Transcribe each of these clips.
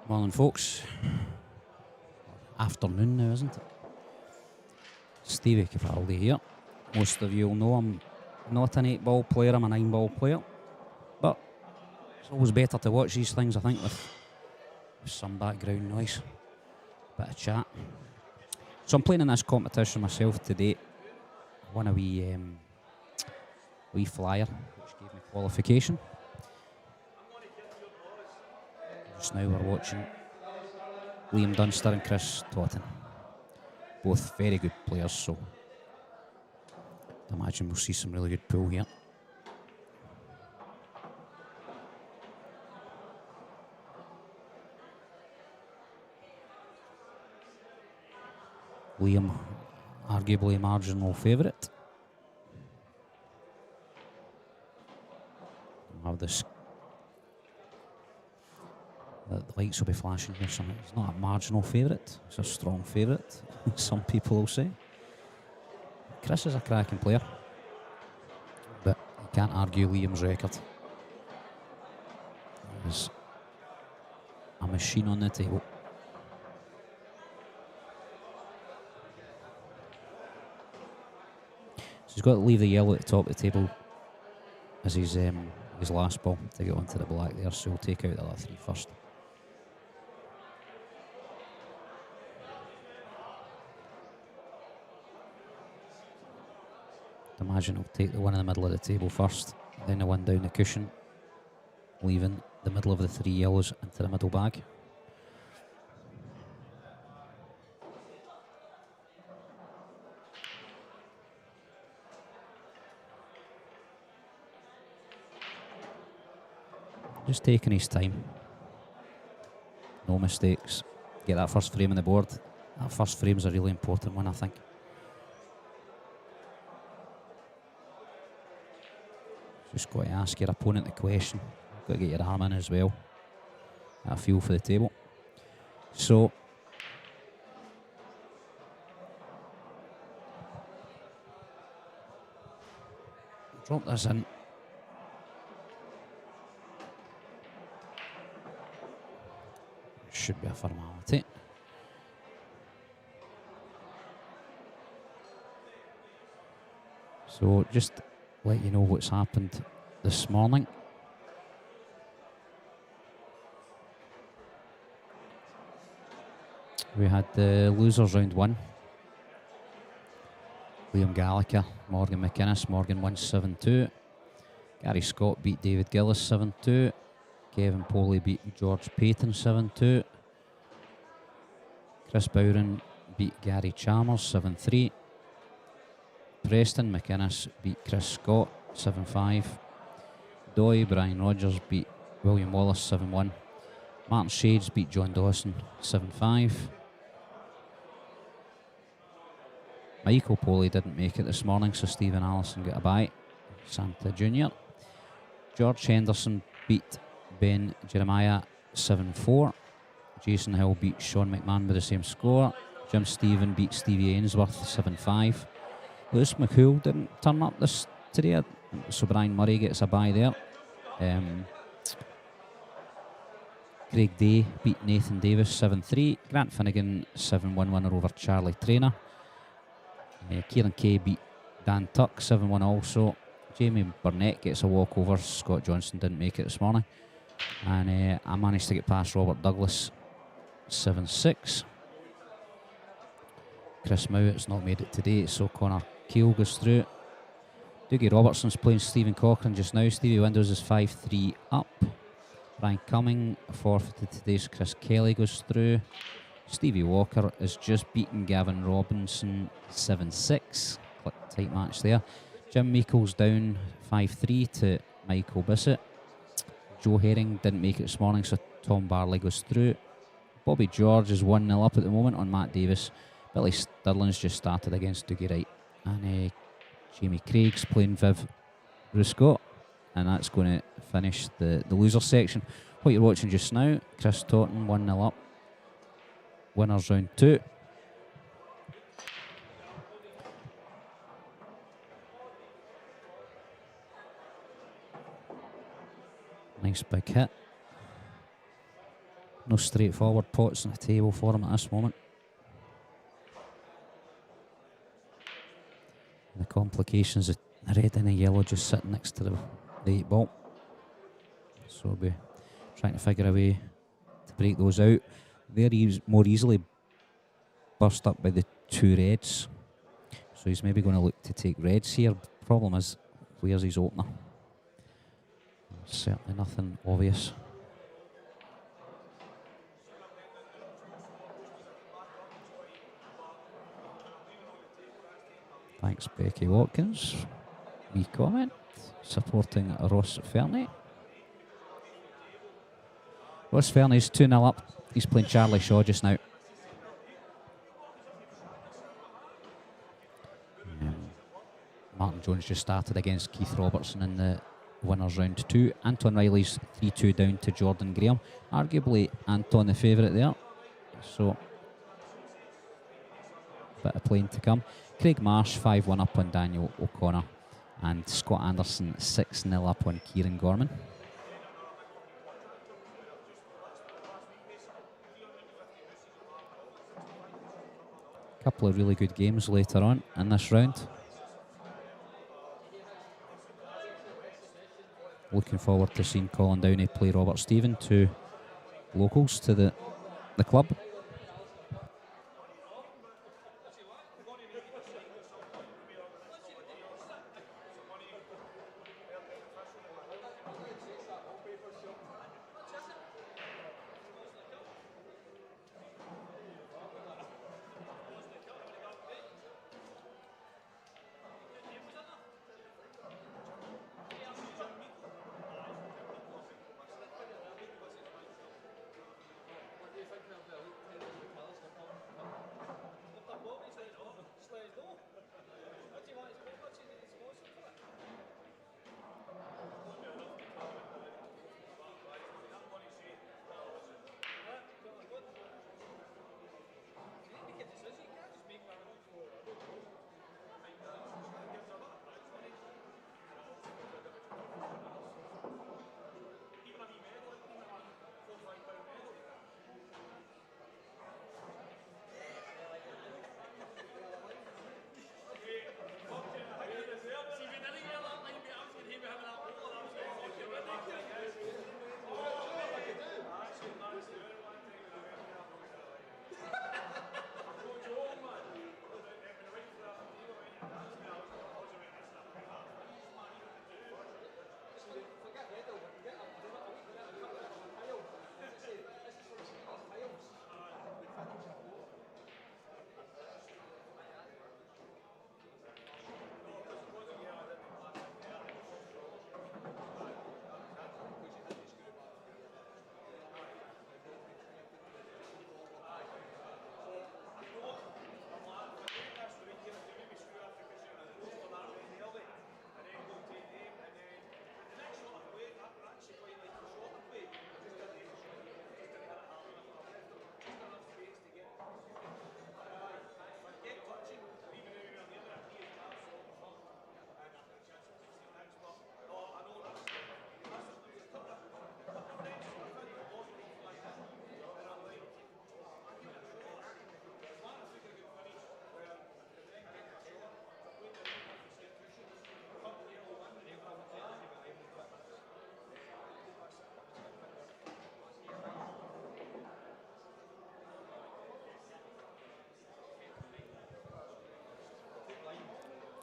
Morning, folks. Afternoon now, isn't it? Stevie Capaldi here. Most of you will know I'm not an 8-ball player, I'm a 9-ball player. But it's always better to watch these things, I think, with some background noise. Bit of chat. So I'm playing in this competition myself today. I won a wee flyer, which gave me qualification. Just now we're watching Liam Dunster and Chris Totten. Both very good players, so I imagine we'll see some really good pool here. Liam, arguably marginal favourite. I'll have this. The lights will be flashing here. So it's not a marginal favourite, it's a strong favourite, some people will say. Chris is a cracking player, but you can't argue Liam's record. There's a machine on the table. So he's got to leave the yellow at the top of the table as his last ball to get onto the black there, so he'll take out the other three first. Imagine he'll take the one in the middle of the table first, then the one down the cushion, leaving the middle of the three yellows into the middle bag. Just taking his time. No mistakes. Get that first frame on the board. That first frame's a really important one, I think. Just got to ask your opponent the question. Got to get your arm in as well. A feel for the table. So, drop this in. Should be a formality. So, just let you know what's happened this morning. We had the losers round one. Liam Gallagher, Morgan McInnes. Morgan won 7-2. Gary Scott beat David Gillis 7-2. Kevin Poley beat George Payton 7-2. Chris Bowron beat Gary Chalmers 7-3. Preston McInnes beat Chris Scott 7-5. Doy Brian Rogers beat William Wallace 7-1. Martin Shades beat John Dawson 7-5. Michael Poley didn't make it this morning, so Stephen Allison got a bye. Santa Jr. George Henderson beat Ben Jeremiah 7-4. Jason Hill beat Sean McMahon with the same score. Jim Stephen beat Stevie Ainsworth 7-5. Lewis McCool didn't turn up today, so Brian Murray gets a bye there. Craig Day beat Nathan Davis 7-3. Grant Finnegan 7-1 winner over Charlie Traynor. Kieran Kay beat Dan Tuck 7-1 also. Jamie Burnett gets a walkover. Scott Johnson didn't make it this morning. And I managed to get past Robert Douglas 7-6. Chris Mowat's not made it today, so Connor Keel goes through. Dougie Robertson's playing Stephen Cochran just now. Stevie Windows is 5-3 up. Brian Cumming forfeited today, so Chris Kelly goes through. Stevie Walker is just beating Gavin Robinson 7-6. Tight match there. Jim Meikle's down 5-3 to Michael Bissett. Joe Herring didn't make it this morning, so Tom Barley goes through. Bobby George is 1-0 up at the moment on Matt Davis. Billy Stirling's just started against Dougie Wright. And Jamie Craig's playing Viv Ruscott. And that's going to finish the loser section. What you're watching just now, Chris Totten 1-0 up. Winners round 2. Nice big hit. No straightforward pots on the table for him at this moment. The complications of the red and the yellow just sitting next to the 8 ball. So we'll be trying to figure a way to break those out. They're more easily burst up by the 2 reds. So he's maybe going to look to take reds here. Problem is, where's his opener? Certainly nothing obvious. Thanks, Becky Watkins. Wee comment supporting Ross Fernie. Ross Fernie's 2-0 up. He's playing Charlie Shaw just now. Martin Jones just started against Keith Robertson in the winners round 2. Anton Riley's 3-2 down to Jordan Graham. Arguably Anton the favourite there. So, bit of playing to come. Craig Marsh 5-1 up on Daniel O'Connor. And Scott Anderson 6-0 up on Kieran Gorman. Couple of really good games later on in this round. Looking forward to seeing Colin Downey play Robert Stephen, 2 locals to the club.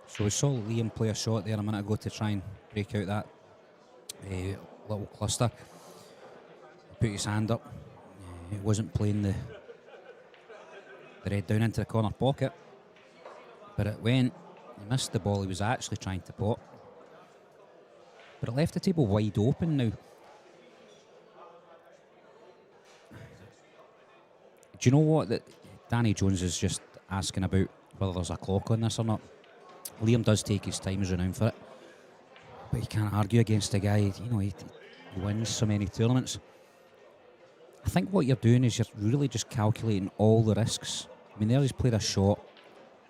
So we saw Liam play a shot there a minute ago to try and break out that little cluster. He put his hand up. He wasn't playing the red down into the corner pocket, but it went. He missed the ball he was actually trying to pot, but it left the table wide open now. Do you know what? That Danny Jones is just asking about whether there's a clock on this or not. Liam does take his time, he's renowned for it, but you can't argue against a guy. You know, he wins so many tournaments. I think what you're doing is you're really just calculating all the risks. I mean, there he's played a shot.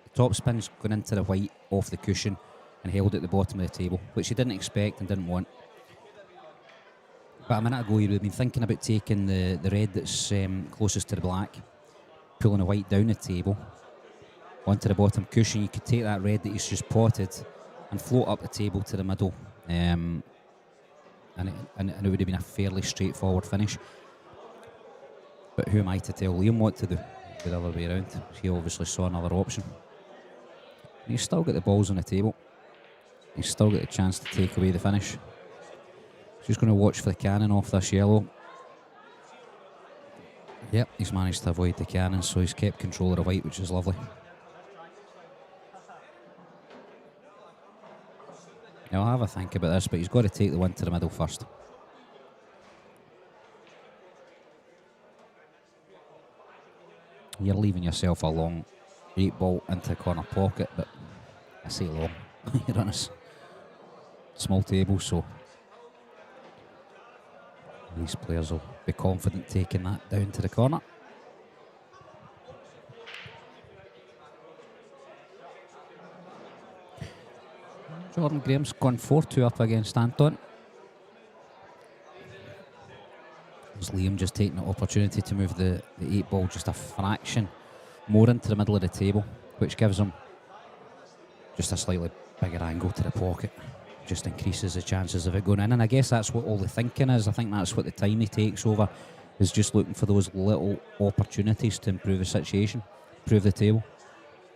The top spin's going into the white off the cushion and held at the bottom of the table, which he didn't expect and didn't want. But a minute ago, you'd have been thinking about taking the red that's closest to the black, pulling the white down the table onto the bottom cushion. You could take that red that he's just potted and float up the table to the middle, and it would have been a fairly straightforward finish. But who am I to tell Liam what to do? The other way around. He obviously saw another option. And he's still got the balls on the table. He's still got a chance to take away the finish. Just going to watch for the cannon off this yellow. Yep, he's managed to avoid the cannon, so he's kept control of the white, which is lovely. Now, I'll have a think about this, but he's got to take the one to the middle first. You're leaving yourself a long 8-ball into the corner pocket, but I say long. You're on a small table, so these players will be confident taking that down to the corner. Jordan Graham's gone 4-2 up against Anton. As Liam just taking the opportunity to move the 8-ball just a fraction more into the middle of the table, which gives him just a slightly bigger angle to the pocket. Just increases the chances of it going in, and I guess that's what all the thinking is. I think that's what the time he takes over, is just looking for those little opportunities to improve the situation, improve the table.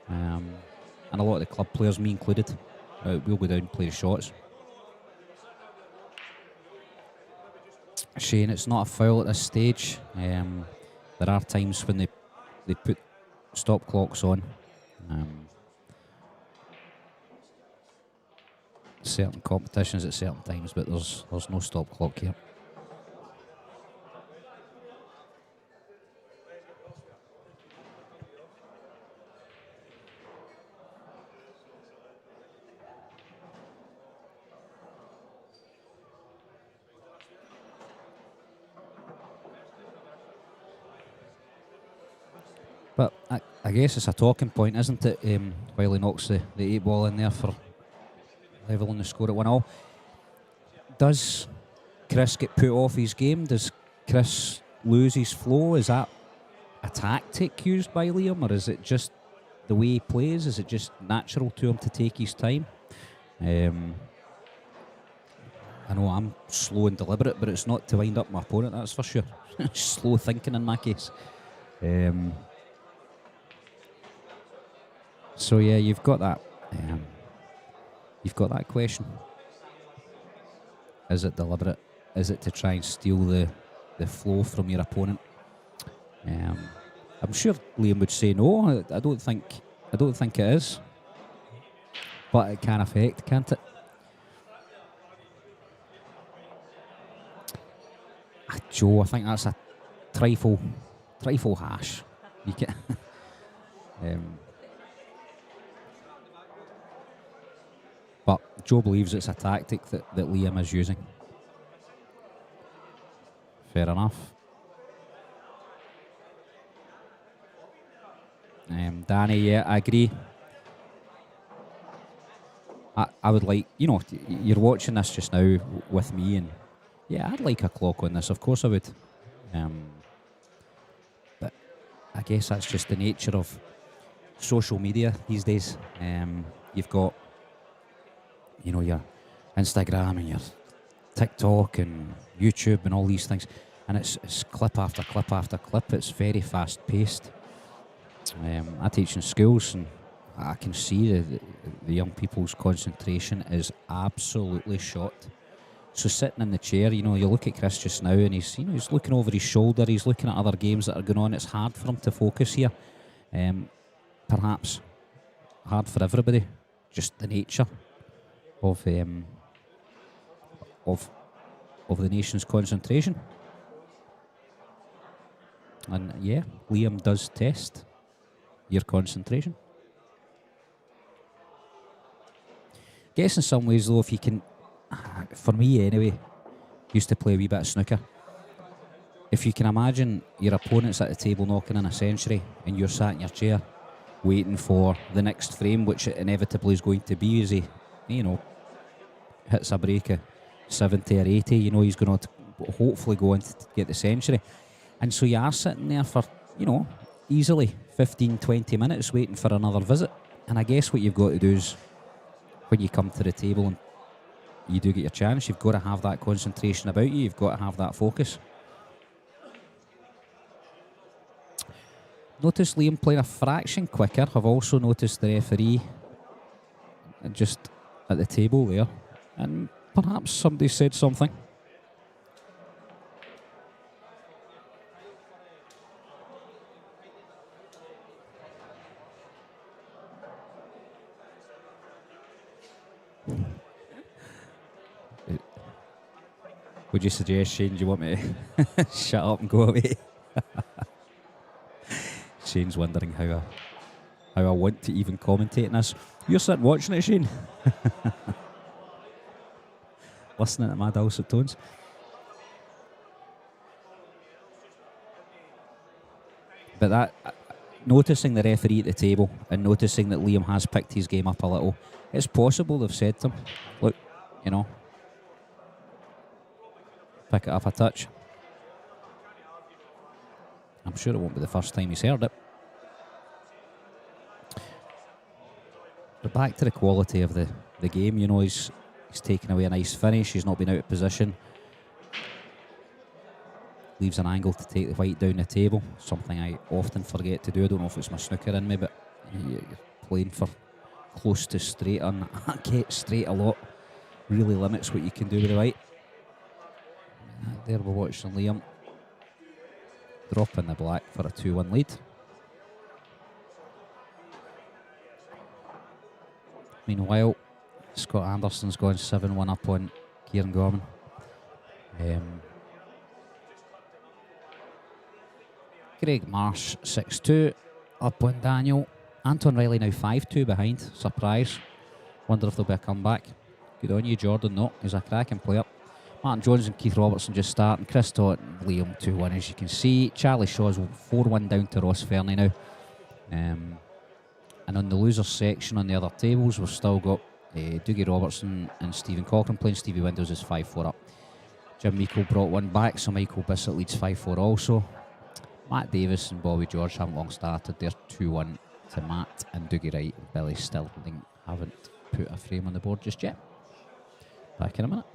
And a lot of the club players, me included, we'll go down and play the shots. Shane, it's not a foul at this stage. There are times when they put stop clocks on. Certain competitions at certain times, but there's no stop clock here. But I guess it's a talking point, isn't it? While he knocks the 8-ball in there for leveling the score at 1-1. Does Chris get put off his game? Does Chris lose his flow? Is that a tactic used by Liam, or is it just the way he plays? Is it just natural to him to take his time? I know I'm slow and deliberate, but it's not to wind up my opponent, that's for sure. Slow thinking in my case. So yeah, you've got that. You've got that question. Is it deliberate? Is it to try and steal the flow from your opponent? I'm sure Liam would say no. I don't think it is. But it can affect, can't it? Joe, I think that's a trifle harsh. You can. But Joe believes it's a tactic that Liam is using. Fair enough. Danny, yeah, I agree. I would like, you're watching this just now with me, and yeah, I'd like a clock on this. Of course I would. But I guess that's just the nature of social media these days. You've got, your Instagram and your TikTok and YouTube and all these things, and it's clip after clip after clip. It's very fast paced. I teach in schools, and I can see the young people's concentration is absolutely shot. So sitting in the chair, you look at Chris just now, and he's looking over his shoulder. He's looking at other games that are going on. It's hard for him to focus here. Perhaps hard for everybody. Just the nature of the nation's concentration. And yeah, Liam does test your concentration. Guess in some ways though, if you can, for me anyway, used to play a wee bit of snooker. If you can imagine your opponent's at the table knocking in a century, and you're sat in your chair waiting for the next frame, which it inevitably is going to be as he, hits a break of 70 or 80, he's going to hopefully go on to get the century. And so you are sitting there for, easily 15, 20 minutes waiting for another visit. And I guess what you've got to do is, when you come to the table and you do get your chance, you've got to have that concentration about you. You've got to have that focus. Notice Liam playing a fraction quicker. I've also noticed the referee just at the table there. And perhaps somebody said something. Would you suggest, Shane, do you want me to shut up and go away? Shane's wondering how I want to even commentate on this. You're sitting watching it, Shane. Listening to my dulcet tones. But that, noticing the referee at the table and noticing that Liam has picked his game up a little, it's possible they've said to him, look, pick it up a touch. I'm sure it won't be the first time he's heard it. But back to the quality of the game, he's taken away a nice finish. He's not been out of position. Leaves an angle to take the white down the table, something I often forget to do. I don't know if it's my snooker in me, but you're playing for close to straight, and I get straight a lot. Really limits what you can do with the white. There we're watching Liam dropping the black for a 2-1 lead. Meanwhile, Scott Anderson's gone 7-1 up on Kieran Gorman. Greg Marsh 6-2 up on Daniel. Anton Riley now 5-2 behind. Surprise. Wonder if there'll be a comeback. Good on you, Jordan. No, he's a cracking player. Martin Jones and Keith Robertson just starting. Chris Todd and Liam 2-1, as you can see. Charlie Shaw's 4-1 down to Ross Fernie now. And on the losers section on the other tables, we've still got Dougie Robertson and Stephen Cochrane playing. Stevie Windows is 5-4 up. Jim Meikle brought one back, so Michael Bissett leads 5-4 also. Matt Davis and Bobby George haven't long started. They're 2-1 to Matt, and Dougie Wright and Billy Stilling haven't put a frame on the board just yet. Back in a minute.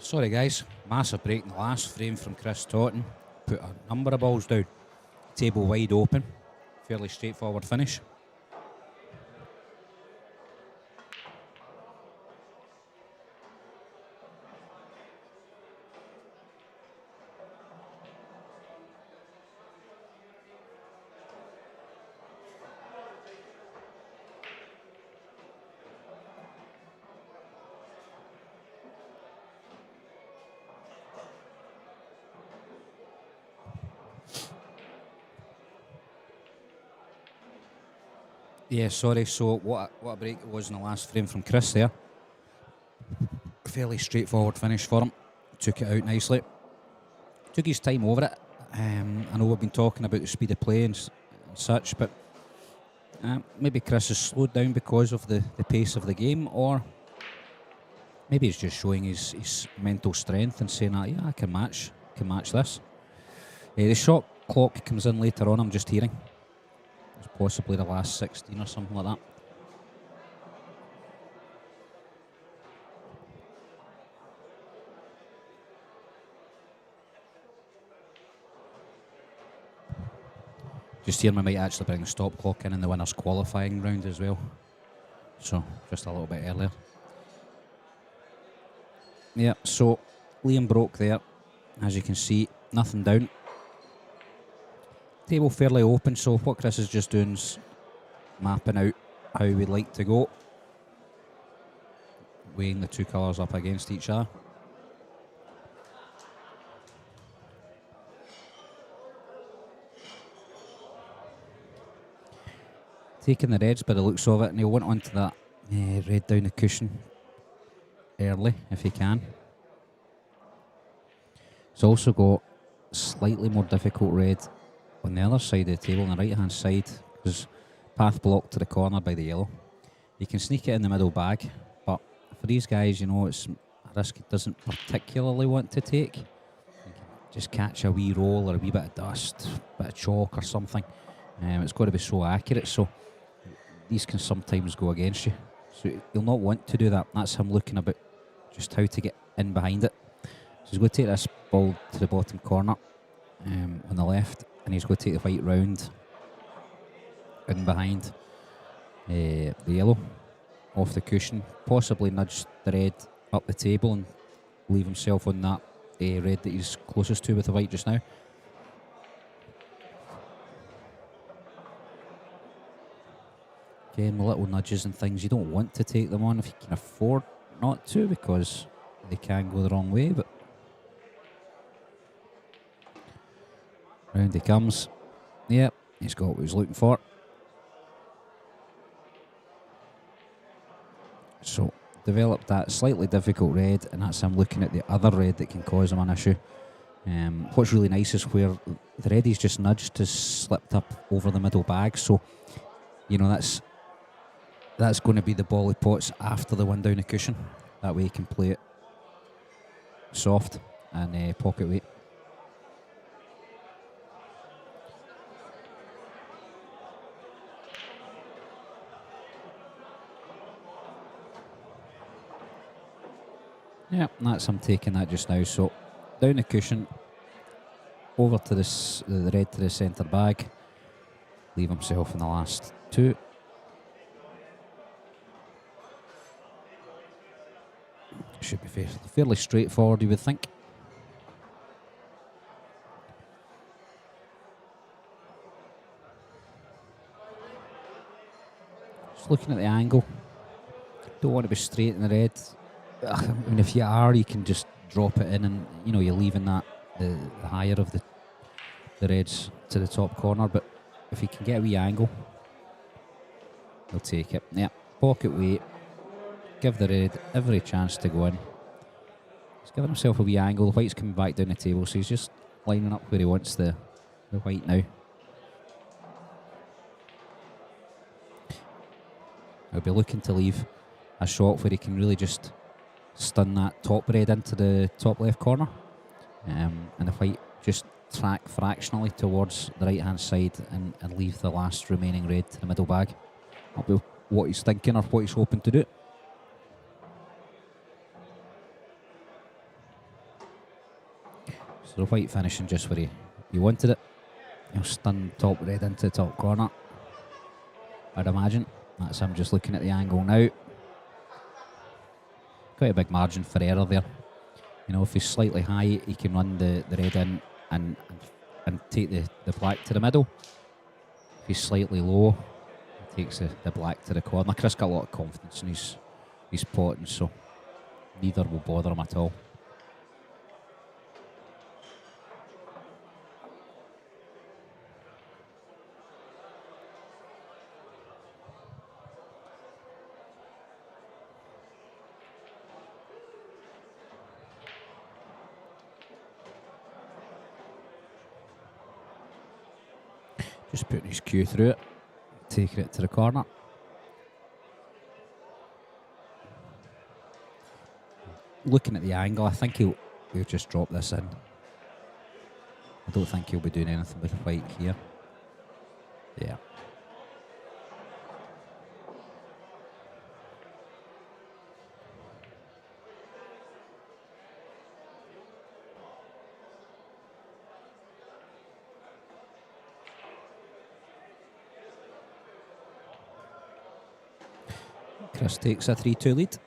Sorry guys, massive break in the last frame from Chris Totten. Put a number of balls down. Table wide open. Fairly straightforward finish. Yeah, sorry, so what a break it was in the last frame from Chris there. Fairly straightforward finish for him. Took it out nicely. Took his time over it. I know we've been talking about the speed of play and such, but maybe Chris has slowed down because of the pace of the game, or maybe he's just showing his mental strength and saying that, yeah, I can match this. The shot clock comes in later on, I'm just hearing. It's possibly the last 16 or something like that. Just here, we might actually bring the stop clock in the winners qualifying round as well. So, just a little bit earlier. Yeah, so Liam broke there. As you can see, nothing down. Table fairly open, so what Chris is just doing is mapping out how we'd like to go. Weighing the two colours up against each other. Taking the reds by the looks of it, and he'll want onto that red down the cushion early if he can. He's also got slightly more difficult red on the other side of the table, on the right hand side, because path blocked to the corner by the yellow. You can sneak it in the middle bag, but for these guys, you know, it's a risk he doesn't particularly want to take. You can just catch a wee roll or a wee bit of dust, a bit of chalk or something. It's got to be so accurate, so these can sometimes go against you. So you'll not want to do that. That's him looking about just how to get in behind it. So he's going to take this ball to the bottom corner on the left, and he's going to take the white round in behind the yellow off the cushion, possibly nudge the red up the table and leave himself on that red that he's closest to with the white just now. Again, the little nudges and things, you don't want to take them on if you can afford not to, because they can go the wrong way, but round he comes. Yep, he's got what he's looking for. So, developed that slightly difficult red, and that's him looking at the other red that can cause him an issue. What's really nice is where the red he's just nudged has slipped up over the middle bag, so, you know, that's going to be the ball he pots after the one down the cushion. That way he can play it soft and pocket weight. Yeah, that's him taking that just now. So down the cushion, over to the red to the centre bag. Leave himself in the last two. Should be fairly straightforward, you would think. Just looking at the angle. Don't want to be straight in the red. I mean, if you are, you can just drop it in, and you know you're leaving that the higher of the reds to the top corner. But if you can get a wee angle, he'll take it. Yeah, pocket weight. Give the red every chance to go in. He's giving himself a wee angle. The white's coming back down the table, so he's just lining up where he wants the white now. He'll be looking to leave a shot where he can really just stun that top red into the top left corner, and the white just track fractionally towards the right hand side and leave the last remaining red to the middle bag. That'll be what he's thinking or what he's hoping to do. So the white finishing just where he wanted it. He'll stun top red into the top corner, I'd imagine. That's him just looking at the angle now. Quite a big margin for error there. You know, if he's slightly high, he can run the red in and take the black to the middle. If he's slightly low, he takes the black to the corner. Chris got a lot of confidence in his potting, so neither will bother him at all. Just putting his cue through it, taking it to the corner. Looking at the angle, I think he'll just drop this in. I don't think he'll be doing anything with white here. Yeah. Chris takes a 3-2 lead.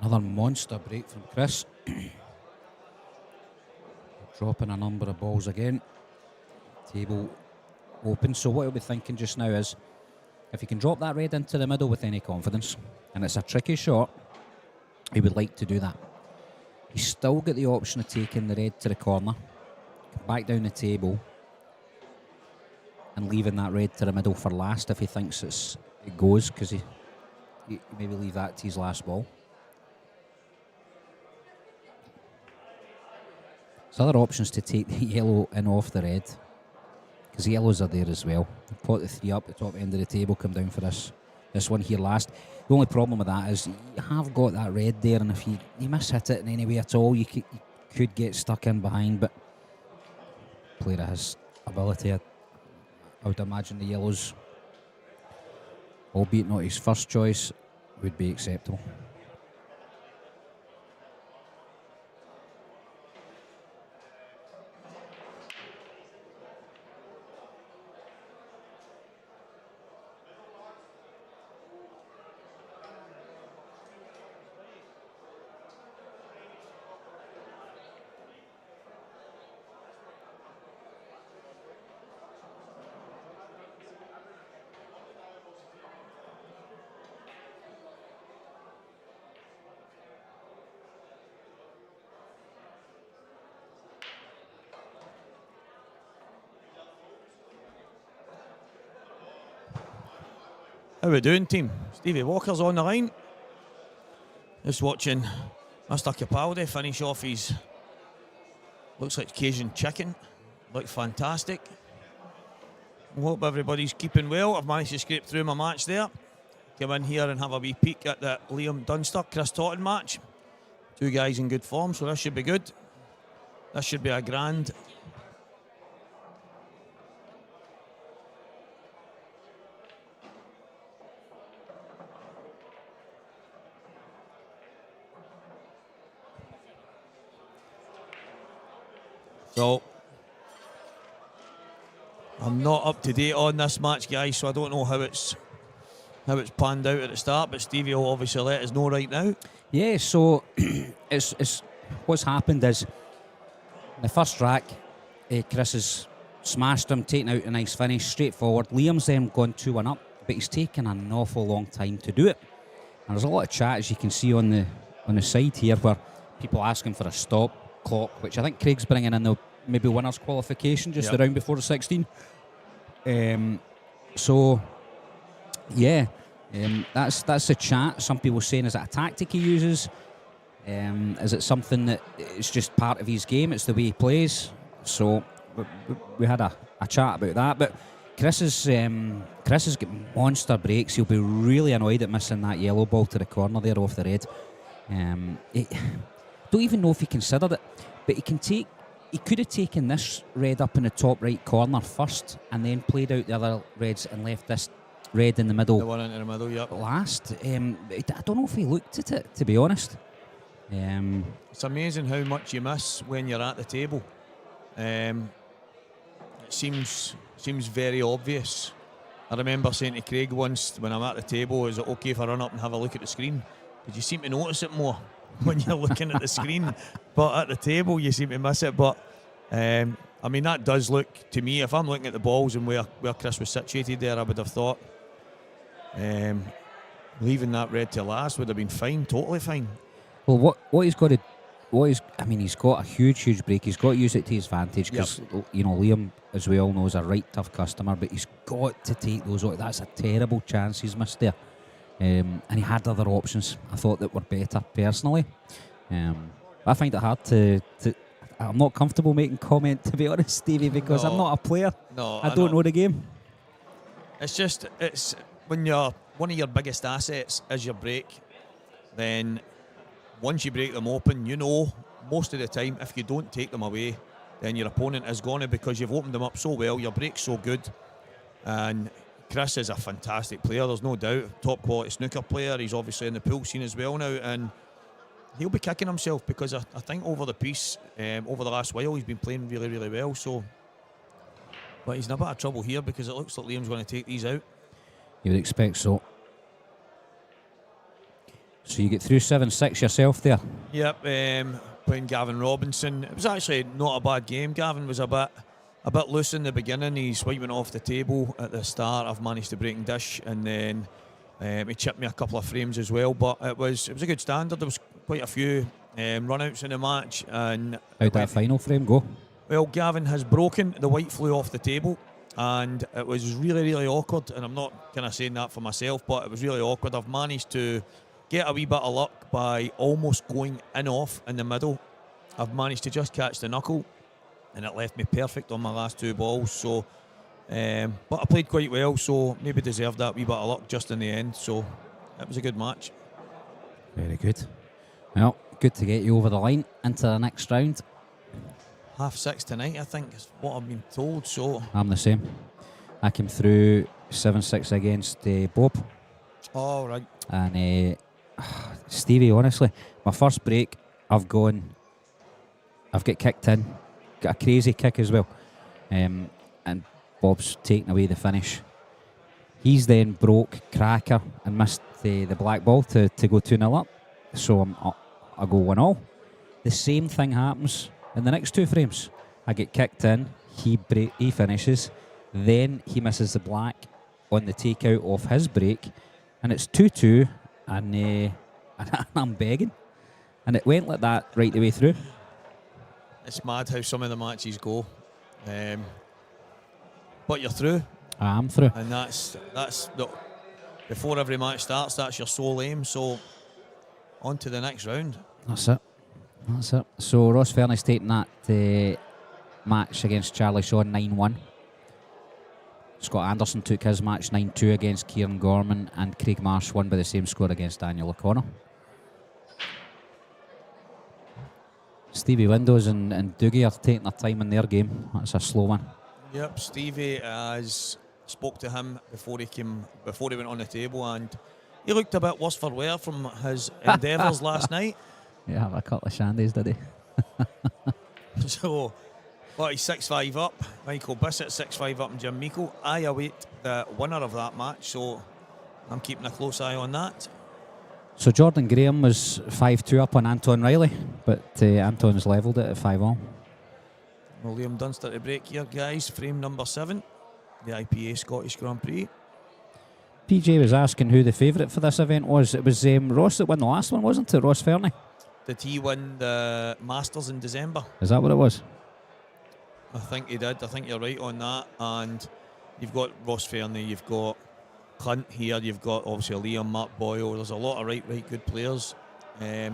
Another monster break from Chris. Dropping a number of balls again. Table open. So what he'll be thinking just now is, if he can drop that red into the middle with any confidence, and it's a tricky shot, he would like to do that. He's still got the option of taking the red to the corner, back down the table, and leaving that red to the middle for last if he thinks it goes, because he maybe leave that to his last ball. There's other options to take the yellow in off the red, because the yellows are there as well. Pot the 3 up, the top end of the table, come down for this one here last. The only problem with that is you have got that red there, and if you miss-hit it in any way at all, you could get stuck in behind, but player has ability. I would imagine the yellows, albeit not his first choice, would be acceptable. How we doing, team? Stevie Walker's on the line. Just watching Mr. Capaldi finish off his, looks like Cajun chicken. Looked fantastic. I hope everybody's keeping well. I've managed to scrape through my match there. Come in here and have a wee peek at the Liam Dunster, Chris Totten match. Two guys in good form, so this should be good. This should be a grand. So, I'm not up to date on this match, guys, so I don't know how it's panned out at the start, but Stevie will obviously let us know right now. Yeah, so it's what's happened is in the first rack, Chris has smashed him, taken out a nice finish, straightforward. Liam's then gone 2-1 up, but he's taken an awful long time to do it. And there's a lot of chat, as you can see on the side here, where people asking for a stop clock, which I think Craig's bringing in the maybe winner's qualification just the round before the 16. So yeah, that's the chat. Some people saying, is it a tactic he uses? Is it something that it's just part of his game? It's the way he plays. So we had a chat about that. But Chris has got monster breaks. He'll be really annoyed at missing that yellow ball to the corner there off the red. Don't even know if he considered it, but he could have taken this red up in the top right corner first and then played out the other reds and left this red in the middle. The one into the middle, yep. Last. I don't know if he looked at it, to be honest. It's amazing how much you miss when you're at the table. It seems very obvious. I remember saying to Craig once when I'm at the table, is it okay if I run up and have a look at the screen? Because you seem to notice it more when you're looking at the screen, but at the table you seem to miss it. But I mean, that does look to me, if I'm looking at the balls and where Chris was situated there, I would have thought leaving that red to last would have been fine, totally fine. Well, what he's got to, he's got a huge break. He's got to use it to his advantage because Liam, as we all know, is a right tough customer, but he's got to take those out. That's a terrible chance he's missed there. And he had other options, I thought, that were better, personally. I find it hard to I'm not comfortable making comment, to be honest, Stevie, because I'm not a player. No, I don't know the game. It's when one of your biggest assets is your break, then once you break them open, most of the time, if you don't take them away, then your opponent is gone, because you've opened them up so well, your break's so good. And Chris is a fantastic player, there's no doubt. Top quality snooker player. He's obviously in the pool scene as well now, and he'll be kicking himself because I think over the piece, over the last while, he's been playing really, really well. So, but he's in a bit of trouble here because it looks like Liam's going to take these out. You would expect so. So you get through 7-6 yourself there. Yep, playing Gavin Robinson. It was actually not a bad game. Gavin was a bit loose in the beginning. He swiped off the table at the start. I've managed to break and dish, and then he chipped me a couple of frames as well. But it was a good standard. There was quite a few run-outs in the match. And how'd that final frame go? Well, Gavin has broken. The white flew off the table, and it was really, really awkward. And I'm not kind of saying that for myself, but it was really awkward. I've managed to get a wee bit of luck by almost going in off in the middle. I've managed to just catch the knuckle, and it left me perfect on my last two balls. So, but I played quite well, so maybe deserved that wee bit of luck just in the end. So it was a good match. Very good. Well, good to get you over the line into the next round. 6:30 tonight, I think, is what I've been told. So I'm the same. I came through 7-6 against Bob. Oh, right. And Stevie, honestly, my first break, I've got kicked in, got a crazy kick as well, and Bob's taken away the finish. He's then broke cracker and missed the black ball to go 2-0 up, so I go 1-0. The same thing happens in the next two frames. I get kicked in, he finishes, then he misses the black on the takeout of his break, and it's 2-2, and I'm begging. And it went like that right the way through. It's mad how some of the matches go. But you're through. I'm through. And that's the before every match starts, that's your sole aim. So on to the next round. That's it. So Ross Fernie's taking that match against Charlie Shaw 9-1. Scott Anderson took his match 9-2 against Kieran Gorman, and Craig Marsh won by the same score against Daniel O'Connor. Stevie Windows and Doogie are taking their time in their game. That's a slow one. Yep, Stevie has spoke to him before he went on the table, and he looked a bit worse for wear from his endeavours last night. Yeah, a couple of shandies, did he? So, but he's 6-5 up. Michael Bissett 6-5 up, and Jim Meikle. I await the winner of that match, so I'm keeping a close eye on that. So Jordan Graham was 5-2 up on Anton Riley, but Anton's levelled it at 5-all. Well, Liam Dunster to break here, guys. Frame number 7, the IPA Scottish Grand Prix. PJ was asking who the favourite for this event was. It was Ross that won the last one, wasn't it? Ross Fernie. Did he win the Masters in December? Is that what it was? I think he did. I think you're right on that. And you've got Ross Fernie, you've got Clint here, you've got obviously Liam, Mark Boyle. There's a lot of right good players. I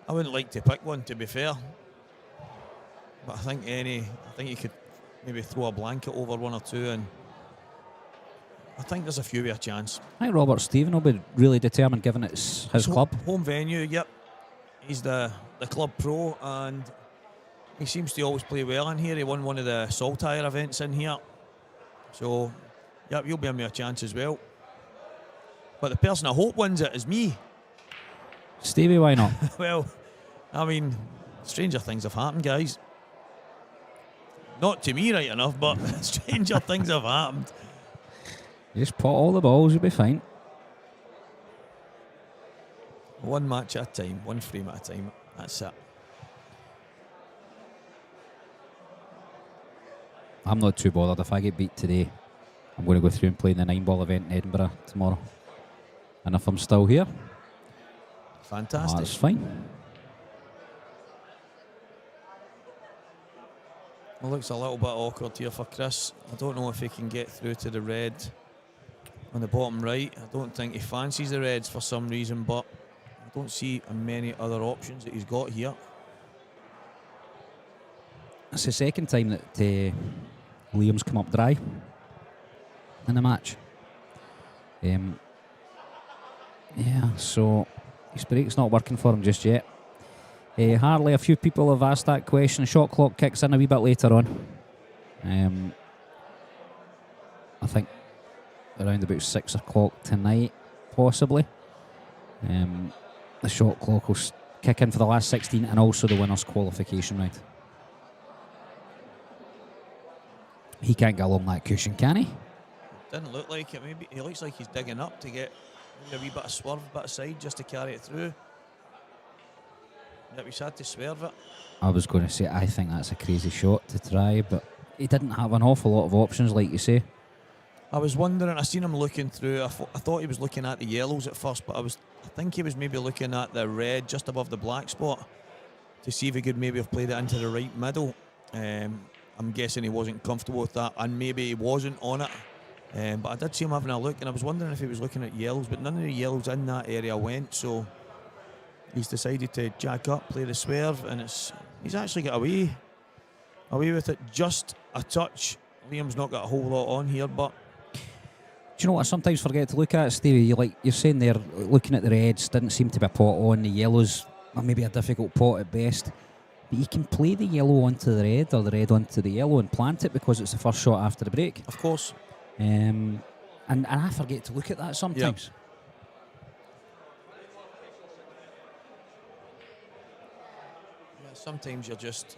wouldn't like to pick one, to be fair, but I think you could maybe throw a blanket over one or two, and I think there's a few with a chance. I think Robert Stephen will be really determined, given it's his club. Home venue, yep. He's the club pro, and he seems to always play well in here. He won one of the Saltire events in here, so yep, you'll be in with a chance as well. But the person I hope wins it is me. Stevie, why not? Well, I mean, stranger things have happened, guys. Not to me, right enough, but stranger things have happened. You just pot all the balls, you'll be fine. One match at a time, one frame at a time. That's it. I'm not too bothered. If I get beat today, I'm going to go through and play in the 9-ball event in Edinburgh tomorrow. And if I'm still here, fantastic. That's fine. It looks a little bit awkward here for Chris. I don't know if he can get through to the red on the bottom right. I don't think he fancies the reds for some reason, but I don't see many other options that he's got here. It's the second time that Liam's come up dry in the match. Yeah, so his break's not working for him just yet. Hardly a few people have asked that question. Shot clock kicks in a wee bit later on. I think around about 6 o'clock tonight, possibly. The shot clock will kick in for the last 16 and also the winner's qualification round. He can't get along that cushion, can he? Didn't look like it. Maybe he looks like he's digging up to get maybe a wee bit of swerve, bit of side, just to carry it through. Yep, he's had to swerve it. I was going to say, I think that's a crazy shot to try, but he didn't have an awful lot of options, like you say. I was wondering, I seen him looking through. I thought he was looking at the yellows at first, but I think he was maybe looking at the red just above the black spot to see if he could maybe have played it into the right middle. I'm guessing he wasn't comfortable with that, and maybe he wasn't on it. But I did see him having a look, and I was wondering if he was looking at yellows, but none of the yellows in that area went, so he's decided to jack up, play the swerve, and he's actually got away with it just a touch. Liam's not got a whole lot on here, but do you know what I sometimes forget to look at, Stevie? You're saying there, looking at the reds, didn't seem to be a pot on. The yellows are maybe a difficult pot at best. But you can play the yellow onto the red or the red onto the yellow and plant it because it's the first shot after the break. Of course. And I forget to look at that sometimes. Yep. Yeah, sometimes you're just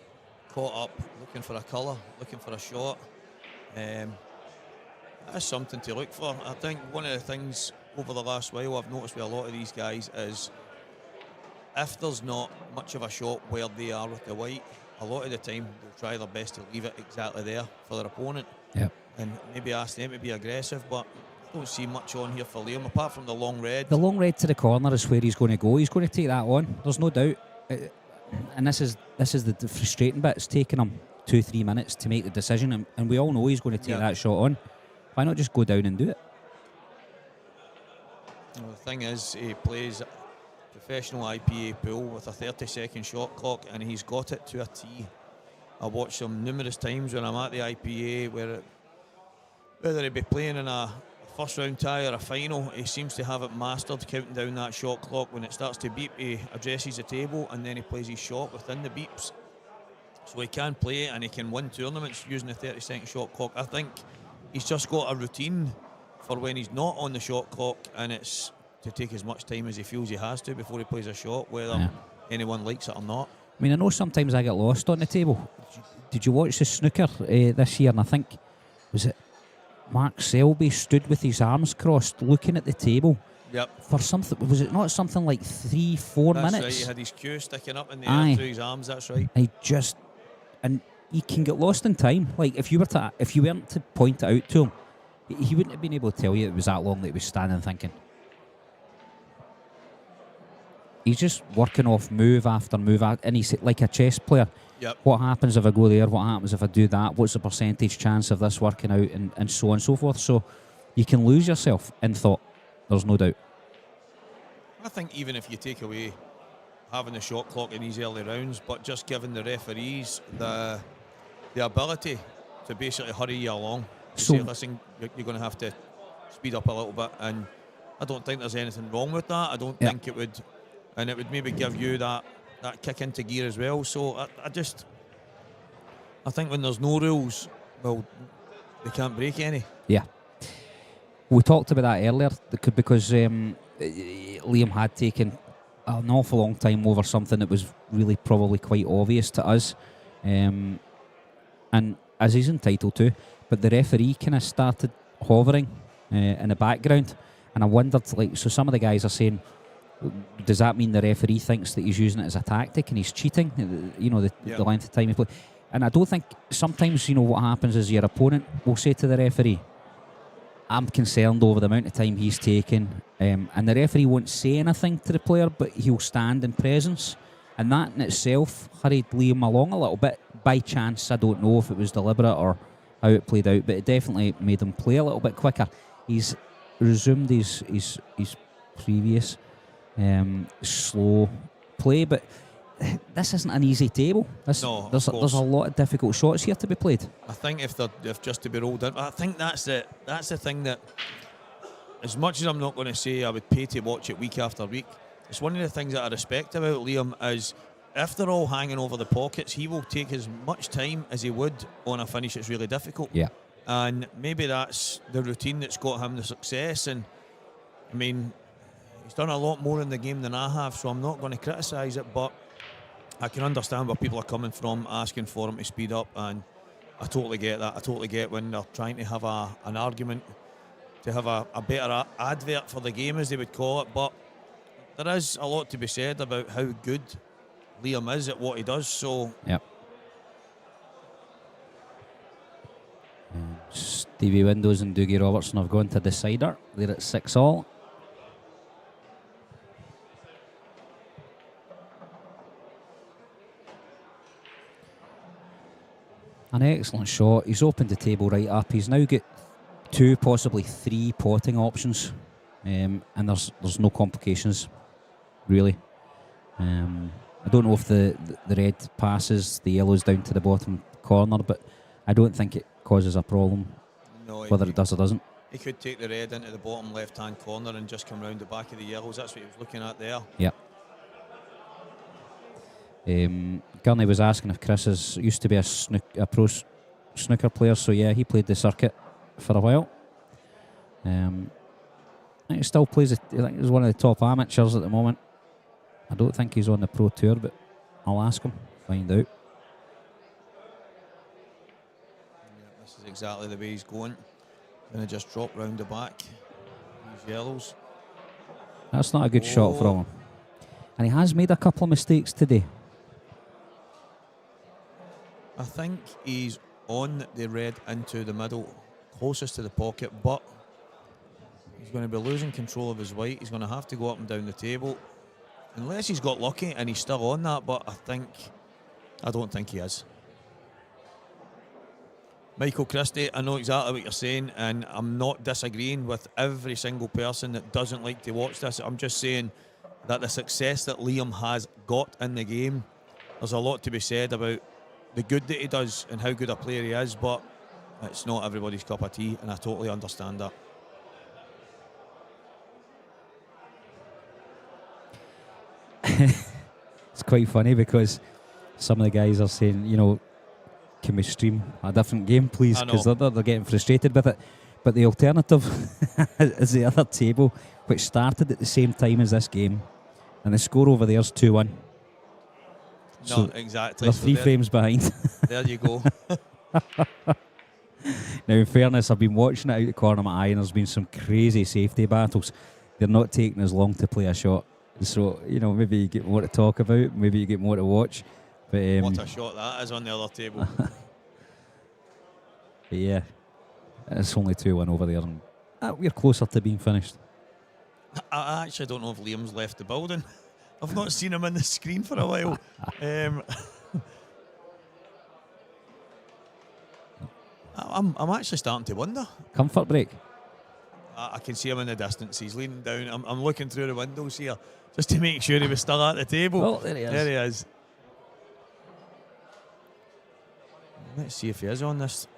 caught up looking for a colour, looking for a shot. That's something to look for. I think one of the things over the last while I've noticed with a lot of these guys is if there's not much of a shot where they are with the white, a lot of the time they'll try their best to leave it exactly there for their opponent. Yep. And maybe ask them to be aggressive, but I don't see much on here for Liam apart from the long red. The long red to the corner is where he's going to go. He's going to take that on. There's no doubt. And this is the frustrating bit. It's taken him 2-3 minutes to make the decision, and we all know he's going to take that shot on. Why not just go down and do it? thing is, he plays professional IPA pool with a 30-second shot clock, and he's got it to a T. I watched him numerous times when I'm at the IPA, whether he be playing in a first round tie or a final, he seems to have it mastered, counting down that shot clock. When it starts to beep, he addresses the table and then he plays his shot within the beeps. So he can play and he can win tournaments using the 30-second shot clock. I think he's just got a routine for when he's not on the shot clock, and it's to take as much time as he feels he has to before he plays a shot, whether anyone likes it or not. I mean, I know sometimes I get lost on the table. Did you watch the snooker this year? And I think, was it Mark Selby stood with his arms crossed looking at the table? Yep. For something, was it not something like 3-4 minutes? That's right, he had his cue sticking up in the air through his arms, that's right. And he can get lost in time. Like, if you weren't to point it out to him, he wouldn't have been able to tell you it was that long that he was standing thinking. He's just working off move after move, and he's like a chess player. Yep. What happens if I go there? What happens if I do that? What's the percentage chance of this working out? And so on and so forth. So you can lose yourself in thought. There's no doubt. I think even if you take away having the shot clock in these early rounds, but just giving the referees the ability to basically hurry you along. To say, listen, you're going to have to speed up a little bit. And I don't think there's anything wrong with that. I don't think it would. And it would maybe give you that kick into gear as well. So I think when there's no rules, well, they can't break any. Yeah. We talked about that earlier because Liam had taken an awful long time over something that was really probably quite obvious to us. And as he's entitled to, but the referee kind of started hovering in the background. And I wondered, so some of the guys are saying, does that mean the referee thinks that he's using it as a tactic and he's cheating? The length of time he plays. And I don't think sometimes, what happens is your opponent will say to the referee, I'm concerned over the amount of time he's taken. And the referee won't say anything to the player, but he'll stand in presence. And that in itself hurried Liam along a little bit. By chance, I don't know if it was deliberate or how it played out, but it definitely made him play a little bit quicker. He's resumed his previous slow play, but this isn't an easy table. There's a lot of difficult shots here to be played. I think if just to be rolled in, I think that's the thing that, as much as I'm not going to say I would pay to watch it week after week, it's one of the things that I respect about Liam is if they're all hanging over the pockets, he will take as much time as he would on a finish that's really difficult. Yeah. And maybe that's the routine that's got him the success. And I mean, he's done a lot more in the game than I have, so I'm not going to criticise it, but I can understand where people are coming from, asking for him to speed up, and I totally get that. I totally get when they're trying to have an argument, to have a better advert for the game, as they would call it. But there is a lot to be said about how good Liam is at what he does. So yep. Stevie Windows and Dougie Robertson have gone to decider. They're at 6-all. An excellent shot. He's opened the table right up. He's now got 2, possibly 3 potting options, and there's no complications, really. I don't know if the red passes, the yellow's down to the bottom corner, but I don't think it causes a problem. No, whether it does or doesn't. He could take the red into the bottom left-hand corner and just come round the back of the yellows. That's what he was looking at there. Yeah. Gurney was asking if Chris used to be a pro snooker player, so yeah, he played the circuit for a while. I think he still plays. I think he's one of the top amateurs at the moment. I don't think he's on the pro tour, but I'll ask him, find out. Yeah, this is exactly the way he's going. Going to just drop round the back. These yellows. That's not a good shot from him. And he has made a couple of mistakes today. I think he's on the red into the middle, closest to the pocket, but he's going to be losing control of his white. He's going to have to go up and down the table. Unless he's got lucky and he's still on that, but I don't think he is. Michael Christie, I know exactly what you're saying, and I'm not disagreeing with every single person that doesn't like to watch this. I'm just saying that the success that Liam has got in the game, there's a lot to be said about the good that he does and how good a player he is, but it's not everybody's cup of tea, and I totally understand that. It's quite funny because some of the guys are saying, you know, can we stream a different game, please? Because they're getting frustrated with it. But the alternative is the other table, which started at the same time as this game, and the score over there is 2-1. So exactly. They're 3 frames behind. There you go. Now, in fairness, I've been watching it out the corner of my eye, and there's been some crazy safety battles. They're not taking as long to play a shot. So, you know, maybe you get more to talk about, maybe you get more to watch. But, what a shot that is on the other table. But yeah, it's only 2-1 over there, and we're closer to being finished. I actually don't know if Liam's left the building. I've not seen him on the screen for a while. I'm actually starting to wonder. Comfort break. I can see him in the distance. He's leaning down. I'm looking through the windows here just to make sure he was still at the table. Oh, there he is. There he is. Let's see if he is on this.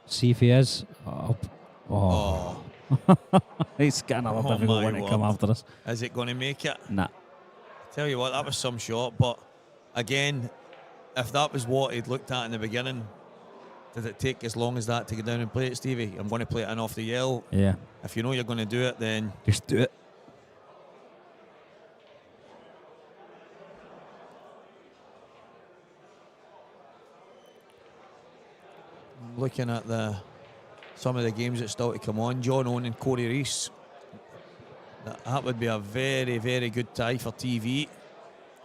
See if he is. Oh. He's got another difficult one to come after us. Is it going to make it? Nah. Tell you what, that was some shot. But again, if that was what he'd looked at in the beginning, did it take as long as that to get down and play it, Stevie? I'm going to play it in off the yell. Yeah. If you know you're going to do it, then just do it. Looking at some of the games that still to come on, John Owen and Corey Rees, that would be a very, very good tie for TV.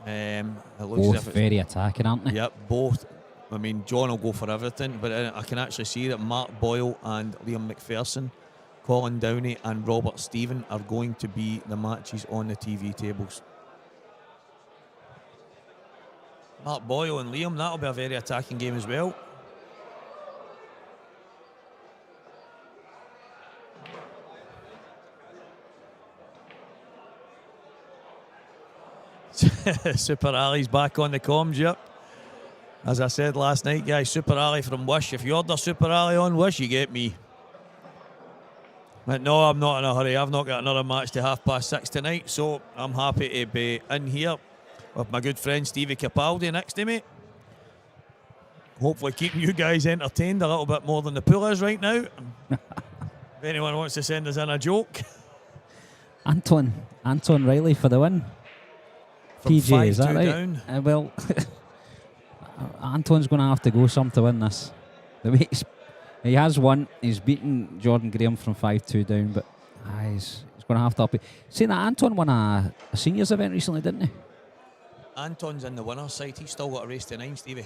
It looks both as if very attacking, aren't they? Yep, both. I mean, John will go for everything, but I can actually see that Mark Boyle and Liam McPherson, Colin Downey and Robert Stephen are going to be the matches on the TV tables. Mark Boyle and Liam, that'll be a very attacking game as well. Super Ali's back on the comms, yep. As I said last night, guys, Super Ali from Wish. If you order Super Ali on Wish, you get me. But no, I'm not in a hurry. I've not got another match to 6:30 tonight, so I'm happy to be in here with my good friend Stevie Capaldi next to me. Hopefully keeping you guys entertained a little bit more than the pool is right now. If anyone wants to send us in a joke. Anton Riley for the win. From PJ, is that right? Down. Well, Anton's going to have to go some to win this. The way he has won. He's beaten Jordan Graham from 5-2 down, but he's going to have to up it. Saying that Anton won a seniors event recently, didn't he? Anton's in the winner's side. He's still got a race to 9, Stevie.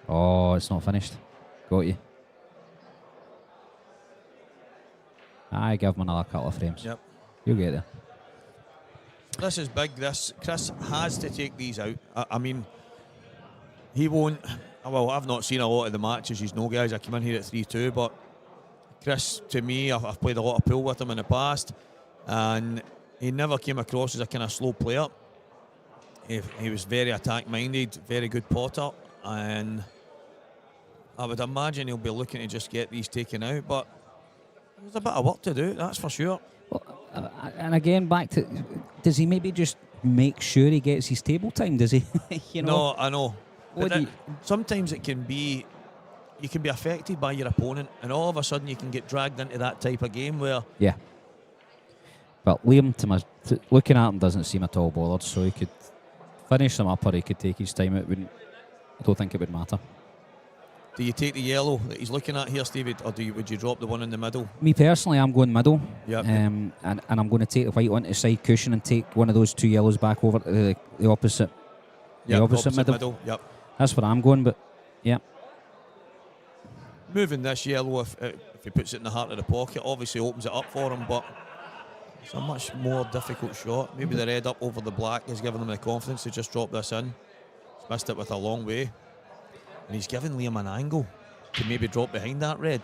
Oh, it's not finished. Got you. I give him another couple of frames. Yep. You'll get there. This is big. Chris has to take these out. I mean, he won't. Well, I've not seen a lot of the matches. You know, guys, I came in here at 3-2, but Chris, to me, I've played a lot of pool with him in the past, and he never came across as a kind of slow player. He was very attack-minded, very good potter, and I would imagine he'll be looking to just get these taken out, but there's a bit of work to do, that's for sure. Well, and again, back to, does he maybe just make sure he gets his table time? Does he? You know? No, I know. But sometimes it can be, you can be affected by your opponent, and all of a sudden you can get dragged into that type of game where. Yeah. But Liam, looking at him, doesn't seem at all bothered, so he could finish them up or he could take his time. I don't think it would matter. Do you take the yellow that he's looking at here, Stevie, or would you drop the one in the middle? Me personally, I'm going middle. Yep. And I'm going to take the white one to side cushion and take one of those two yellows back over to the opposite. Yep, the opposite middle. Yep. That's where I'm going, but yeah. Moving this yellow, if he puts it in the heart of the pocket, obviously opens it up for him, but it's a much more difficult shot. Maybe the red up over the black has given him the confidence to just drop this in. He's missed it with a long way. and he's giving Liam an angle to maybe drop behind that red.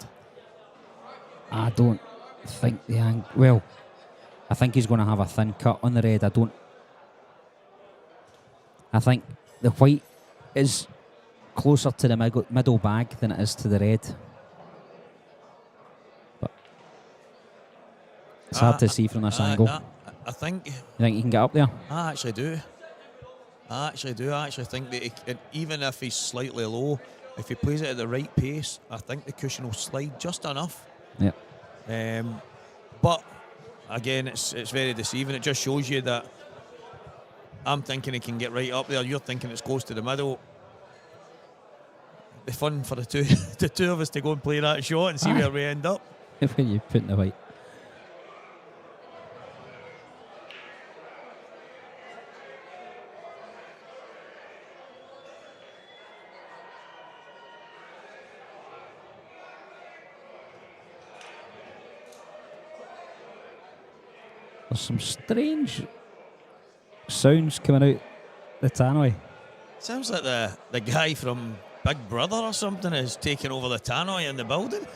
I don't think well, I think he's going to have a thin cut on the red. I think the white is closer to the middle bag than it is to the red. But it's hard to see from this angle. I think. You think he can get up there? I actually do. I actually think that even if he's slightly low, if he plays it at the right pace, I think the cushion will slide just enough. Yeah. But again, it's very deceiving. It just shows you that I'm thinking he can get right up there. You're thinking it's close to the middle. It'd be fun for the two of us to go and play that shot and see where we end up. When you put in the white. There's some strange sounds coming out the tannoy. Sounds like the guy from Big Brother or something is taking over the tannoy in the building.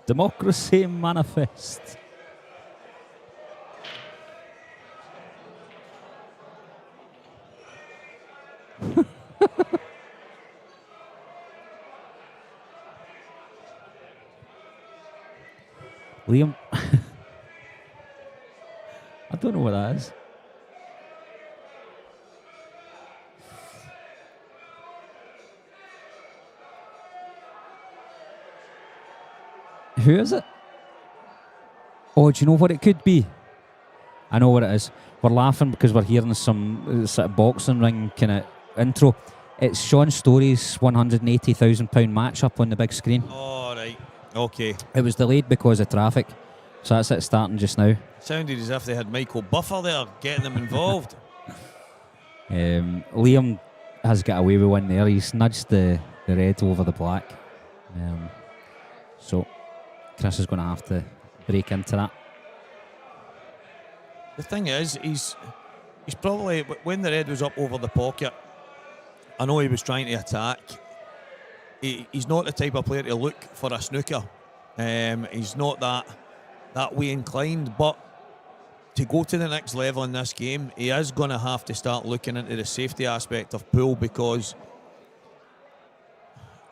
Democracy manifest. Liam. I don't know what that is. Who is it? Oh, do you know what it could be? I know what it is. We're laughing because we're hearing some sort of boxing ring kind of intro. It's Sean Story's £180,000 match-up on the big screen. Oh, right. Okay. It was delayed because of traffic. So that's it starting just now. Sounded as if they had Michael Buffer there getting them involved. Liam has got away with one there. He's nudged the red over the black. So Chris is going to have to break into that. The thing is, he's probably, when the red was up over the pocket, I know he was trying to attack. He's not the type of player to look for a snooker. He's not that way inclined, but to go to the next level in this game, he is going to have to start looking into the safety aspect of pool, because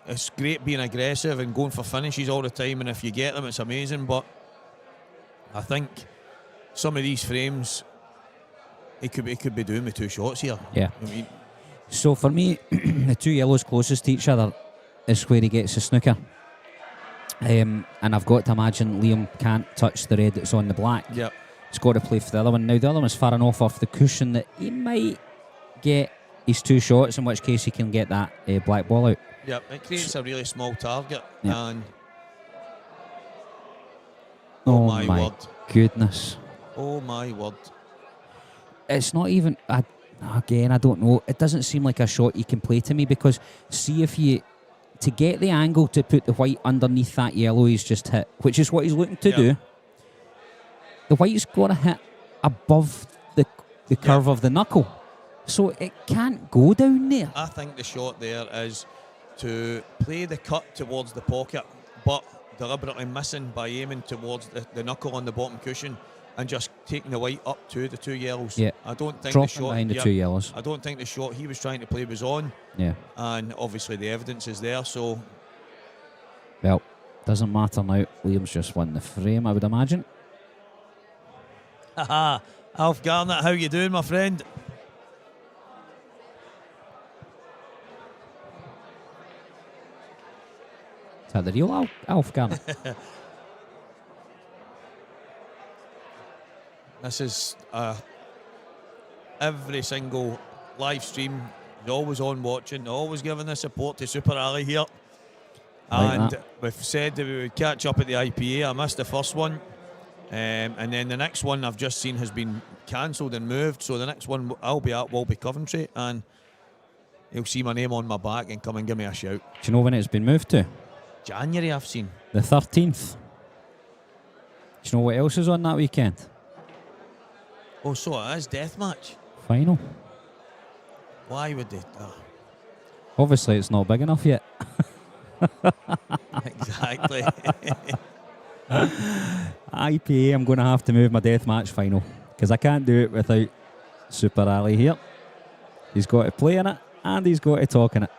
it's great being aggressive and going for finishes all the time, and if you get them, it's amazing, but I think some of these frames, he could be doing with two shots here. Yeah. I mean, so for me, the two yellows closest to each other is where he gets the snooker. And I've got to imagine Liam can't touch the red that's on the black. yeah. He's got to play for the other one. Now, the other one's far enough off the cushion that he might get his two shots, in which case he can get that black ball out. Yeah, it creates a really small target. Yeah. And Oh my word. Goodness. Oh my word. It's not even, again, I don't know. It doesn't seem like a shot you can play to me, because see if you, to get the angle to put the white underneath that yellow he's just hit, which is what he's looking to do, the white's got to hit above the curve of the knuckle. So it can't go down there. I think the shot there is to play the cut towards the pocket, but deliberately missing by aiming towards the knuckle on the bottom cushion and just taking the white up to the two yellows. Yeah. I don't think Dropping the shot behind the two yellows. I don't think the shot he was trying to play was on. Yeah. And obviously the evidence is there, so Well, doesn't matter now. Liam's just won the frame, I would imagine. haha. Alf Garnett, how you doing, my friend? Is that the real Alf Garnett? This is every single live stream. You're always on watching, always giving the support to Super Ali here. Like And that. we've said that we would catch up at the IPA. I missed the first one. And then the next one I've just seen has been cancelled and moved. So the next one I'll be at will be Coventry. And you'll see my name on my back and come and give me a shout. Do you know when it's been moved to? January, I've seen. The 13th. Do you know what else is on that weekend? Oh, so it is Deathmatch. Final. Why would they? Obviously, it's not big enough yet. Exactly. IPA, I'm going to have to move my deathmatch final because I can't do it without Super Ali here. He's got to play in it and he's got to talk in it.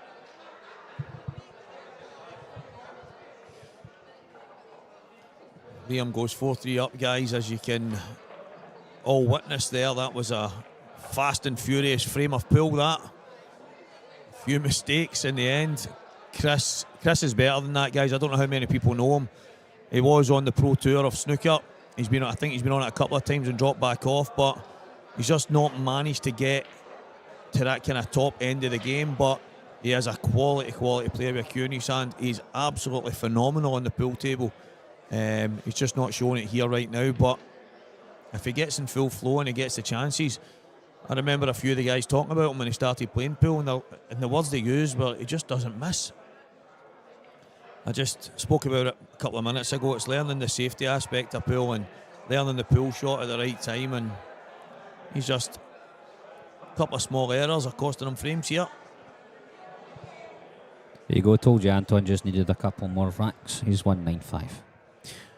Liam goes 4-3 up, guys, as you can all witness there. That was a fast and furious frame of pool, that. A few mistakes in the end. Chris is better than that, guys. I don't know how many people know him. He was on the Pro Tour of snooker. I think he's been on it a couple of times and dropped back off, but he's just not managed to get to that kind of top end of the game. But he is a quality player with a cue in his hand. He's absolutely phenomenal on the pool table. He's just not showing it here right now, but if he gets in full flow and he gets the chances, I remember a few of the guys talking about him when he started playing pool, and the words they use were, he just doesn't miss. I just spoke about it a couple of minutes ago. It's learning the safety aspect of pool and learning the pool shot at the right time, and he's just a couple of small errors are costing him frames here. There you go, told you Anton just needed a couple more racks. He's 195.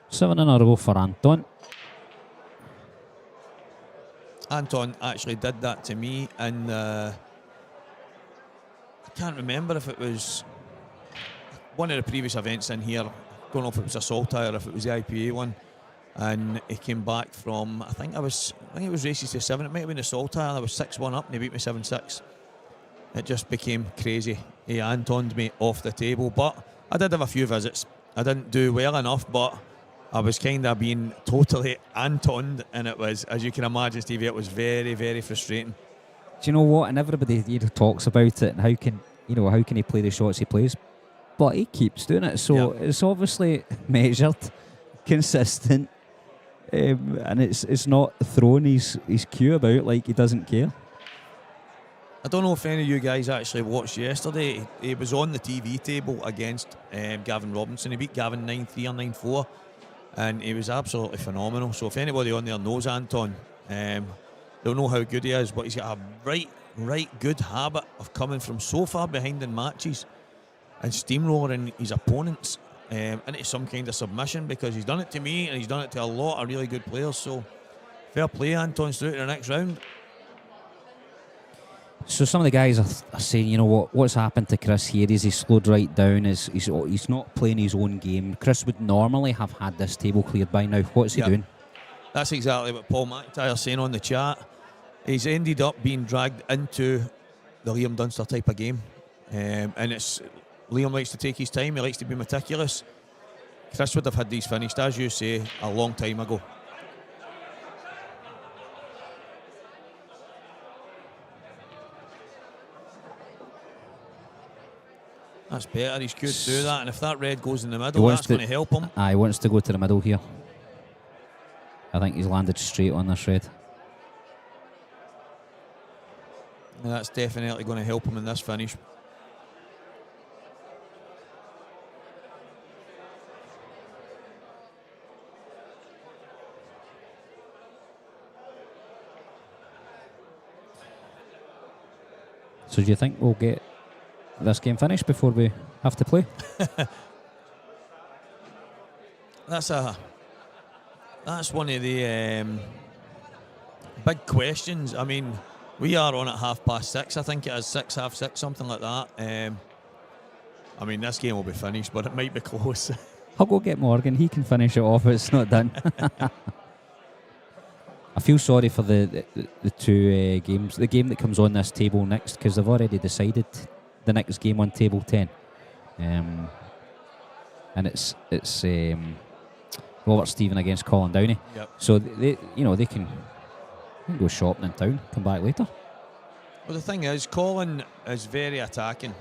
7 in a row for Anton. Anton actually did that to me, and I can't remember if it was one of the previous events in here. I don't know if it was a Saltire or if it was the IPA one, and he came back from, I think it was races to 7. It might have been the Saltire. I was 6-1 up and he beat me 7-6. It just became crazy. He Antoned me off the table, but I did have a few visits. I didn't do well enough, but I was kind of being totally Antoned, and it was, as you can imagine, Stevie, it was very, very frustrating. Do you know what? And everybody talks about it and how can he play the shots he plays, but he keeps doing it. So It's obviously measured, consistent, and it's not throwing his cue about like he doesn't care. I don't know if any of you guys actually watched yesterday. He was on the TV table against Gavin Robinson. He beat Gavin 9-3 or 9-4, and he was absolutely phenomenal. So if anybody on there knows Anton, they'll know how good he is. But he's got a right good habit of coming from so far behind in matches and steamrolling his opponents into some kind of submission, because he's done it to me and he's done it to a lot of really good players. So fair play, Anton's through to the next round. So some of the guys are saying, you know what's happened to Chris here is he's slowed right down. He's not playing his own game. Chris would normally have had this table cleared by now. What's he doing? That's exactly what Paul McIntyre's saying on the chat. He's ended up being dragged into the Liam Dunster type of game, and Liam likes to take his time. He likes to be meticulous. Chris would have had these finished, as you say, a long time ago. That's better. He's cued through that, and if that red goes in the middle, that's going to help him. He wants to go to the middle here. I think he's landed straight on this red. And that's definitely going to help him in this finish. So do you think we'll get this game finished before we have to play? That's one of the big questions. I mean, we are on at 6:30. I think it is 6, half 6, something like that. I mean, this game will be finished, but it might be close. I'll go get Morgan. He can finish it off. It's not done. I feel sorry for the two games. The game that comes on this table next, because they've already decided the next game on table 10, and it's Robert Stephen against Colin Downey. Yep. So they can go shopping in town, come back later. Well, the thing is, Colin is very attacking.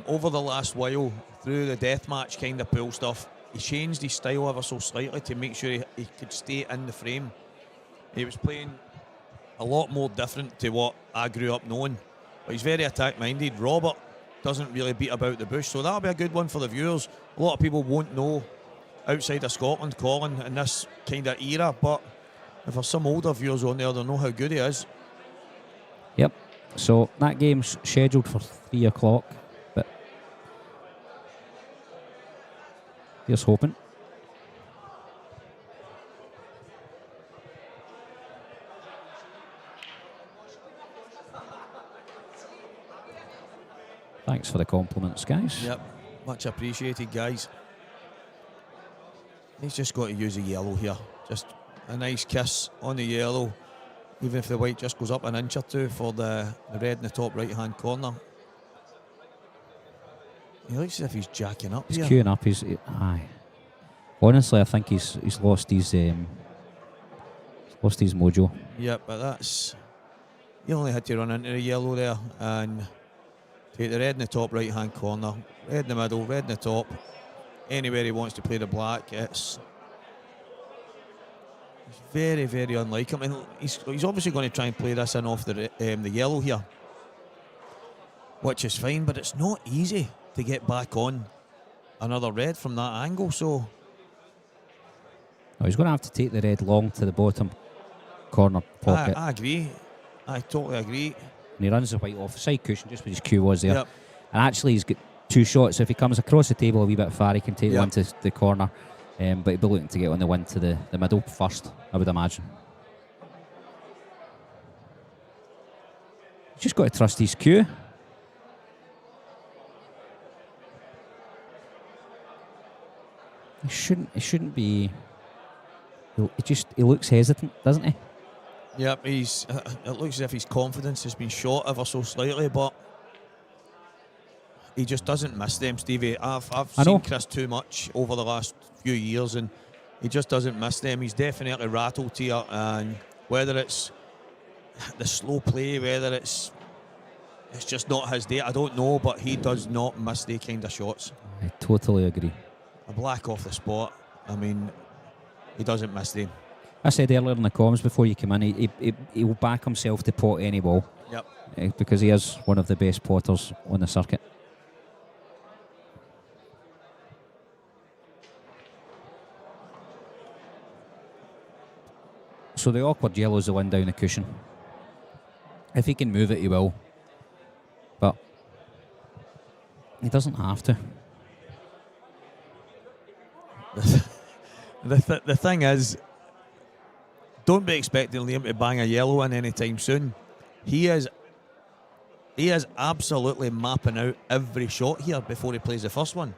Over the last while, through the deathmatch kind of pool stuff, he changed his style ever so slightly to make sure he could stay in the frame. He was playing a lot more different to what I grew up knowing. But he's very attack-minded. Robert doesn't really beat about the bush, so that'll be a good one for the viewers. A lot of people won't know, outside of Scotland, Colin in this kind of era, but if there's some older viewers on there, they'll know how good he is. Yep. So that game's scheduled for 3 o'clock, but here's hoping. Thanks for the compliments, guys. Yep, much appreciated, guys. He's just got to use a yellow here. Just a nice kiss on the yellow, even if the white just goes up an inch or two for the red in the top right-hand corner. He looks as if he's jacking up He's here. queuing up. Aye. Honestly, I think he's lost his mojo. Yep, but that's... He only had to run into the yellow there and take the red in the top right-hand corner, red in the middle, red in the top. Anywhere he wants to play the black, it's very, very unlike him. And he's obviously going to try and play this in off the yellow here, which is fine, but it's not easy to get back on another red from that angle. So He's going to have to take the red long to the bottom corner pocket. I agree. I totally agree. And he runs the white off the side cushion, just where his cue was there. Yep. And actually, he's got 2 shots. If he comes across the table a wee bit far, he can take one to the corner. But he'll be looking to get on the win to the middle first, I would imagine. He's just got to trust his cue. He shouldn't be. He looks hesitant, doesn't he? Yep, it looks as if his confidence has been shot ever so slightly, but he just doesn't miss them, Stevie. I've seen Chris too much over the last few years, and he just doesn't miss them. He's definitely rattled here, and whether it's the slow play, whether it's just not his day, I don't know, but he does not miss the kind of shots. I totally agree. A black off the spot, I mean, he doesn't miss them. I said earlier in the comms before you come in, he will back himself to pot any ball. Yep. Because he is one of the best potters on the circuit. So the awkward yellow is the one down the cushion. If he can move it, he will. But he doesn't have to. The thing is, don't be expecting Liam to bang a yellow in anytime soon. He is absolutely mapping out every shot here before he plays the first one.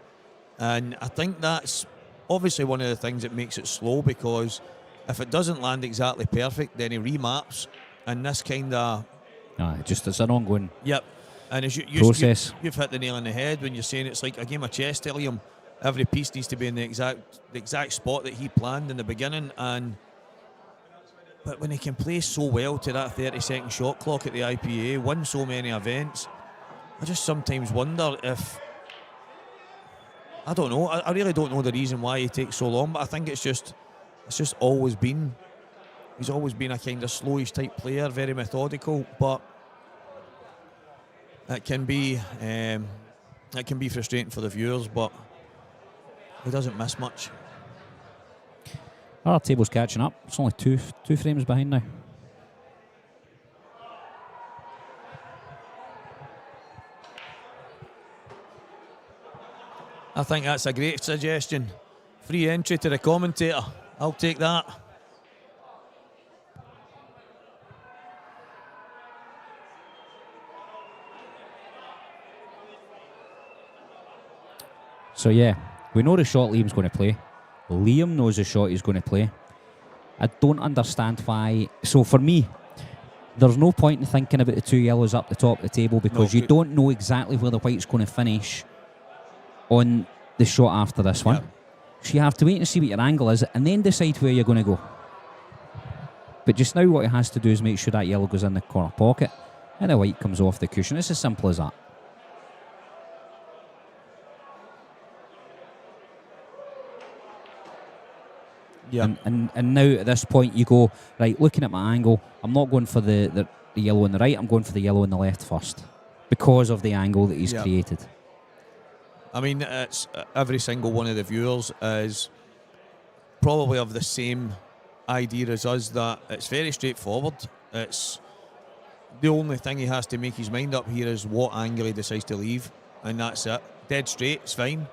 And I think that's obviously one of the things that makes it slow, because if it doesn't land exactly perfect, then he remaps. And this kind of... It's an ongoing And as process. You've hit the nail on the head when you're saying it's like a game of chess, to Liam. Every piece needs to be in the exact spot that he planned in the beginning. But when he can play so well to that 30-second shot clock at the IPA, win so many events, I just sometimes wonder if... I don't know. I really don't know the reason why he takes so long, but I think it's just always been... He's always been a kind of slowish type player, very methodical, but it can be frustrating for the viewers, but he doesn't miss much. Our table's catching up. It's only two frames behind now. I think that's a great suggestion. Free entry to the commentator. I'll take that. So yeah, we know the shot Liam's going to play. Liam knows the shot he's going to play. I don't understand why. So for me, there's no point in thinking about the 2 yellows up the top of the table, because you don't know exactly where the white's going to finish on the shot after this one. So you have to wait and see what your angle is and then decide where you're going to go. But just now what he has to do is make sure that yellow goes in the corner pocket and the white comes off the cushion. It's as simple as that. Yeah. And now at this point you go, right, looking at my angle, I'm not going for the yellow on the right, I'm going for the yellow on the left first, because of the angle that he's created. I mean, it's every single one of the viewers is probably of the same idea as us, that it's very straightforward. It's The only thing he has to make his mind up here is what angle he decides to leave, and that's it. Dead straight, it's fine.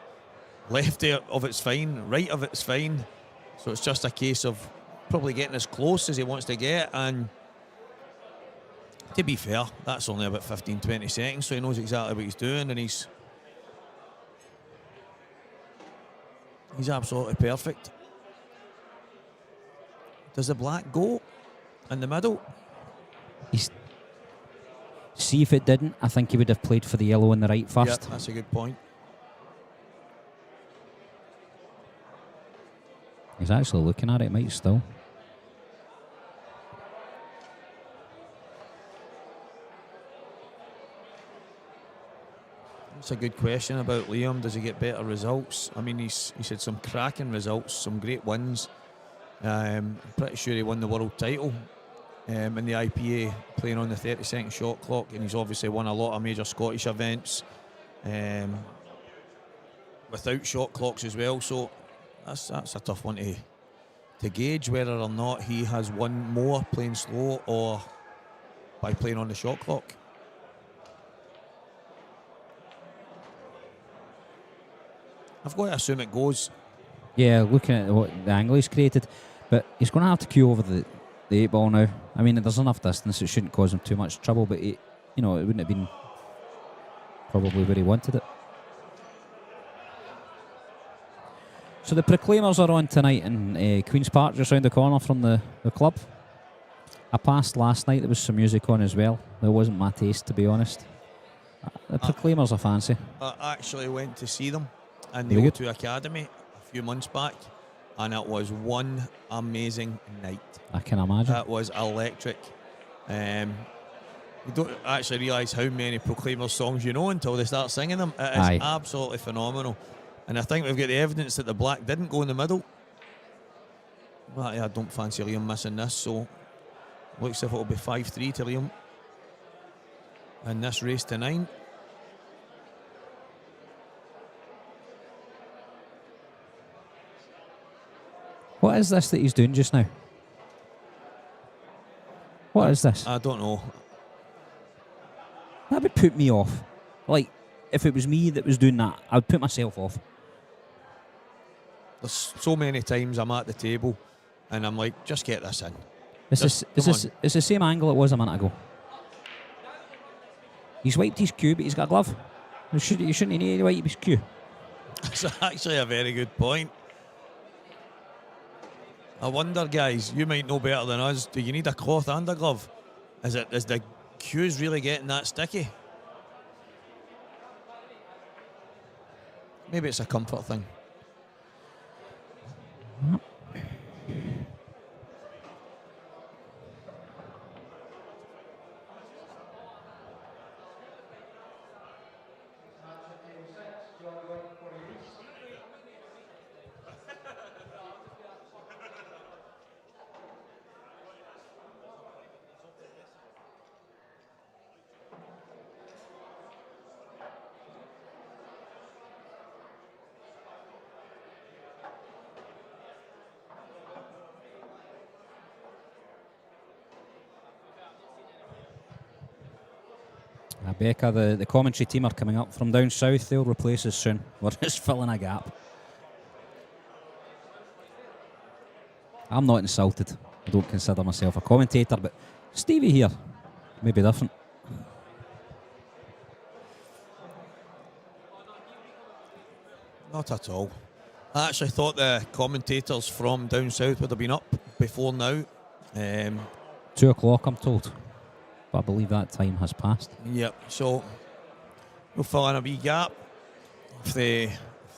Left of it's fine. Right of it's fine. So it's just a case of probably getting as close as he wants to get. And to be fair, that's only about 15-20 seconds, so he knows exactly what he's doing, and he's absolutely perfect. Does the black go in the middle? See, if it didn't, I think he would have played for the yellow on the right first. Yeah, that's a good point. He's actually looking at it, might still. That's a good question about Liam. Does he get better results? I mean, he's had some cracking results, some great wins. I'm pretty sure he won the world title in the IPA, playing on the 30-second shot clock, and he's obviously won a lot of major Scottish events without shot clocks as well. So that's a tough one to gauge whether or not he has won more playing slow or by playing on the shot clock. I've got to assume it goes. Yeah, looking at what the angle he's created, but he's going to have to cue over the 8 ball now. I mean, there's enough distance; it shouldn't cause him too much trouble. But it wouldn't have been probably where he wanted it. So the Proclaimers are on tonight in Queen's Park, just round the corner from the club. I passed last night. There was some music on as well. There wasn't my taste, to be honest. The Proclaimers are fancy. I actually went to see them in Really the good. O2 Academy a few months back, and it was one amazing night. I can imagine. It was electric. You don't actually realise how many Proclaimers songs you know until they start singing them. It is Aye. absolutely phenomenal. And I think we've got the evidence that the black didn't go in the middle. Well, I don't fancy Liam missing this, so looks as if it'll be 5-3 to Liam in this race to 9. What is this that he's doing just now? What is this? I don't know. That would put me off. Like, if it was me that was doing that, I would put myself off. There's so many times I'm at the table and I'm like, just get this in. It's the same angle it was a minute ago. He's wiped his cue, but he's got a glove. You shouldn't need to wipe his cue. That's actually a very good point. I wonder, guys, you might know better than us. Do you need a cloth and a glove? Is the cues really getting that sticky? Maybe it's a comfort thing. Becca, the commentary team are coming up from down south. They'll replace us soon. We're just filling a gap. I'm not insulted. I don't consider myself a commentator, but Stevie here may be different. Not at all. I actually thought the commentators from down south would have been up before now. 2 o'clock, I'm told. But I believe that time has passed. Yep, so we'll fill in a wee gap. If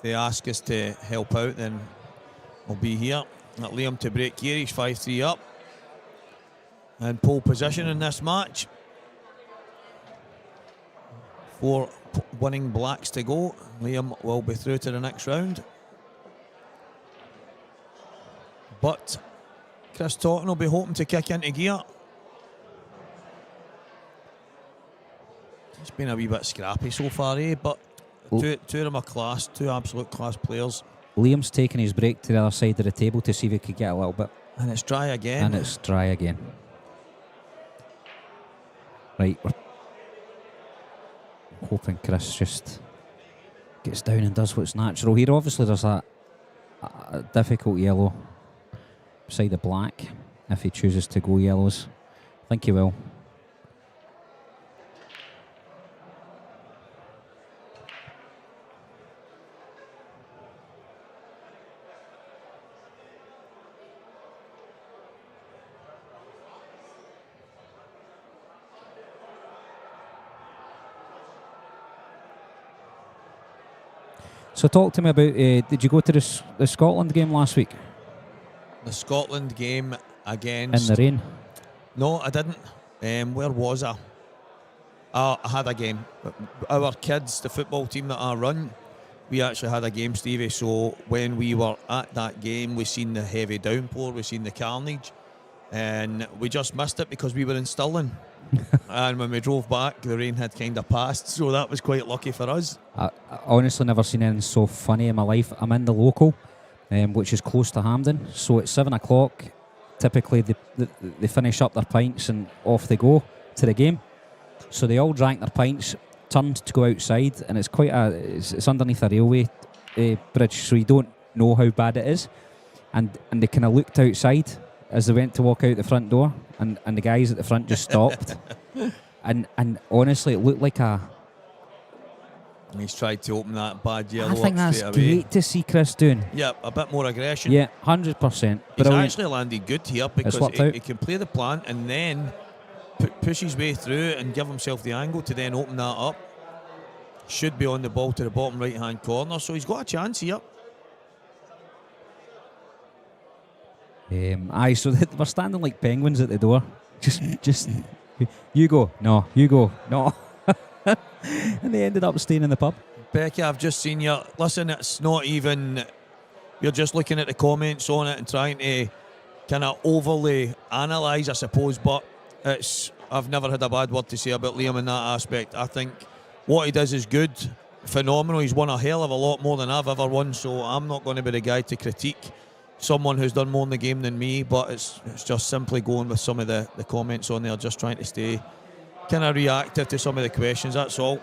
they ask us to help out, then we'll be here. At Liam to break here, he's 5-3 up. And pole position in this match. 4 winning blacks to go. Liam will be through to the next round. But Chris Totten will be hoping to kick into gear. It's been a wee bit scrappy so far, But two of them are class, 2 absolute class players. Liam's taking his break to the other side of the table to see if he could get a little bit. And it's dry again. And it's dry again. Right, we're hoping Chris just gets down and does what's natural here. Obviously, there's a difficult yellow beside the black if he chooses to go yellows. I think he will. So talk to me about, did you go to the Scotland game last week? The Scotland game In against... the rain? No, I didn't. Where was I? I had a game. Our kids, the football team that I run, we actually had a game, Stevie. So when we were at that game, we seen the heavy downpour, we seen the carnage, and we just missed it because we were in Stirling. And when we drove back, the rain had kind of passed, so that was quite lucky for us. I honestly never seen anything so funny in my life. I'm in the local, which is close to Hampden. So at 7 o'clock, typically they finish up their pints and off they go to the game. So they all drank their pints, turned to go outside, and it's quite it's underneath a railway bridge, so you don't know how bad it is. And they kind of looked outside as they went to walk out the front door, and the guys at the front just stopped. and honestly, it looked like a... He's tried to open that bad yellow I think up that's straight away. great to see Chris doing. Yeah, a bit more aggression. Yeah, 100%. He's Brilliant. actually landed good here because he can play the plant and then push his way through and give himself the angle to then open that up. Should be on the ball to the bottom right hand corner, so he's got a chance here. Aye, so we're standing like penguins at the door. Just you go, no, you go, no. And they ended up staying in the pub. Becky, I've just seen you. Listen, it's not even... You're just looking at the comments on it and trying to kind of overly analyse, I suppose, but I've never had a bad word to say about Liam in that aspect. I think what he does is good, phenomenal. He's won a hell of a lot more than I've ever won, so I'm not going to be the guy to critique someone who's done more in the game than me, but it's just simply going with some of the comments on there, just trying to stay kind of reactive to some of the questions, that's all.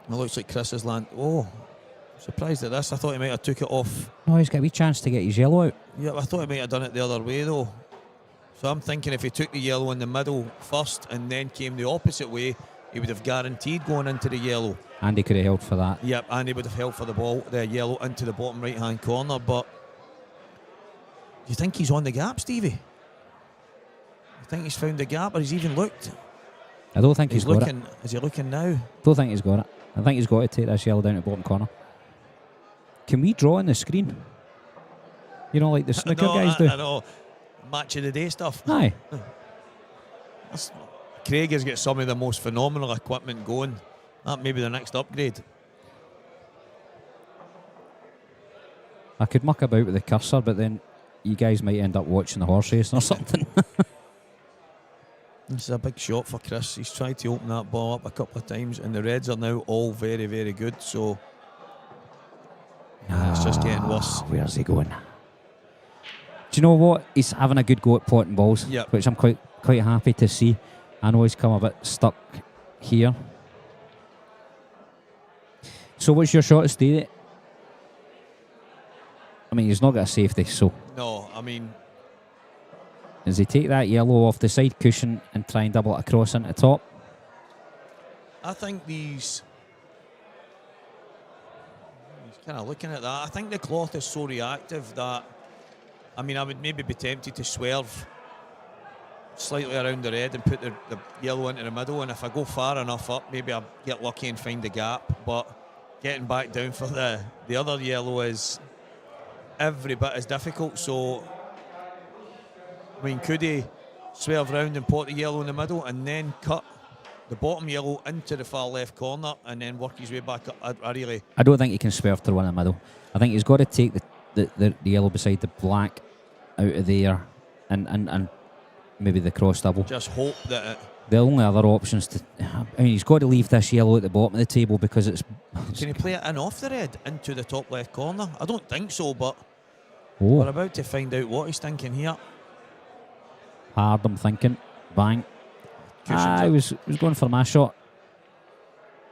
It looks like Chris has landed. Oh, surprised at this. I thought he might have took it off. No, he's got a wee chance to get his yellow out. Yeah, I thought he might have done it the other way though. So I'm thinking if he took the yellow in the middle first and then came the opposite way, he would have guaranteed going into the yellow. And he could have held for that. Yep, and he would have held for the yellow into the bottom right hand corner. But do you think he's on the gap, Stevie? You think he's found the gap, or he's even looked? I don't think he's got looking. it. Is he looking now? Don't think he's got it. I think he's got to take this yellow down to the bottom corner. Can we draw on the screen? You know, like the snooker guys do? I know. Match of the day stuff. Aye. Craig has got some of the most phenomenal equipment going. That may be the next upgrade. I could muck about with the cursor, but then you guys might end up watching the horse race or something. This is a big shot for Chris. He's tried to open that ball up a couple of times, and the Reds are now all very, very good. So it's just getting worse. Where's he going? Do you know what? He's having a good go at potting balls, Yep. which I'm quite happy to see. I know he's come a bit stuck here. So what's your shot, Steve? I mean, he's not got a safety, so... No, I mean... Does he take that yellow off the side cushion and try and double it across into top? I think he's kind of looking at that. I think the cloth is so reactive that... I mean, I would maybe be tempted to swerve slightly around the red and put the yellow into the middle, and if I go far enough up, maybe I'll get lucky and find the gap. But getting back down for the other yellow is every bit as difficult. So, I mean, could he swerve round and pot the yellow in the middle and then cut the bottom yellow into the far left corner and then work his way back up? I don't think he can swerve to the one in the middle. I think he's got to take the yellow beside the black out of there and maybe the cross double. Just hope that it... The only other options I mean, he's got to leave this yellow at the bottom of the table because it's... Can he play it in off the red into the top left corner? I don't think so, but Oh. we're about to find out what he's thinking here. hard, I'm thinking. Bang. I was going for my shot.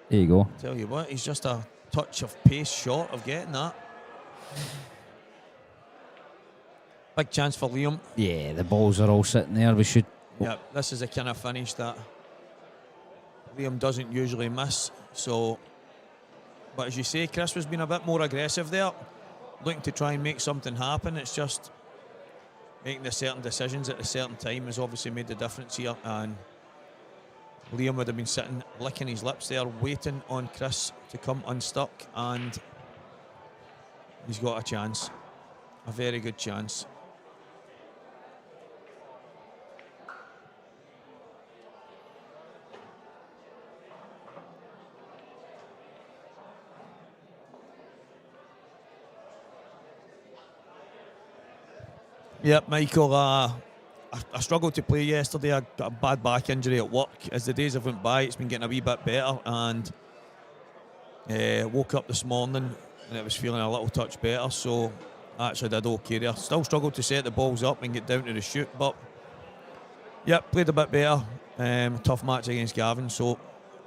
There you go. Tell you what, he's just a touch of pace short of getting that. Big chance for Liam. Yeah, the balls are all sitting there. We should. Yeah, this is the kind of finish that Liam doesn't usually miss. So, but as you say, Chris has been a bit more aggressive there, looking to try and make something happen. It's just making the certain decisions at a certain time has obviously made the difference here. And Liam would have been sitting licking his lips there, waiting on Chris to come unstuck, and he's got a chance, a very good chance. Yep, Michael, I struggled to play yesterday. I got a bad back injury at work. As the days have went by, it's been getting a wee bit better, and woke up this morning and it was feeling a little touch better, so I actually did okay there. Still struggled to set the balls up and get down to the shoot, but yep, played a bit better. Tough match against Gavin, so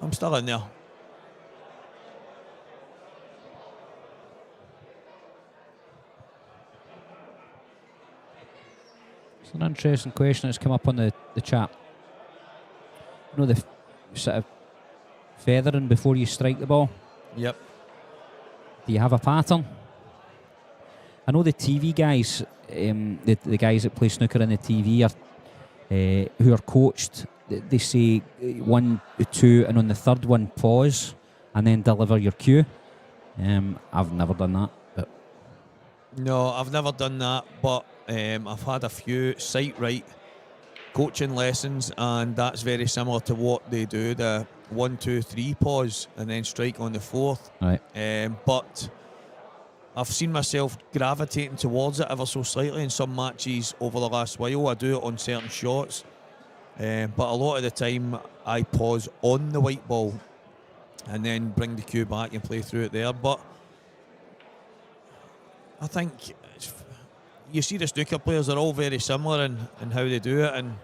I'm still in there. It's an interesting question that's come up on the chat. You know, the sort of feathering before you strike the ball? Yep. Do you have a pattern? I know the TV guys, the guys that play snooker in the TV are who are coached. They say 1, 2, and on the third one pause and then deliver your cue. I've never done that. But No, I've never done that, but I've had a few sight-right coaching lessons, and that's very similar to what they do, the 1, 2, 3 pause and then strike on the fourth. Right. But I've seen myself gravitating towards it ever so slightly in some matches over the last while. I do it on certain shots, but a lot of the time I pause on the white ball and then bring the cue back and play through it there. But I think you see the snooker players, they're all very similar in how they do it, and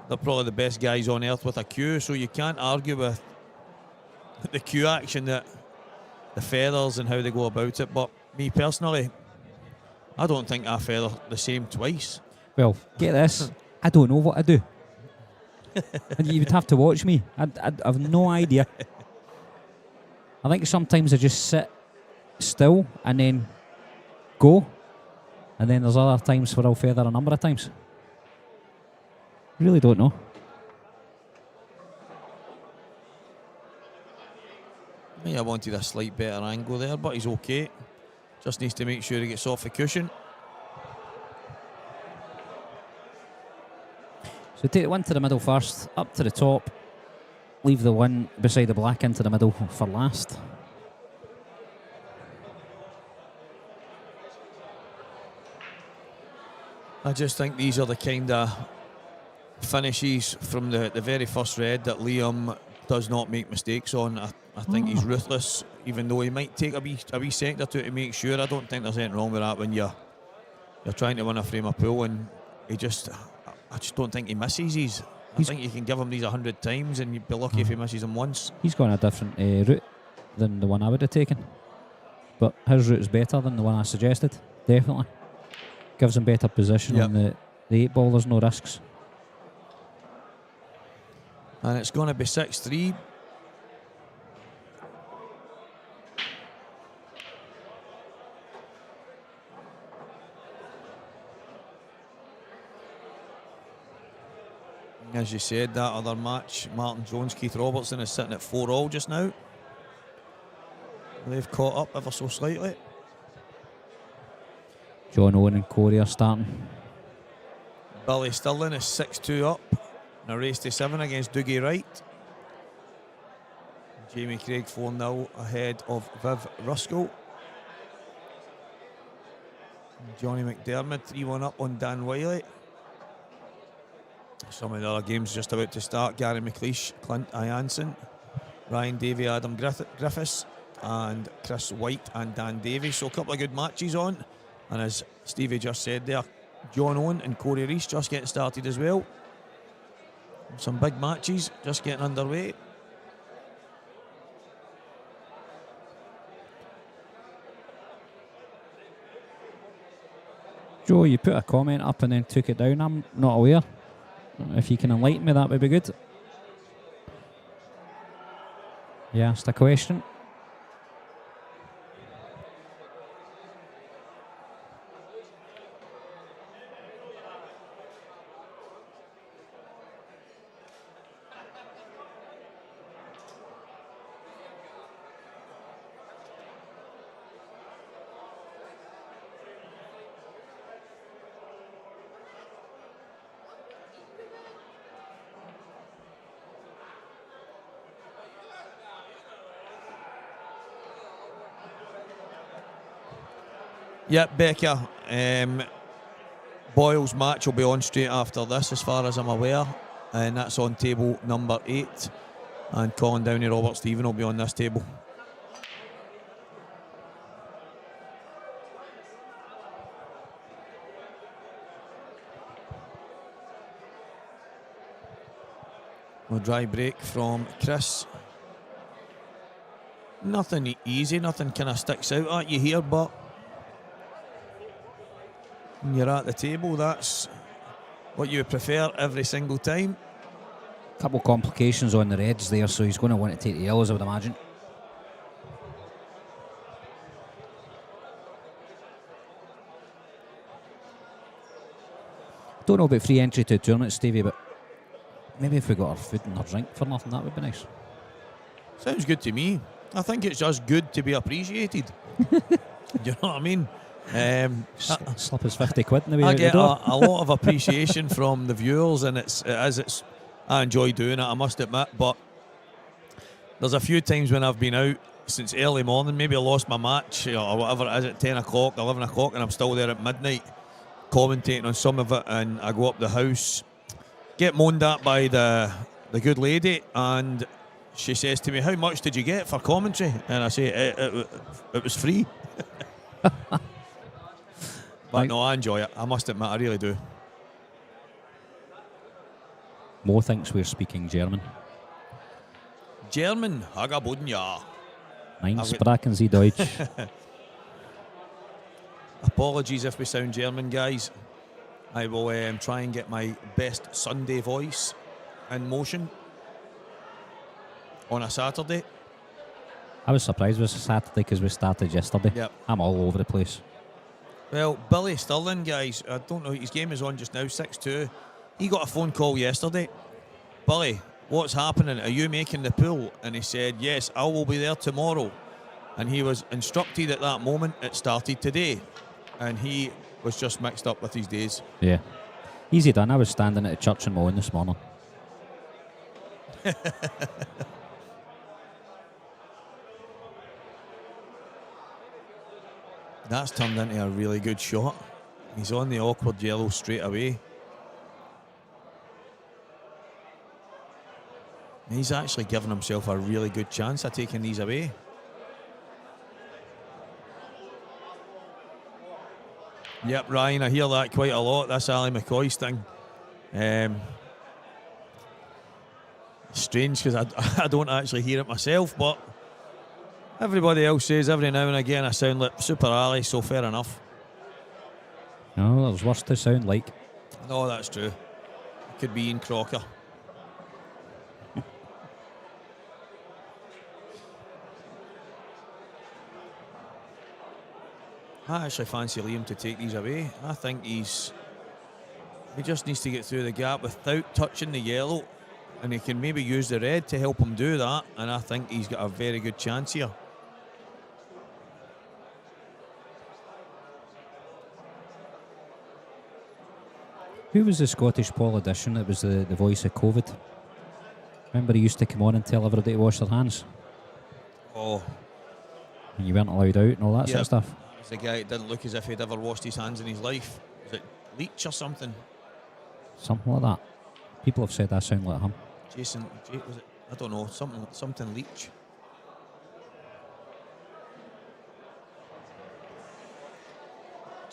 they're probably the best guys on earth with a cue, so you can't argue with the cue action, that the feathers and how they go about it. But me personally, I don't think I feather the same twice. Well, get this. I don't know what I do. And you would have to watch me. I've no idea. I think sometimes I just sit still and then go. And then there's other times where I'll feather a number of times. Really don't know. I wanted a slight better angle there, but he's okay. Just needs to make sure he gets off the cushion. So take the one to the middle first, up to the top. Leave the one beside the black into the middle for last. I just think these are the kind of finishes from the very first red that Liam does not make mistakes on. I think he's ruthless, even though he might take a wee second or two to make sure. I don't think there's anything wrong with that when you're trying to win a frame of pool, and I just don't think he misses these. I think you can give him these 100 times and you'd be lucky if he misses them once. He's gone a different route than the one I would have taken, but his route is better than the one I suggested, definitely. Gives him better position on the 8 ball, there's no risks. And it's going to be 6-3. As you said, that other match, Martin Jones, Keith Robertson, is sitting at 4-all just now. They've caught up ever so slightly. John Owen and Corey are starting. Billy Stirling is 6-2 up in a race to 7 against Dougie Wright. Jamie Craig 4-0 ahead of Viv Ruskell. Johnny McDermott 3-1 up on Dan Wiley. Some of the other games just about to start. Gary McLeish, Clint Ianson, Ryan Davey, Adam Griffiths, and Chris White and Dan Davies. So a couple of good matches on. And as Stevie just said there, John Owen and Corey Reese just getting started as well. Some big matches just getting underway. Joe, you put a comment up and then took it down. I'm not aware. If you can enlighten me, that would be good. You asked a question. Yep, Becca. Boyle's match will be on straight after this, as far as I'm aware, and that's on table number 8. And Colin Downey, Robert Stephen will be on this table. A dry break from Chris. Nothing easy, nothing kind of sticks out at you here, but when you're at the table, that's what you prefer every single time. Couple complications on the reds there, so he's going to want to take the yellows, I would imagine. Don't know about free entry to a tournament, Stevie, but maybe if we got our food and our drink for nothing, that would be nice. Sounds good to me. I think it's just good to be appreciated. You know what I mean? Slip us 50 quid in the way I out get the door. a lot of appreciation from the viewers, and I enjoy doing it, I must admit, but there's a few times when I've been out since early morning, maybe I lost my match or whatever it is at 10 o'clock, 11 o'clock, and I'm still there at midnight commentating on some of it, and I go up the house, get moaned at by the good lady, and she says to me, "How much did you get for commentary?" And I say, it was free. But no, I enjoy it. I must admit, I really do. Mo thinks we're speaking German. German, Hagaboden, ja. Nein, sprachen Sie Deutsch. Apologies if we sound German, guys. I will try and get my best Sunday voice in motion on a Saturday. I was surprised it was a Saturday because we started yesterday. Yep. I'm all over the place. Well, Billy Stirling, guys, I don't know, his game is on just now, 6-2. He got a phone call yesterday. "Billy, what's happening? Are you making the pool?" And he said, "Yes, I will be there tomorrow." And he was instructed at that moment it started today. And he was just mixed up with his days. Yeah. Easy done. I was standing at a church in Moan this morning. That's turned into a really good shot. He's on the awkward yellow straight away. He's actually given himself a really good chance of taking these away. Yep, Ryan, I hear that quite a lot. That's Ali McCoy's thing. Strange because I don't actually hear it myself, but everybody else says every now and again I sound like Super Ali, so fair enough. No, there's worse to sound like. No, that's true. It could be Ian Crocker. I actually fancy Liam to take these away. I think he just needs to get through the gap without touching the yellow, and he can maybe use the red to help him do that, and I think he's got a very good chance here. Who was the Scottish politician that was the voice of COVID? Remember he used to come on and tell everybody to wash their hands? Oh. And you weren't allowed out and all that sort of stuff? It's the guy that didn't look as if he'd ever washed his hands in his life. Was it Leach or something? Something like that. People have said I sound like him. Was it? I don't know. Something Leach.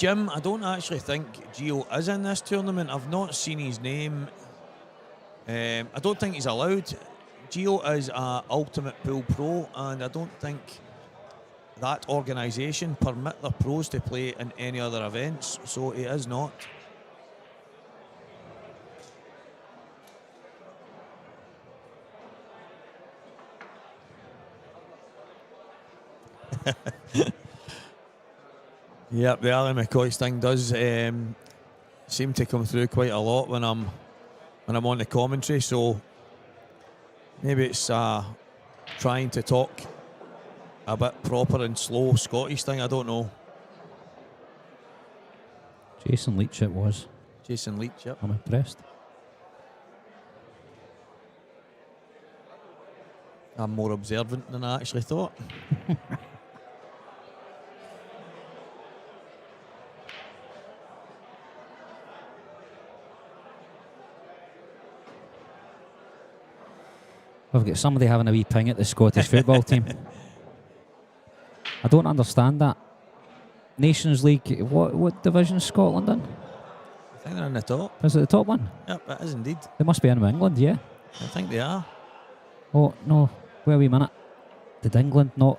Jim, I don't actually think Gio is in this tournament. I've not seen his name. I don't think he's allowed. Gio is a Ultimate Pool Pro, and I don't think that organisation permit their pros to play in any other events, so he is not. Yep, the Ali McCoy thing does seem to come through quite a lot when I'm on the commentary, so maybe it's trying to talk a bit proper and slow Scottish thing, I don't know. Jason Leach it was. Jason Leach, yep. I'm impressed. I'm more observant than I actually thought. We've got somebody having a wee ping at the Scottish football team. I don't understand that. Nations League, what division is Scotland in? I think they're in the top. Is it the top one? Yep, it is indeed. They must be in England, yeah. I think they are. Oh, no. Wait a wee minute. Did England not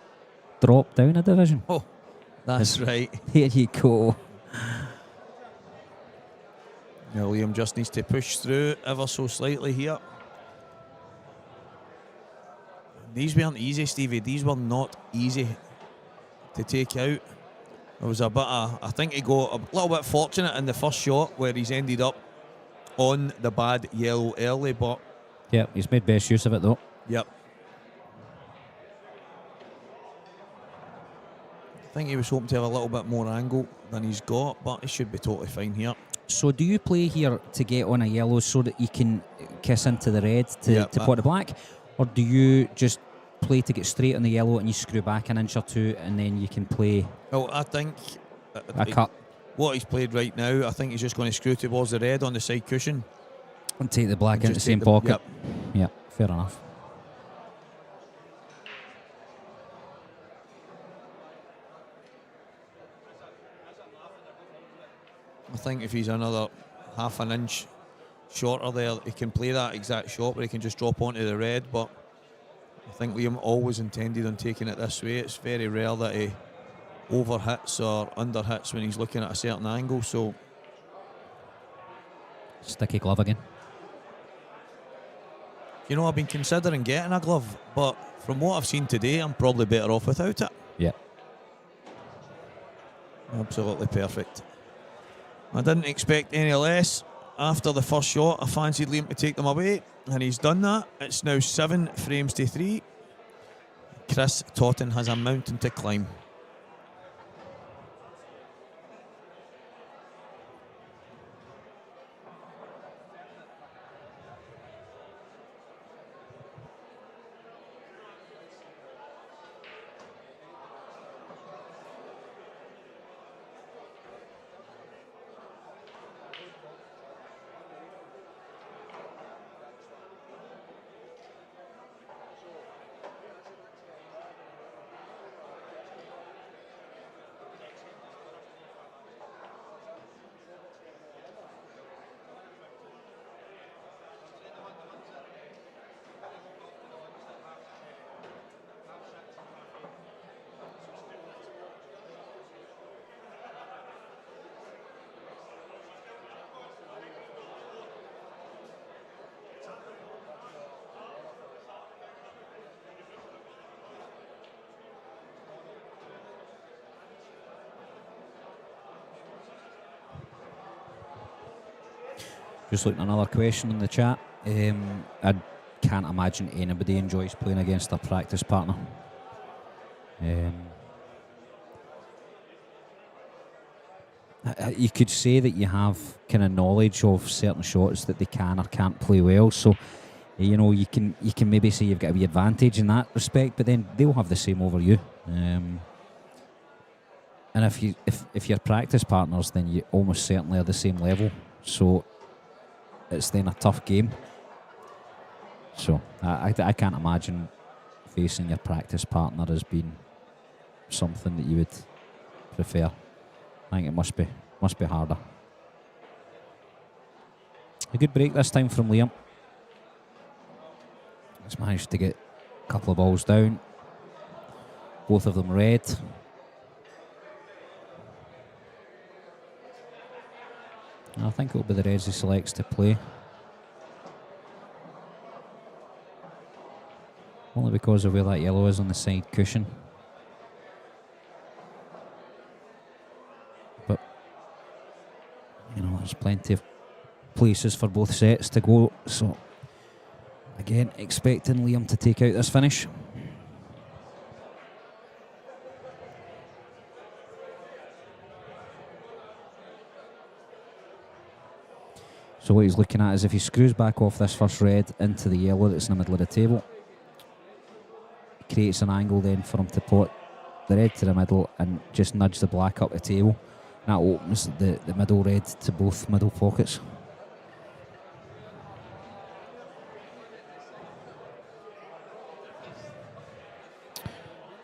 drop down a division? Oh, that's right. There you go. Now Liam just needs to push through ever so slightly here. These weren't easy, Stevie. These were not easy to take out. There was a bit of, I think he got a little bit fortunate in the first shot where he's ended up on the bad yellow early, but... Yep, he's made best use of it though. Yep. I think he was hoping to have a little bit more angle than he's got, but he should be totally fine here. So do you play here to get on a yellow so that you can kiss into the red to pot the black? Or do you just play to get straight on the yellow and you screw back an inch or two and then you can play Well, I think a cut what he's played right now, I think he's just going to screw towards the red on the side cushion and take the black and into the same pocket? Yep. Yeah, fair enough. I think if he's another half an inch shorter there, he can play that exact shot where he can just drop onto the red, but I think Liam always intended on taking it this way. It's very rare that he overhits or underhits when he's looking at a certain angle, so... Sticky glove again. You know, I've been considering getting a glove, but from what I've seen today, I'm probably better off without it. Yeah. Absolutely perfect. I didn't expect any less. After the first shot, I fancied Liam to take them away, and he's done that. It's now 7 frames to 3. Chris Totten has a mountain to climb. Just looking at another question in the chat. I can't imagine anybody enjoys playing against their practice partner. You could say that you have kind of knowledge of certain shots that they can or can't play well. So, you know, you can maybe say you've got a wee advantage in that respect, but then they'll have the same over you. And if you're practice partners, then you almost certainly are the same level. So it's then a tough game. So I can't imagine facing your practice partner as being something that you would prefer. I think it must be harder. A good break this time from Liam. He's managed to get a couple of balls down. Both of them red. I think it'll be the reds he selects to play. Only because of where that yellow is on the side cushion. But, you know, there's plenty of places for both sets to go. So, again, expecting Liam to take out this finish. So what he's looking at is if he screws back off this first red into the yellow that's in the middle of the table, it creates an angle then for him to put the red to the middle and just nudge the black up the table. That opens the middle red to both middle pockets.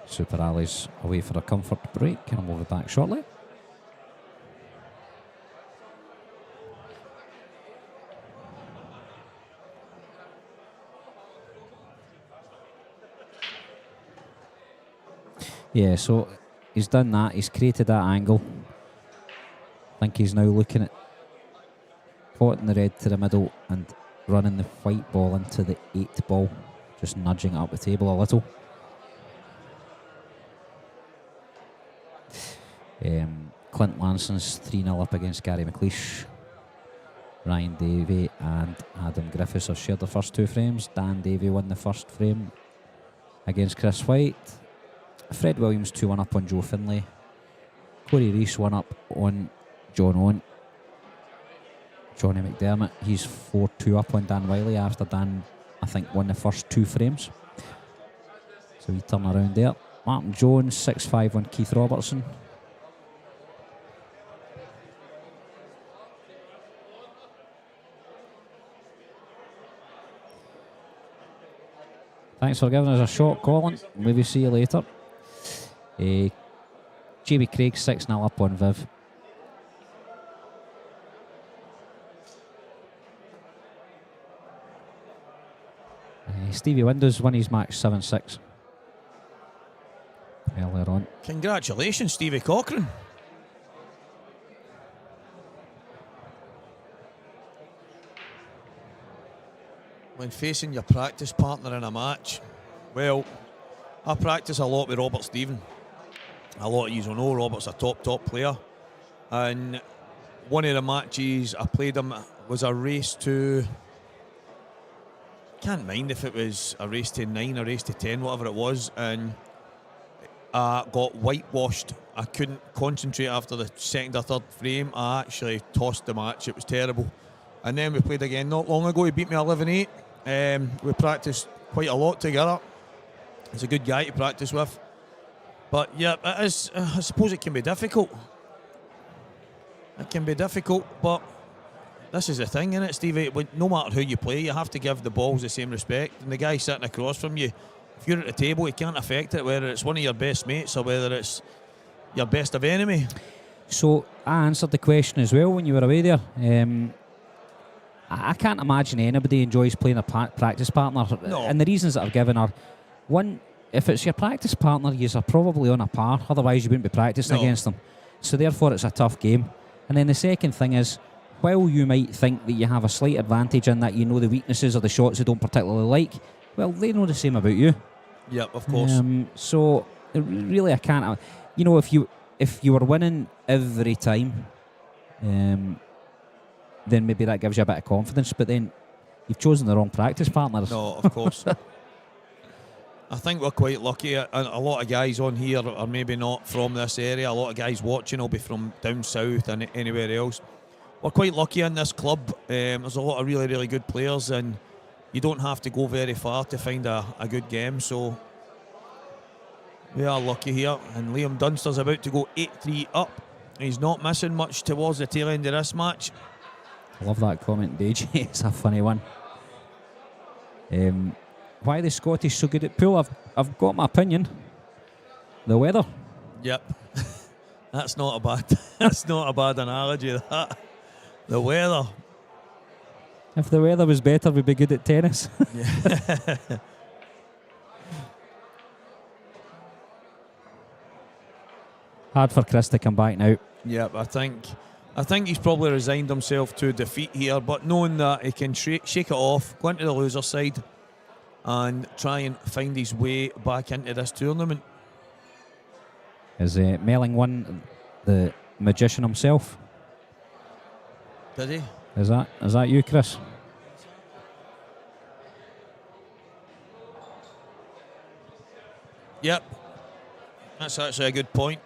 Super Ali's away for a comfort break, and I'll move it back shortly. Yeah, so he's done that. He's created that angle. I think he's now looking at potting the red to the middle and running the white ball into the 8 ball, just nudging it up the table a little. Clint Lanson's 3-0 up against Gary McLeish. Ryan Davey and Adam Griffiths have shared the first 2 frames. Dan Davey won the first frame against Chris White. Fred Williams 2-1 up on Joe Finlay. Corey Reese 1 up on John Owen. Johnny McDermott, he's 4-2 up on Dan Wiley after Dan, I think, won the first 2 frames. So we turn around there. Martin Jones 6-5 on Keith Robertson. Thanks for giving us a shot, Colin. Maybe see you later. JB Craig 6-0 up on Viv. Stevie Windows won his match 7-6 earlier on. Congratulations, Stevie Cochran. When facing your practice partner in a match, well, I practice a lot with Robert Stephen. A lot of you will know Robert's a top player. And one of the matches I played him was a race to... Can't mind if it was a race to 9 or race to 10, whatever it was. And I got whitewashed. I couldn't concentrate after the second or third frame. I actually tossed the match. It was terrible. And then we played again not long ago. He beat me 11-8. We practiced quite a lot together. He's a good guy to practice with. But yeah, it is, I suppose it can be difficult. It can be difficult, but this is the thing, isn't it, Stevie? No matter who you play, you have to give the balls the same respect. And the guy sitting across from you, if you're at the table, he can't affect it, whether it's one of your best mates or whether it's your best of enemy. So I answered the question as well when you were away there. I can't imagine anybody enjoys playing a practice partner. No. And the reasons that I've given are, one, if it's your practice partner, you're probably on a par. Otherwise, you wouldn't be practicing against them. So therefore, it's a tough game. And then the second thing is, while you might think that you have a slight advantage in that you know the weaknesses or the shots you don't particularly like, well, they know the same about you. Yep, of course. So really, I can't. You know, if you were winning every time, then maybe that gives you a bit of confidence. But then you've chosen the wrong practice partners. No, of course. I think we're quite lucky. A lot of guys on here are maybe not from this area. A lot of guys watching will be from down south and anywhere else. We're quite lucky in this club. There's a lot of really, really good players, and you don't have to go very far to find a good game. So we are lucky here. And Liam Dunster's about to go 8-3 up. He's not missing much towards the tail end of this match. I love that comment, DJ. It's a funny one. Why the Scottish so good at pool? I've got my opinion. The weather. Yep. That's not a bad. That's not a bad analogy. That the weather. If the weather was better, we'd be good at tennis. Yeah. Hard for Chris to come back now. Yep, I think he's probably resigned himself to defeat here, but knowing that he can shake it off, go into the loser side, and try and find his way back into this tournament. Is Melling won the magician himself? Did he? Is that you, Chris? Yep. That's actually a good point.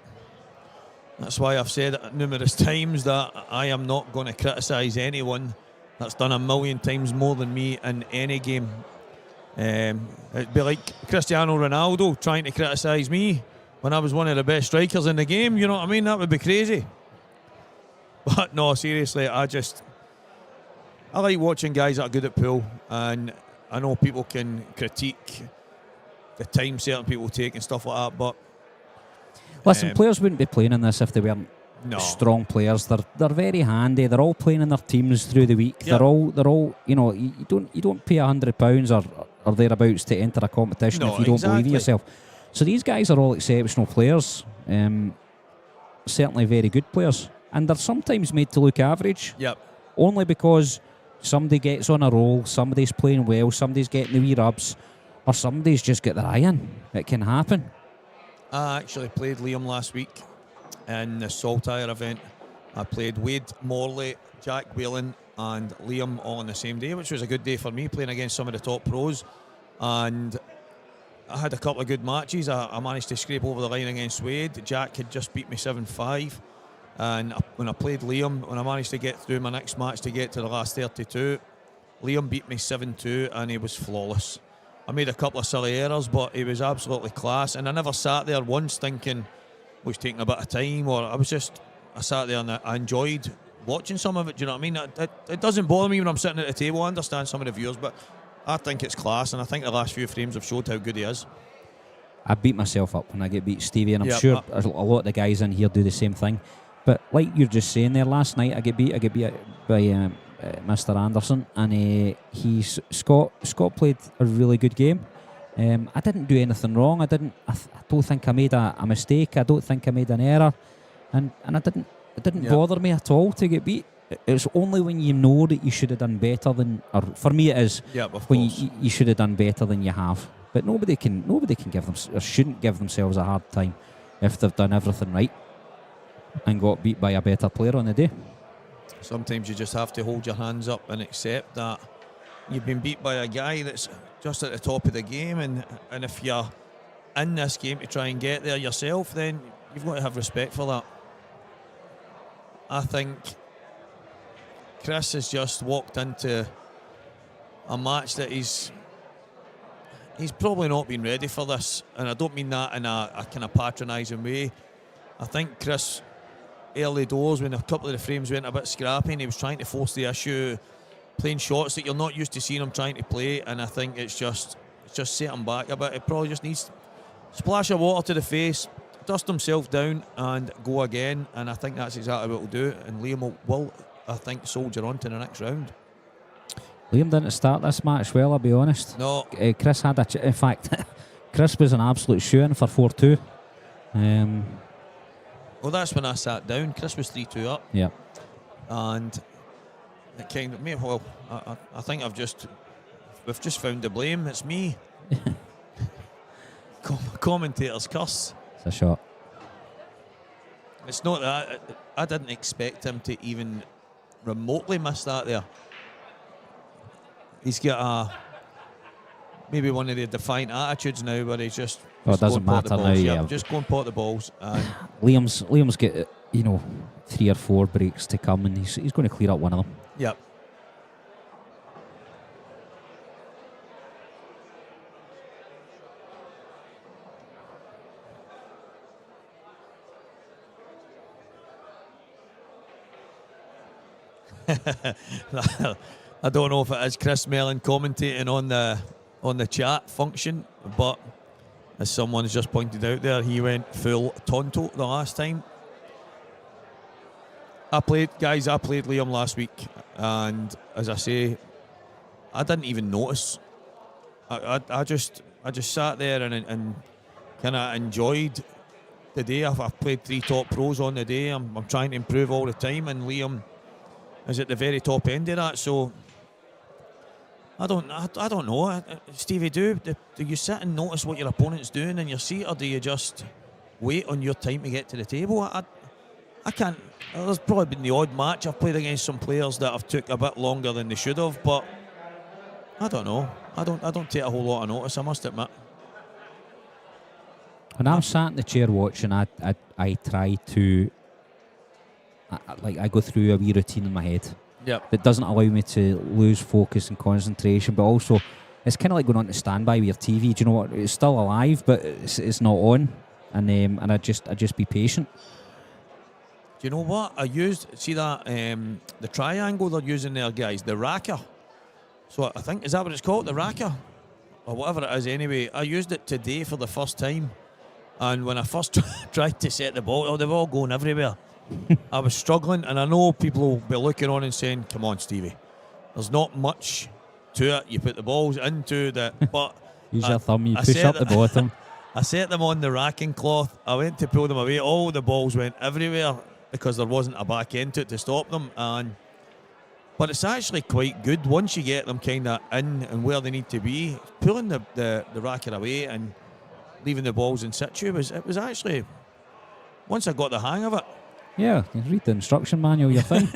That's why I've said it numerous times that I am not going to criticise anyone that's done a million times more than me in any game. It'd be like Cristiano Ronaldo trying to criticise me when I was one of the best strikers in the game. You know what I mean? That would be crazy. But no, seriously, I like watching guys that are good at pool, and I know people can critique the time certain people take and stuff like that, but listen, players wouldn't be playing in this if they weren't no. strong players. They're very handy. They're all playing in their teams through the week. Yep. They're all you don't pay £100 or thereabouts to enter a competition if you don't believe in yourself. So these guys are all exceptional players. Certainly very good players, and they're sometimes made to look average. Yep. Only because somebody gets on a roll, somebody's playing well, somebody's getting the wee rubs, or somebody's just got their eye in. It can happen. I actually played Liam last week in the Saltire event. I played Wade Morley, Jack Whelan and Liam all on the same day, which was a good day for me, playing against some of the top pros. And I had a couple of good matches. I managed to scrape over the line against Wade. Jack had just beat me 7-5. And when I played Liam, when I managed to get through my next match to get to the last 32, Liam beat me 7-2 and he was flawless. I made a couple of silly errors, but he was absolutely class. And I never sat there once thinking it was taking a bit of time, or I sat there and I enjoyed watching some of it. Do you know what I mean? It doesn't bother me when I'm sitting at the table. I understand some of the viewers, but I think it's class, and I think the last few frames have showed how good he is. I beat myself up when I get beat, Stevie, and I'm Yep. sure a lot of the guys in here do the same thing. But like you're just saying there, last night I get beat by Mr. Anderson, and Scott played a really good game. I didn't do anything wrong. I don't think I made a mistake. I don't think I made an error, and it didn't Yep. bother me at all to get beat. It's only when you know that you should have done better than, or for me it is, Of when course. you should have done better than you have. But nobody can give them, or shouldn't give themselves a hard time if they've done everything right and got beat by a better player on the day. Sometimes you just have to hold your hands up and accept that you've been beat by a guy that's just at the top of the game, and if you're in this game to try and get there yourself, then you've got to have respect for that. I think Chris has just walked into a match that he's probably not been ready for this, and I don't mean that in a kind of patronising way. I think Chris, early doors, when a couple of the frames went a bit scrappy and he was trying to force the issue, playing shots that you're not used to seeing him trying to play, and I think it's just set him back a bit. It probably just needs a splash of water to the face, dust himself down and go again, and I think that's exactly what he'll do, and Liam will I think, soldier on to the next round. Liam didn't start this match well, I'll be honest. No. Chris had in fact, Chris was an absolute shoo-in for 4-2. Well, that's when I sat down. Chris was 3-2 up. Yeah. And it kind of, well, I think we've just found the blame. It's me. Commentators curse. It's a shot. It's not that. I didn't expect him to even remotely miss that there. He's got maybe one of the defiant attitudes now where he's just... It doesn't matter now, yeah. Just go and pot the balls. And Liam's got, 3 or 4 breaks to come, and he's going to clear up one of them. Yep. I don't know if it is Chris Mellon commentating on the chat function, but as someone's just pointed out there, he went full Tonto the last time. I played Liam last week, and as I say, I didn't even notice. I just sat there and kind of enjoyed the day. I've played 3 top pros on the day. I'm trying to improve all the time, and Liam is at the very top end of that. So I don't know, Stevie. Do you sit and notice what your opponent's doing in your seat, or do you just wait on your time to get to the table? I can't. There's probably been the odd match I've played against some players that have took a bit longer than they should have, but I don't know. I don't take a whole lot of notice, I must admit. When I'm sat in the chair watching, I try to I go through a wee routine in my head. Yep. That doesn't allow me to lose focus and concentration, but also it's kind of like going on to standby with your TV. Do you know what? It's still alive, but it's not on, and I just be patient. Do you know what I used? See that the triangle they're using there, guys, the racker. So I think, is that what it's called, the racker, or whatever it is? Anyway, I used it today for the first time, and when I first tried to set the ball, they were all going everywhere. I was struggling, and I know people will be looking on and saying, "Come on, Stevie, there's not much to it. You put the balls into the." But use your thumb, you push up the bottom. I set them on the racking cloth. I went to pull them away. All the balls went everywhere because there wasn't a back end to it to stop them. But it's actually quite good once you get them kind of in and where they need to be. Pulling the racket away and leaving the balls in situ it was actually, once I got the hang of it. Yeah, you read the instruction manual, you're fine.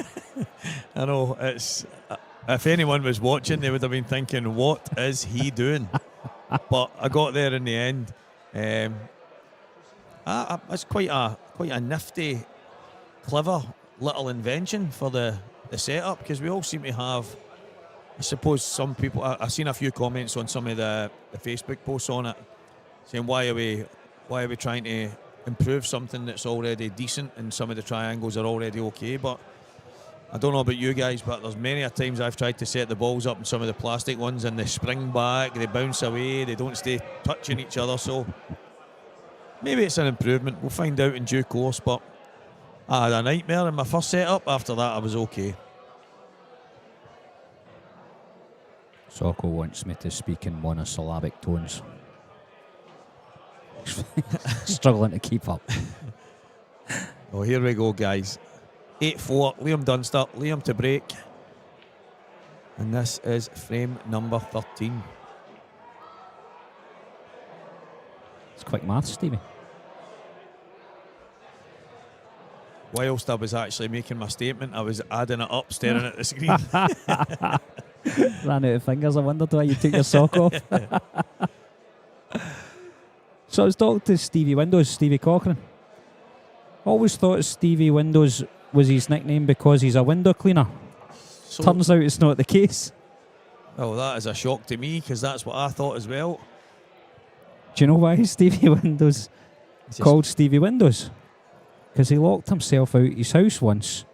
I know, it's if anyone was watching, they would have been thinking, what is he doing? But I got there in the end. It's quite a nifty, clever little invention for the setup, because we all seem to have, I suppose some people, I've seen a few comments on some of the Facebook posts on it saying why are we trying to improve something that's already decent, and some of the triangles are already okay. But I don't know about you guys, but there's many a times I've tried to set the balls up in some of the plastic ones, and they spring back, they bounce away, they don't stay touching each other. So maybe it's an improvement, we'll find out in due course. But I had a nightmare in my first setup. After that I was okay. Socko wants me to speak in monosyllabic tones. Struggling to keep up. Oh, here we go, guys. 8-4, Liam Dunster, Liam to break. And this is frame number 13. It's quick maths, Stevie. Whilst I was actually making my statement, I was adding it up, staring at the screen. Ran out of fingers. I wondered why you took your sock off. So I was talking to Stevie Cochran. Always thought Stevie Windows was his nickname because he's a window cleaner. So, turns out it's not the case. Well, that is a shock to me, because that's what I thought as well. Do you know why Stevie Windows called Stevie Windows? Because he locked himself out his house once,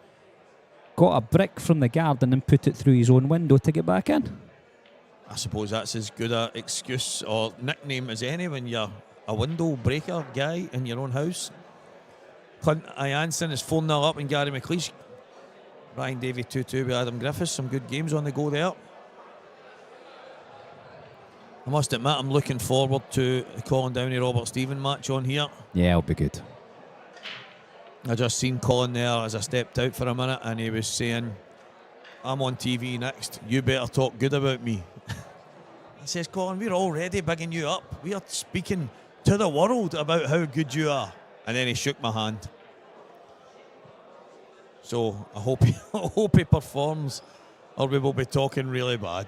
got a brick from the garden and put it through his own window to get back in. I suppose that's as good an excuse or nickname as any when you're a window breaker guy in your own house. Clint Ianson is 4-0 up in Gary McLeish. Ryan Davey 2-2 with Adam Griffiths. Some good games on the go there. I must admit, I'm looking forward to the Colin Downey Robert Stephen match on here. Yeah, it'll be good. I just seen Colin there as I stepped out for a minute, and he was saying, I'm on TV next, you better talk good about me. I says, Colin, we're already bigging you up. We are speaking to the world about how good you are. And then he shook my hand. So I hope he performs, or we will be talking really bad.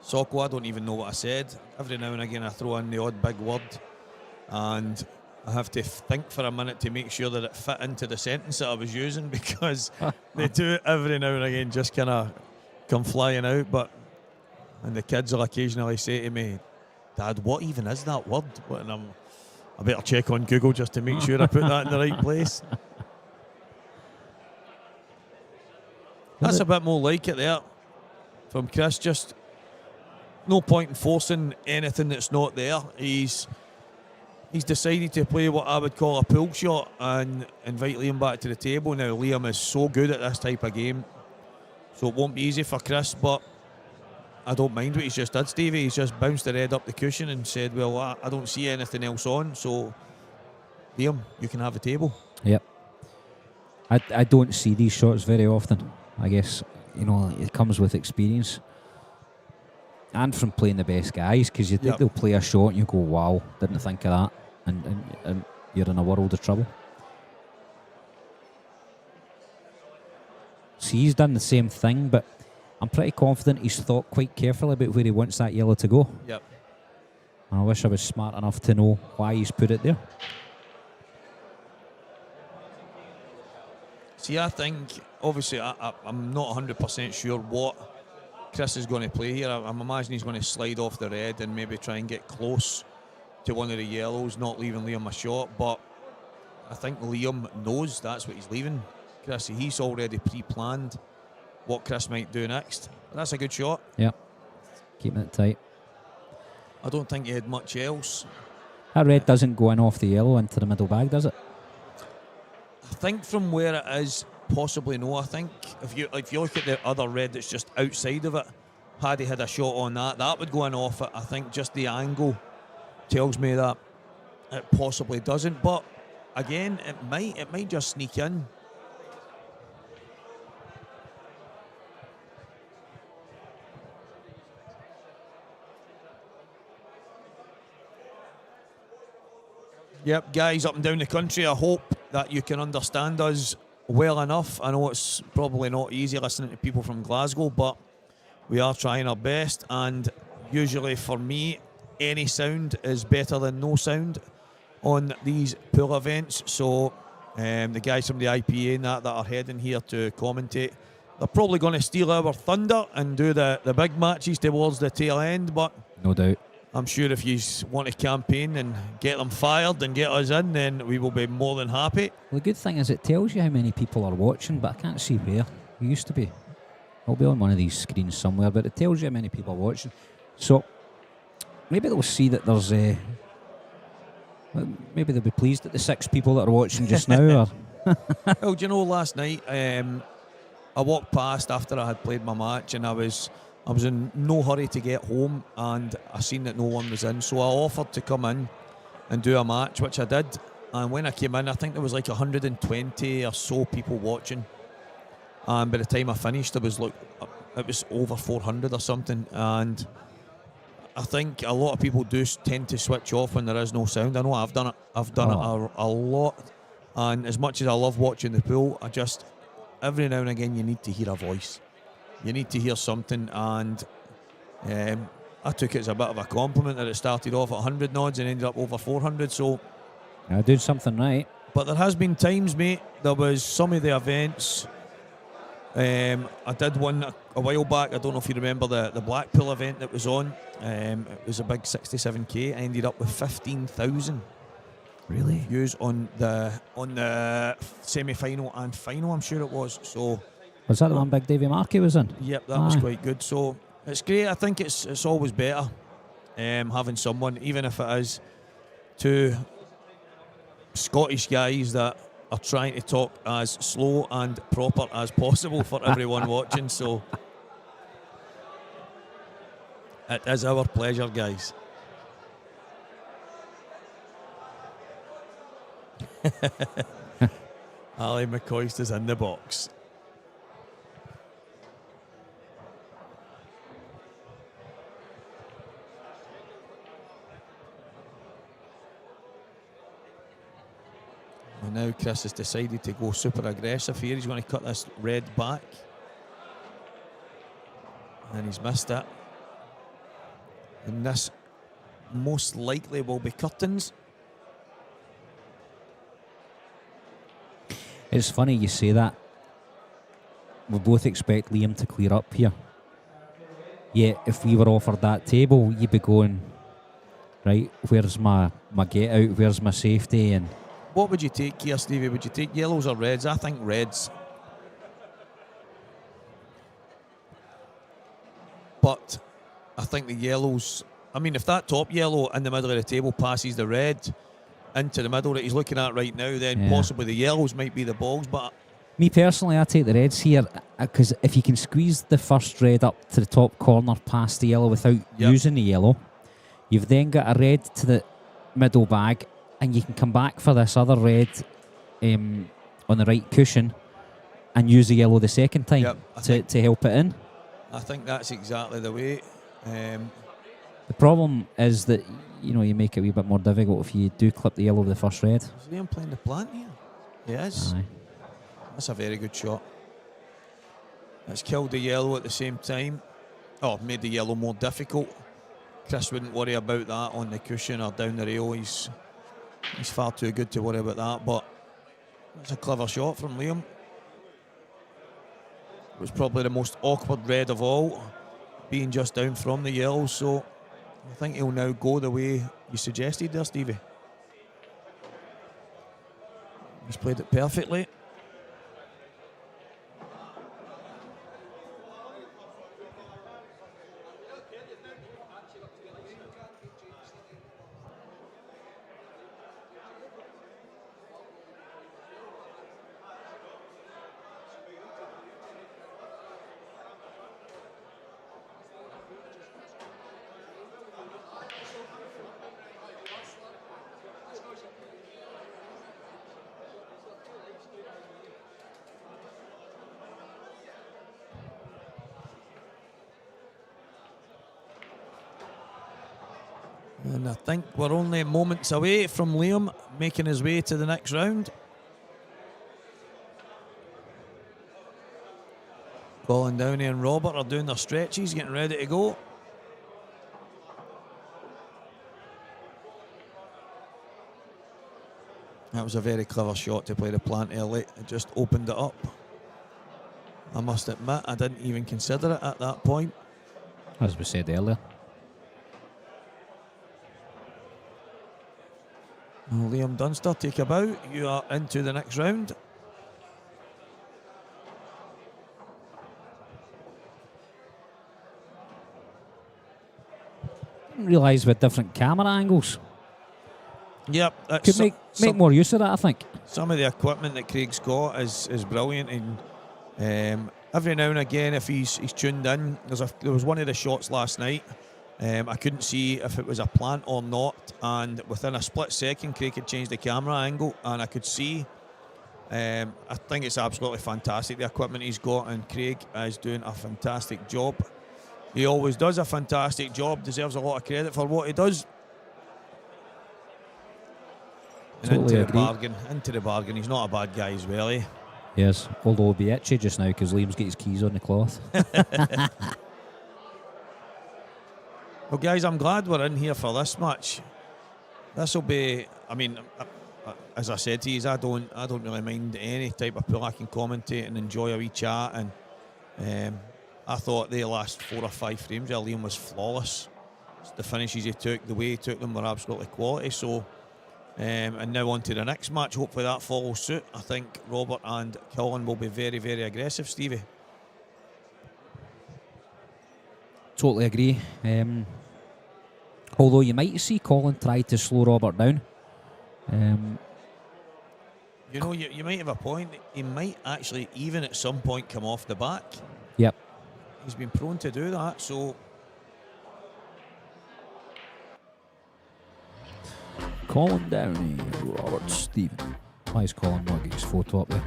Socko, I don't even know what I said. Every now and again I throw in the odd big word, and I have to think for a minute to make sure that it fit into the sentence that I was using, because they do every now and again just kind of come flying out. And the kids will occasionally say to me, Dad, what even is that word? And I better check on Google just to make sure I put that in the right place. That's a bit more like it there from Chris. Just no point in forcing anything that's not there. He's he's decided to play what I would call a pull shot and invite Liam back to the table. Now, Liam is so good at this type of game, so it won't be easy for Chris, but I don't mind what he's just did, Stevie. He's just bounced the head up the cushion and said, well, I don't see anything else on, so Liam, you can have the table. Yep. I don't see these shots very often. I guess, it comes with experience. And from playing the best guys, because you think they'll play a shot and you go, wow, didn't think of that. And you're in a world of trouble. So he's done the same thing, but I'm pretty confident he's thought quite carefully about where he wants that yellow to go. Yep. And I wish I was smart enough to know why he's put it there. See, I think, obviously, I'm not 100% sure what Chris is going to play here. I'm imagining he's going to slide off the red and maybe try and get close to one of the yellows, not leaving Liam a shot. But I think Liam knows that's what he's leaving Chris. He's already pre-planned what Chris might do next. That's a good shot. Yeah, keeping it tight. I don't think he had much else. That red doesn't go in off the yellow into the middle bag, does it? I think from where it is, possibly no. I think if you look at the other red that's just outside of it, had he had a shot on that would go in off it. I think just the angle tells me that it possibly doesn't. But again, it might just sneak in. Yep, guys up and down the country, I hope that you can understand us well enough. I know it's probably not easy listening to people from Glasgow, but we are trying our best, and usually for me, any sound is better than no sound on these pool events. So the guys from the IPA and that are heading here to commentate, they're probably going to steal our thunder and do the big matches towards the tail end, but no doubt. I'm sure if you want to campaign and get them fired and get us in, then we will be more than happy. Well, the good thing is it tells you how many people are watching, but I can't see where. It used to be. I'll be on one of these screens somewhere, but it tells you how many people are watching. So maybe they'll see that there's maybe they'll be pleased at the 6 people that are watching just now. Or Well, do you know, last night I walked past after I had played my match, and I was in no hurry to get home, and I seen that no one was in, so I offered to come in and do a match, which I did. And when I came in, I think there was like 120 or so people watching, and by the time I finished, it was over 400 or something. And I think a lot of people do tend to switch off when there is no sound. I know I've done it. I've done it a lot, and as much as I love watching the pool, I just, every now and again, you need to hear a voice. You need to hear something, and I took it as a bit of a compliment that it started off at 100 nods and ended up over 400. So I did something right. But there has been times, mate, there was some of the events. I did one a while back. I don't know if you remember the Blackpool event that was on. It was a big 67k. I ended up with 15,000 Really? views on the semi-final and final, I'm sure it was. So Was that the one Big Davy Markey was in? yep, that was quite good. So it's great. I think it's always better having someone, even if it is two Scottish guys that are trying to talk as slow and proper as possible for everyone watching. So it is our pleasure, guys. Ali McCoist is in the box. And now Chris has decided to go super aggressive here. He's going to cut this red back. And he's missed it. And this most likely will be curtains. It's funny you say that. We both expect Liam to clear up here. Yet, if we were offered that table, you'd be going, right, where's my get out, where's my safety? And what would you take here, Stevie? Would you take yellows or reds? I think reds. But I think the yellows, I mean, if that top yellow in the middle of the table passes the red, into the middle that he's looking at right now, then possibly the yellows might be the balls. But me personally, I take the reds here because if you can squeeze the first red up to the top corner past the yellow without using the yellow, you've then got a red to the middle bag, and you can come back for this other red on the right cushion and use the yellow the second time to help it in. I think that's exactly the way. The problem is that you make it a wee bit more difficult if you do clip the yellow with the first red. Is Liam playing the plant here? He is. Aye. That's a very good shot. It's killed the yellow at the same time. Oh, made the yellow more difficult. Chris wouldn't worry about that on the cushion or down the rail. He's far too good to worry about that. But it's a clever shot from Liam. It was probably the most awkward red of all, being just down from the yellow. So I think he'll now go the way you suggested there, Stevie. He's played it perfectly. And I think we're only moments away from Liam making his way to the next round. Colin Downey and Robert are doing their stretches, getting ready to go. That was a very clever shot to play the plant early. It just opened it up. I must admit, I didn't even consider it at that point. As we said earlier. Well, Liam Dunster, take a bow. You are into the next round. Didn't realise with different camera angles. Yep. Could make more use of that, I think. Some of the equipment that Craig's got is brilliant, and every now and again, if he's tuned in, there was one of the shots last night. I couldn't see if it was a plant or not, and within a split second Craig had changed the camera angle and I could see. I think it's absolutely fantastic, the equipment he's got, and Craig is doing a fantastic job. He always does a fantastic job, deserves a lot of credit for what he does. And Totally into the bargain, he's not a bad guy as well, eh? Yes, although it'll be itchy just now because Liam's got his keys on the cloth. Well, guys, I'm glad we're in here for this match. This will be, I mean, as I said to you, I don't really mind any type of pool. I can commentate and enjoy a wee chat. And I thought the last 4 or 5 frames of Liam was flawless. The finishes he took, the way he took them were absolutely quality. So, and now on to the next match. Hopefully that follows suit. I think Robert and Colin will be very, very aggressive, Stevie. Totally agree. Although you might see Colin try to slow Robert down. You might have a point. He might actually even at some point come off the back. Yep. He's been prone to do that, so... Colin Downey, Robert Stephen. Why is Colin not getting his photo up there?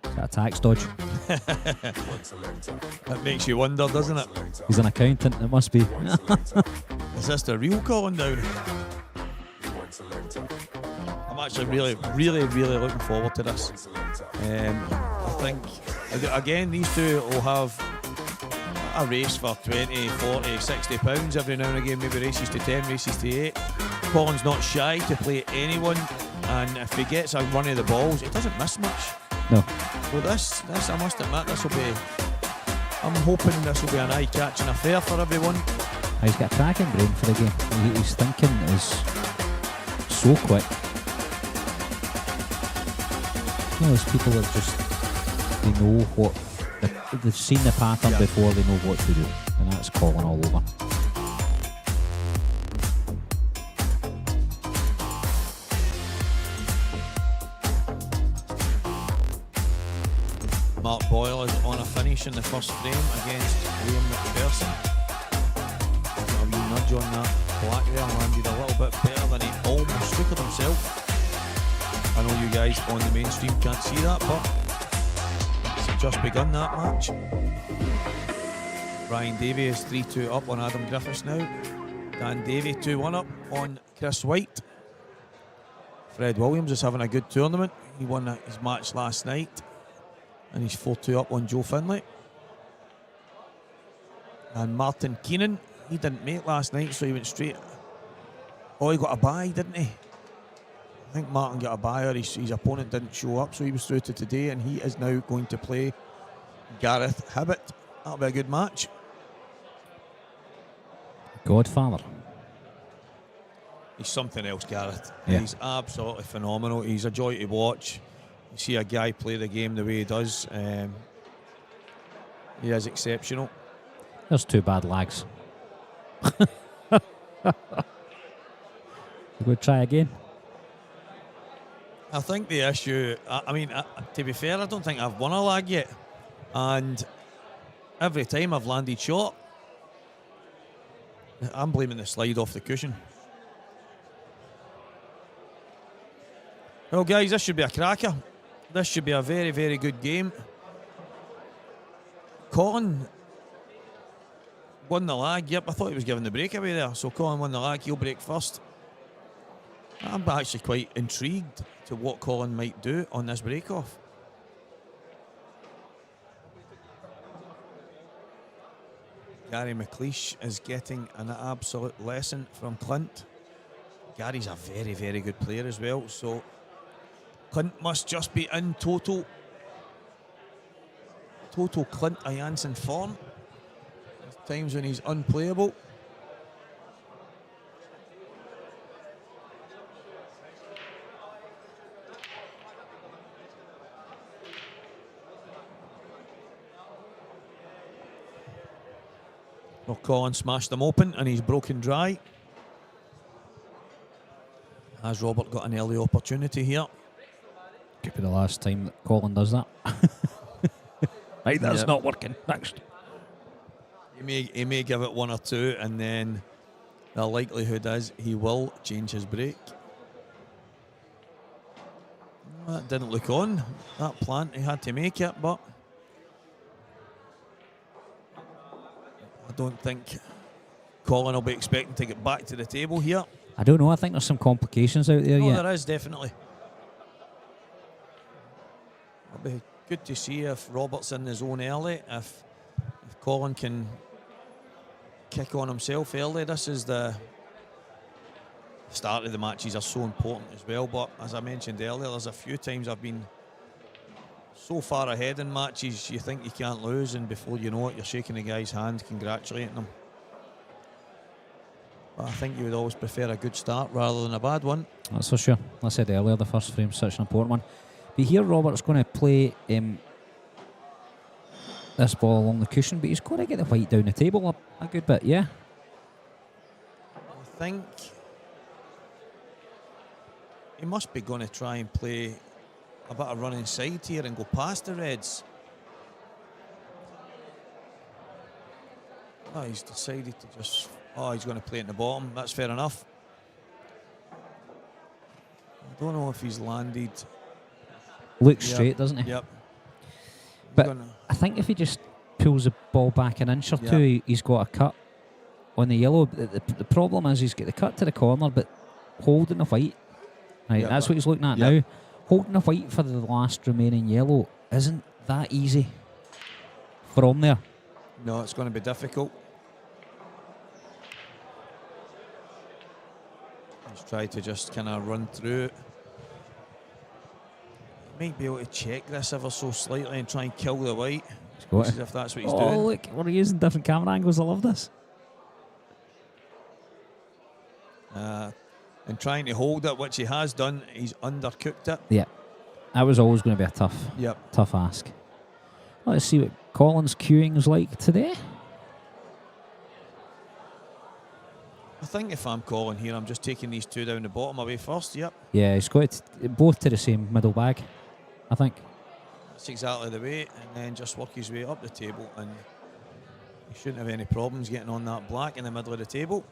Is that a tax dodge? That makes you wonder, doesn't it? He's an accountant, it must be. Is this the real Colin Downey? I'm actually really, really, really looking forward to this. I think, again, these two will have a race for 20, 40, 60 pounds every now and again, maybe races to 10, races to 8. Colin's not shy to play anyone, and if he gets a run of the balls, he doesn't miss much. No. Well, this I must admit, I'm hoping this will be an eye-catching affair for everyone. He's got a cracking brain for the game. His thinking is so quick. There's people that they know what, they've seen the pattern before they know what to do, and that's Colin all over. Boyle is on a finish in the first frame against Liam McPherson. A wee nudge on that black there, landed a little bit better than he almost took it himself. I know you guys on the mainstream can't see that, but it's just begun that match. Ryan Davey is 3-2 up on Adam Griffiths now. Dan Davey 2-1 up on Chris White. Fred Williams is having a good tournament. He won his match last night and he's 4-2 up on Joe Finlay. And Martin Keenan, he didn't make last night, so he went straight. Oh, he got a bye, didn't he? I think Martin got a bye, or his opponent didn't show up, so he was through to today, and he is now going to play Gareth Hibbett. That'll be a good match. Godfather. He's something else, Gareth. Yeah. He's absolutely phenomenal. He's a joy to watch. You see a guy play the game the way he does. He is exceptional. There's two bad lags. We'll try again. I think the issue, to be fair, I don't think I've won a lag yet. And every time I've landed short, I'm blaming the slide off the cushion. Well, guys, this should be a cracker. This should be a very, very good game. Colin won the lag. Yep, I thought he was giving the breakaway there. So Colin won the lag. He'll break first. I'm actually quite intrigued to what Colin might do on this break-off. Gary McLeish is getting an absolute lesson from Clint. Gary's a very, very good player as well, so Clint must just be in total Clint Jansen form. There's times when he's unplayable. Well, Colin smashed them open and he's broken dry. Has Robert got an early opportunity here? Could be the last time that Colin does that. Right, that's Yep. not working. Next. He may give it one or two, and then the likelihood is he will change his break. That didn't look on. That plant, he had to make it, but I don't think Colin will be expecting to get back to the table here. I don't know. I think there's some complications out there Oh, yet. there is, definitely. It'll be good to see if Robert's in the zone early, if Colin can kick on himself early. This is the start of the matches are so important as well, but as I mentioned earlier, there's a few times I've been so far ahead in matches you think you can't lose, and before you know it you're shaking the guy's hand, congratulating him. But I think you would always prefer a good start rather than a bad one. That's for sure. I said earlier, the first frame's such an important one. But here Robert's going to play this ball along the cushion, but he's going to get the white down the table a good bit, yeah? I think he must be going to try and play a bit of run inside here and go past the Reds. Oh, he's decided to just... Oh, he's going to play it in the bottom. That's fair enough. I don't know if he's landed... Looks Yep. straight, doesn't he? Yep. But I think if he just pulls the ball back an inch or Yep. two, he's got a cut on the yellow. The problem is he's got the cut to the corner, but holding the white. Right, Yep. that's what he's looking at Yep. now. Holding the white for the last remaining yellow isn't that easy from there. No, it's going to be difficult. He's tried to just kind of run through it. Might be able to check this ever so slightly and try and kill the white. Got As it. if that's what he's Oh, doing. look, we're using different camera angles. I love this. And trying to hold it, which he has done, he's undercooked it. Yeah, that was always going to be a Yep. tough ask. Let's see what Colin's queuing's like today. I think if I'm calling here, I'm just taking these two down the bottom away first. Yep. Yeah, he's got it both to the same middle bag, I think. That's exactly the way, and then just work his way up the table, and he shouldn't have any problems getting on that black in the middle of the table.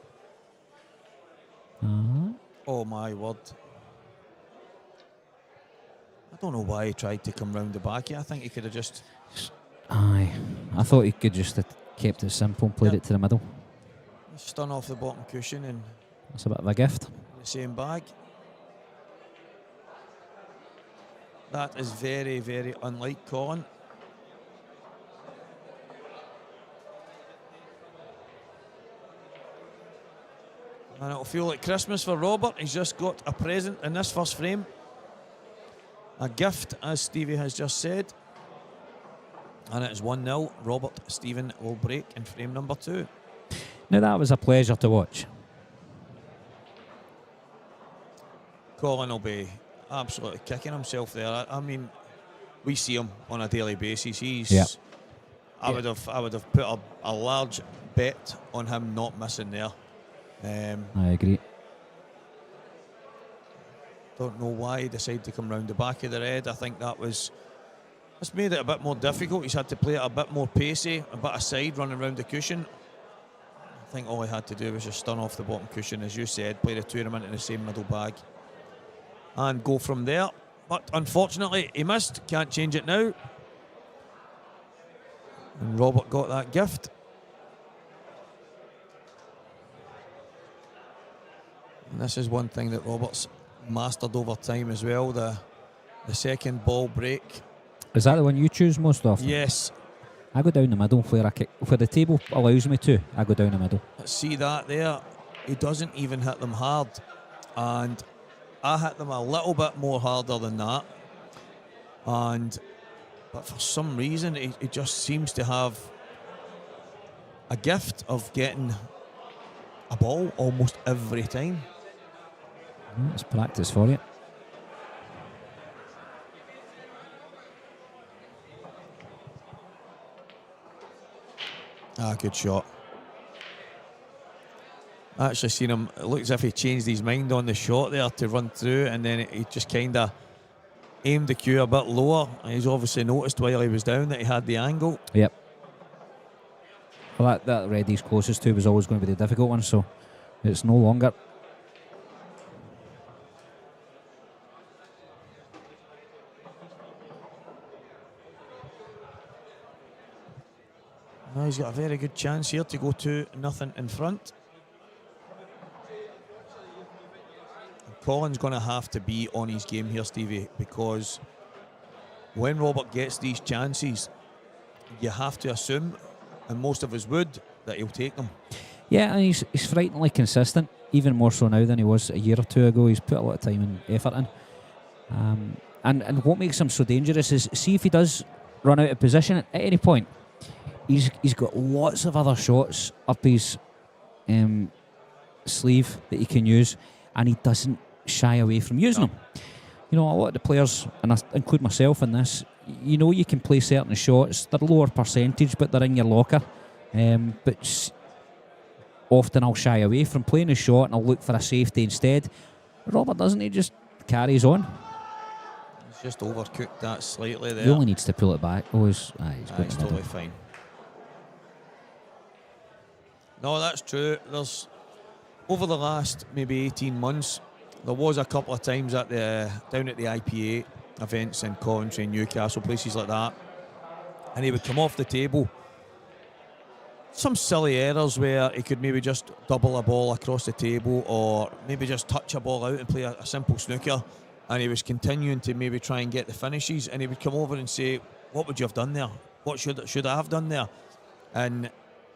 Oh my word. I don't know why he tried to come round the back here. I think he could have just... Aye. I thought he could just have kept it simple and played it to the middle. Stun off the bottom cushion and... That's a bit of a gift. In the same bag. That is very, very unlike Colin. And it'll feel like Christmas for Robert. He's just got a present in this first frame. A gift, as Stevie has just said. And it is 1-0. Robert Stephen will break in frame number 2. Now that was a pleasure to watch. Colin will be absolutely kicking himself there. I mean, we see him on a daily basis. He's... Yep. I would have put a large bet on him not missing there. I agree. Don't know why he decided to come round the back of the red. I think that's made it a bit more difficult. He's had to play it a bit more pacey, a bit aside, running round the cushion. I think all he had to do was just stun off the bottom cushion, as you said, play the tournament in the same middle bag, and go from there. But unfortunately, he missed. Can't change it now. And Robert got that gift. And this is one thing that Robert's mastered over time as well, the second ball break. Is that the one you choose most often? Yes. I go down the middle where the table allows me to. I go down the middle. See that there? He doesn't even hit them hard. And I hit them a little bit more harder than that. But for some reason, he just seems to have a gift of getting a ball almost every time. It's practice for you. Good shot. I actually seen him, it looks as if he changed his mind on the shot there to run through, and then he just kind of aimed the cue a bit lower. And he's obviously noticed while he was down that he had the angle. Yep. Well, that red he's closest to was always going to be the difficult one, so it's no longer. Now he's got a very good chance here to go 2-0 in front. Colin's going to have to be on his game here, Stevie, because when Robert gets these chances, you have to assume, and most of us would, that he'll take them. Yeah, and he's frighteningly consistent, even more so now than he was a year or two ago. He's put a lot of time and effort in. And what makes him so dangerous is, see if he does run out of position at any point, he's got lots of other shots up his sleeve that he can use, and he doesn't shy away from using them. You know, a lot of the players, and I include myself in this, you know, you can play certain shots, they're lower percentage, but they're in your locker. But often I'll shy away from playing a shot and I'll look for a safety instead. Robert doesn't, he just carries on. He's just overcooked that slightly there. He only needs to pull it back. He's totally fine. No, that's true. There's, over the last maybe 18 months, there was a couple of times down at the IPA events in Coventry, Newcastle, places like that, and he would come off the table. Some silly errors where he could maybe just double a ball across the table, or maybe just touch a ball out and play a simple snooker, and he was continuing to maybe try and get the finishes, and he would come over and say, what would you have done there? What should I have done there? And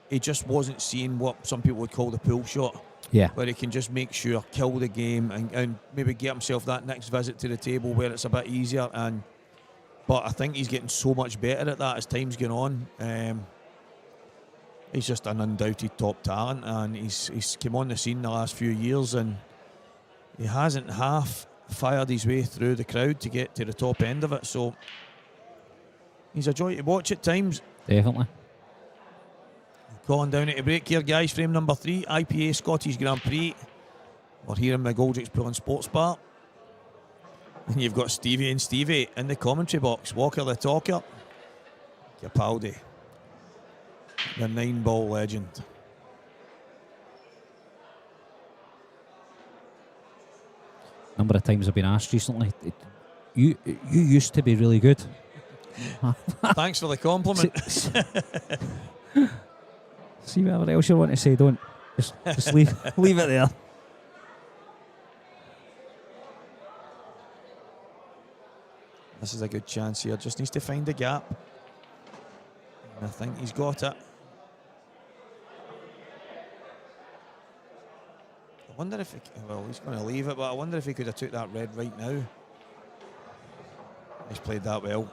he just wasn't seeing what some people would call the pull shot. Yeah. Where he can just make sure, kill the game, and maybe get himself that next visit to the table where it's a bit easier. But I think he's getting so much better at that as time's going on. He's just an undoubted top talent, and he's come on the scene the last few years, and he hasn't half fired his way through the crowd to get to the top end of it. So he's a joy to watch at times. Definitely. Going down at a break here, guys. Frame number 3, IPA Scottish Grand Prix. We're here in McGoldricks Pool and Sports Bar. And you've got Stevie and Stevie in the commentary box. Walker the talker. Capaldi, the 9-ball legend. Number of times I've been asked recently, you used to be really good. Thanks for the compliment. See whatever else you want to say, don't. Just leave it there. This is a good chance here. Just needs to find the gap. And I think he's got it. I wonder if he, well, he's going to leave it, but I wonder if he could have took that red right now. He's played that well.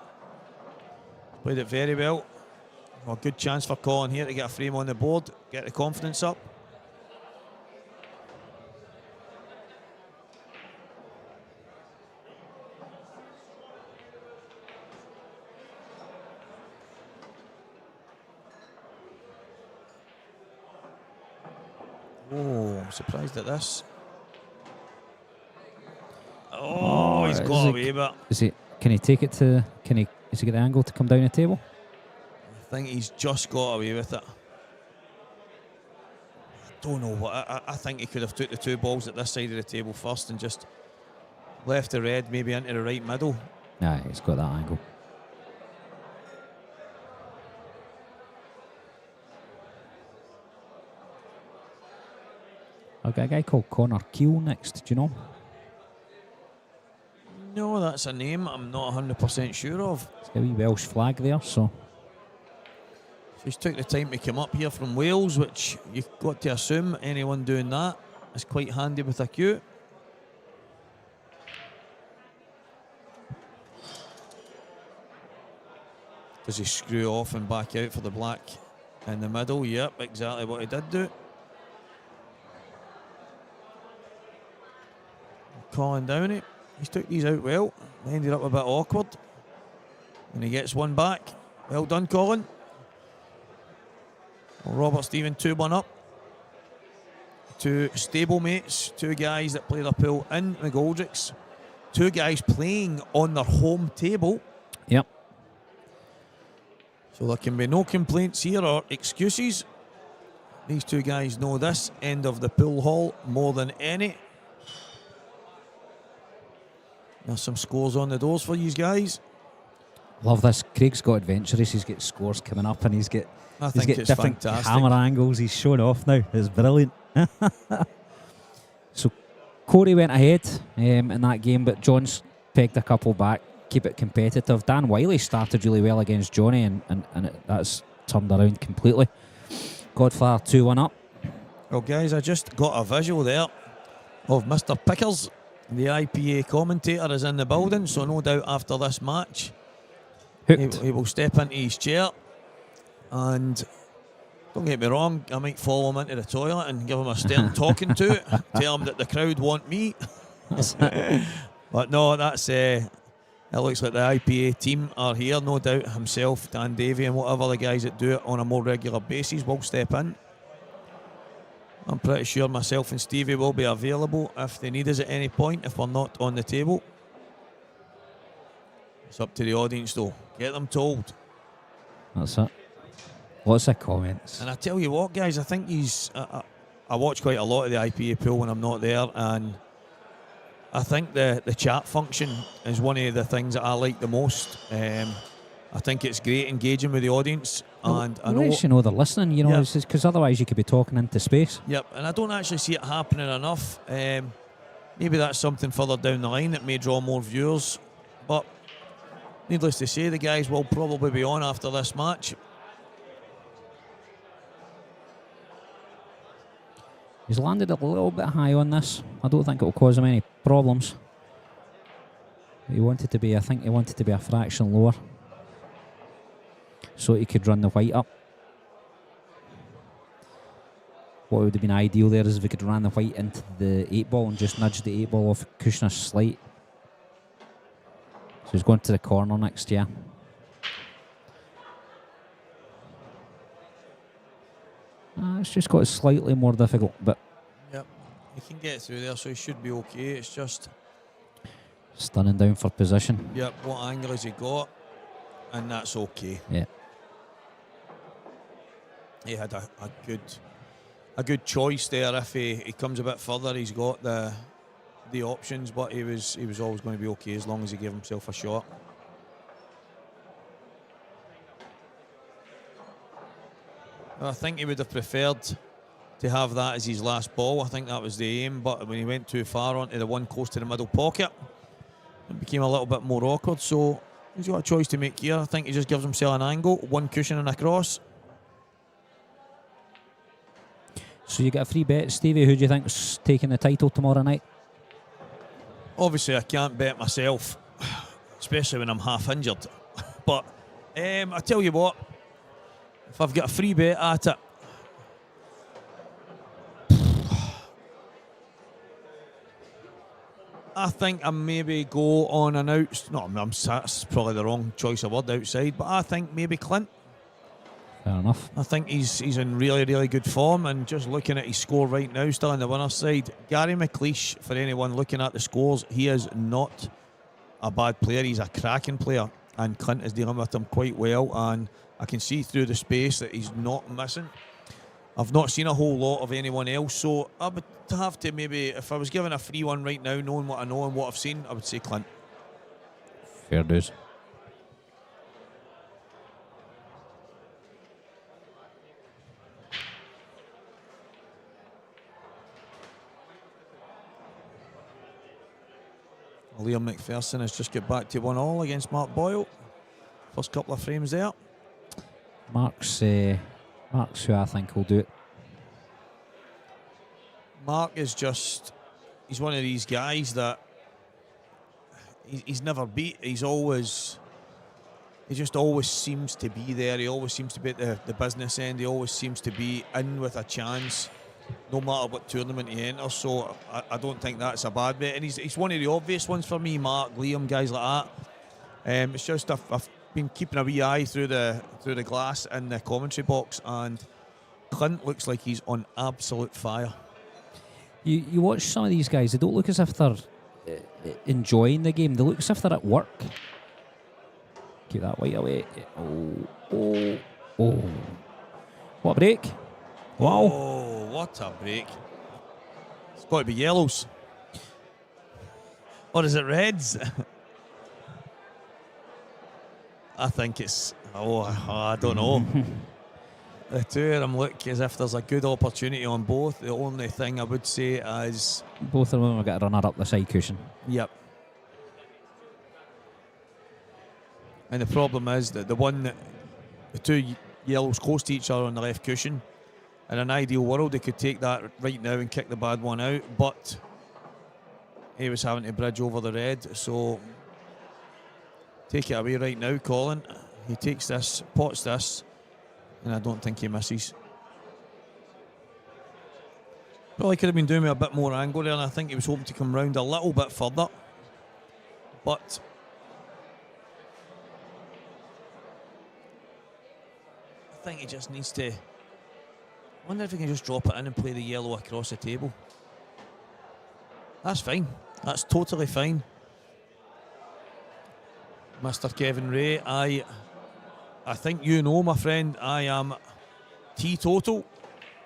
Played it very well. Well, good chance for Colin here to get a frame on the board, get the confidence up. Oh, I'm surprised at this. Oh, he's got away with it. Can he take it to? Is he get the angle to come down the table? I think he's just got away with it. I don't know what. I think he could have took the 2 balls at this side of the table first and just left the red maybe into the right middle. Nah, he's got that angle. I've got a guy called Connor Keel next. Do you know? No, that's a name I'm not 100% sure of. It's got a wee Welsh flag there, so. He's took the time to come up here from Wales, which you've got to assume anyone doing that is quite handy with a cue. Does he screw off and back out for the black in the middle? Yep, exactly what he did do. Colin Downey, he's took these out well. Ended up a bit awkward. And he gets one back. Well done, Colin. Well, Robert Stephen 2-1 up. 2 stablemates, 2 guys that play their pool in McGoldricks. 2 guys playing on their home table. Yep. So there can be no complaints here or excuses. These 2 guys know this end of the pool hall more than any. There's some scores on the doors for you guys. Love this. Craig's got adventures. He's got scores coming up, and he's got different fantastic camera angles. He's showing off now. It's brilliant. So Corey went ahead in that game, but John's pegged a couple back. Keep it competitive. Dan Wiley started really well against Johnny, and that's turned around completely. Godfather 2-1 up. Well, guys, I just got a visual there of Mr. Pickers. The IPA commentator is in the building, so no doubt after this match he will step into his chair, and don't get me wrong, I might follow him into the toilet and give him a stern talking to, tell him that the crowd want me. But no, that's it looks like the IPA team are here, no doubt himself, Dan Davey and whatever the guys that do it on a more regular basis will step in. I'm pretty sure myself and Stevie will be available if they need us at any point, if we're not on the table. It's up to the audience though. Get them told. That's it. Lots of comments. And I tell you what, guys, I think I watch quite a lot of the IPA pool when I'm not there, and I think the chat function is one of the things that I like the most. I think it's great engaging with the audience, and I know they're listening. You know, because otherwise you could be talking into space. Yep, and I don't actually see it happening enough. Maybe that's something further down the line that may draw more viewers, but needless to say, the guys will probably be on after this match. He's landed a little bit high on this. I don't think it will cause him any problems. He wanted to be, I think he wanted to be a fraction lower, so he could run the white up. What would have been ideal there is if we could run the white into the 8-ball and just nudge the 8-ball off Kushner's slight. So he's going to the corner next year. It's just got slightly more difficult, but yep, he can get through there, so he should be okay. It's just Stunning down for position. Yep, what angle has he got? And that's okay. Yeah. He had a good choice there. If he comes a bit further, he's got the options, but he was always going to be okay as long as he gave himself a shot. I think he would have preferred to have that as his last ball. I think that was the aim, but when he went too far onto the one close to the middle pocket, it became a little bit more awkward. So he's got a choice to make here. I think he just gives himself an angle, one cushion and across. So you get a free bet, Stevie. Who do you think's taking the title tomorrow night? Obviously, I can't bet myself, especially when I'm half injured. But I tell you what, if I've got a free bet at it, I think I maybe go on an outside. No, that's probably the wrong choice of word, outside. But I think maybe Clint. Fair enough. I think he's in really, really good form, and just looking at his score right now, still on the winner's side. Gary McLeish, for anyone looking at the scores, he is not a bad player. He's a cracking player, and Clint is dealing with him quite well, and I can see through the space that he's not missing. I've not seen a whole lot of anyone else, so I would have to maybe, if I was given a free one right now, knowing what I know and what I've seen, I would say Clint. Fair dues. Liam McPherson has just got back to 1-1 against Mark Boyle. First couple of frames there. Mark's who I think will do it. Mark is just, he's one of these guys that he's never beat. He just always seems to be there. He always seems to be at the business end. He always seems to be in with a chance, no matter what tournament he enters. So I don't think that's a bad bet. And he's one of the obvious ones for me, Mark, Liam, guys like that. It's just I've been keeping a wee eye through the glass in the commentary box, and Clint looks like he's on absolute fire. You watch some of these guys, they don't look as if they're enjoying the game. They look as if they're at work. Keep that white away. Oh. What a break. Wow. Oh, what a break. It's got to be yellows. Or is it reds? I think it's, I don't know. The two of them look as if there's a good opportunity on both. The only thing I would say is, both of them will get a runner up the side cushion. Yep. And the problem is that the two yellows close to each other on the left cushion, in an ideal world they could take that right now and kick the bad one out, but he was having to bridge over the red. So take it away right now, Colin. He takes this, pots this, and I don't think he misses. Probably could have been doing with a bit more angle there, and I think he was hoping to come round a little bit further. But I think he just needs to, I wonder if he can just drop it in and play the yellow across the table. That's fine. That's totally fine. Mr. Kevin Ray, I think you know, my friend, I am teetotal.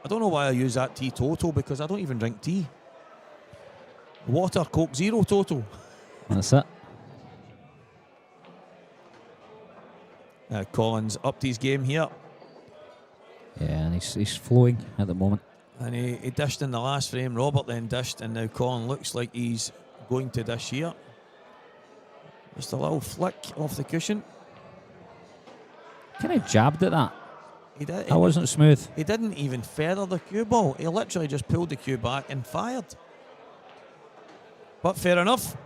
I don't know why I use that teetotal, because I don't even drink tea. Water, Coke, zero total. That's it. Collins upped his game here. Yeah, and he's flowing at the moment. And he dished in the last frame. Robert then dished, and now Colin looks like he's going to dish here. Just a little flick off the cushion. Kind of jabbed at that. He did. That wasn't smooth. He didn't even feather the cue ball. He literally just pulled the cue back and fired. But fair enough.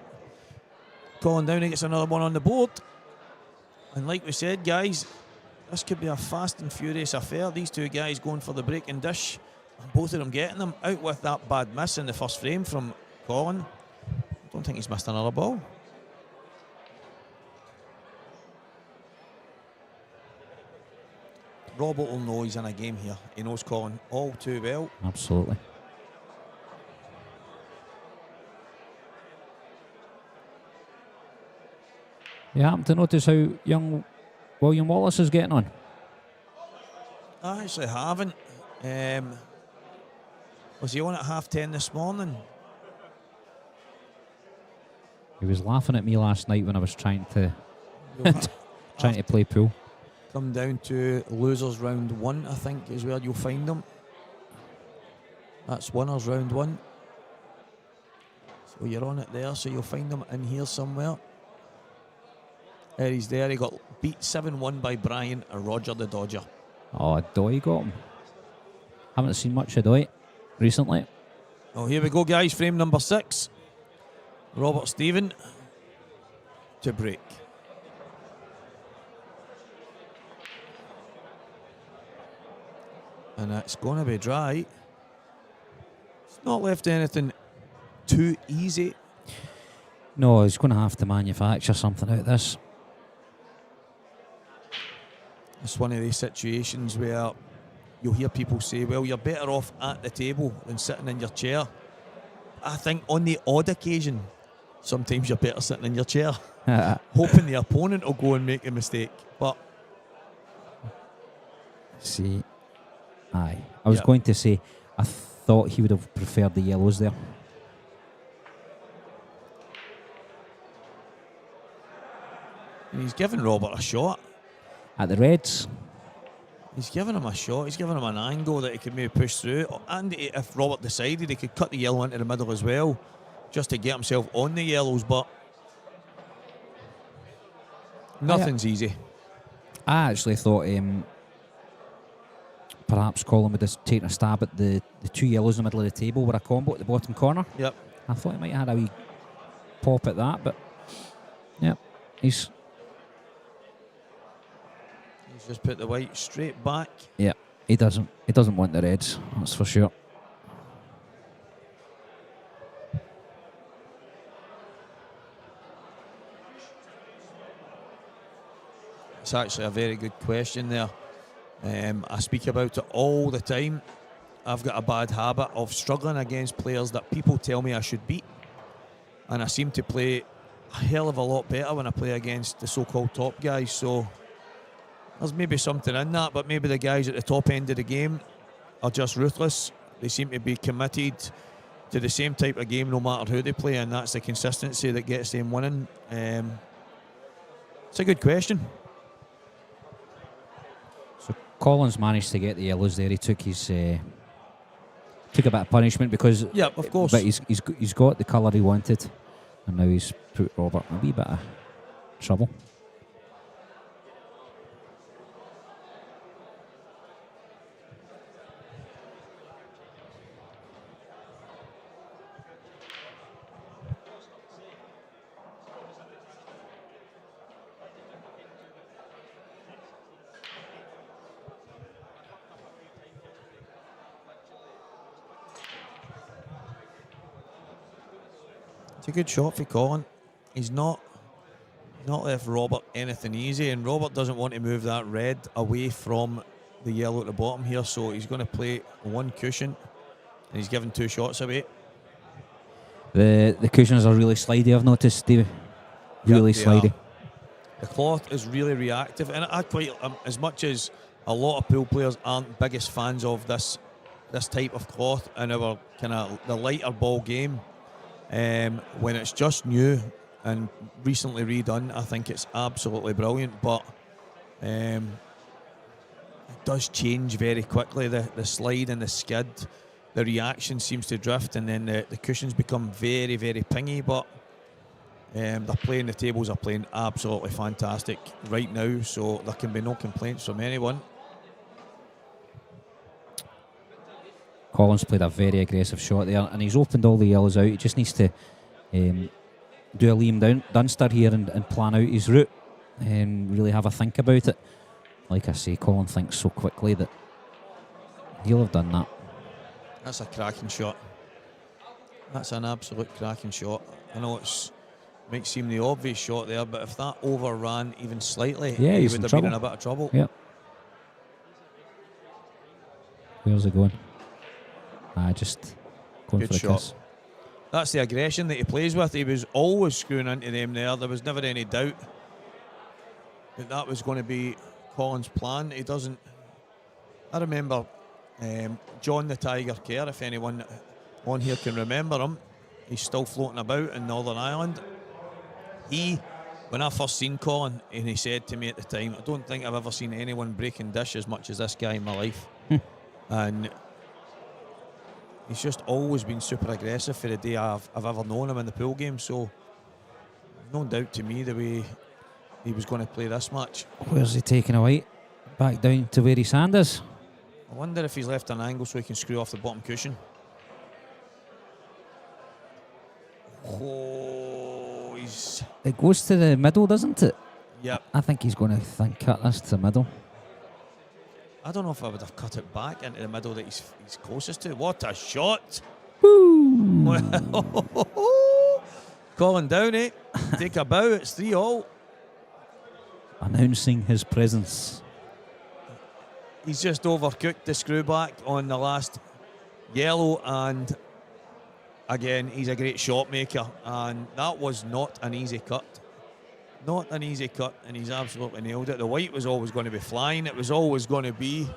Colin Downey gets another one on the board. And like we said, guys, this could be a fast and furious affair. These two guys going for the break and dish. And both of them getting them. Out with that bad miss in the first frame from Colin. I don't think he's missed another ball. Robert will know he's in a game here. He knows Colin all too well. Absolutely. You happen to notice how young William Wallace is getting on? I actually haven't. Was he on at 10:30 this morning? He was laughing at me last night when I was trying to You'll play pool. come down to losers round 1, I think, is where you'll find them. That's winners round 1. So you're on it there, so you'll find them in here somewhere. There he's there. He got beat 7-1 by Brian Roger the Dodger. Oh, Doy got him. Haven't seen much of Doy recently. Oh, here we go, guys. Frame number 6. Robert Stephen to break. And it's going to be dry. It's not left anything too easy. No, he's going to have to manufacture something out of this. It's one of these situations where you'll hear people say, well, you're better off at the table than sitting in your chair. I think on the odd occasion, sometimes you're better sitting in your chair, hoping the opponent will go and make a mistake. But see, I was going to say, I thought he would have preferred the yellows there. And he's given Robert a shot. At the reds. He's given him a shot. He's given him an angle that he could maybe push through. And if Robert decided, he could cut the yellow into the middle as well, just to get himself on the yellows. But nothing's easy. I actually thought perhaps Colin would have taken a stab at the 2 yellows in the middle of the table with a combo at the bottom corner. Yep. I thought he might have had a wee pop at that, but yeah, he's just put the white straight back. Yeah, he doesn't want the reds, that's for sure. It's actually a very good question there. I speak about it all the time. I've got a bad habit of struggling against players that people tell me I should beat, and I seem to play a hell of a lot better when I play against the so-called top guys. So there's maybe something in that, but maybe the guys at the top end of the game are just ruthless. They seem to be committed to the same type of game no matter who they play, and that's the consistency that gets them winning. It's a good question. So Collins managed to get the yellows there. He took his took a bit of punishment because yeah, of course. But he's got the colour he wanted, and now he's put Robert in a wee bit of trouble. It's a good shot for Colin. He's not left Robert anything easy, and Robert doesn't want to move that red away from the yellow at the bottom here, so he's going to play one cushion, and he's given 2 shots away. The cushions are really slidey, I've noticed, Stevie. Really slidey. The cloth is really reactive, and I quite, as much as a lot of pool players aren't biggest fans of this type of cloth in our kind of the lighter ball game, when it's just new and recently redone, I think it's absolutely brilliant. But it does change very quickly. The slide and the skid, the reaction seems to drift, and then the cushions become very, very pingy. But they're playing, the tables are playing absolutely fantastic right now, so there can be no complaints from anyone. Collins played a very aggressive shot there, and he's opened all the yellows out. He just needs to do a Liam Dunster here and plan out his route and really have a think about it. Like I say, Colin thinks so quickly that he'll have done that. That's a cracking shot. That's an absolute cracking shot. I know it might seem the obvious shot there, but if that overran even slightly, yeah, he would have been in a bit of trouble. Yep. Where's it going? Just going good for a shot. kiss. That's the aggression that he plays with. He was always screwing into them there. There was never any doubt that was going to be Colin's plan. He doesn't. I remember John the Tiger Kerr, if anyone on here can remember him. He's still floating about in Northern Ireland. When I first seen Colin, and he said to me at the time, I don't think I've ever seen anyone breaking dish as much as this guy in my life. And he's just always been super aggressive for the day I've ever known him in the pool game. So no doubt to me the way he was going to play this match. Where's he taking away? Back down to where his hand is. I wonder if he's left an angle so he can screw off the bottom cushion. Oh, it goes to the middle, doesn't it? Yep. I think he's going to cut this to the middle. I don't know if I would have cut it back into the middle that he's closest to. What a shot! Woo! Colin Downey, take a bow. It's 3-all. Announcing his presence. He's just overcooked the screw back on the last yellow, and again, he's a great shot maker, and that was not an easy cut. Not an easy cut, and he's absolutely nailed it. The white was always going to be flying. It was always going to be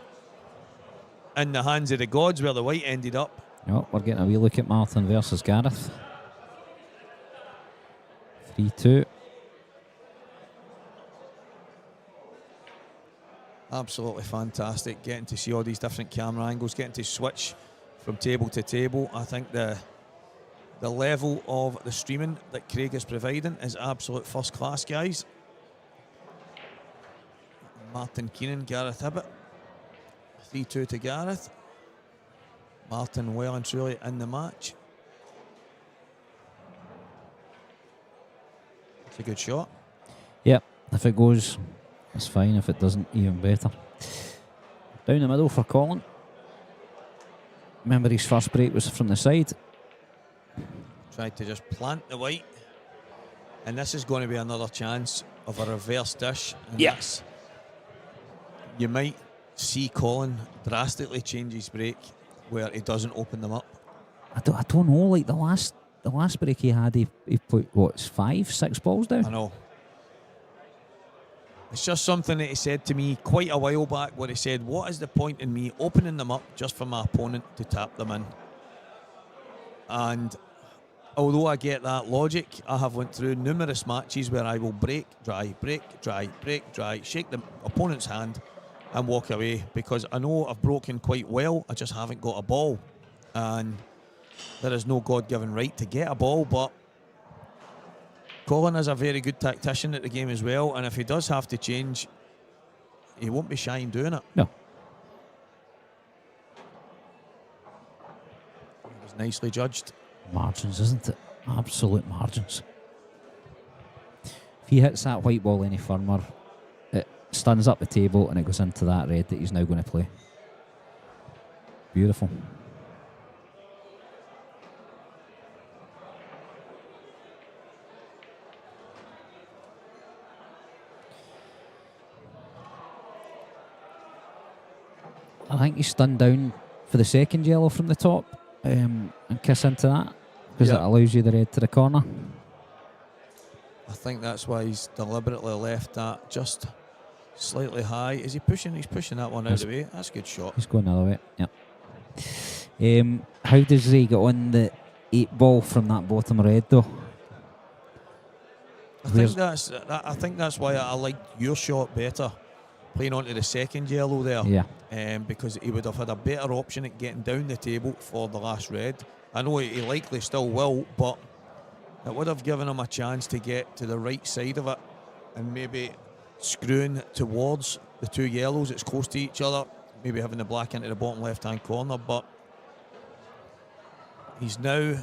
in the hands of the gods where the white ended up. Oh, we're getting a wee look at Martin versus Gareth. 3-2. Absolutely fantastic. Getting to see all these different camera angles, getting to switch from table to table. I think the level of the streaming that Craig is providing is absolute first class, guys. Martin Keenan, Gareth Hibbett. 3-2 to Gareth. Martin well and truly in the match. It's a good shot. Yep, if it goes, it's fine. If it doesn't, even better. Down the middle for Colin. Remember his first break was from the side. Tried to just plant the white. And this is going to be another chance of a reverse dish. And Yes. You might see Colin drastically change his break where he doesn't open them up. I don't know, like the last break he had, he put, what, 5, 6 balls down? I know. It's just something that he said to me quite a while back where he said, what is the point in me opening them up just for my opponent to tap them in? And although I get that logic, I have went through numerous matches where I will break, dry, shake the opponent's hand and walk away because I know I've broken quite well, I just haven't got a ball. And there is no God-given right to get a ball, but Colin is a very good tactician at the game as well, and if he does have to change, he won't be shy in doing it. No. It was nicely judged. Margins, isn't it? Absolute margins. If he hits that white ball any firmer, it stuns up the table and it goes into that red that he's now going to play. Beautiful. I think he's stunned down for the second yellow from the top and kiss into that because it allows you the red to the corner. I think that's why he's deliberately left that just slightly high. Is he pushing? He's pushing that one out of the way. That's a good shot. He's going the other way, yep. How does he get on the 8 ball from that bottom red though? I think that's why I liked your shot better, playing onto the second yellow there. Yeah. Because he would have had a better option at getting down the table for the last red. I know he likely still will, but it would have given him a chance to get to the right side of it and maybe screwing towards the 2 yellows that's close to each other, maybe having the black into the bottom left-hand corner, but he's now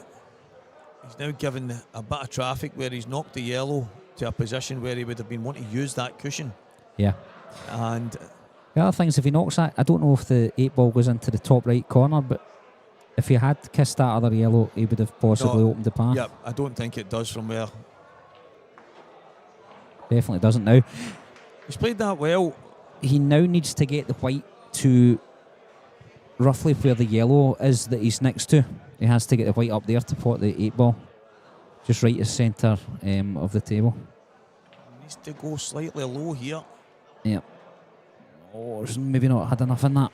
given a bit of traffic where he's knocked the yellow to a position where he would have been wanting to use that cushion. Yeah. And the other thing is, if he knocks that, I don't know if the 8 ball goes into the top right corner, but if he had kissed that other yellow, he would have possibly opened the path. Yeah, I don't think it does from where. Definitely doesn't now. He's played that well. He now needs to get the white to roughly where the yellow is that he's next to. He has to get the white up there to pot the 8 ball. Just right as centre of the table. Needs to go slightly low here. Yep. Oh, he's maybe not had enough in that.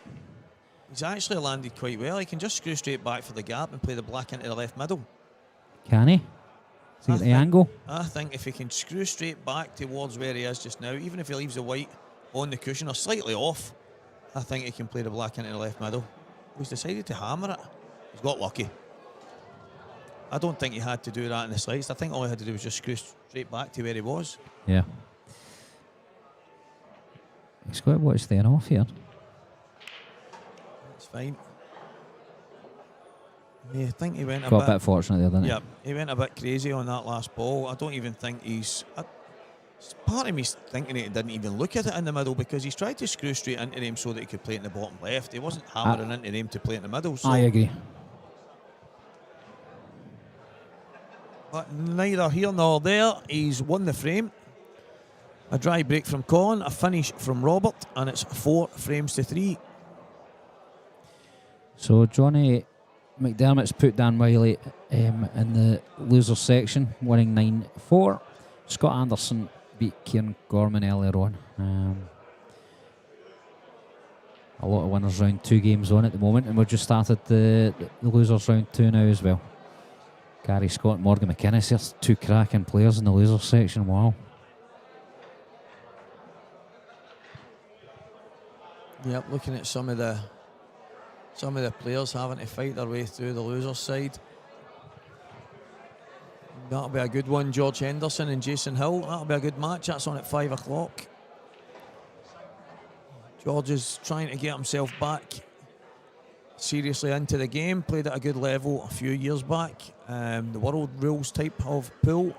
He's actually landed quite well. He can just screw straight back for the gap and play the black into the left middle. Can he? See the angle? I think if he can screw straight back towards where he is just now, even if he leaves the white on the cushion or slightly off, I think he can play the black into the left middle. He's decided to hammer it. He's got lucky. I don't think he had to do that in the slides. I think all he had to do was just screw straight back to where he was. Yeah. He's got to watch staying off here. That's fine. Yeah, I think he went got a bit fortunate there, didn't he? Yeah, he went a bit crazy on that last ball. I don't even think he's... part of me's thinking he didn't even look at it in the middle because he's tried to screw straight into him so that he could play it in the bottom left. He wasn't hammering into him to play in the middle. So. I agree. But neither here nor there. He's won the frame. A dry break from Colin, a finish from Robert, and it's 4 frames to 3. So Johnny McDermott's put Dan Wiley in the loser section, winning 9-4. Scott Anderson beat Kieran Gorman earlier on. A lot of winners round 2 games on at the moment, and we've just started the losers round 2 now as well. Gary Scott and Morgan McInnes, there's 2 cracking players in the loser section. Wow. Yep, looking at some of the players having to fight their way through the loser side. That'll be a good one. George Henderson and Jason Hill. That'll be a good match. That's on at 5 o'clock. George is trying to get himself back seriously into the game. Played at a good level a few years back. The world rules type of pool.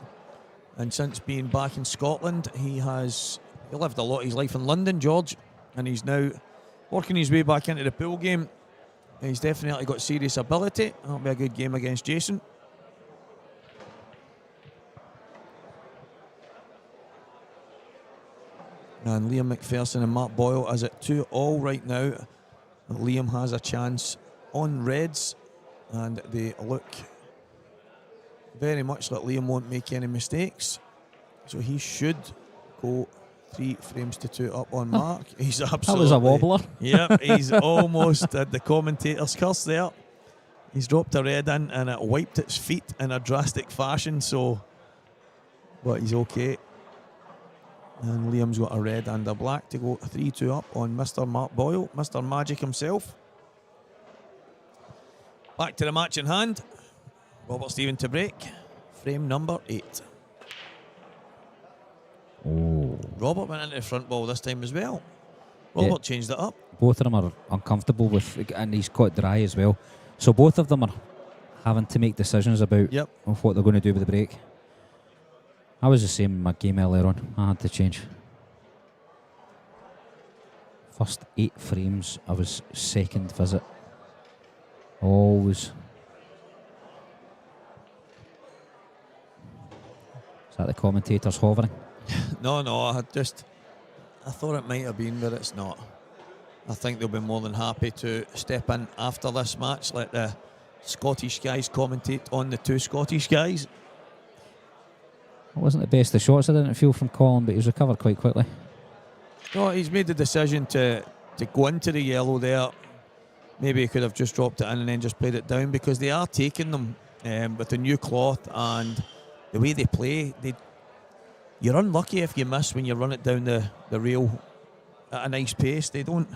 And since being back in Scotland, he lived a lot of his life in London, George. And he's now working his way back into the pool game. He's definitely got serious ability. That'll be a good game against Jason. And Liam McPherson and Mark Boyle is at 2-all right now. And Liam has a chance on reds, and they look very much like Liam won't make any mistakes. So he should go 3 frames to 2 up on Mark. He's absolutely... That was a wobbler. Yep, he's almost at the commentator's curse there. He's dropped a red in and it wiped its feet in a drastic fashion, so... But he's okay. And Liam's got a red and a black to go 3-2 up on Mr. Mark Boyle, Mr. Magic himself. Back to the match in hand. Robert Stephen to break. Frame number 8. Oh. Robert went into the front ball this time as well. Robert changed it up. Both of them are uncomfortable with, and he's caught dry as well. So both of them are having to make decisions about of what they're going to do with the break. I was the same in my game earlier on. I had to change. First 8 frames of his second visit. Always. Is that the commentators hovering? No, I thought it might have been, but it's not. I think they'll be more than happy to step in after this match, let the Scottish guys commentate on the 2 Scottish guys. It wasn't the best of shots, I didn't feel, from Colin, but he's recovered quite quickly. No, he's made the decision to go into the yellow there. Maybe he could have just dropped it in and then just played it down, because they are taking them with the new cloth and the way they play. You're unlucky if you miss when you run it down the rail at a nice pace. They don't...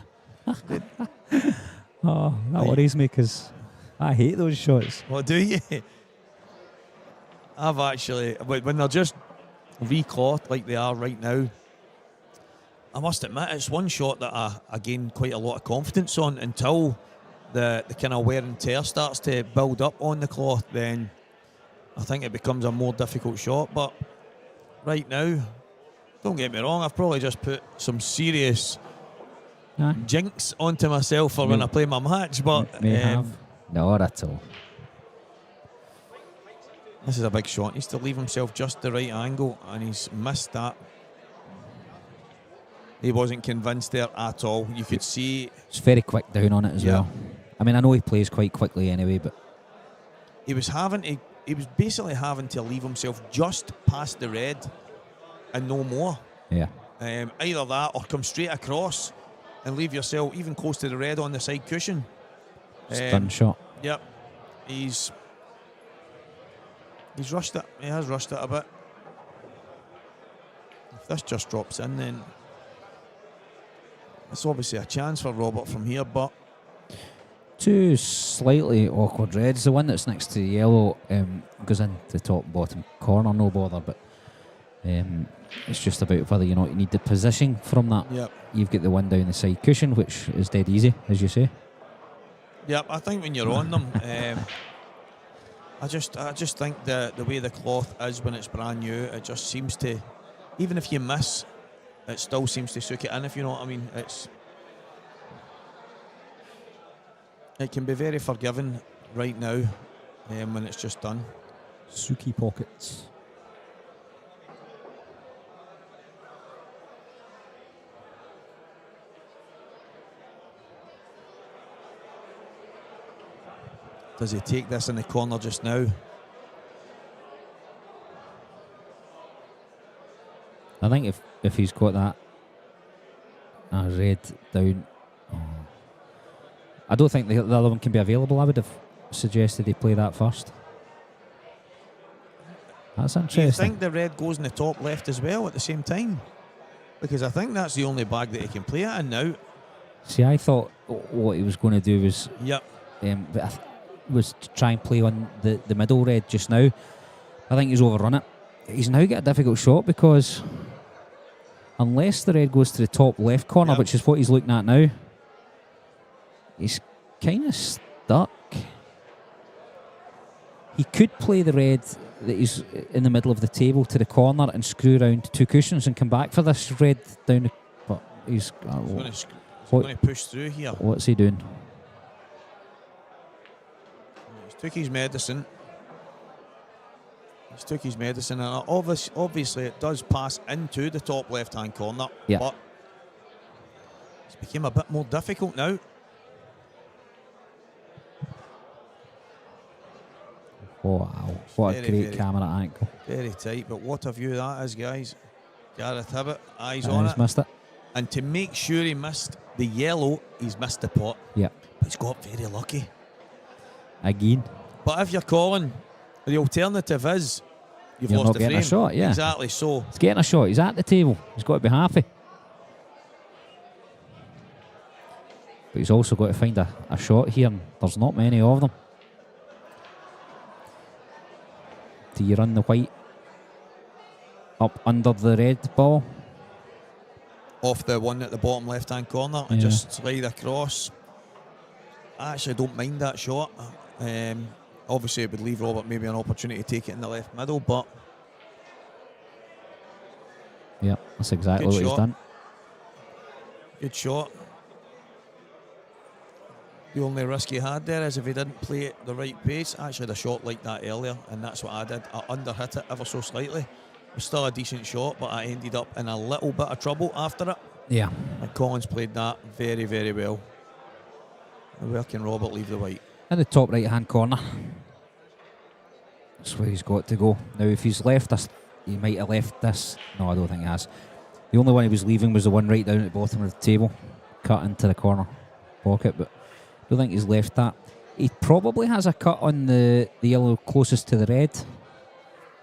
Oh, that worries me, because I hate those shots. What, do you? I've actually... When they're just reclothed like they are right now, I must admit, it's one shot that I gain quite a lot of confidence on until the kind of wear and tear starts to build up on the cloth. Then I think it becomes a more difficult shot. But right now, don't get me wrong, I've probably just put some serious jinx onto myself for when I play my match. But may have. Not at all. This is a big shot. He needs to leave himself just the right angle, and he's missed that. He wasn't convinced there at all. You could see... It's very quick down on it as well. I mean, I know he plays quite quickly anyway, but... He was basically having to leave himself just past the red and no more. Yeah. Either that or come straight across and leave yourself even close to the red on the side cushion. Stun shot. Yep. He's rushed it. He has rushed it a bit. If this just drops in, then it's obviously a chance for Robert from here, but Two slightly awkward reds. The one that's next to the yellow goes into the top and bottom corner, no bother, but it's just about whether you need the position from that. yep. You've got the one down the side cushion, which is dead easy, as you say. Yep, I think when you're on them, I just think the way the cloth is when it's brand new, it just seems to, even if you miss, it still seems to soak it in, if you know what I mean. It can be very forgiving right now when it's just done. Suki pockets. Does he take this in the corner just now? I think if he's got that red down, I don't think the other one can be available. I would have suggested he play that first. That's interesting. Do you think the red goes in the top left as well at the same time? Because I think that's the only bag that he can play it in now. See, I thought what he was going to do was Yep. Was to try and play on the middle red just now. I think he's overrun it. He's now got a difficult shot because unless the red goes to the top left corner, Yep. which is what he's looking at now, he's kind of stuck. He could play the red that is in the middle of the table to the corner and screw around two cushions and come back for this red down the, but he's going to push through here. What's he doing? He's took his medicine. And obviously it does pass into the top left-hand corner. Yeah. But it's become a bit more difficult now. Wow, what a great camera angle. Very tight, but what a view that is, guys. Gareth Hibbett, eyes on He's it. missed it. And to make sure he missed the yellow, he's missed the pot. Yeah. But he's got very lucky. Again. But if you're calling, the alternative is you've You're lost not the getting frame. a shot, yeah. Exactly, so. He's getting a shot. He's at the table. He's got to be happy. But he's also got to find a shot here, and there's not many of them. Do you run the white up under the red ball? Off the one at the bottom left-hand corner and just slide across. I actually don't mind that shot. Obviously, it would leave Robert maybe an opportunity to take it in the left middle, but... Yeah, that's exactly what he's done. Good shot. The only risk he had there is if he didn't play it the right pace. I actually had a shot like that earlier, and that's what I did. I underhit it ever so slightly. It was still a decent shot, but I ended up in a little bit of trouble after it. Yeah. And Collins played that very, very well. Where can Robert leave the white? In the top right-hand corner. That's where he's got to go. Now, if he's left this, he might have left this. No, I don't think he has. The only one he was leaving was the one right down at the bottom of the table, cut into the corner pocket, but I don't think he's left that. He probably has a cut on the yellow closest to the red,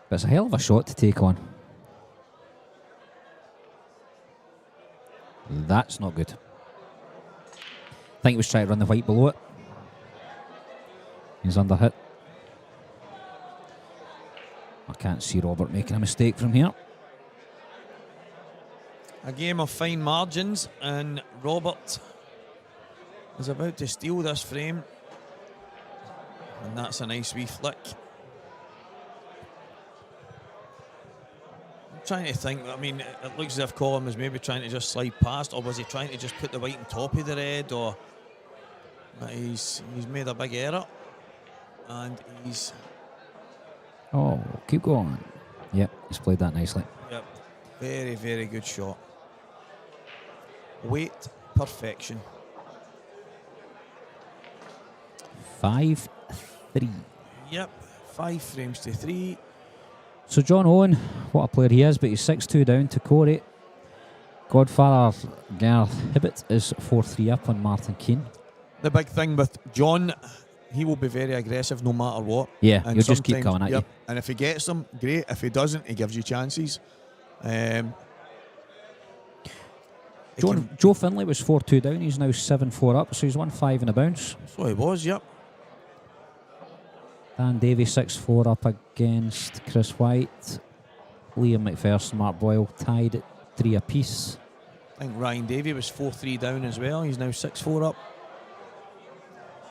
but it's a hell of a shot to take on. That's not good. I think he was trying to run the white below it. He's under hit. I can't see Robert making a mistake from here. A game of fine margins, and Robert is about to steal this frame. And that's a nice wee flick. I'm trying to think, I mean, it looks as if Colin was maybe trying to just slide past, or was he trying to just put the white on top of the red, or... He's made a big error. And he's... Oh, keep going. Yep, he's played that nicely. Yep, very, very good shot. Weight perfection. 5-3. Yep, 5 frames to 3. So John Owen, what a player he is, but he's 6-2 down to Corey. Godfather Gareth Hibbett is 4-3 up on Martin Keane. The big thing with John, he will be very aggressive no matter what. Yeah, and he'll just keep coming at you. And if he gets them, great. If he doesn't, he gives you chances. Joe Finlay was 4-2 down. He's now 7-4 up, so he's won 5 in a bounce. So he was, yep. Dan Davey 6-4 up against Chris White. Liam McPherson, Mark Boyle tied at 3 apiece. I think Ryan Davey was 4-3 down as well. He's now 6-4 up.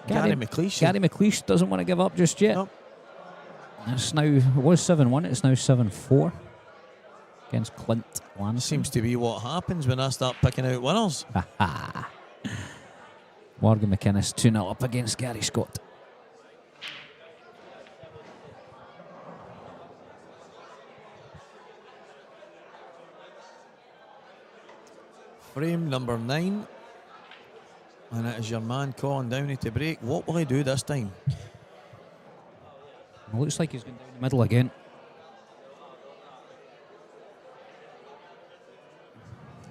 Gary McLeish doesn't want to give up just yet. Nope. It's now, it was 7-1, it's now 7-4 against Clint Lansing. Seems to be what happens when I start picking out winners. Morgan McInnes 2-0 up against Gary Scott. Frame number 9. And it is your man Colin Downey to break. What will he do this time? It looks like he's going down the middle again.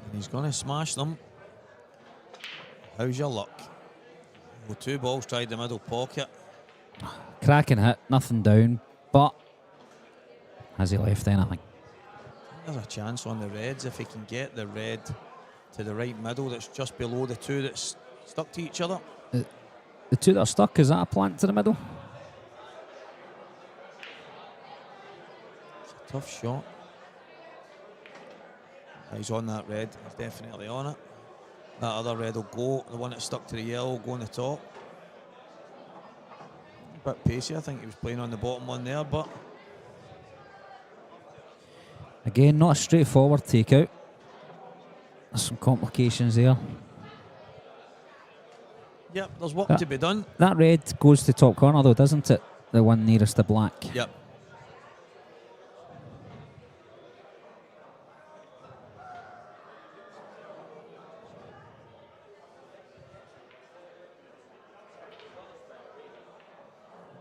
And he's going to smash them. How's your luck? Well, 2 balls tried the middle pocket. Cracking hit, nothing down, but has he left anything? There's a chance on the reds if he can get the red to the right middle that's just below the 2 that's stuck to each other. The 2 that are stuck, is that a plant to the middle? It's a tough shot. He's on that red. He's definitely on it. That other red will go. The one that's stuck to the yellow will go on the top. A bit pacey. I think he was playing on the bottom one there, but Again, not a straightforward takeout. There's some complications there. yep, there's work to be done. That red goes to top corner though, doesn't it? The one nearest the black. Yep.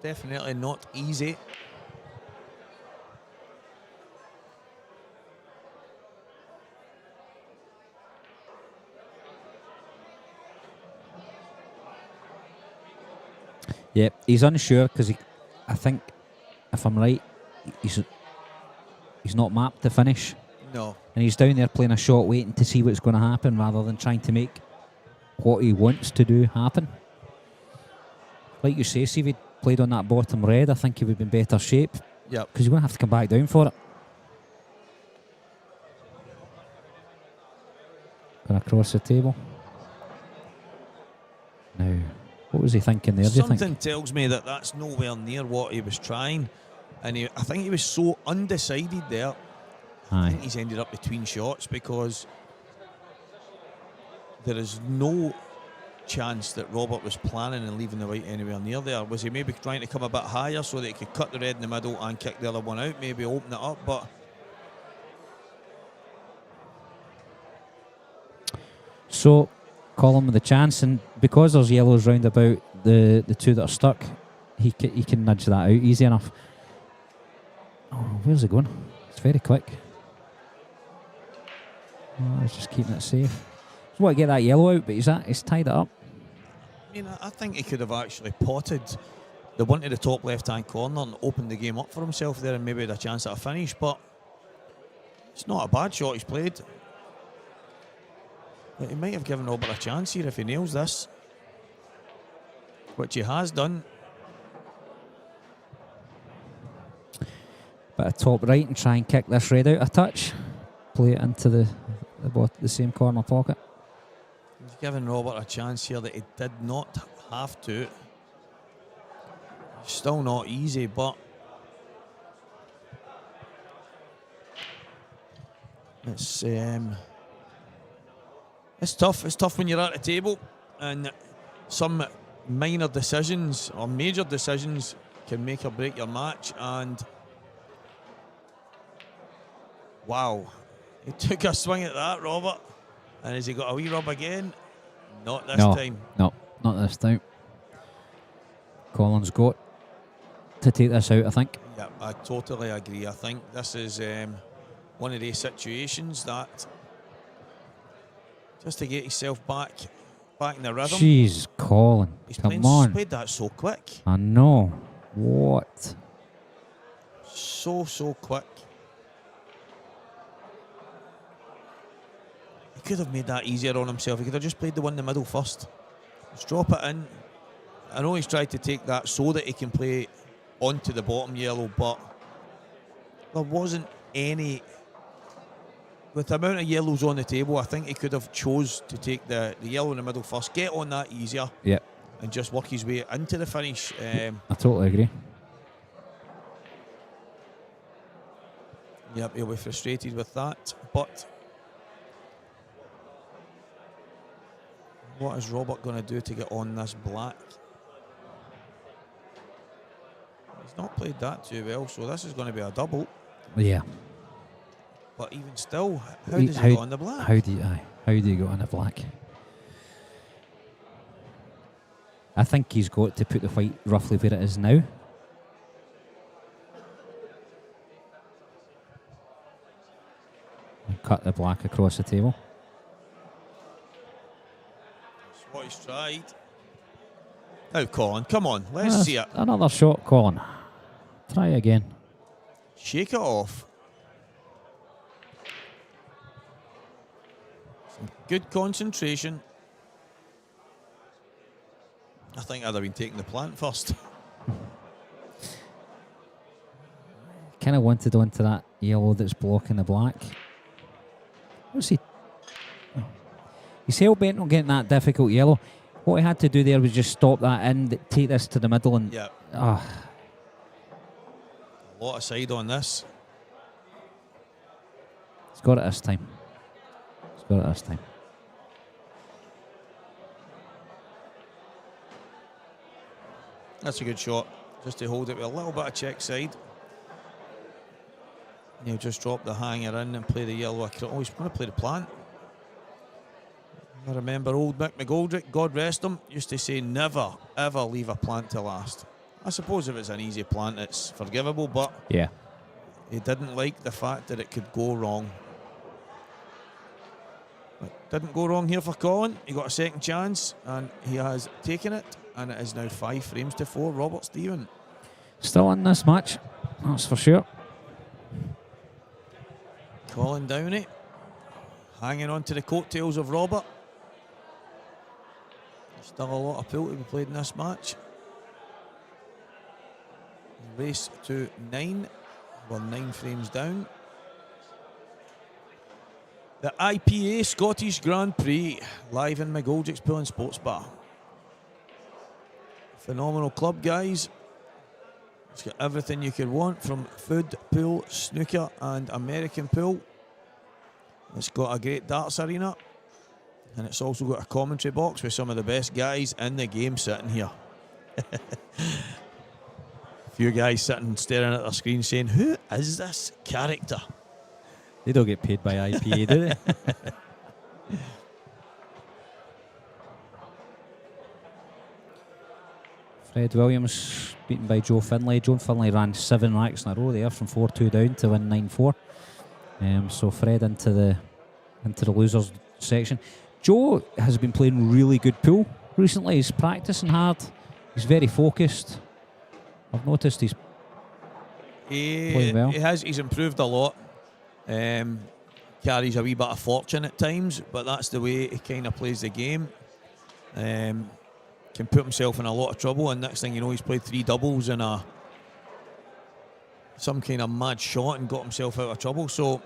Definitely not easy. Yeah, he's unsure because I think, if I'm right, he's not mapped the finish. No. And he's down there playing a shot waiting to see what's going to happen rather than trying to make what he wants to do happen. Like you say, see if he'd played on that bottom red, I think he would be in better shape. Yep. Because you're going to have to come back down for it. Going across the table. Now, what was he thinking there, do you think? Something tells me that that's nowhere near what he was trying. And I think he was so undecided there. I Aye. think he's ended up between shots because there is no chance that Robert was planning and leaving the white anywhere near there. Was he maybe trying to come a bit higher so that he could cut the red in the middle and kick the other one out, maybe open it up, but So, Colin with the chance, and because there's yellows round about the 2 that are stuck, he can nudge that out easy enough. Oh, where's it going? It's very quick. Oh, he's just keeping it safe. Just want to get that yellow out, but he's tied it up. I mean, I think he could have actually potted the one to the top left-hand corner and opened the game up for himself there and maybe had a chance at a finish, but it's not a bad shot he's played. But he might have given Robert a chance here if he nails this, which he has done. Bit of top right and try and kick this red out a touch. Play it into the same corner pocket. He's given Robert a chance here that he did not have to. Still not easy, but it's tough. It's tough when you're at the table and some minor decisions or major decisions can make or break your match. And wow, he took a swing at that, Robert. And has he got a wee rub again? Not this time. No, not this time. Colin's got to take this out, I think. Yeah, I totally agree. I think this is one of these situations that just to get yourself back in the rhythm. Jeez, Colin, come on. Played that so quick. I know. What? So quick. He could have made that easier on himself. He could have just played the one in the middle first. Just drop it in. I know he's tried to take that so that he can play onto the bottom yellow, but there wasn't any. With the amount of yellows on the table, I think he could have chose to take the yellow in the middle first, get on that easier, and just work his way into the finish. I totally agree. Yep, he'll be frustrated with that. But what is Robert going to do to get on this black? He's not played that too well, so this is going to be a double. Yeah. But even still, how does he go on the black? How do you go on the black? I think he's got to put the white roughly where it is now. And cut the black across the table. That's what he's tried. Now, Colin, come on, let's see it. Another shot, Colin. Try again. Shake it off. Some good concentration. I think I'd have been taking the plant first. Kind of wanted onto that yellow that's blocking the black. What's he? He's hell bent on getting that difficult yellow. What he had to do there was just stop that in, take this to the middle, and a lot of side on this. He's got it this time. That's a good shot. Just to hold it with a little bit of check side. And he'll just drop the hanger in and play the yellow across. Oh, he's going to play the plant. I remember old Mick McGoldricks, God rest him, used to say never, ever leave a plant to last. I suppose if it's an easy plant, it's forgivable, but yeah, he didn't like the fact that it could go wrong. It didn't go wrong here for Colin. He got a second chance, and he has taken it, and it is now 5 frames to 4. Robert Stephen. Still in this match, that's for sure. Colin Downey, hanging on to the coattails of Robert. Still a lot of pool to be played in this match. Race to 9. We're 9 frames down. The IPA Scottish Grand Prix, live in McGoldricks Pool and Sports Bar. Phenomenal club, guys. It's got everything you could want, from food, pool, snooker and American pool. It's got a great darts arena. And it's also got a commentary box with some of the best guys in the game sitting here. A few guys sitting staring at their screen saying, who is this character? They don't get paid by IPA, do they? Fred Williams beaten by Joe Finlay. Joe Finlay ran 7 racks in a row there from 4-2 down to win 9-4. So Fred into the losers section. Joe has been playing really good pool recently. He's practicing hard. He's very focused. I've noticed he's playing well. He has. He's improved a lot. Carries a wee bit of fortune at times, but that's the way he kind of plays the game. Can put himself in a lot of trouble, and next thing you know, he's played 3 doubles in some kind of mad shot and got himself out of trouble. So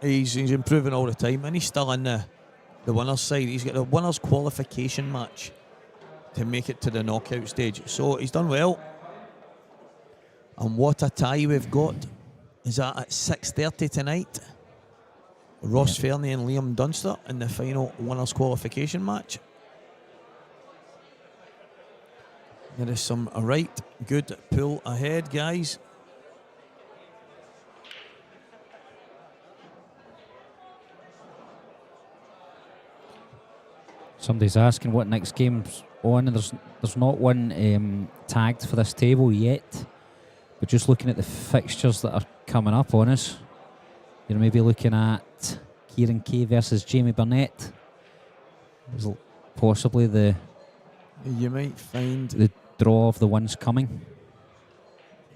he's improving all the time, and he's still in the winner's side. He's got the winner's qualification match to make it to the knockout stage. So he's done well. And what a tie we've got. Is that at 6:30 tonight? Ross Fernie and Liam Dunster in the final winner's qualification match. There is some right good pool ahead, guys. Somebody's asking what next game's on, and there's not one tagged for this table yet. But just looking at the fixtures that are coming up on us, you're maybe looking at Kieran Kay versus Jamie Burnett. There's possibly the You might find the draw of the ones coming.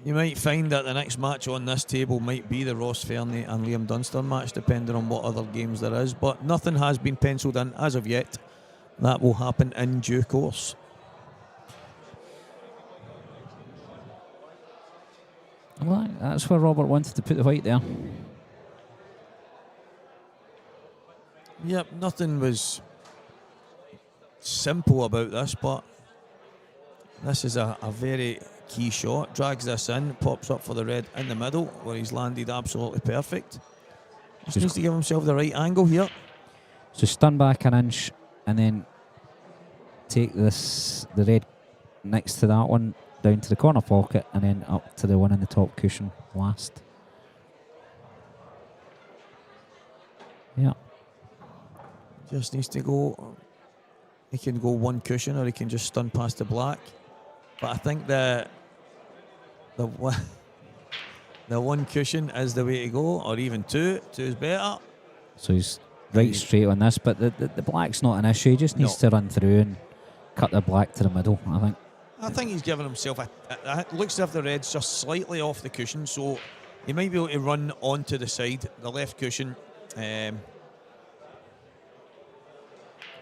You might find that the next match on this table might be the Ross Fernie and Liam Dunster match, depending on what other games there is. But nothing has been penciled in as of yet. That will happen in due course. Well, that's where Robert wanted to put the white there. Yep, nothing was simple about this, but this is a very key shot. Drags this in, pops up for the red in the middle, where he's landed absolutely perfect. Just needs to give himself the right angle here. So stand back an inch and then take the red next to that one down to the corner pocket and then up to the one in the top cushion last. Yeah. Just needs to go. He can go one cushion or he can just stun past the black. But I think the one cushion is the way to go, or even two. Two is better. So he's right straight on this, but the black's not an issue. He just needs to run through and cut the black to the middle, I think. I think he's given himself it looks as if the red's just slightly off the cushion, so he might be able to run onto the side, the left cushion. I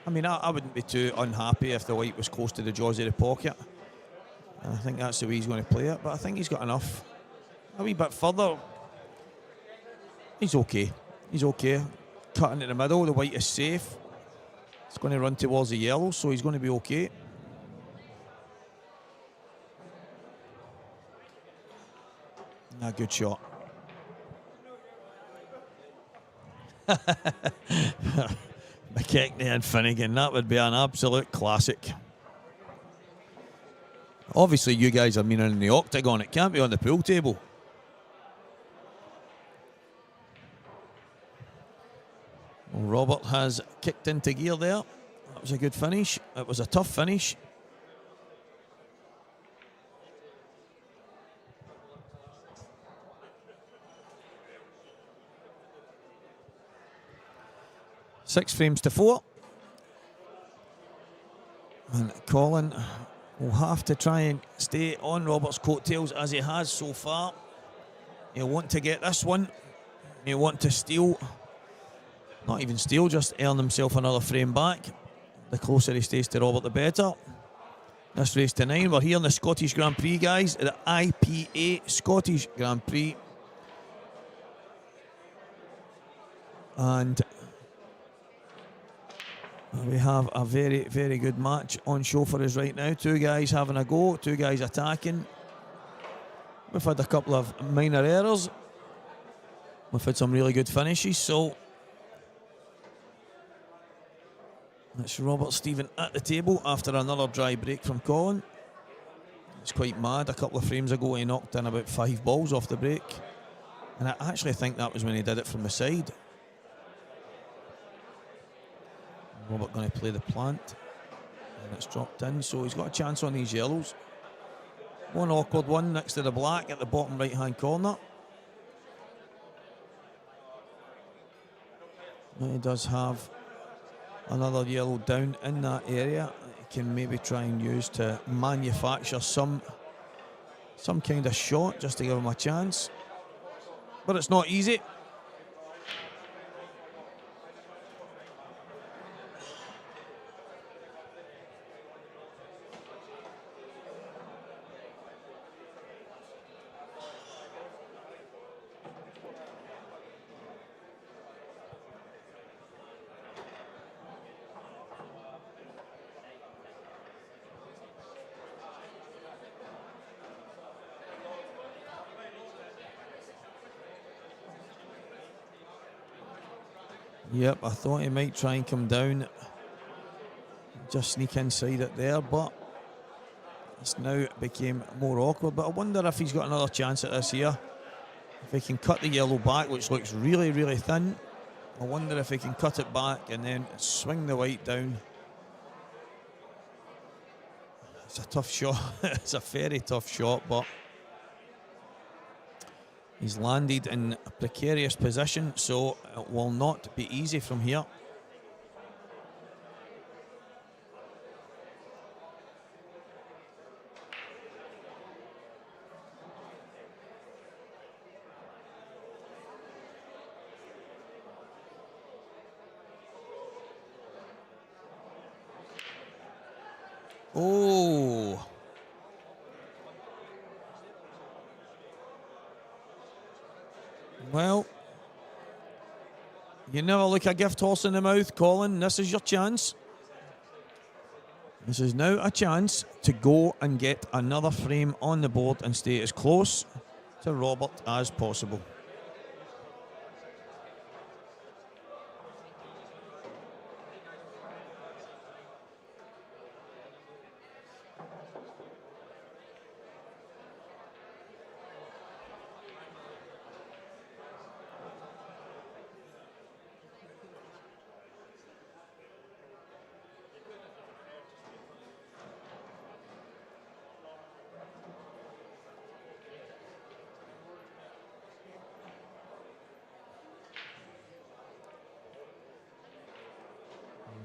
mean, I wouldn't be too unhappy if the white was close to the jaws of the pocket. I think that's the way he's going to play it, but I think he's got enough. A wee bit further, he's okay. He's okay. Cutting in the middle, the white is safe. It's going to run towards the yellow, so he's going to be okay. A good shot. McKechnie and Finnegan, that would be an absolute classic. Obviously, you guys are meaning in the octagon. It can't be on the pool table. Well, Robert has kicked into gear there. That was a good finish. It was a tough finish. Six frames to four. And Colin will have to try and stay on Robert's coattails as he has so far. He'll want to get this one. He'll want to steal. Not even steal, just earn himself another frame back. The closer he stays to Robert, the better. This race to 9. We're here in the Scottish Grand Prix, guys. The IPA Scottish Grand Prix. And we have a very, very good match on show for us right now. Two guys having a go, two guys attacking. We've had a couple of minor errors. We've had some really good finishes, so it's Robert Stephen at the table after another dry break from Colin. It's quite mad. A couple of frames ago he knocked in about 5 balls off the break, and I actually think that was when he did it from the side. Robert going to play the plant, and it's dropped in, so he's got a chance on these yellows. One awkward one next to the black at the bottom right hand corner. And he does have another yellow down in that area. He can maybe try and use to manufacture some kind of shot just to give him a chance, but it's not easy. Yep, I thought he might try and come down, just sneak inside it there, but it's now became more awkward. But I wonder if he's got another chance at this here. If he can cut the yellow back, which looks really, really thin. I wonder if he can cut it back and then swing the white down. It's a tough shot. It's a very tough shot, but He's landed in a precarious position, so it will not be easy from here. Oh. Well, you never look a gift horse in the mouth, Colin. This is your chance. This is now a chance to go and get another frame on the board and stay as close to Robert as possible.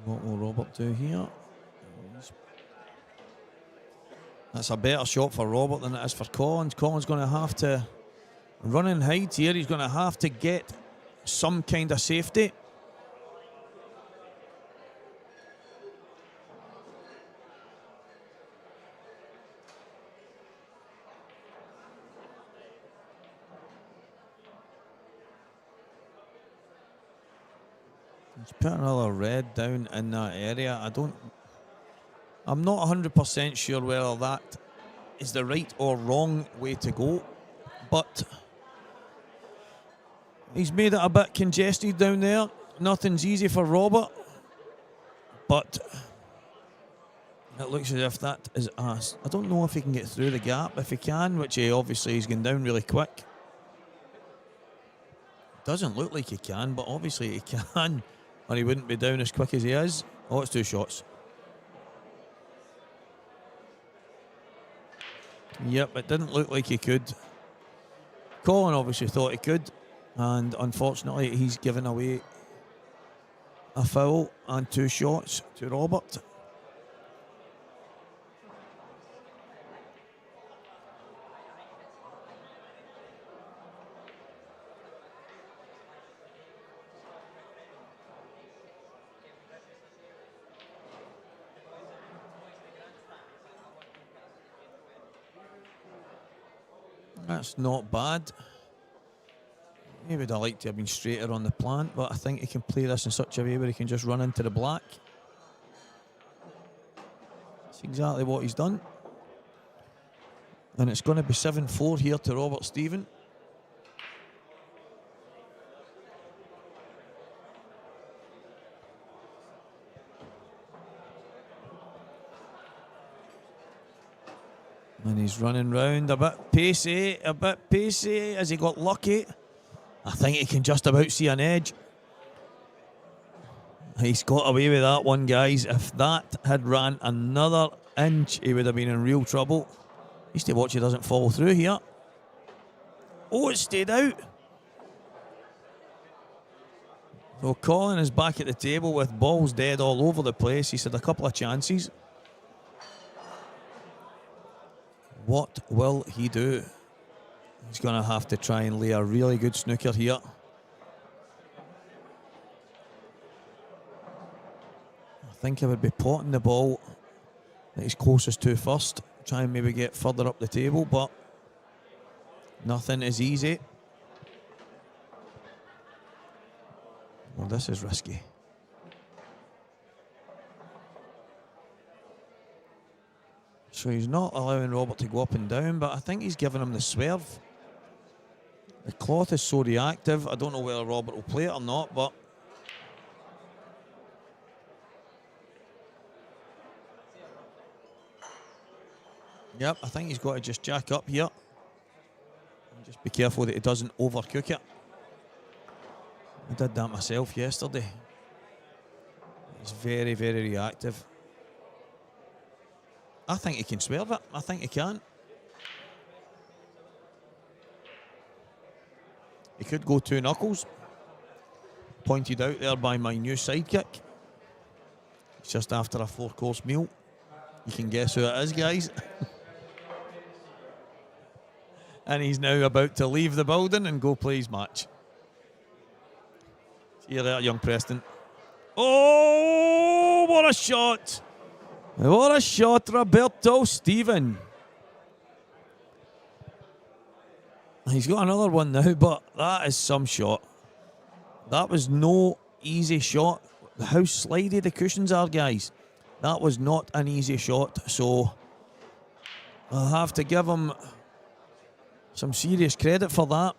What will Robert do here? That's a better shot for Robert than it is for Collins. Collins going to have to run and hide here. He's going to have to get some kind of safety. He's put another red down in that area. I'm not 100% sure whether that is the right or wrong way to go, but he's made it a bit congested down there. Nothing's easy for Robert, but it looks as if that is us. I don't know if he can get through the gap. If he can, which he obviously he's going down really quick. Doesn't look like he can, but obviously he can, or he wouldn't be down as quick as he is. Oh, it's 2 shots. Yep, it didn't look like he could. Colin obviously thought he could, and unfortunately he's given away a foul and 2 shots to Robert. That's not bad. Maybe would have liked to have been straighter on the plant, but I think he can play this in such a way where he can just run into the black. That's exactly what he's done. And it's going to be 7-4 here to Robert Stephen. And he's running round a bit pacey. Has he got lucky? I think he can just about see an edge. He's got away with that one, guys. If that had ran another inch, he would have been in real trouble. He needs to watch he doesn't follow through here. Oh, it stayed out. So Colin is back at the table with balls dead all over the place. He's had a couple of chances. What will he do? He's going to have to try and lay a really good snooker here. I think I would be potting the ball that he's closest to first. Try and maybe get further up the table, but nothing is easy. Well, this is risky. So he's not allowing Robert to go up and down, but I think he's giving him the swerve. The cloth is so reactive. I don't know whether Robert will play it or not, but yep, I think he's got to just jack up here. And just be careful that he doesn't overcook it. I did that myself yesterday. It's very, very reactive. I think he can swerve it. I think he can. He could go 2 knuckles. Pointed out there by my new sidekick. It's just after a 4-course meal. You can guess who it is, guys. And he's now about to leave the building and go play his match. See you later, young Preston. Oh, what a shot! What a shot, Roberto Stephen. He's got another one now, but that is some shot. That was no easy shot. How slidey the cushions are, guys. That was not an easy shot, so I'll have to give him some serious credit for that.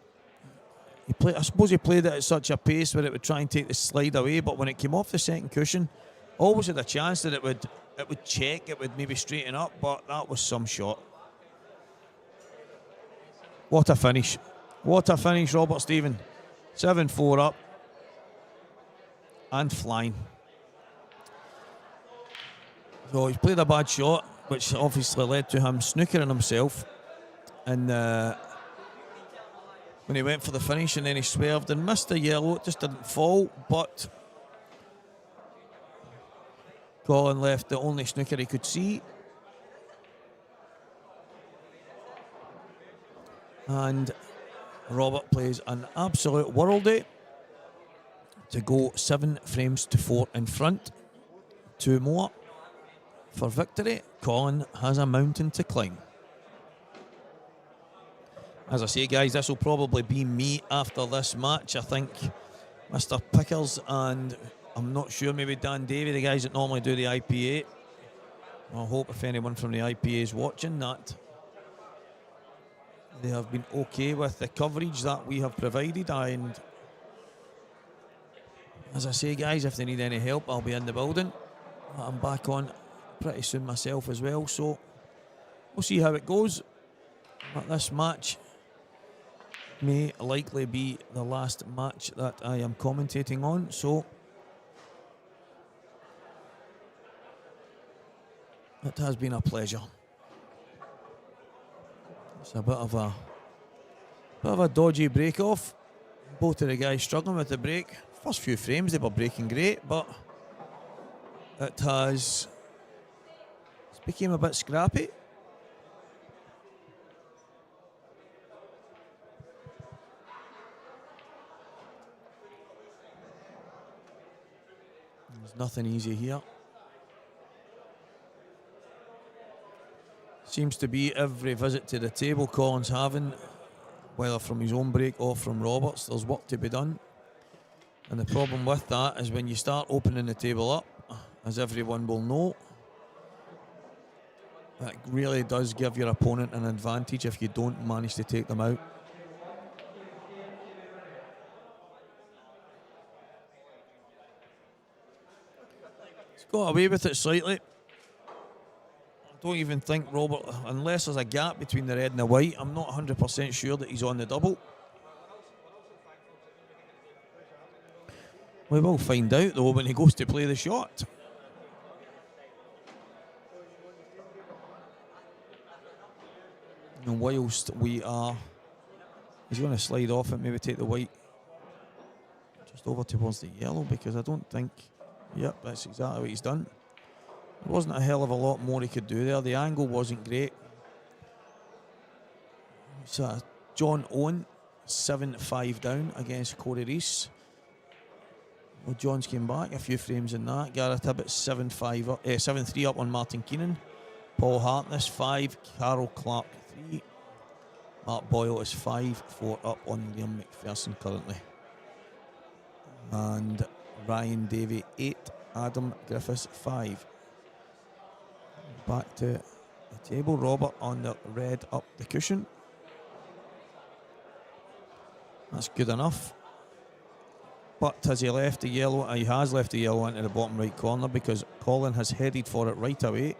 I suppose he played it at such a pace where it would try and take the slide away, but when it came off the second cushion, always had a chance that it would check, it would maybe straighten up, but that was some shot. What a finish. What a finish, Robert Stephen. 7-4 up. And flying. So he's played a bad shot, which obviously led to him snookering himself. And when he went for the finish, and then he swerved and missed the yellow. It just didn't fall, but Colin left the only snooker he could see. And Robert plays an absolute worldie to go 7 frames to 4 in front. 2 more for victory. Colin has a mountain to climb. As I say, guys, this will probably be me after this match. I think Mr. Pickers and I'm not sure, maybe Dan Davey, the guys that normally do the IPA. I hope if anyone from the IPA is watching that they have been okay with the coverage that we have provided. And as I say, guys, if they need any help, I'll be in the building. I'm back on pretty soon myself as well, so we'll see how it goes. But this match may likely be the last match that I am commentating on, so it has been a pleasure. It's a bit of a dodgy break off. Both of the guys struggling with the break. First few frames they were breaking great, but it's became a bit scrappy. There's nothing easy here. Seems to be every visit to the table Colin's having, whether from his own break or from Robert's, there's work to be done. And the problem with that is when you start opening the table up, as everyone will know, that really does give your opponent an advantage if you don't manage to take them out. He's got away with it slightly. I don't even think Robert, unless there's a gap between the red and the white, I'm not 100% sure that he's on the double. We will find out though when he goes to play the shot. And whilst we are, he's going to slide off it, maybe take the white just over towards the yellow, because I don't think, yep, that's exactly what he's done. There wasn't a hell of a lot more he could do there. The angle wasn't great. So John Owen, 7-5 down against Corey Reese. Well, John's came back a few frames in that. Gareth Tibbett 7-3 up on Martin Keenan. Paul Hartness 5, Carol Clark 3. Mark Boyle is 5-4 up on Liam McPherson currently. And Ryan Davey 8, Adam Griffiths 5. Back to the table. Robert on the red up the cushion. That's good enough. But has he left the yellow? He has left the yellow into the bottom right corner because Colin has headed for it right away.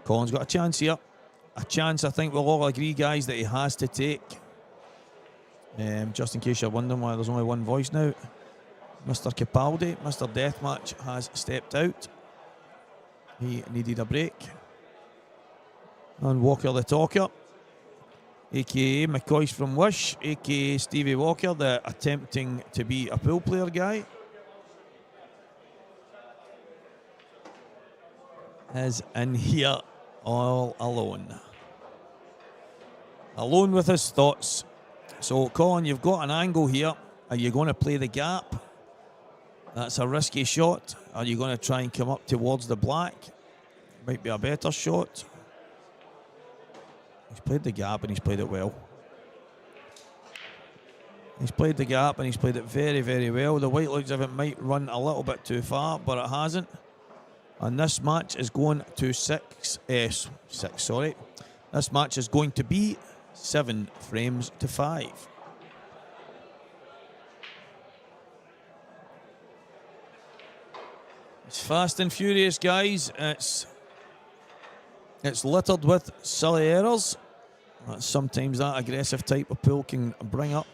Colin's got a chance here. A chance, I think we'll all agree, guys, that he has to take. Just in case you're wondering why there's only one voice now. Mr. Capaldi, Mr. Deathmatch, has stepped out. He needed a break. And Walker the Talker aka McCoy's from Wish, aka Stevie Walker, the attempting to be a pool player guy, is in here all alone. Alone with his thoughts. So, Colin, you've got an angle here. Are you going to play the gap? That's a risky shot. Are you going to try and come up towards the black? Might be a better shot. He's played the gap and he's played it well. He's played the gap and he's played it very, very well. The white looks as if it might run a little bit too far, but it hasn't. And this match is going to This match is going to be 7 frames to 5. It's fast and furious, guys. It's littered with silly errors. Sometimes that aggressive type of pool can bring up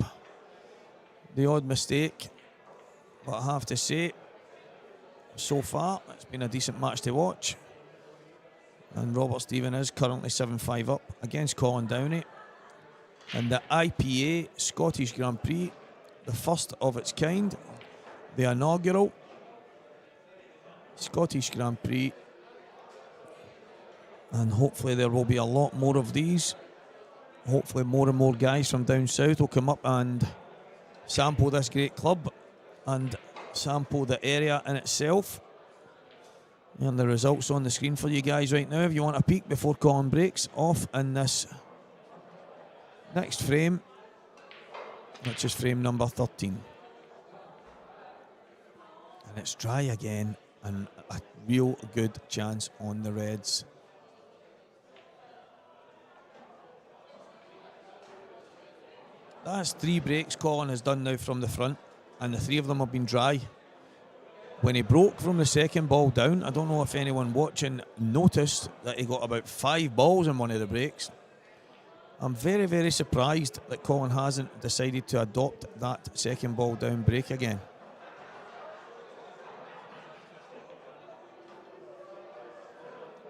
the odd mistake. But I have to say, so far, it's been a decent match to watch. And Robert Stephen is currently 7-5 up against Colin Downey in the IPA Scottish Grand Prix, the first of its kind, the inaugural Scottish Grand Prix. And hopefully there will be a lot more of these. Hopefully more and more guys from down south will come up and sample this great club and sample the area in itself. And the results on the screen for you guys right now if you want a peek before Colin breaks off in this next frame, which is frame number 13. And it's dry again and a real good chance on the reds. That's 3 breaks Colin has done now from the front, and the 3 of them have been dry. When he broke from the second ball down, I don't know if anyone watching noticed that he got about 5 balls in one of the breaks. I'm very, very surprised that Colin hasn't decided to adopt that second ball down break again.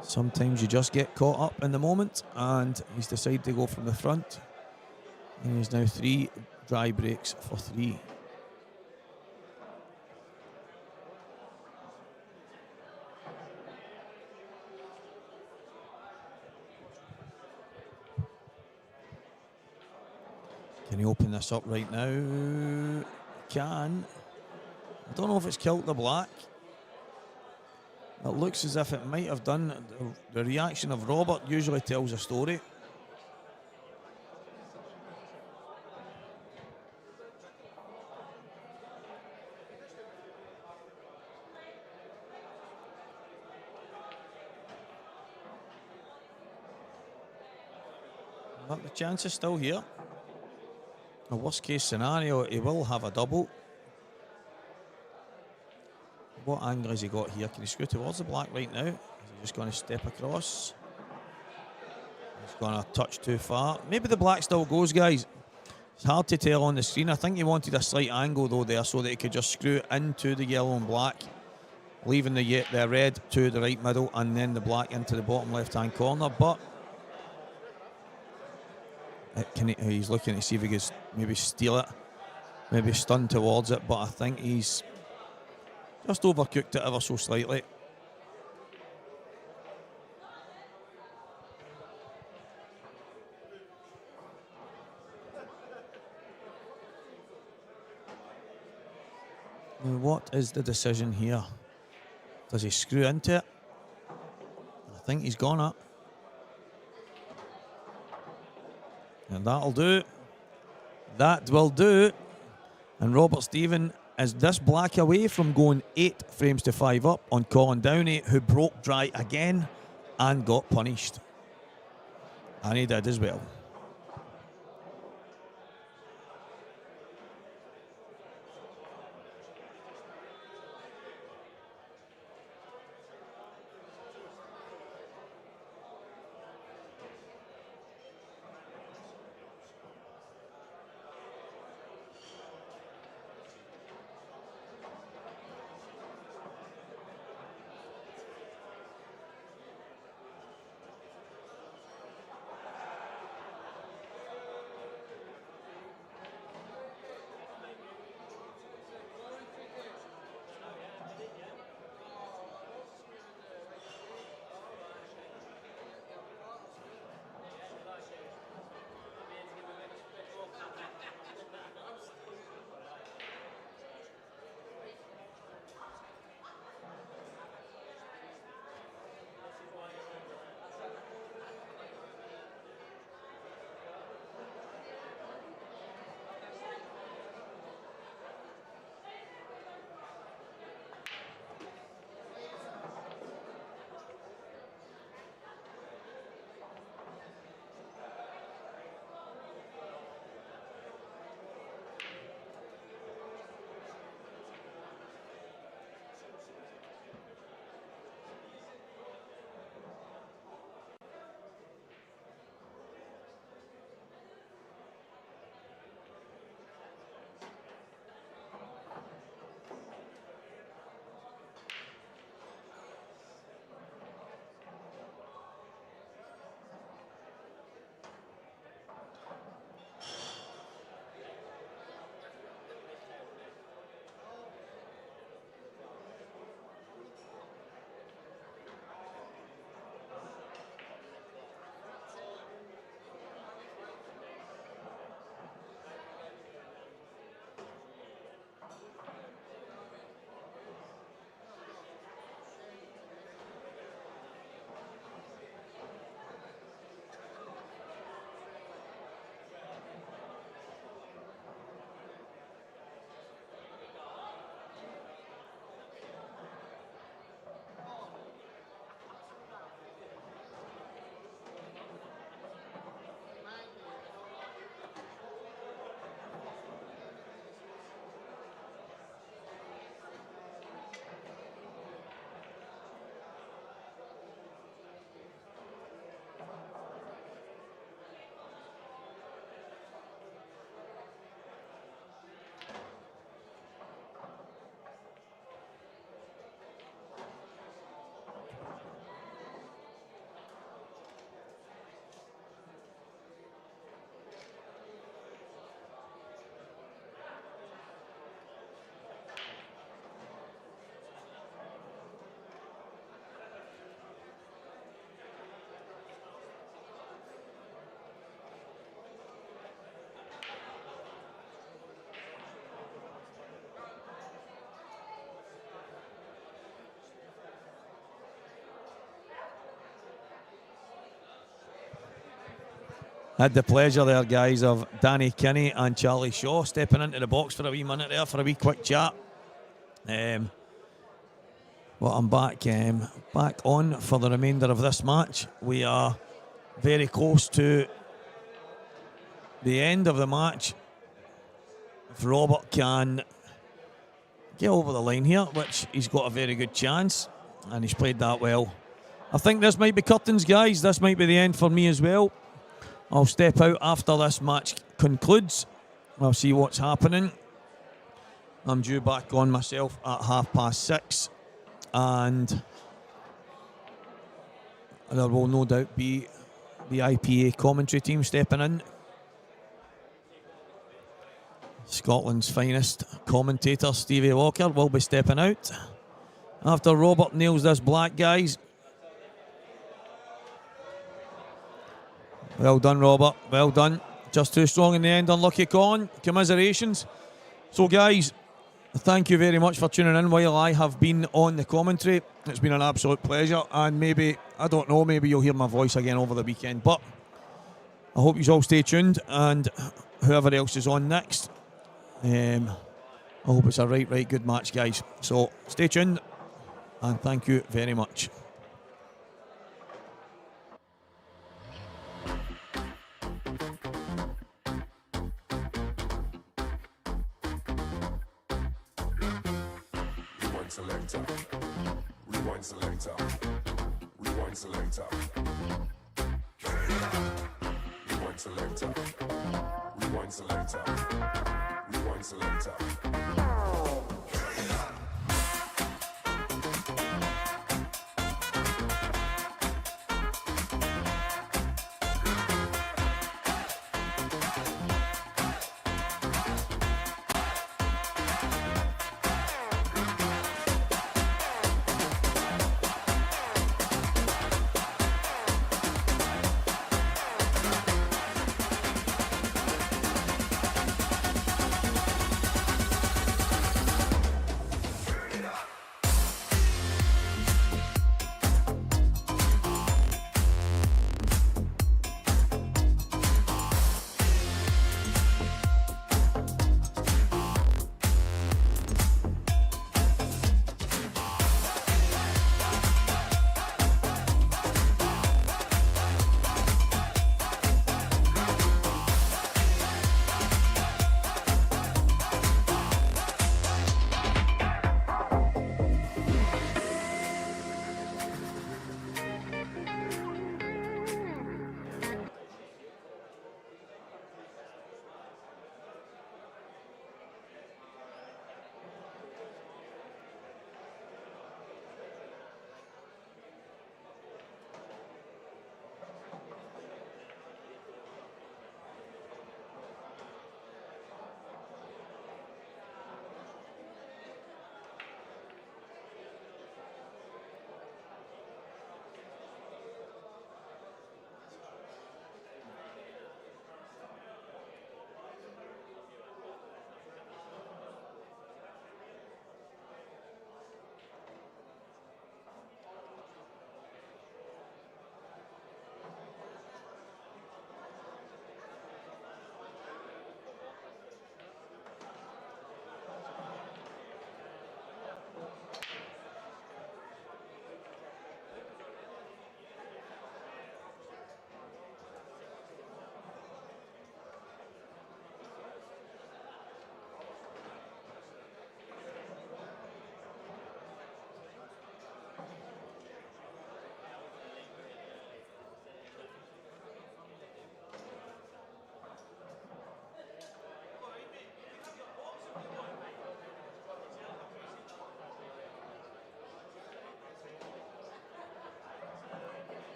Sometimes you just get caught up in the moment, and he's decided to go from the front. And he's now 3 dry breaks for 3. Can he open this up right now? Can. I don't know if it's killed the black. It looks as if it might have done. The reaction of Robert usually tells a story. But the chance is still here. A worst case scenario, he will have a double. What angle has he got here? Can he screw towards the black right now? Is he just going to step across? He's going to touch too far. Maybe the black still goes, guys. It's hard to tell on the screen. I think he wanted a slight angle though there so that he could just screw into the yellow and black, leaving the red to the right middle and then the black into the bottom left-hand corner. But he's looking to see if he could maybe steal it, maybe stun towards it, but I think he's just overcooked it ever so slightly. Now, what is the decision here? Does he screw into it? I think he's gonna. And that'll do. That will do. And Robert Stephen is this black away from going 8 frames to 5 up on Colin Downey, who broke dry again and got punished. And he did as well. Had the pleasure there, guys, of Danny Kinney and Charlie Shaw stepping into the box for a wee minute there for a wee quick chat. But I'm back on for the remainder of this match. We are very close to the end of the match. If Robert can get over the line here, which he's got a very good chance, and he's played that well. I think this might be curtains, guys. This might be the end for me as well. I'll step out after this match concludes. I'll see what's happening. I'm due back on myself at 6:30, and there will no doubt be the IPA commentary team stepping in. Scotland's finest commentator, Stevie Walker, will be stepping out after Robert nails this black, guys. Well done, Robert. Well done. Just too strong in the end. Unlucky con. Commiserations. So, guys, thank you very much for tuning in while I have been on the commentary. It's been an absolute pleasure. And maybe, I don't know, maybe you'll hear my voice again over the weekend. But I hope you all stay tuned. And whoever else is on next, I hope it's a right good match, guys. So, stay tuned. And thank you very much. Selector, rewind selector, rewind selector, rewind selector, rewind selector, rewind selector.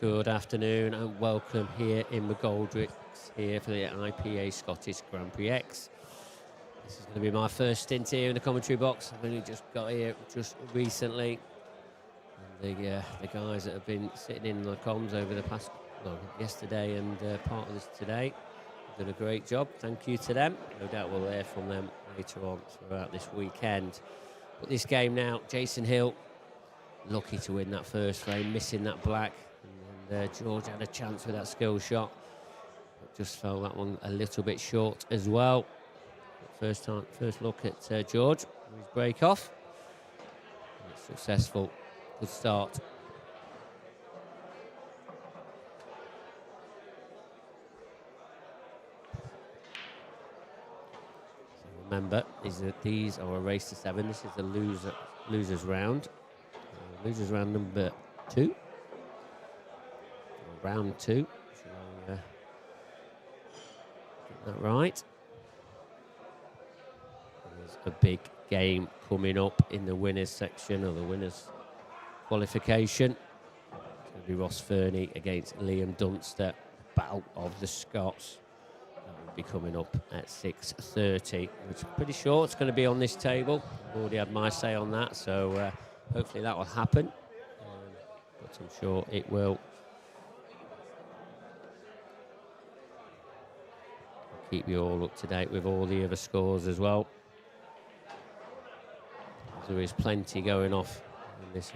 Good afternoon and welcome here in McGoldricks here for the IPA Scottish Grand Prix X. This is going to be my first stint here in the commentary box. I've only just got here just recently. And the guys that have been sitting in the comms over the past, well, yesterday and part of this today, have done a great job. Thank you to them. No doubt we'll hear from them later on throughout this weekend. But this game now, Jason Hill, lucky to win that first frame, missing that black. And George had a chance with that skill shot. But just fell that one a little bit short as well. First look at George, his break off. And it's successful. Good start. So remember, these are a race to 7. This is the losers round. Losers round number 2. Or round 2. Shall I get that right? There's a big game coming up in the winners section, or the winners qualification. It's going to be Ross Fernie against Liam Dunster, battle of the Scots. That will be coming up at 6:30, which is pretty sure it's going to be on this table. I've already had my say on that, so hopefully that will happen. But I'm sure it will. I'll keep you all up to date with all the other scores as well. There is plenty going off in this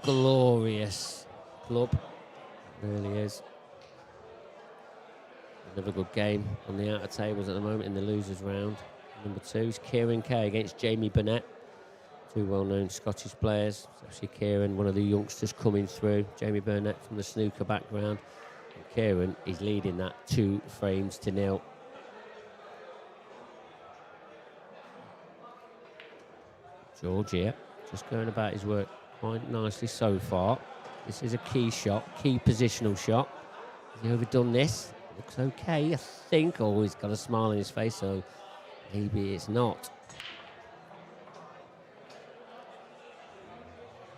glorious club. It really is. Another good game on the outer tables at the moment in the losers round. Number 2 is Kieran Kay against Jamie Burnett. 2 well-known Scottish players. It's actually Kieran, one of the youngsters coming through. Jamie Burnett from the snooker background. And Kieran is leading that 2 frames to 0. George here, just going about his work quite nicely so far. This is a key shot, key positional shot. Has he overdone this? Looks okay, I think. Oh, he's got a smile on his face, so maybe it's not.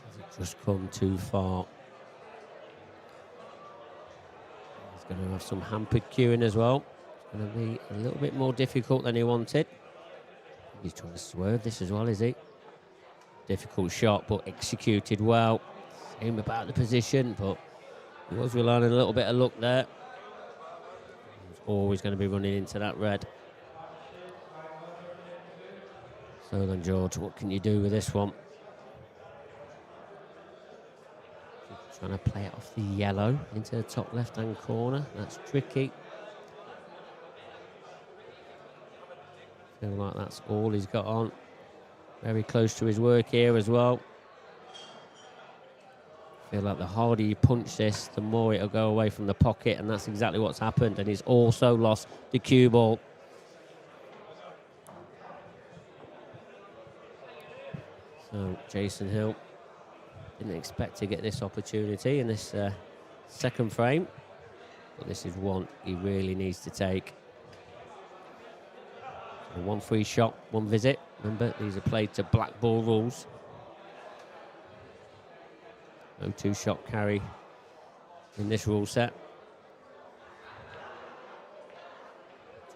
Has it just come too far? He's going to have some hampered cueing as well. It's going to be a little bit more difficult than he wanted. He's trying to swerve this as well, is he? Difficult shot, but executed well. Same about the position, but he was relying on a little bit of luck there. He's always going to be running into that red. So then, George, what can you do with this one? Trying to play it off the yellow into the top left-hand corner. That's tricky. Feel like that's all he's got on. Very close to his work here as well. Feel like the harder you punch this, the more it'll go away from the pocket, and that's exactly what's happened. And he's also lost the cue ball. So Jason Hill didn't expect to get this opportunity in this second frame, but this is one he really needs to take. So 1 free shot, 1 visit. Remember, these are played to black ball rules. No 2-shot carry in this rule set.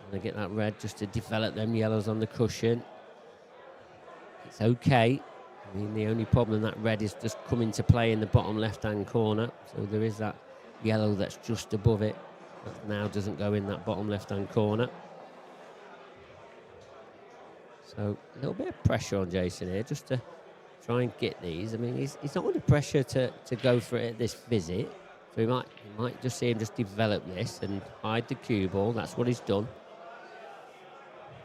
Trying to get that red just to develop them yellows on the cushion. It's okay. I mean, the only problem, that red is just come into play in the bottom left-hand corner. So there is that yellow that's just above it. That now doesn't go in that bottom left-hand corner. So a little bit of pressure on Jason here, just to try and get these. I mean, he's not under pressure to go for it at this visit. So you might just see him just develop this and hide the cue ball. That's what he's done.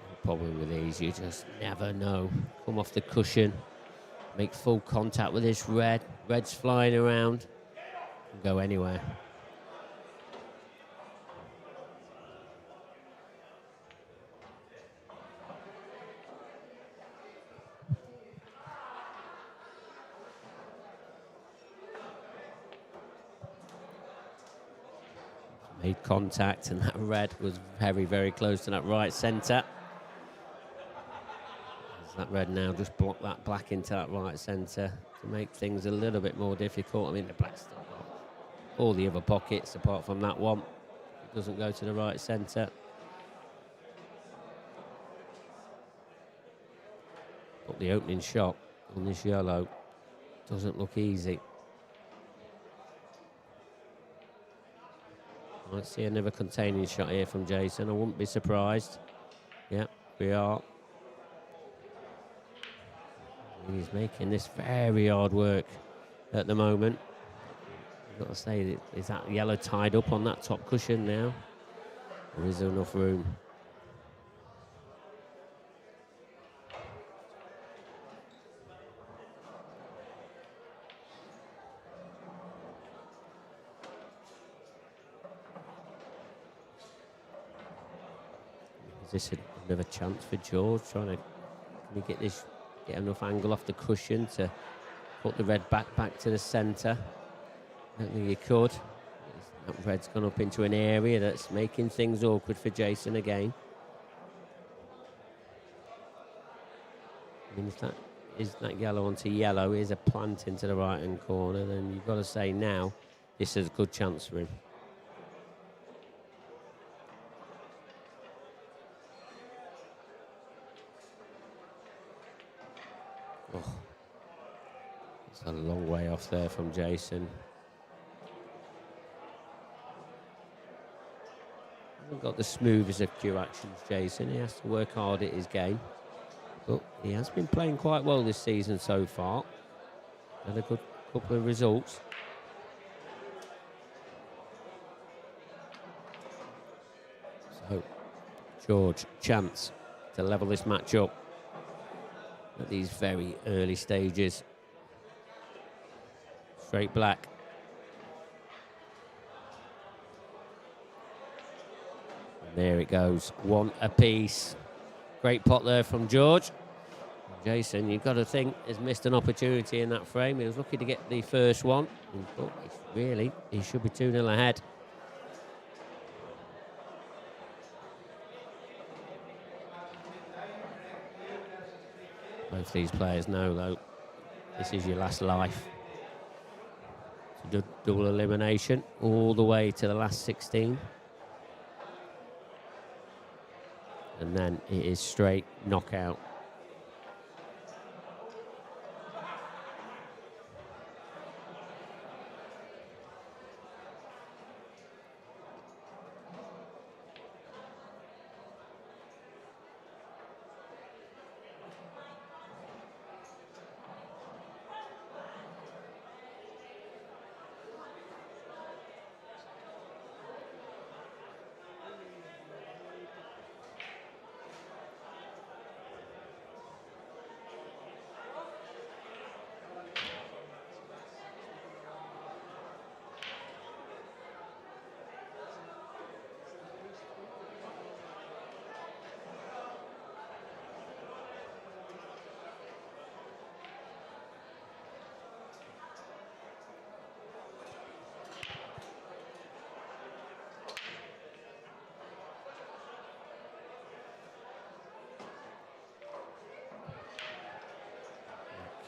The problem with these, you just never know. Come off the cushion, make full contact with this red. Red's flying around. Can go anywhere. Made contact, and that red was very, very close to that right centre. That red now just blocked that black into that right centre to make things a little bit more difficult. I mean, the black's still got all the other pockets apart from that one. It doesn't go to the right centre. But the opening shot on this yellow doesn't look easy. Might see another containing shot here from Jason. I wouldn't be surprised. Yeah, we are. He's making this very hard work at the moment. I've got to say, is that yellow tied up on that top cushion now? Or is there enough room? Is this another chance for George? Can he get enough angle off the cushion to put the red back to the centre? I don't think he could. That red's gone up into an area that's making things awkward for Jason again. I mean, if that yellow onto yellow is a plant into the right-hand corner, then you've got to say now this is a good chance for him. Oh, it's a long way off there from Jason. Hasn't got the smoothest of cue actions, Jason. He has to work hard at his game. But he has been playing quite well this season so far. Had a good couple of results. So, George, chance to level this match up at these very early stages. Straight black. And there it goes, one apiece. Great pot there from George. Jason, you've got to think, has missed an opportunity in that frame. He was lucky to get the first one. But really, he should be 2-0 ahead. Both these players know, though, this is your last life. It's a double elimination all the way to the last 16. And then it is straight knockout.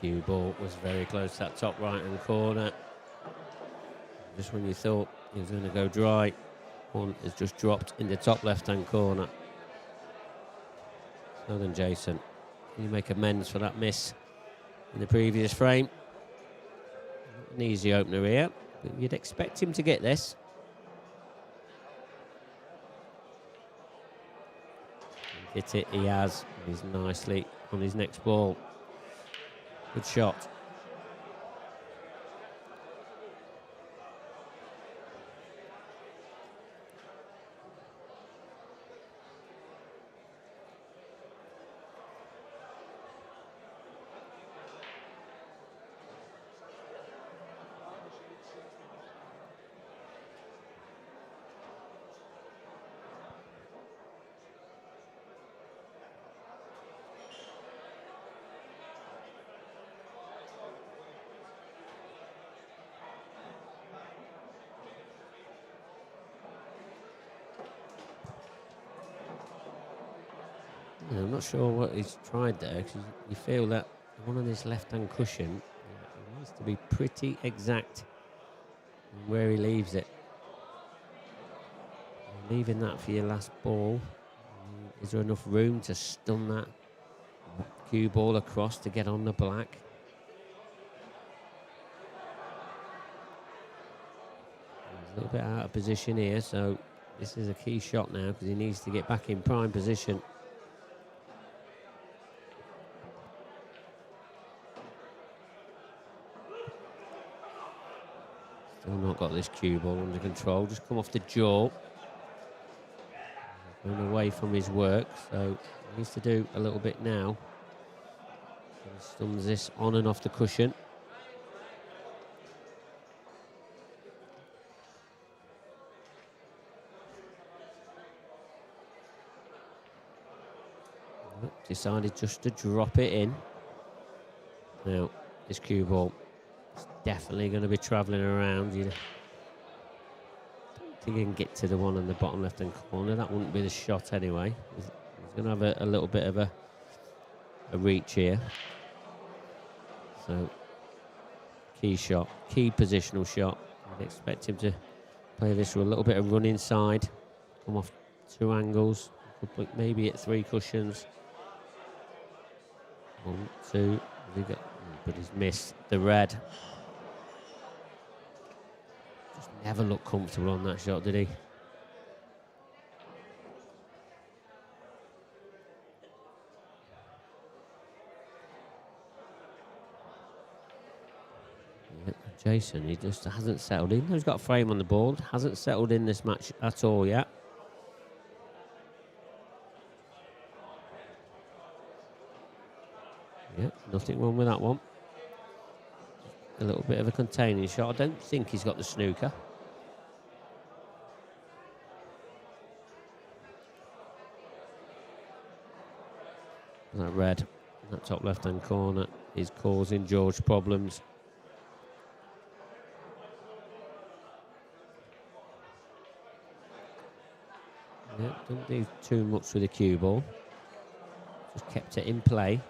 Cue ball was very close to that top right-hand corner. Just when you thought he was going to go dry, one has just dropped in the top left-hand corner. So then Jason, can you make amends for that miss in the previous frame? An easy opener here, but you'd expect him to get this. Hit it, he has. He's nicely on his next ball. Good shot. I'm not sure what he's tried there, because you feel that one on this left-hand cushion, he needs to be pretty exact and where he leaves it. Leaving that for your last ball. Is there enough room to stun that cue ball across to get on the black? He's a little bit out of position here, so this is a key shot now because he needs to get back in prime position. Still not got this cue ball under control, just come off the jaw. Going away from his work, so he needs to do a little bit now. He stuns this on and off the cushion. Decided just to drop it in. Now, this cue ball is definitely going to be travelling around. You don't think he can get to the one in the bottom left-hand corner. That wouldn't be the shot anyway. He's going to have a little bit of a reach here. So, key shot, key positional shot. I'd expect him to play this with a little bit of run inside. Come off 2 angles. Could put maybe at 3 cushions. 1, 2, but he's missed the red. Just never looked comfortable on that shot, did he? Yeah, Jason, he just hasn't settled in. He's got a frame on the ball, hasn't settled in this match at all yet. Yeah, nothing wrong with that one. A little bit of a containing shot. I don't think he's got the snooker. That red, that top left-hand corner is causing George problems. Yeah, didn't do too much with the cue ball. Just kept it in play.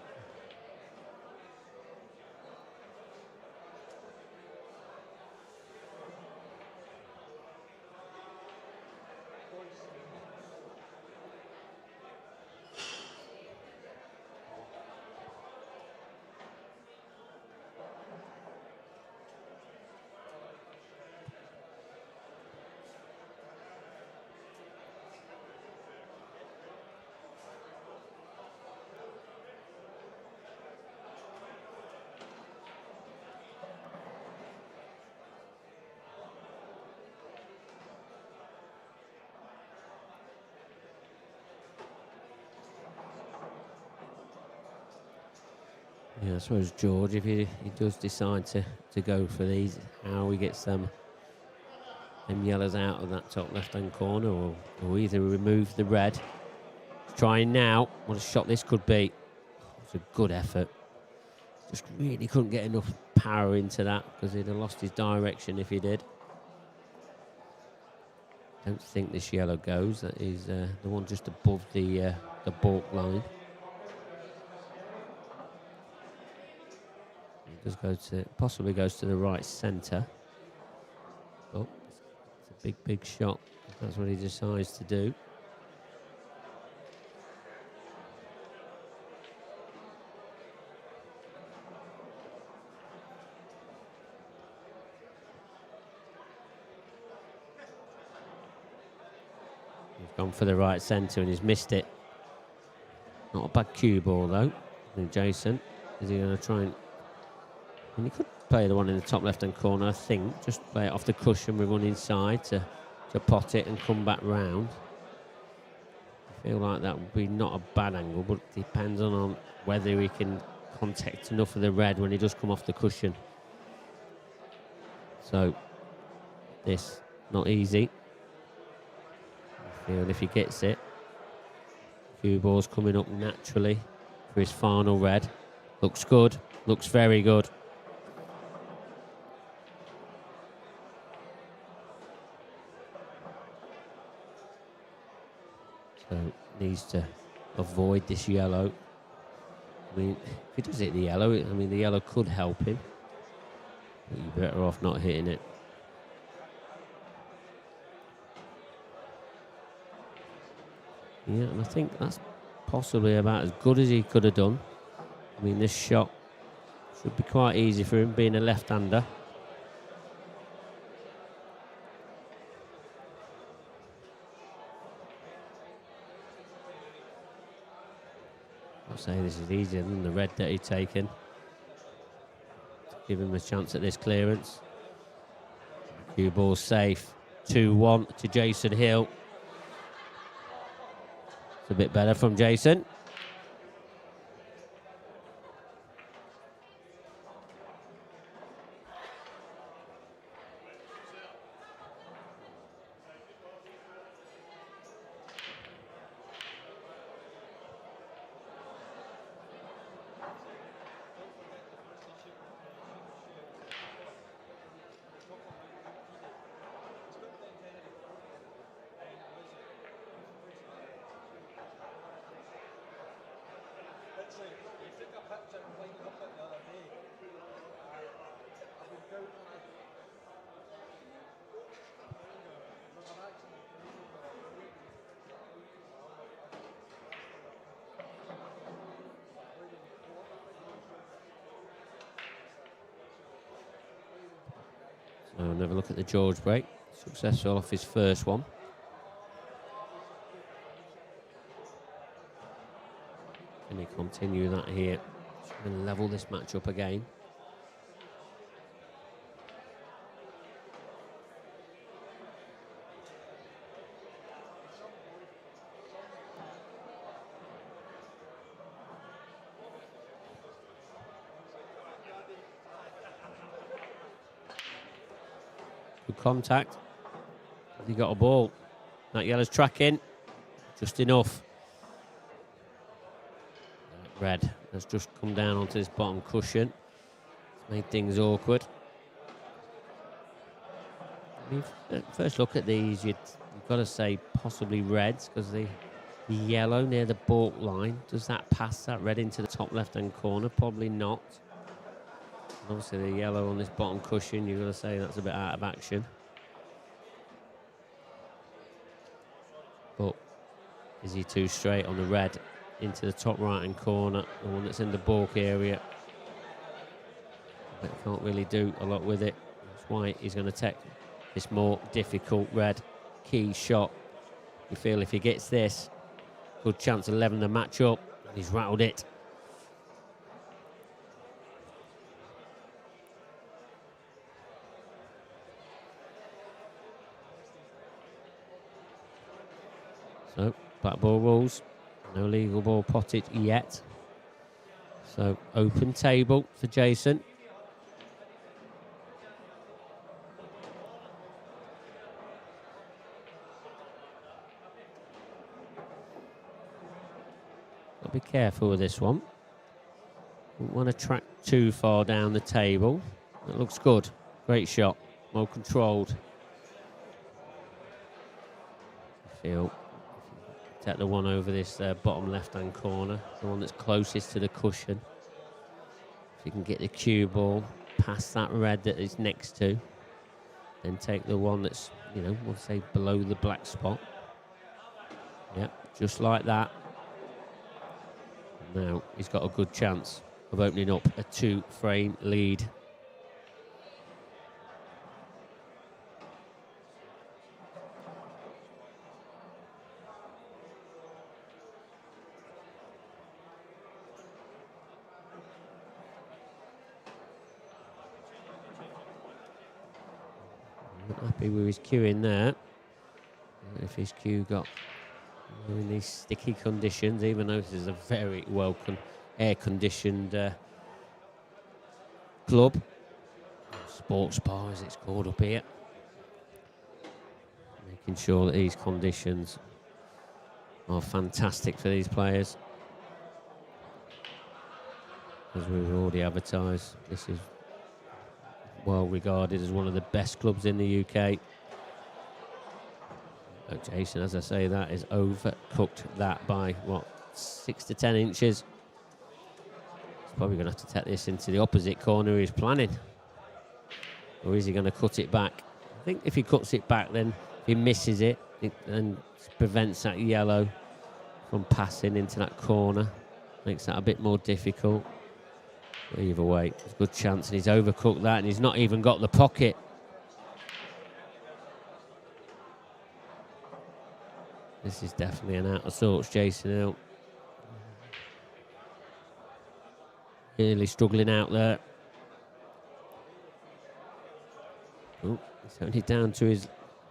Yeah, I suppose George, if he does decide to go for these, how he gets them yellows out of that top left-hand corner, or either remove the red. He's trying now. What a shot this could be. It's a good effort. Just really couldn't get enough power into that because he'd have lost his direction if he did. Don't think this yellow goes. That is the one just above the baulk line. Possibly goes to the right centre. Oh, it's a big shot. That's what he decides to do. He's gone for the right centre and he's missed it. Not a bad cue ball though. And Jason, is he going to try and... And he could play the one in the top left-hand corner, I think. Just play it off the cushion with one inside to pot it and come back round. I feel like that would be not a bad angle, but it depends on whether he can contact enough of the red when he does come off the cushion. So, this, not easy. I feel if he gets it, cue ball's coming up naturally for his final red. Looks good, looks very good. So needs to avoid this yellow. I mean, if he does hit the yellow, the yellow could help him. But you're better off not hitting it. Yeah, and I think that's possibly about as good as he could have done. I mean, this shot should be quite easy for him, being a left-hander. I'll say this is easier than the red that he'd taken. Give him a chance at this clearance. Cue ball safe. 2-1 to Jason Hill. It's a bit better from Jason. So we'll have a look at the George break. Successful off his first one. Can he continue that here? He's going to level this match up again. Good contact. Has he got a ball? That yellow's tracking. Just enough. Red has just come down onto this bottom cushion. It's made things awkward. I mean, first look at these, you've got to say possibly reds, because the yellow near the baulk line, does that pass that red into the top left-hand corner? Probably not. And obviously the yellow on this bottom cushion, you've got to say that's a bit out of action. But is he too straight on the red into the top right-hand corner, the one that's in the baulk area? But can't really do a lot with it. That's why he's going to take this more difficult red key shot. You feel if he gets this, good chance of leveling the match up, and he's rattled it. So, black ball rules. No legal ball potted yet. So, open table for Jason. Got to be careful with this one. Don't want to track too far down the table. That looks good. Great shot. Well controlled. I feel. Take the one over this bottom left-hand corner, the one that's closest to the cushion. If you can get the cue ball past that red that is next to, then take the one that's, you know, we'll say below the black spot. Yep, just like that. Now he's got a good chance of opening up a 2-frame lead. Happy with his cue in there. If his cue got in these sticky conditions, even though this is a very well air-conditioned club, sports bar as it's called up here, making sure that these conditions are fantastic for these players. As we've already advertised, this is well regarded as one of the best clubs in the UK. But Jason, as I say, that is overcooked that by, what, 6 to 10 inches. He's probably going to have to take this into the opposite corner he's planning. Or is he going to cut it back? I think if he cuts it back, then if he misses it and prevents that yellow from passing into that corner. Makes that a bit more difficult. But either way, there's a good chance, and he's overcooked that, and he's not even got the pocket. This is definitely an out of sorts, Jason Hill. Really struggling out there. Oh, it's only down to his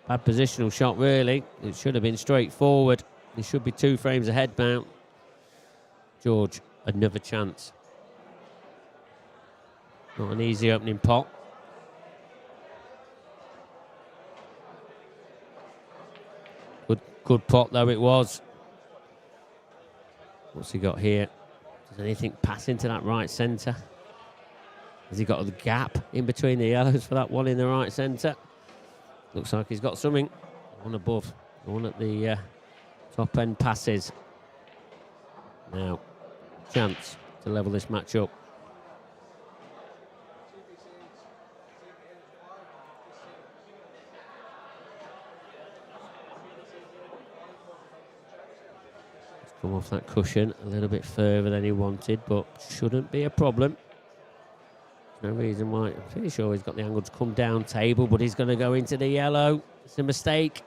bad positional shot, really. It should have been straightforward. He should be 2 frames ahead now. George, another chance. Not an easy opening pot. Good pot, though it was. What's he got here? Does anything pass into that right centre? Has he got the gap in between the yellows for that one in the right centre? Looks like he's got something. One above. One at the top end passes. Now, chance to level this match up. Come off that cushion a little bit further than he wanted, but shouldn't be a problem. No reason why. I'm pretty sure he's got the angle to come down table, but he's going to go into the yellow. It's a mistake.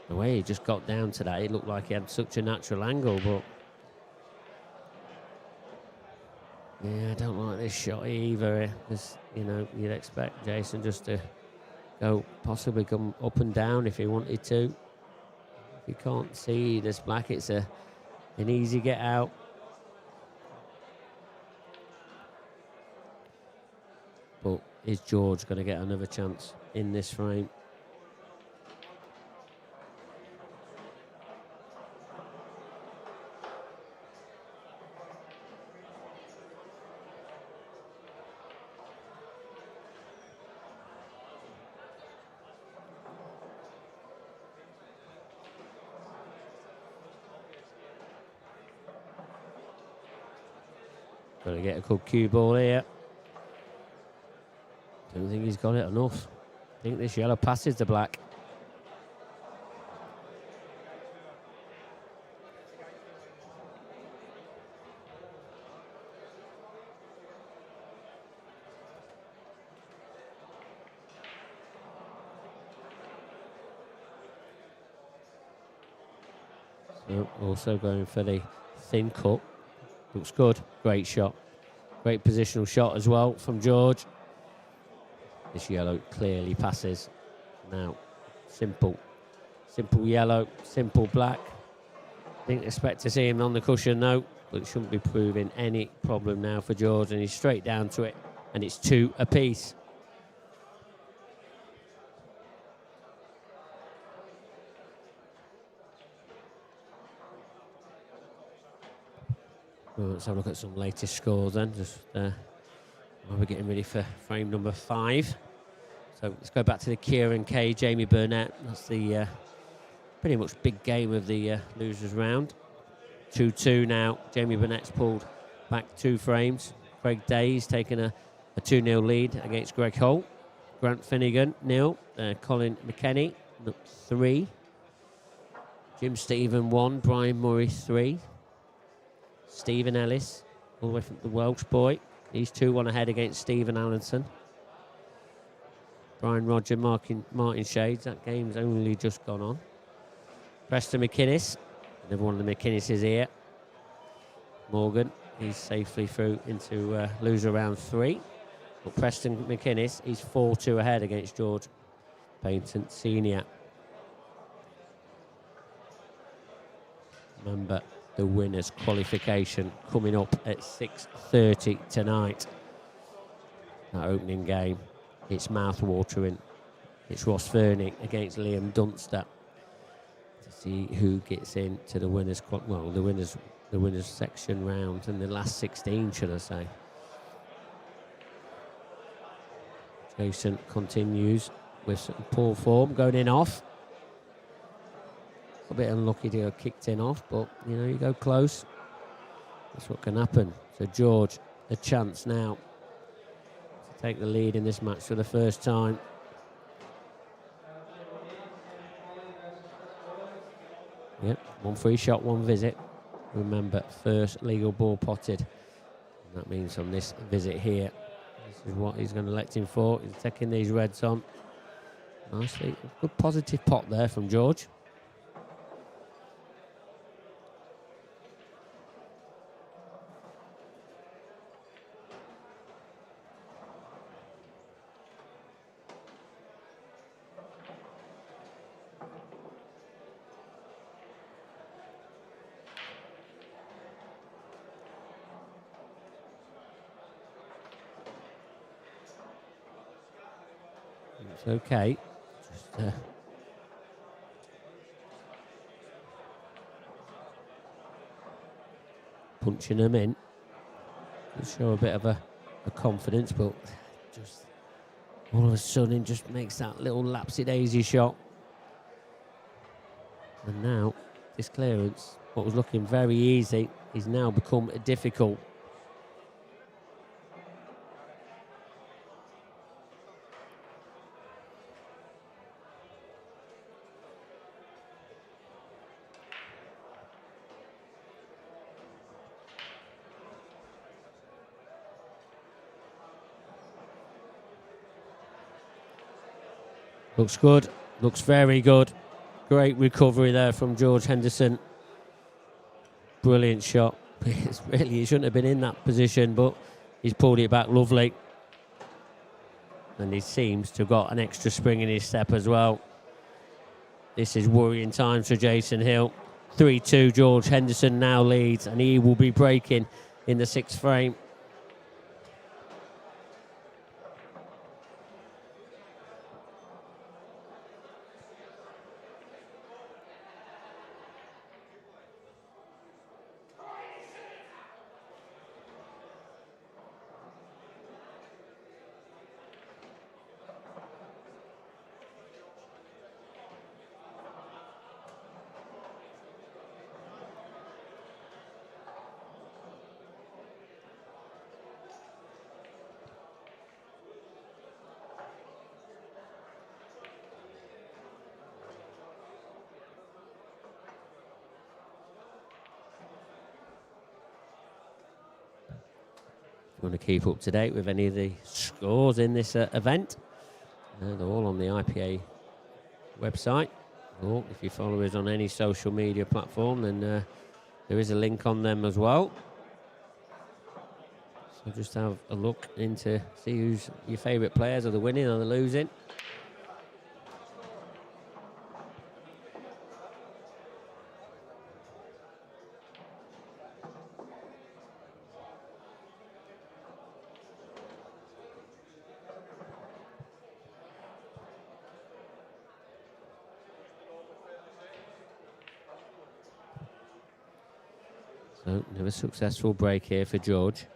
The way he just got down to that, it looked like he had such a natural angle, but yeah, I don't like this shot either. Because, you know, you'd expect Jason just to go, possibly come up and down if he wanted to. If you can't see this black, it's an easy get out. But is George going to get another chance in this frame? Got to get a good cue ball here. Don't think he's got it enough. I think this yellow passes the black. So also going for the thin cut. Looks good. Great shot. Great positional shot as well from George. This yellow clearly passes. Now, simple yellow, simple black. Didn't expect to see him on the cushion, no, but it shouldn't be proving any problem now for George, and he's straight down to it, and it's 2 apiece. Well, let's have a look at some latest scores then, just while we're getting ready for frame number 5. So let's go back to the Kieran K, Jamie Burnett. That's the pretty much big game of the losers round. 2-2 now. Jamie Burnett's pulled back 2 frames. Craig Day's taken a 2-0 lead against Greg Holt. Grant Finnegan, 0. Colin McKenny, 3. Jim Stephen, 1. Brian Murray, 3. Stephen Ellis, all the way from the Welsh boy. He's 2-1 ahead against Stephen Allenson. Brian Roger, Martin Shades. That game's only just gone on. Preston McInnes. Another one of the McInneses here. Morgan, he's safely through into loser round 3. But Preston McInnes, he's 4-2 ahead against George Paynton Senior. Remember, the winners' qualification coming up at 6:30 tonight. That opening game, it's mouth-watering. It's Ross Fernie against Liam Dunster to see who gets into the winners' the winners section round and the last 16, should I say. Jason continues with some poor form, going in off. A bit unlucky to get kicked in off, but you know, you go close. That's what can happen. So George, a chance now to take the lead in this match for the first time. Yep, 1 free shot, 1 visit. Remember, first legal ball potted. And that means on this visit here, this is what he's going to elect him for. He's taking these reds on. Nicely. Good positive pot there from George. It's okay. Just punching them in. To show a bit of a confidence, but just all of a sudden just makes that little lapsy-daisy shot. And now, this clearance, what was looking very easy, is now become difficult. Looks good, looks very good. Great recovery there from George Henderson. Brilliant shot. It's really, he shouldn't have been in that position, but he's pulled it back lovely. And he seems to have got an extra spring in his step as well. This is worrying times for Jason Hill. 3-2, George Henderson now leads, and he will be breaking in the 6th frame. If you want to keep up to date with any of the scores in this event, they're all on the IPA website. Or if you follow us on any social media platform, then there is a link on them as well. So just have a look into, see who's your favourite players. Are they winning, are they losing? So, another successful break here for George.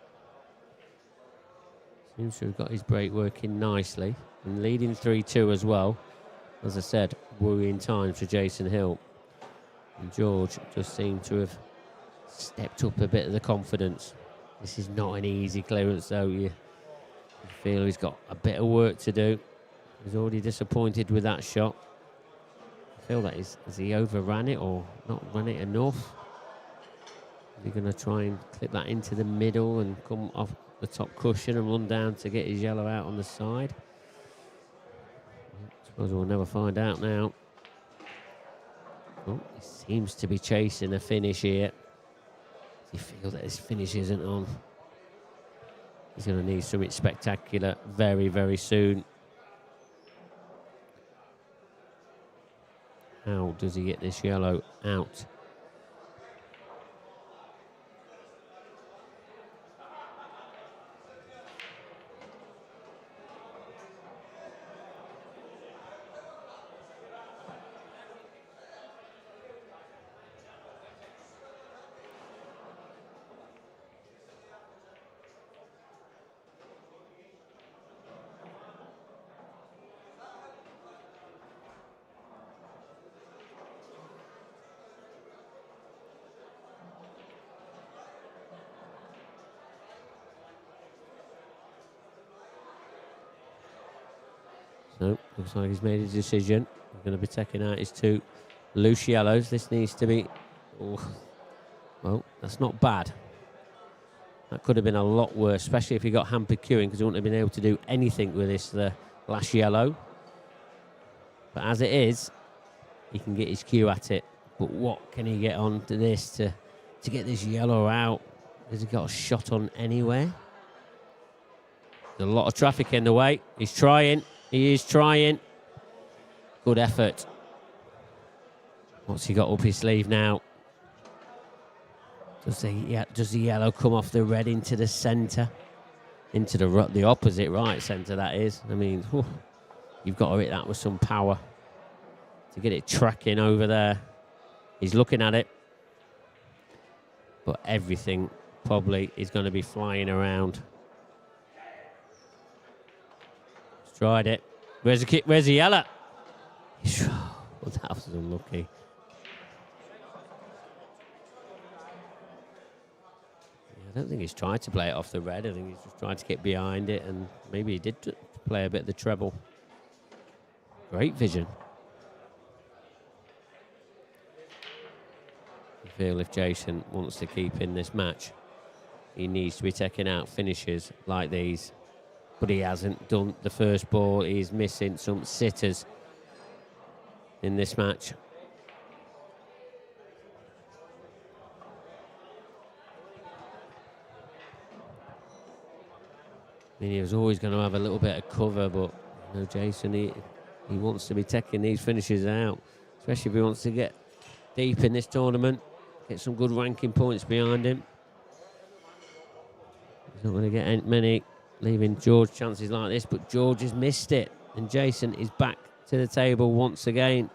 Seems to have got his break working nicely and leading 3-2 as well. As I said, worrying times for Jason Hill. And George just seemed to have stepped up a bit of the confidence. This is not an easy clearance though. You feel he's got a bit of work to do. He's already disappointed with that shot. I feel that has he overran it or not run it enough? Is he going to try and clip that into the middle and come off the top cushion and run down to get his yellow out on the side? I suppose we'll never find out now. Oh, he seems to be chasing a finish here. Does he feel that his finish isn't on? He's going to need something spectacular very, very soon. How does he get this yellow out? So, looks like he's made his decision. He's going to be taking out his 2 Loose yellows. This needs to be... Oh, well, that's not bad. That could have been a lot worse, especially if he got hampered queuing, because he wouldn't have been able to do anything with this, the last yellow. But as it is, he can get his cue at it. But what can he get on to this to get this yellow out? Has he got a shot on anywhere? There's a lot of traffic in the way. He's trying. He is trying. Good effort. What's he got up his sleeve now? Does the yellow come off the red into the centre? Into the opposite right centre, that is. I mean, whew, you've got to hit that with some power to get it tracking over there. He's looking at it. But everything probably is going to be flying around. He's tried it. Where's the kick? Where's the yellow? Well, that was unlucky. I don't think he's tried to play it off the red. I think he's just trying to get behind it, and maybe he did play a bit of the treble. Great vision. I feel if Jason wants to keep in this match, he needs to be taking out finishes like these. But he hasn't done the first ball. He's missing some sitters in this match. I mean, he was always going to have a little bit of cover, but you know, Jason, he wants to be taking these finishes out, especially if he wants to get deep in this tournament, get some good ranking points behind him. He's not going to get many, leaving George chances like this, but George has missed it, and Jason is back to the table once again.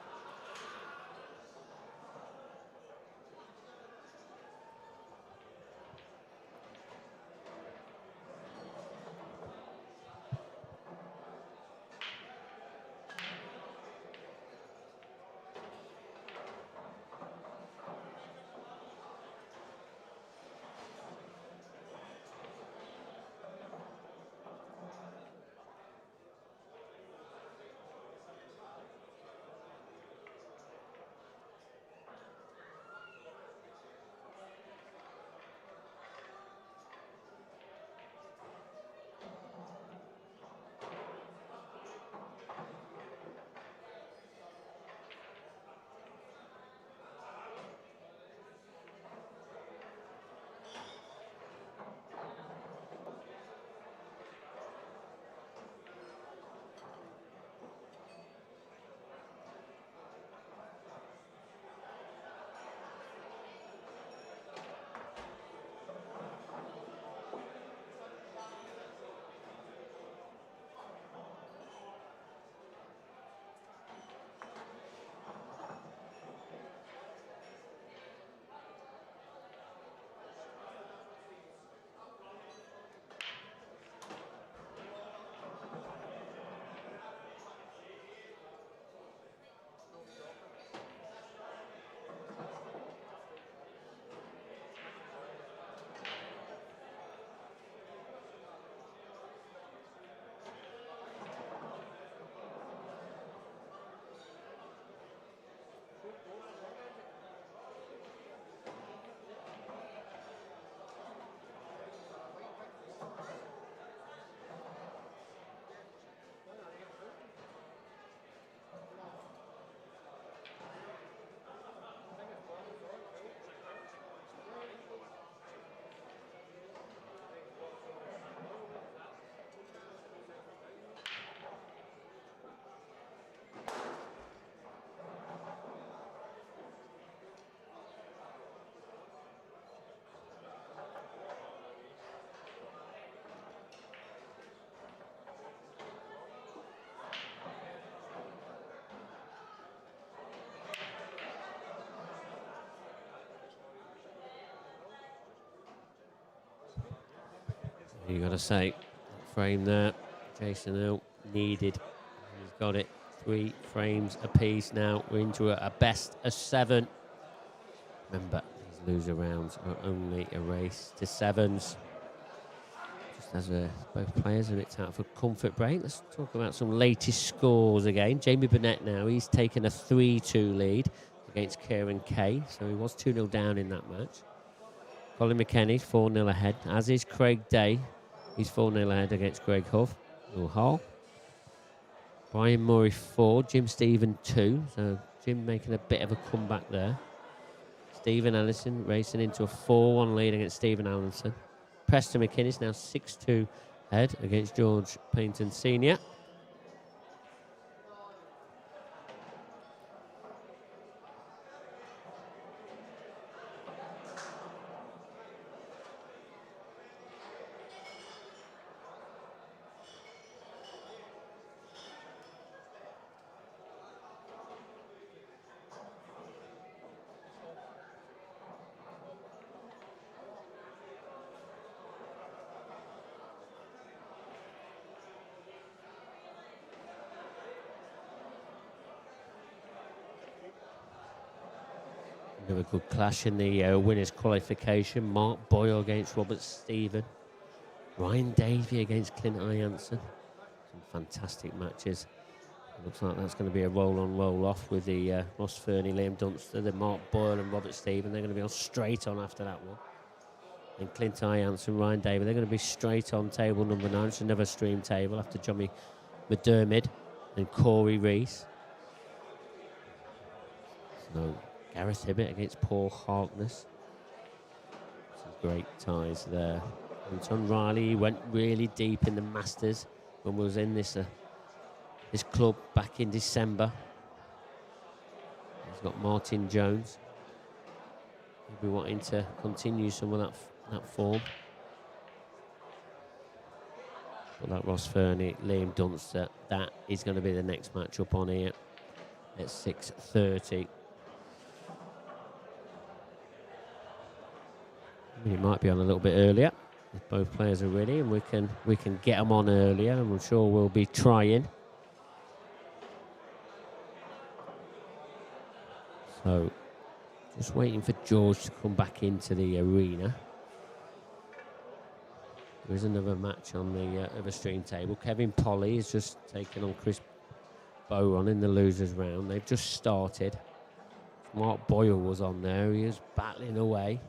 You got to say, frame there, Jason Hill needed. He's got it. 3 frames apiece now. We're into a best of 7. Remember, these loser rounds are only a race to 7s. Just as both players are it's out for a comfort break, let's talk about some latest scores again. Jamie Burnett now, he's taken a 3-2 lead against Kieran Kay, so he was 2-0 down in that match. Colin McKenny 4-0 ahead, as is Craig Day. He's 4-0 ahead against Greg Hull. Brian Murray 4, Jim Stephen 2. So Jim making a bit of a comeback there. Stephen Allison racing into a 4-1 lead against Stephen Allison. Preston McInnes now 6-2 ahead against George Payton Sr. Another good clash in the winners' qualification. Mark Boyle against Robert Stephen. Ryan Davey against Clint Jansen. Some fantastic matches. It looks like that's going to be a roll-on, roll-off with the Ross Fernie, Liam Dunster, the Mark Boyle and Robert Stephen. They're going to be on straight on after that one. And Clint Jansen, Ryan Davey, they're going to be straight on table number 9. It's another stream table after Johnny McDermott and Corey Rees. So Gareth Hibbett against Paul Harkness. Some great ties there. Anton Riley went really deep in the Masters when we was in this club back in December. He's got Martin Jones. He'll be wanting to continue some of that form. But that Ross Fernie, Liam Dunster, that is going to be the next match up on here at 6:30. It might be on a little bit earlier if both players are ready, and we can get them on earlier, and I'm sure we'll be trying. So just waiting for George to come back into the arena. There is another match on the other stream table. Kevin Polly is just taking on Chris Boron in the losers round. They've just started. Mark Boyle was on there. He was battling away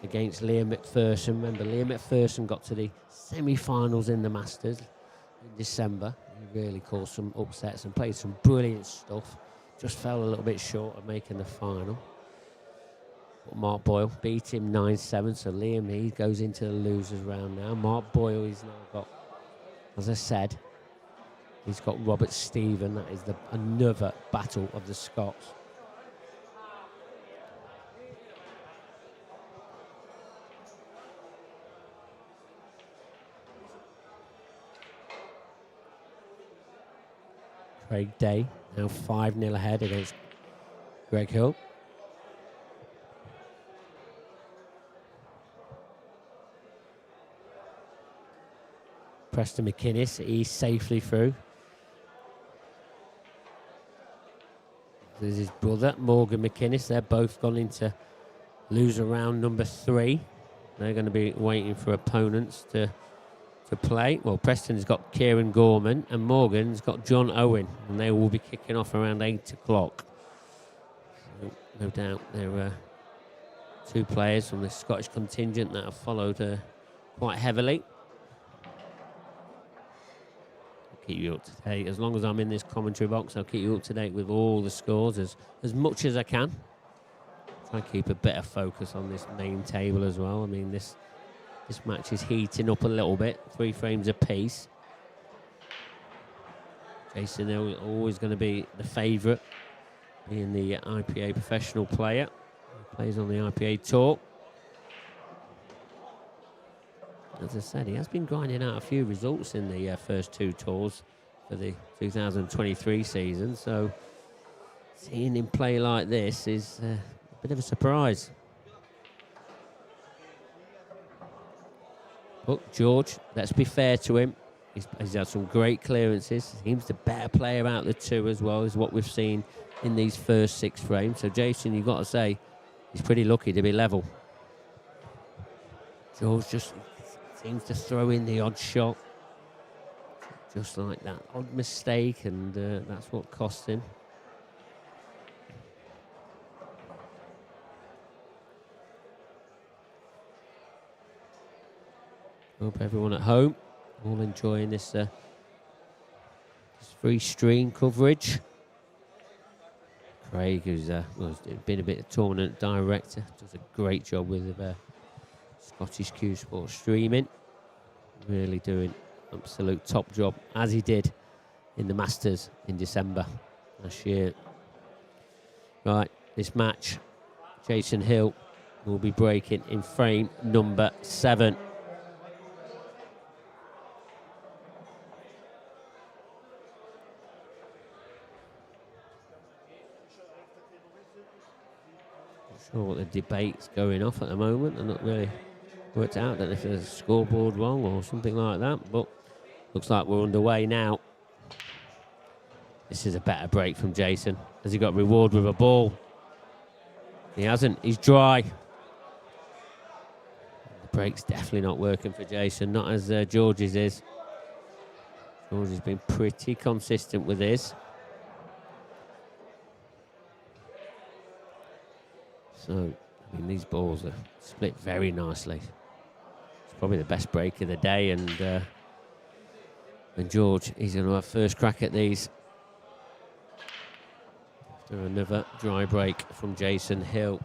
against Liam McPherson. Remember, Liam McPherson got to the semi-finals in the Masters in December. He really caused some upsets and played some brilliant stuff. Just fell a little bit short of making the final. But Mark Boyle beat him 9-7, so Liam, he goes into the losers round now. Mark Boyle, he's now got, as I said, he's got Robert Stephen. That is another battle of the Scots. Craig Day now 5-0 ahead against Greg Hill. Preston McInnes, he's safely through. There's his brother, Morgan McInnes. They're both gone into loser round number 3. They're going to be waiting for opponents to play. Well, Preston's got Kieran Gorman and Morgan's got John Owen, and they will be kicking off around 8 o'clock. So, no doubt there are 2 players from the Scottish contingent that have followed quite heavily. I'll keep you up to date. As long as I'm in this commentary box, I'll keep you up to date with all the scores as much as I can. Try and keep a better focus on this main table as well. I mean, this match is heating up a little bit, 3 frames apiece. Jason Hill always going to be the favourite, being the IPA professional player. He plays on the IPA tour. As I said, he has been grinding out a few results in the first 2 tours for the 2023 season, so seeing him play like this is a bit of a surprise. But George, let's be fair to him. He's had some great clearances. Seems the better player out of the 2 as well, is what we've seen in these first 6 frames. So Jason, you've got to say, he's pretty lucky to be level. George just seems to throw in the odd shot. Just like that odd mistake, and that's what cost him. Hope everyone at home all enjoying this, this free stream coverage. Craig, who's been a bit of tournament director, does a great job with Scottish Q Sports streaming. Really doing absolute top job, as he did in the Masters in December last year. Right, this match, Jason Hill will be breaking in frame number 7. Not sure what the debate's going off at the moment. I'm not really worked out. I don't know if there's a scoreboard wrong or something like that, but looks like we're underway now. This is a better break from Jason. Has he got reward with a ball? He hasn't. He's dry. The break's definitely not working for Jason, not as George's is. George has been pretty consistent with his. So, I mean, these balls are split very nicely. It's probably the best break of the day, and George, he's going to have first crack at these. After another dry break from Jason Hill.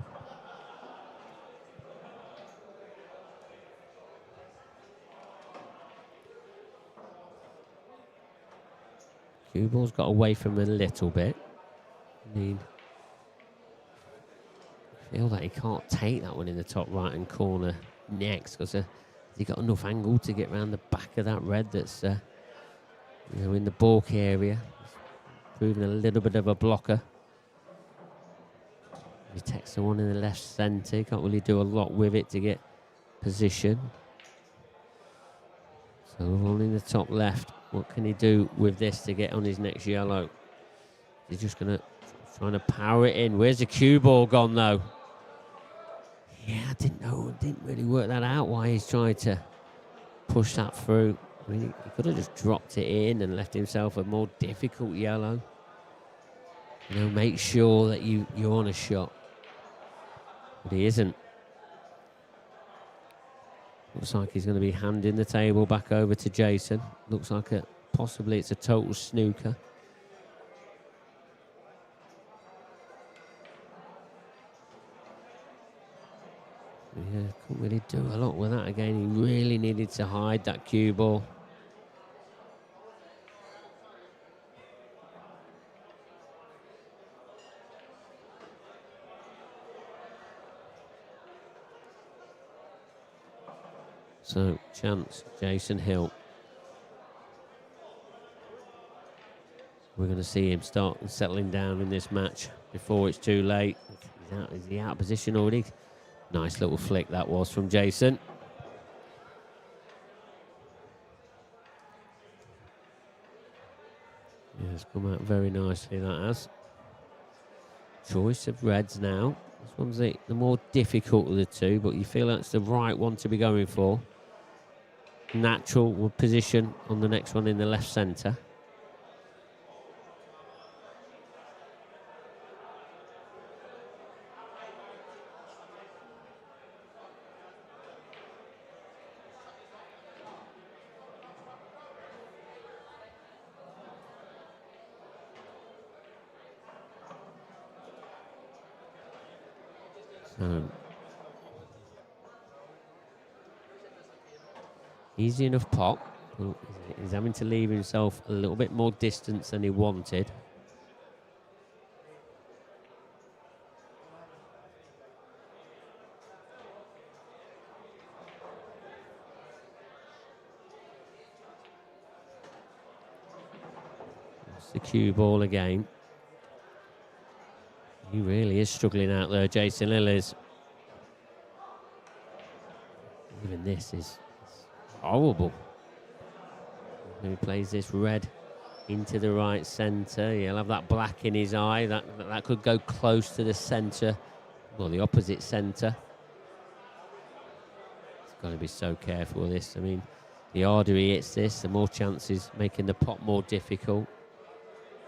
Cue ball's got away from him a little bit. I mean, I feel that he can't take that one in the top right-hand corner next, because has he got enough angle to get around the back of that red that's in the balk area? It's proving a little bit of a blocker. He takes the one in the left centre. He can't really do a lot with it to get position. So one in the top left. What can he do with this to get on his next yellow? He's just trying to power it in. Where's the cue ball gone though? Yeah, I didn't really work that out why he's trying to push that through. I mean, he could have just dropped it in and left himself a more difficult yellow. Make sure that you're on a shot. But he isn't. Looks like he's going to be handing the table back over to Jason. Looks like possibly it's a total snooker. Yeah, couldn't really do a lot with that again. He really needed to hide that cue ball. So, chance, Jason Hill. We're going to see him start settling down in this match before it's too late. Is he out of position already? Nice little flick that was from Jason. Yeah, it's come out very nicely, that has. Choice of reds now. This one's the more difficult of the two, but you feel that's the right one to be going for. Natural position on the next one in the left centre. Easy enough pop. He's having to leave himself a little bit more distance than he wanted. That's the cue ball again. He really is struggling out there, Jason Hill is. Even this is horrible. He plays this red into the right centre. He'll have that black in his eye. That could go close to the centre, well, the opposite centre. He's got to be so careful with this. I mean, the harder he hits this, the more chances making the pot more difficult.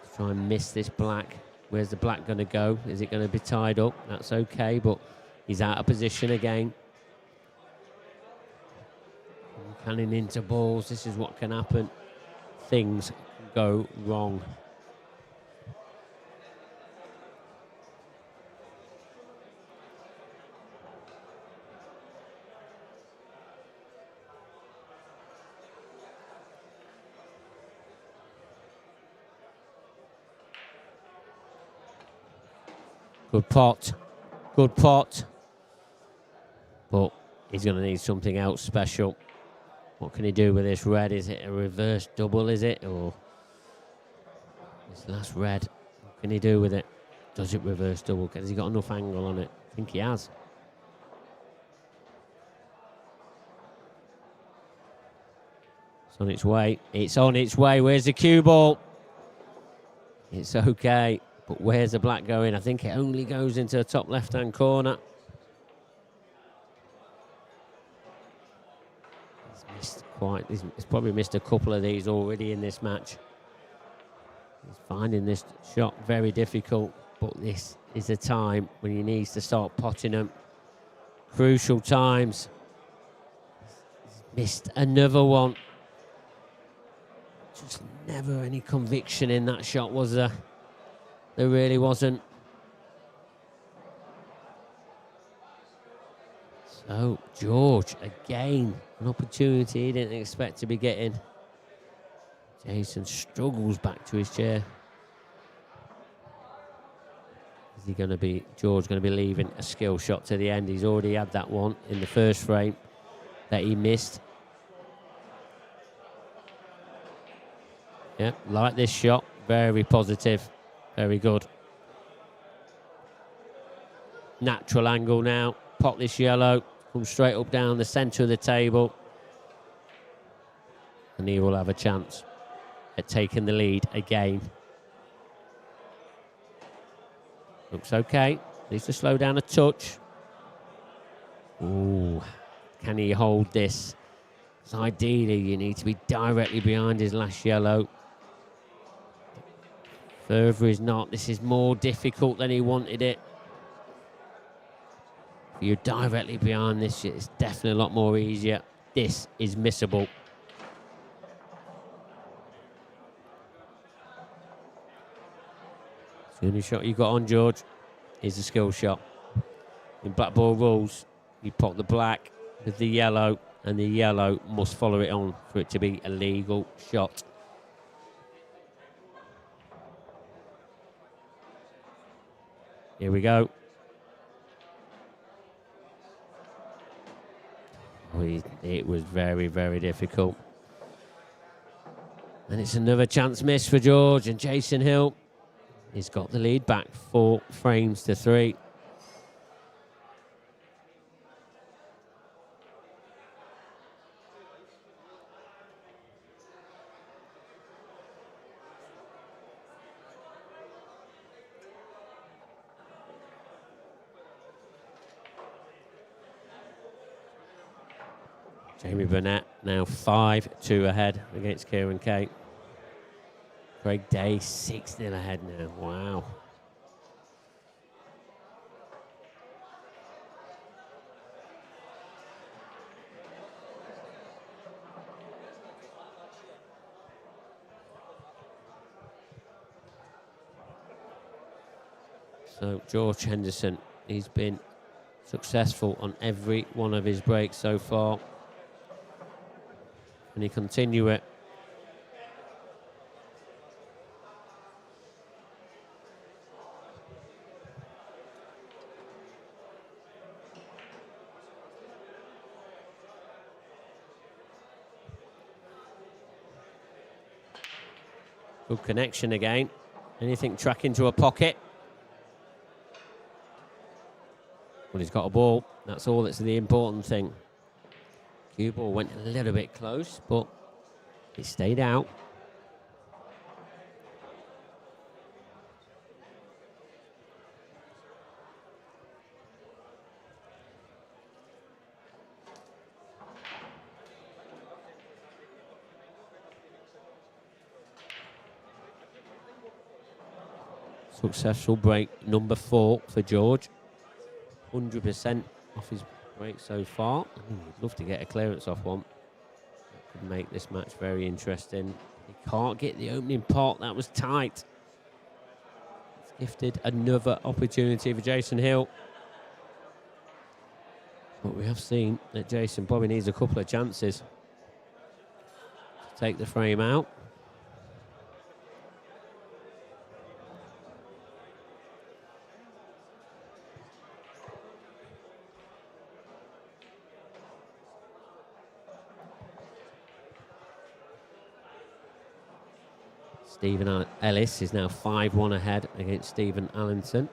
Let's try and miss this black. Where's the black going to go? Is it going to be tied up? That's okay, but he's out of position again. Panning into balls. This is what can happen. Things can go wrong. Good pot. Good pot. But he's going to need something else special. What can he do with this red? Is it a reverse double, is it? Or this last red, what can he do with it? Does it reverse double? Has he got enough angle on it? I think he has. It's on its way. It's on its way. Where's the cue ball? It's okay. But where's the black going? I think it only goes into the top left-hand corner. He's missed quite. He's probably missed a couple of these already in this match. He's finding this shot very difficult, but this is a time when he needs to start potting them. Crucial times. He's missed another one. Just never any conviction in that shot, was there? There really wasn't. So, George, again, an opportunity he didn't expect to be getting. Jason struggles back to his chair. Is he going to be, George going to be leaving a skill shot to the end? He's already had that one in the first frame that he missed. Yeah, like this shot, very positive. Very good. Natural angle now. Pot this yellow. Come straight up down the centre of the table. And he will have a chance at taking the lead again. Looks okay. Needs to slow down a touch. Ooh. Can he hold this? So ideally, you need to be directly behind his last yellow. Further is not. This is more difficult than he wanted it. If you're directly behind this, it's definitely a lot more easier. This is missable. The only shot you got on, George, is a skill shot. In black ball rules, you pot the black with the yellow, and the yellow must follow it on for it to be a legal shot. Here we go. Oh, it was very, very difficult. And it's another chance miss for George, and Jason Hill, he's got the lead back 4 frames to 3. Jamie Burnett now 5-2 ahead against Kieran Kate. Craig Day 6-0 ahead now. Wow. So George Henderson, he's been successful on every one of his breaks so far. Can he continue it? Good connection again. Anything track into a pocket? Well, he's got a ball. That's all that's the important thing. Cue ball went a little bit close, but it stayed out. Successful break number 4 for George. 100% off his break so far. I'd love to get a clearance off one. could make this match very interesting. He can't get the opening pot. That was tight. It's gifted another opportunity for Jason Hill. But we have seen that Jason probably needs a couple of chances to take the frame out. Stephen Ellis is now 5-1 ahead against Stephen Allenton.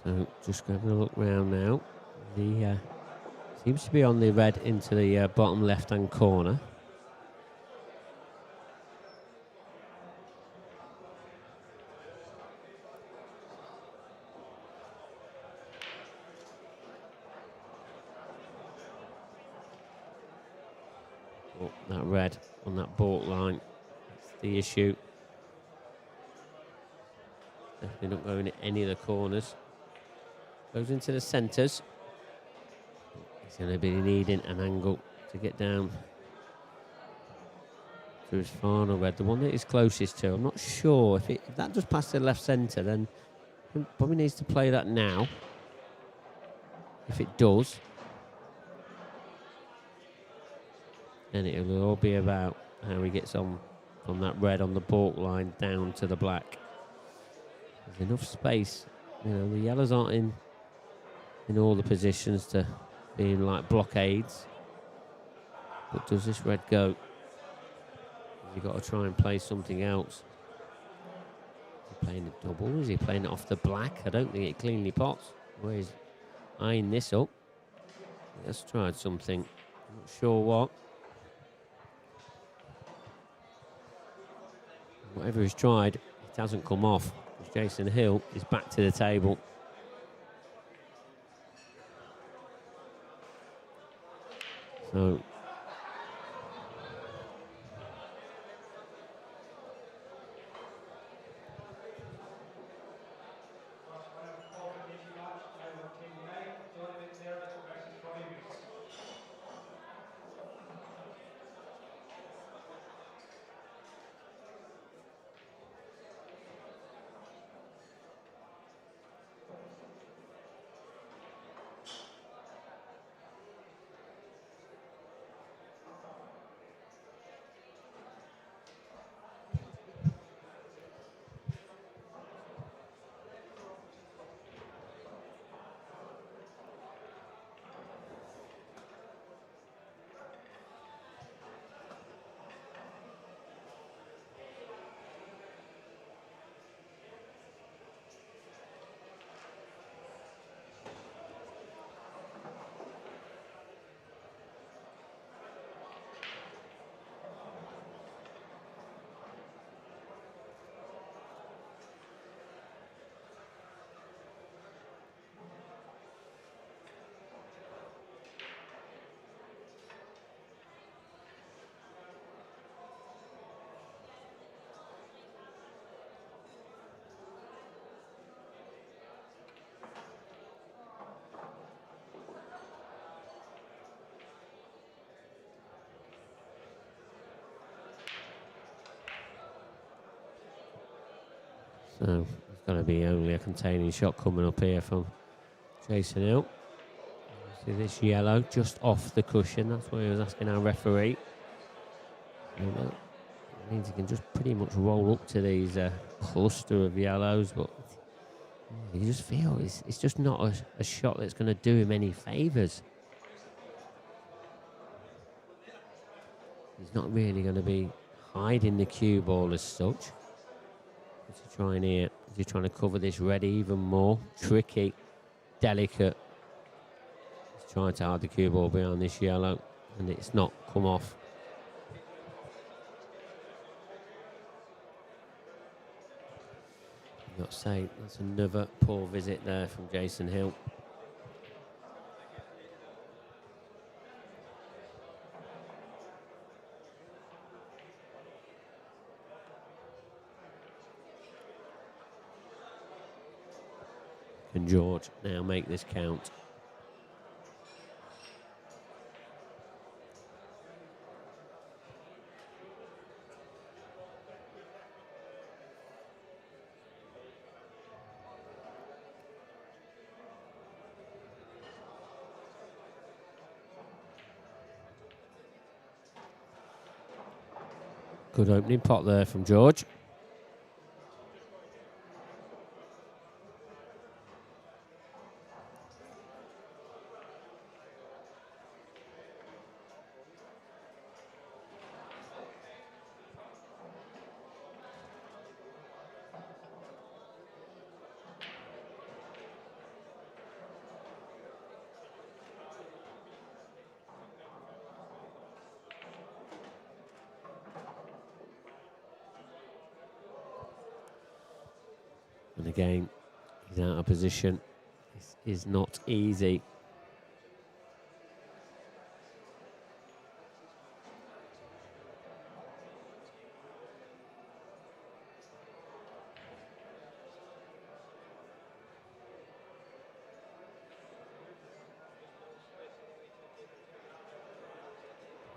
So just having a look round now. The seems to be on the red into the bottom left-hand corner. Oh, that red on that baulk line. That's the issue. Definitely not going at any of the corners. Goes into the centres. He's going to be needing an angle to get down to his final red. The one that he's closest to. I'm not sure if that does pass to the left centre, then he probably needs to play that now. If it does, then it'll all be about how he gets on from that red on the baulk line down to the black. There's enough space. You know, the yellows aren't in all the positions to being like blockades. But does this red go? You've got to try and play something else. Is he playing a double? Is he playing it off the black? I don't think it cleanly pots. Where he's eyeing this up. Let's try something. I'm not sure what. Whatever he's tried, it hasn't come off. Jason Hill is back to the table. So there's going to be only a containing shot coming up here from Jason Hill. to this yellow, just off the cushion. That's what he was asking our referee. And, it means he can just pretty much roll up to these cluster of yellows, but you just feel it's just not a shot that's going to do him any favours. He's not really going to be hiding the cue ball as such. What's he trying here? Is he trying to cover this red even more? Tricky, delicate. He's trying to hide the cue ball behind this yellow, and it's not come off. I've got to say, that's another poor visit there from Jason Hill. Can George now make this count? Good opening pot there from George. And again, he's out of position. This is not easy.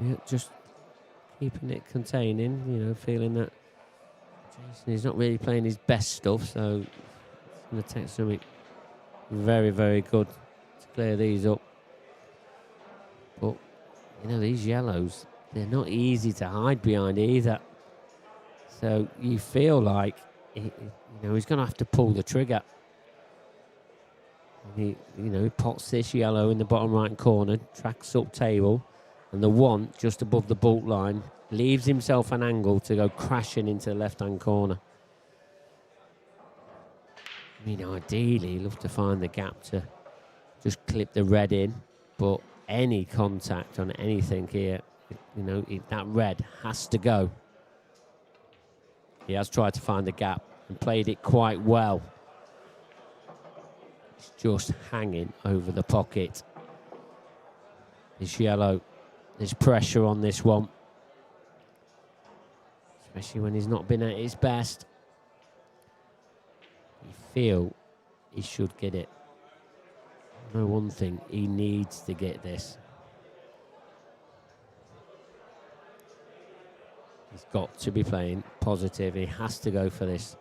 Yeah, just keeping it containing, you know, feeling that Jason is not really playing his best stuff, so it's going to take something very, very good to clear these up. But, you know, these yellows, they're not easy to hide behind either. So you feel like, he's going to have to pull the trigger. And he pots this yellow in the bottom right corner, tracks up table, and the one just above the baulk line leaves himself an angle to go crashing into the left-hand corner. I mean, ideally, you'd love to find the gap to just clip the red in, but any contact on anything here, that red has to go. He has tried to find the gap and played it quite well. It's just hanging over the pocket. This yellow, there's pressure on this one. Especially when he's not been at his best. You feel he should get it. I know one thing, he needs to get this. He's got to be playing positive. He has to go for this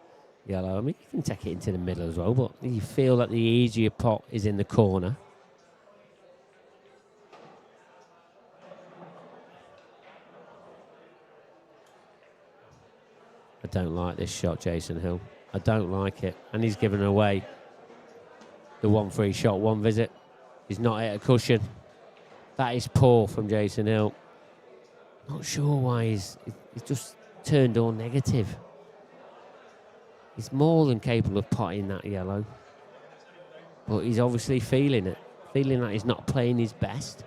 yellow. I mean, you can take it into the middle as well, but you feel that the easier pot is in the corner. I don't like this shot, Jason Hill. I don't like it. And he's given away the 1-3 shot, one visit. He's not at a cushion. That is poor from Jason Hill. Not sure why he's just turned all negative. He's more than capable of potting that yellow. But he's obviously feeling it. Feeling that he's not playing his best.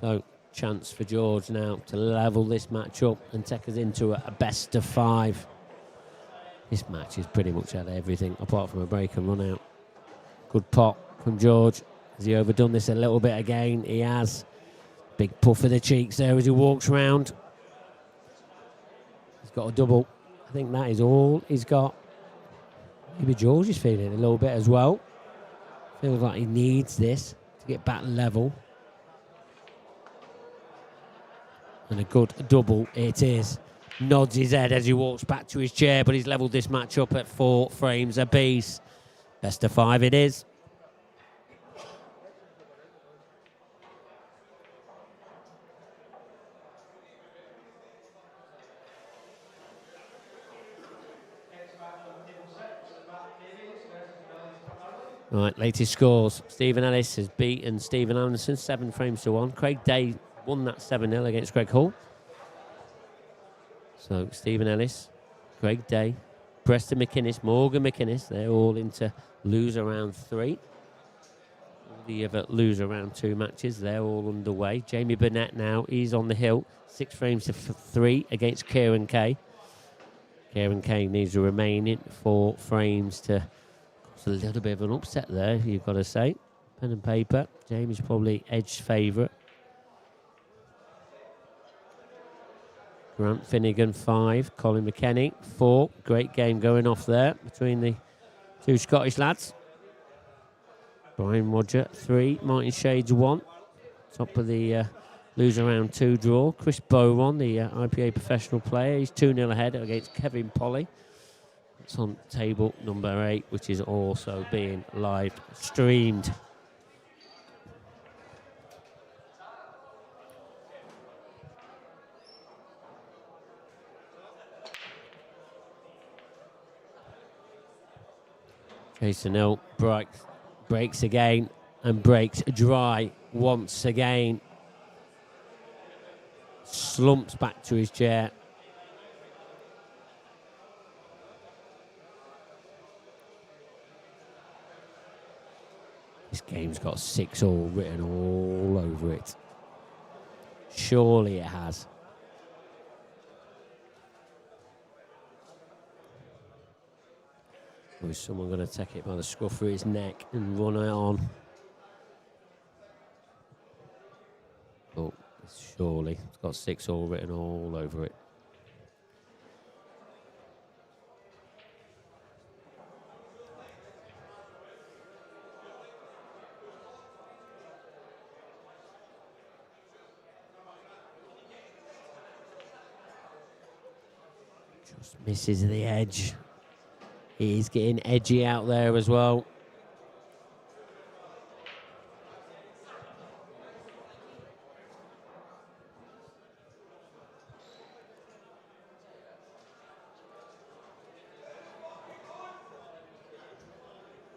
So, chance for George now to level this match up and take us into a best of 5. This match is pretty much had everything apart from a break and run out. Good pot from George. Has he overdone this a little bit again? He has. Big puff of the cheeks there as he walks round. He's got a double. I think that is all he's got. Maybe George is feeling it a little bit as well. Feels like he needs this to get back level. And a good double it is. nods his head as he walks back to his chair, but he's levelled this match up at 4 frames apiece. Best of 5 it is. Right, latest scores. Stephen Ellis has beaten Stephen Anderson 7 frames to 1. Craig Day won that 7-0 against Greg Hall. So Stephen Ellis, Craig Day, Preston McInnes, Morgan McInnes, they're all into loser round 3. The other loser round 2 matches, they're all underway. Jamie Burnett now, he's on the hill. 6 frames to 3 against Kieran Kay. Kieran Kay needs to remain in 4 frames to... It's a little bit of an upset there, you've got to say. Pen and paper. Jamie's probably edged favourite. Grant Finnegan 5, Colin McKennie 4. Great game going off there between the 2 Scottish lads. Brian Roger 3, Martin Shades 1. Top of the loser round 2 draw. Chris Boron, the IPA professional player, he's 2-0 ahead against Kevin Polly. It's on table number 8, which is also being live streamed. Jason Hill breaks again and breaks dry once again. Slumps back to his chair. This game's got 6-all written all over it. Surely it has. Or is someone going to take it by the scruff through his neck and run it on? Oh, surely. It's got 6-all written all over it. Just misses the edge. He's getting edgy out there as well.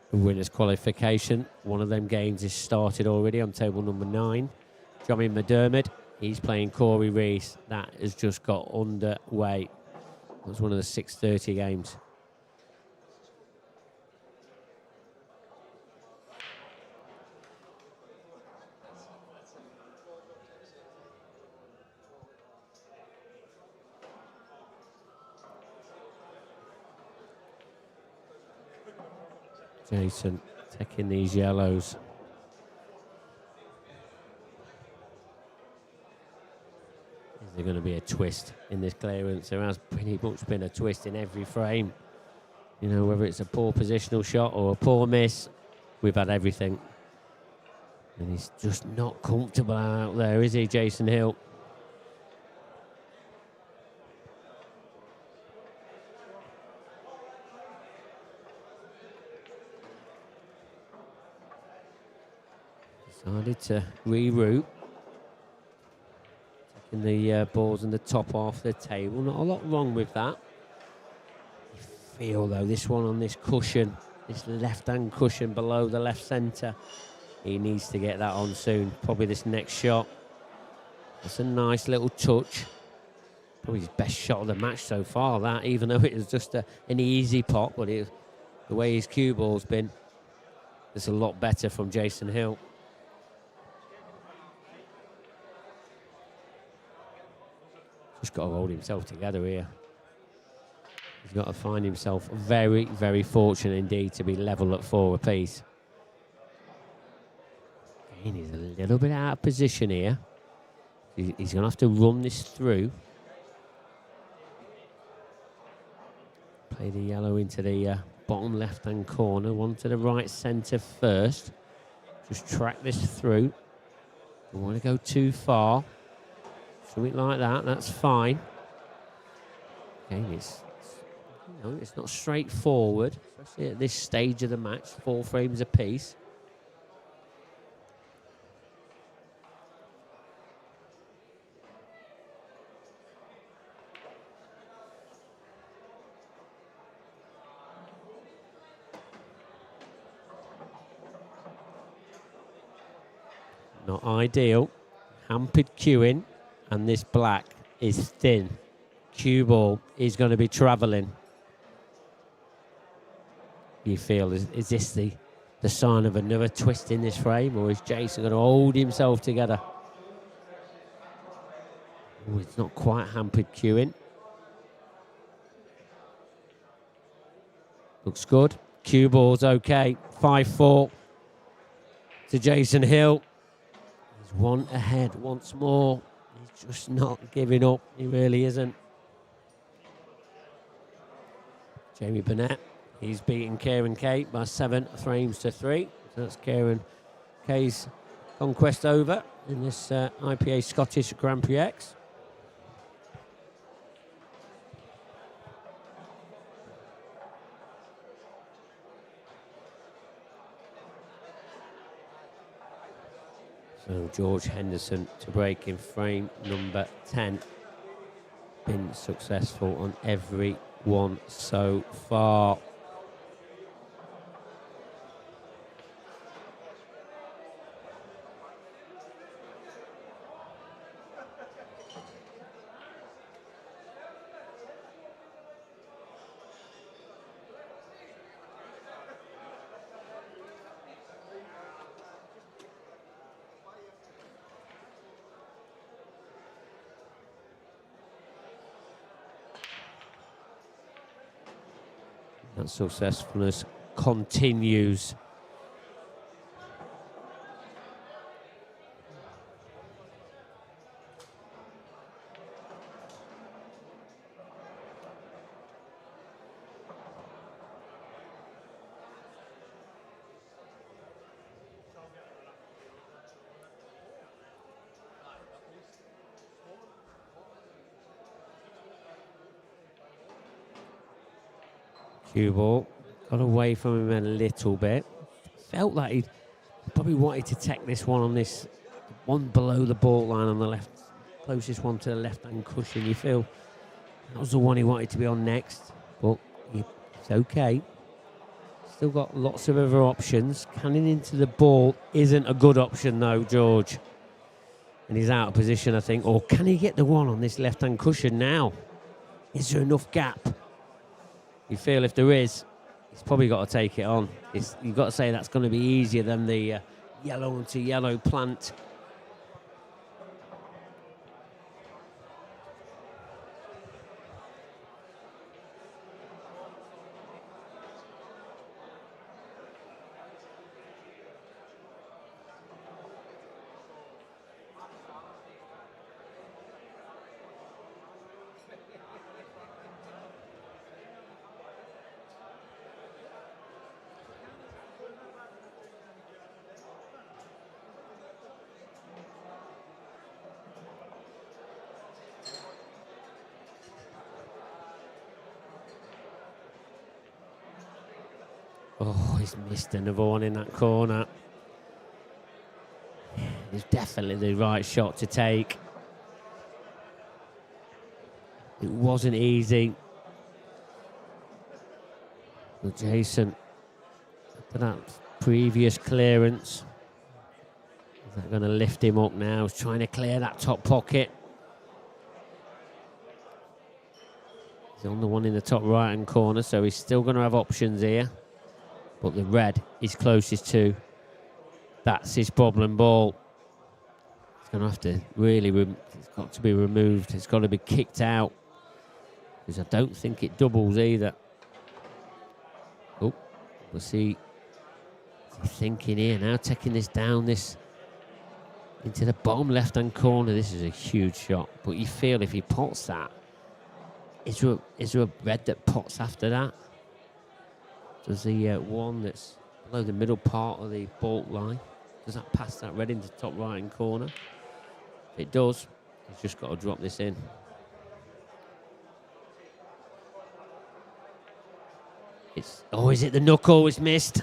The winners qualification. One of them games is started already on table number 9. Johnny McDermott, he's playing Corey Reese. That has just got underway. It was one of the 6:30 games. Jason taking these yellows. Is there going to be a twist in this clearance? There has pretty much been a twist in every frame. You know, whether it's a poor positional shot or a poor miss, we've had everything. And he's just not comfortable out there, is he, Jason Hill? Decided to reroute. Taking the balls in the top half of the table. Not a lot wrong with that. I feel, though, this one on this cushion, this left-hand cushion below the left centre, he needs to get that on soon. Probably this next shot. That's a nice little touch. Probably his best shot of the match so far, that, even though it was just an easy pot. But the way his cue ball's been, it's a lot better from Jason Hill. Just got to hold himself together here. He's got to find himself very, very fortunate indeed to be level at 4 apiece. Again, he's a little bit out of position here. He's going to have to run this through. Play the yellow into the bottom left-hand corner. One to the right centre first. Just track this through. Don't want to go too far. Something like that, that's fine. Again, it's not straightforward, especially at this stage of the match. 4 frames apiece. Not ideal. Hampered queuing, and this black is thin. Cue ball is going to be travelling. You feel, is this the sign of another twist in this frame, or is Jason going to hold himself together? Oh, it's not quite hampered queuing. Looks good. Cue ball's okay. 5-4 to Jason Hill. He's one ahead once more. He's just not giving up. He really isn't. Jamie Burnett, he's beaten Kieran Kay by 7 frames to 3. So that's Kieran Kay's conquest over in this IPA Scottish Grand Prix X. So George Henderson to break in frame number 10. Been successful on every one so far. That successfulness continues. Cue ball got away from him a little bit. Felt like he probably wanted to take this one on this one below the ball line on the left, closest one to the left-hand cushion. You feel that was the one he wanted to be on next, but it's okay. Still got lots of other options. Canning into the ball isn't a good option though, George. And he's out of position, I think. Or can he get the one on this left-hand cushion now? Is there enough gap? You feel if there is, he's probably got to take it on. You've got to say that's going to be easier than the yellow onto yellow plant. Oh, he's missed another one in that corner. It's definitely the right shot to take. It wasn't easy. But Jason, after that previous clearance, is that going to lift him up now? He's trying to clear that top pocket. He's on the one in the top right-hand corner, so he's still going to have options here. But the red is closest to. That's his problem ball. It's going to have to really, it's got to be removed. It's got to be kicked out. Because I don't think it doubles either. Oh, we'll see. He's thinking here now, taking this down this into the bottom left-hand corner. This is a huge shot. But you feel if he pots that, is there a red that pots after that? Does the one that's below the middle part of the baulk line, does that pass that red into the top right-hand corner? If it does, he's just got to drop this in. Is it the knuckle? It's missed.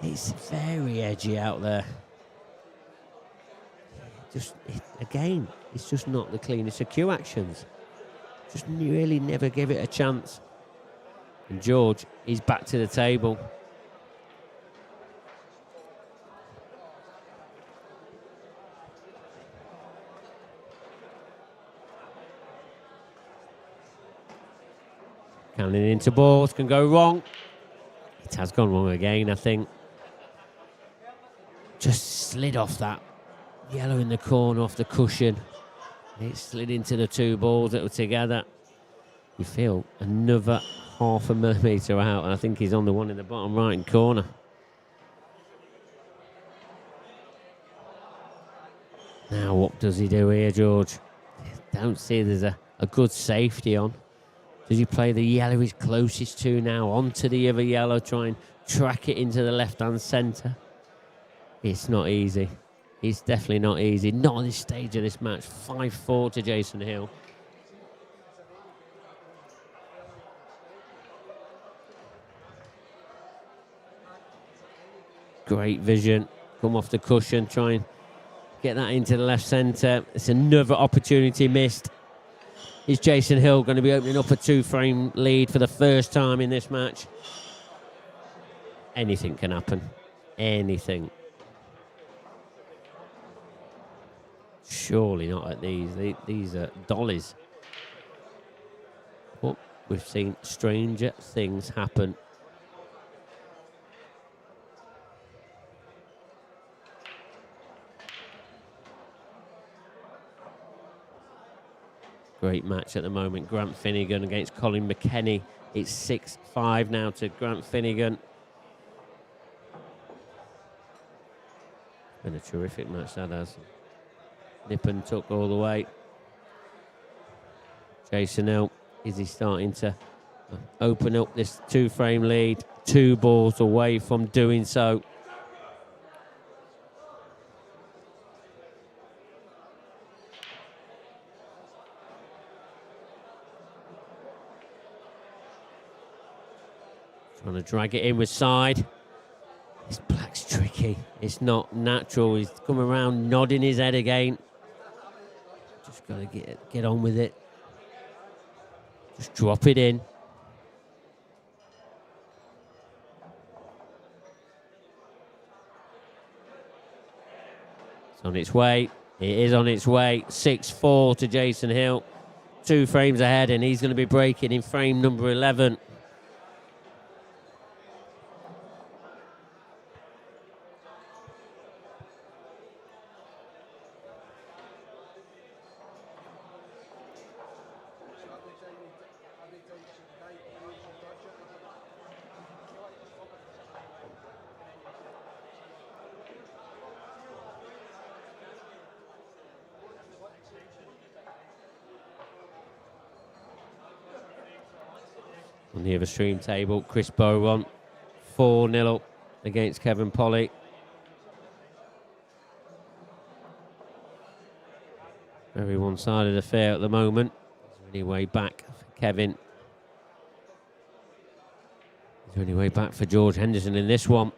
It's very edgy out there. Again, it's just not the cleanest of cue actions. Just really never give it a chance. And George is back to the table. Cannon into balls, can go wrong. It has gone wrong again, I think. Just slid off that yellow in the corner off the cushion. It slid into the two balls that were together. You feel another half a millimetre out, and I think he's on the one in the bottom right corner. Now what does he do here, George? Don't see there's a good safety on. Does he play the yellow he's closest to now onto the other yellow, try and track it into the left-hand centre? It's not easy. It's definitely not easy. Not on this stage of this match. 5-4 to Jason Hill. Great vision. Come off the cushion, try and get that into the left centre. It's another opportunity missed. Is Jason Hill going to be opening up a two-frame lead for the first time in this match? Anything can happen. Anything. Surely not at these. These are dollies. But we've seen stranger things happen. Great match at the moment. Grant Finnegan against Colin McKenny. It's 6-5 now to Grant Finnegan. Been a terrific match, that has. Nip and tuck all the way. Jason Hill, is he starting to open up this two-frame lead? 2 balls away from doing so. Trying to drag it in with side. This black's tricky. It's not natural. He's come around nodding his head again. Just got to get on with it. Just drop it in. It's on its way. It is on its way. 6-4 to Jason Hill. 2 frames ahead, and he's going to be breaking in frame number 11. On the other stream table, Chris Bowen, 4-0 up against Kevin Polly. Very one-sided affair at the moment. Is there any way back for Kevin? Is there any way back for George Henderson in this one?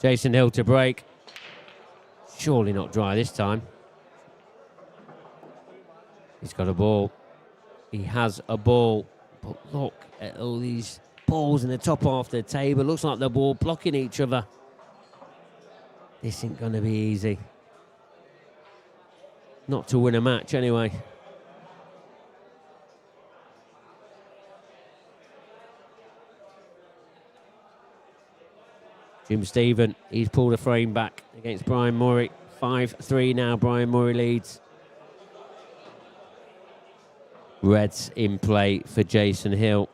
Jason Hill to break. Surely not dry this time. He's got a ball. He has a ball. But look at all these balls in the top half of the table. Looks like they're all blocking each other. This ain't going to be easy. Not to win a match, anyway. Jim Stephen, he's pulled a frame back against Brian Murray. 5-3 now, Brian Murray leads. Reds in play for Jason Hill.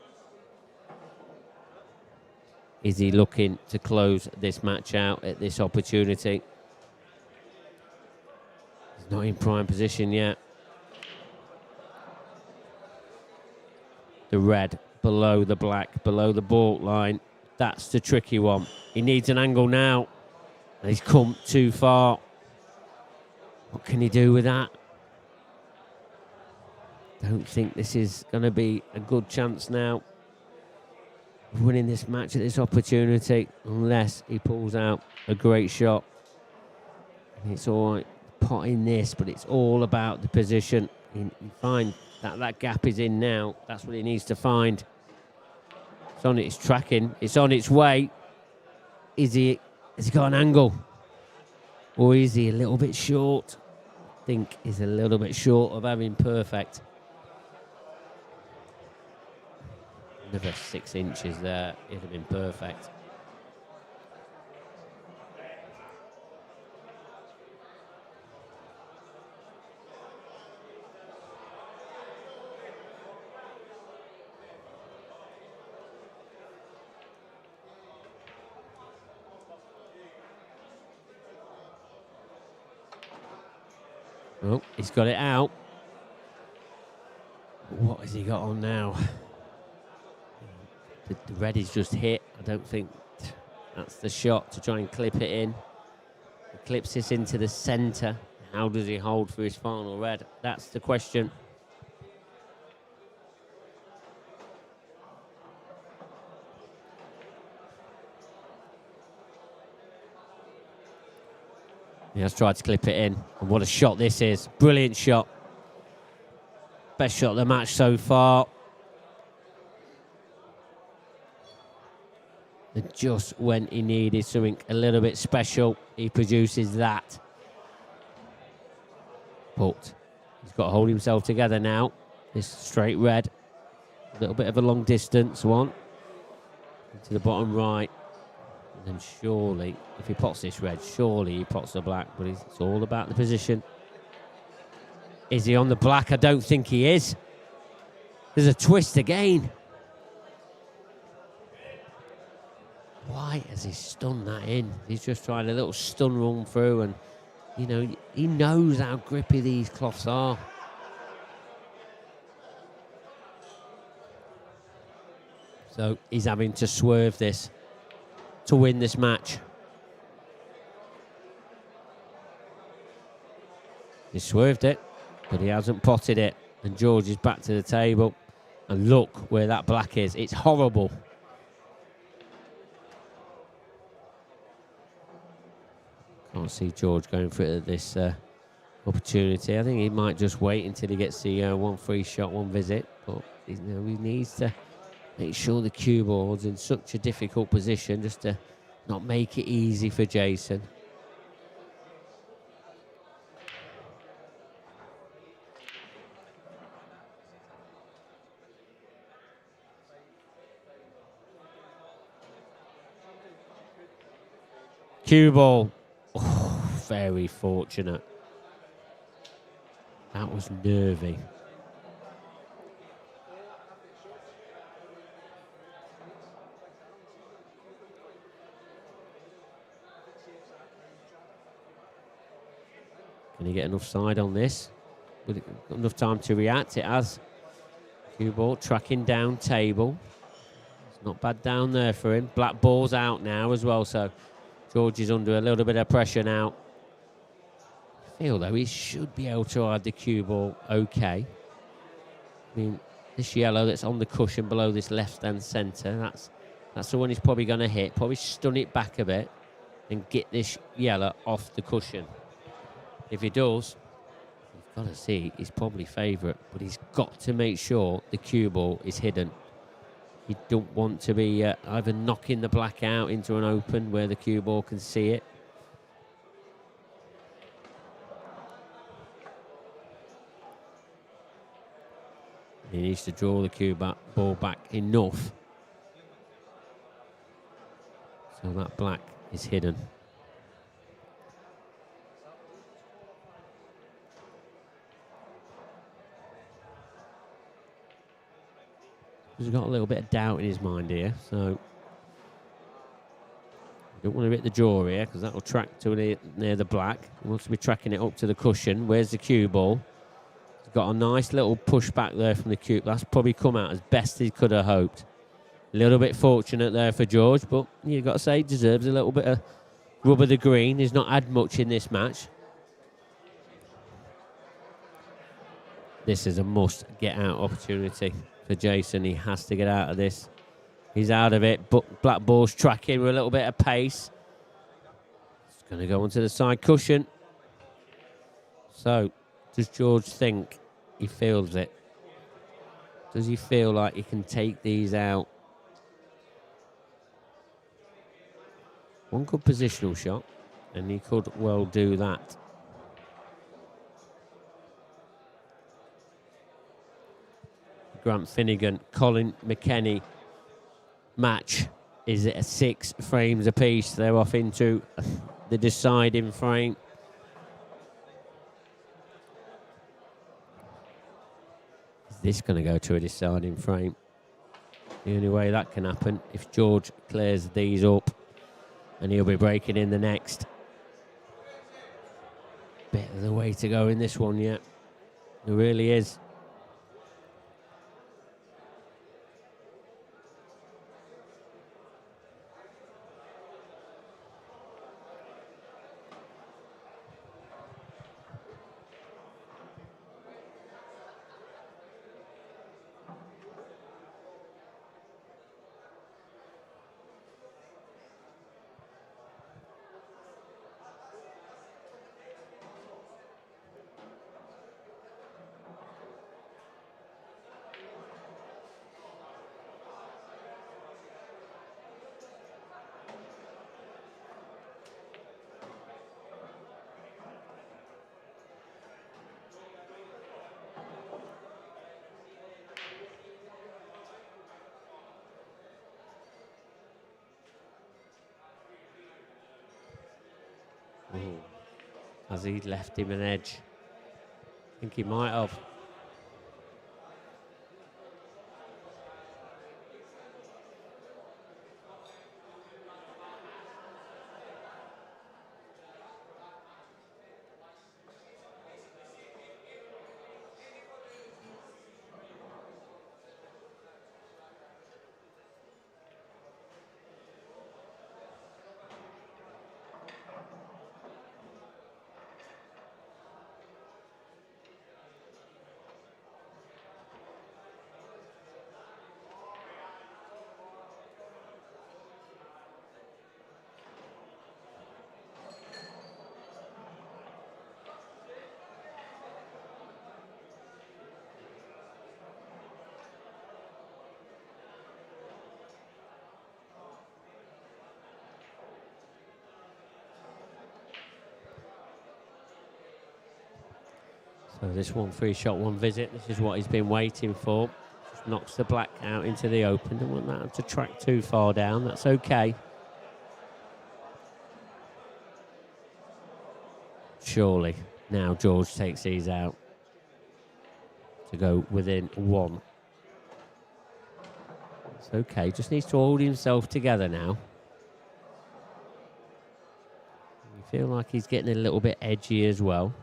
Is he looking to close this match out at this opportunity? He's not in prime position yet. The red below the black, below the baulk line. That's the tricky one. He needs an angle now. And he's come too far. What can he do with that? Don't think this is going to be a good chance now. winning this match at this opportunity unless he pulls out a great shot. And it's all right potting this, but it's all about the position. You find that gap is in now. That's what he needs to find. It's on its tracking. It's on its way. Has he got an angle? Or is he a little bit short? I think he's a little bit short of having perfect. Another 6 inches there. It'd have been perfect. Oh, he's got it out. What has he got on now? The red is just hit. I don't think that's the shot to try and clip it in. He clips this into the centre. How does he hold for his final red? That's the question. He has tried to clip it in. And what a shot this is. Brilliant shot. Best shot of the match so far. And just when he needed something a little bit special, he produces that. But he's got to hold himself together now. This straight red. A little bit of a long distance one. Into the bottom right. And then surely, if he pots this red, surely he pots the black. But it's all about the position. Is he on the black? I don't think he is. There's a twist again. Why has he stunned that in? He's just trying a little stun run through, and you know, he knows how grippy these cloths are. So he's having to swerve this to win this match. He swerved it, but he hasn't potted it. And George is back to the table. And look where that black is. It's horrible. Can't see George going for it at this opportunity. I think he might just wait until he gets the one free shot, one visit. But he needs to make sure the cue ball's in such a difficult position just to not make it easy for Jason. Cue ball. Oh, very fortunate. That was nervy. Can he get enough side on this? With enough time to react? It has. Cue ball tracking down table. It's not bad down there for him. Black ball's out now as well, so George is under a little bit of pressure now. I feel though he should be able to ride the cue ball okay. I mean, this yellow that's on the cushion below this left-hand centre, that's the one he's probably going to hit. Probably stun it back a bit and get this yellow off the cushion. If he does, you've got to see he's probably favourite, but he's got to make sure the cue ball is hidden. You don't want to be either knocking the black out into an open where the cue ball can see it. He needs to draw the cue ball back enough so that black is hidden. He's got a little bit of doubt in his mind here, so you don't want to hit the draw here because that will track to near the black. He wants to be tracking it up to the cushion. Where's the cue ball? He's got a nice little push back there from the cue. That's probably come out as best he could have hoped. A little bit fortunate there for George, but you've got to say he deserves a little bit of rub of the green. He's not had much in this match. This is a must-get-out opportunity for Jason. He has to get out of this. He's out of it, but Black Ball's tracking with a little bit of pace. It's going to go onto the side cushion. So, does George think he feels it? Does he feel like he can take these out? One good positional shot, and he could well do that. Grant Finnegan, Colin McKenny match is at 6 frames apiece. They're off into the deciding frame. Is this going to go to a deciding frame? The only way that can happen if George clears these up, and he'll be breaking in the next. Bit of the way to go in this one yet. It really is. Ooh. Has he left him an edge? I think he might have. So this 1 free shot, 1 visit. This is what he's been waiting for. Just knocks the black out into the open. Don't want that to track too far down. That's okay. Surely. Now George takes these out to go within 1. It's okay. Just needs to hold himself together now. You feel like he's getting a little bit edgy as well.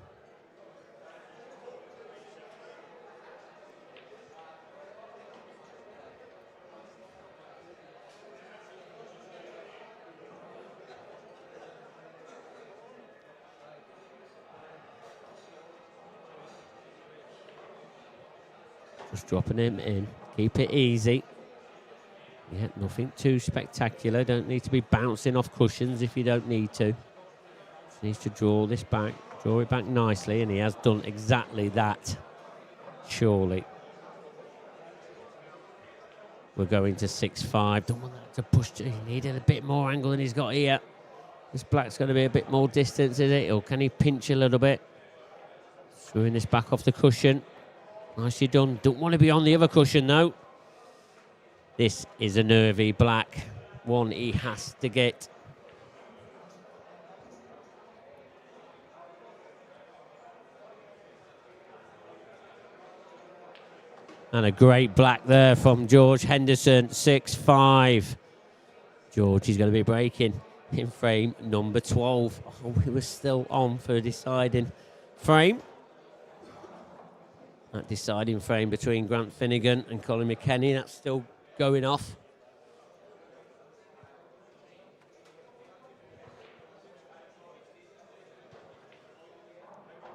Just dropping him in. Keep it easy. Yeah, nothing too spectacular. Don't need to be bouncing off cushions if you don't need to. Just needs to draw this back. Draw it back nicely, and he has done exactly that. Surely. We're going to 6-5. Don't want that to push. He needed a bit more angle than he's got here. This black's going to be a bit more distance, is it? Or can he pinch a little bit? Screwing this back off the cushion. Nicely done. Don't want to be on the other cushion, though. This is a nervy black. One he has to get. And a great black there from George Henderson. 6-5. George is going to be breaking in frame number 12. Oh, we were still on for a deciding frame. That deciding frame between Grant Finnegan and Colin McKenny, that's still going off.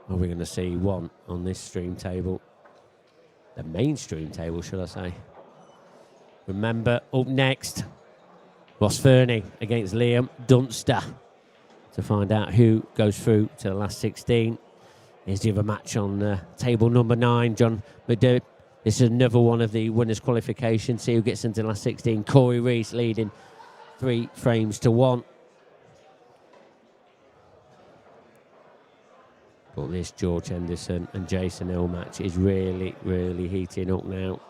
Are we going to see one on this stream table? The main stream table, should I say? Remember, up next, Ross Fernie against Liam Dunster to find out who goes through to the last 16. Here's the other match on table number 9, John McDermott. This is another one of the winners' qualification. See who gets into the last 16. Corey Reese leading 3 frames to 1. But this George Henderson and Jason Hill match is really, really heating up now.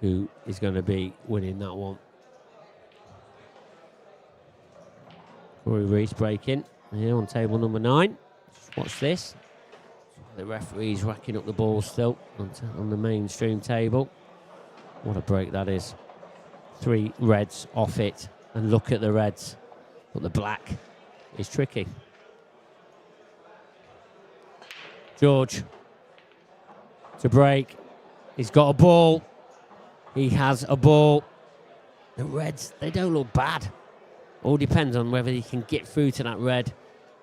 Who is going to be winning that one? Corey Reese breaking here on table number 9. Just watch this. The referee's racking up the ball still on the mainstream table. What a break that is. 3 reds off it. And look at the reds. But the black is tricky. George to break. He's got a ball. He has a ball. The reds, they don't look bad. All depends on whether he can get through to that red,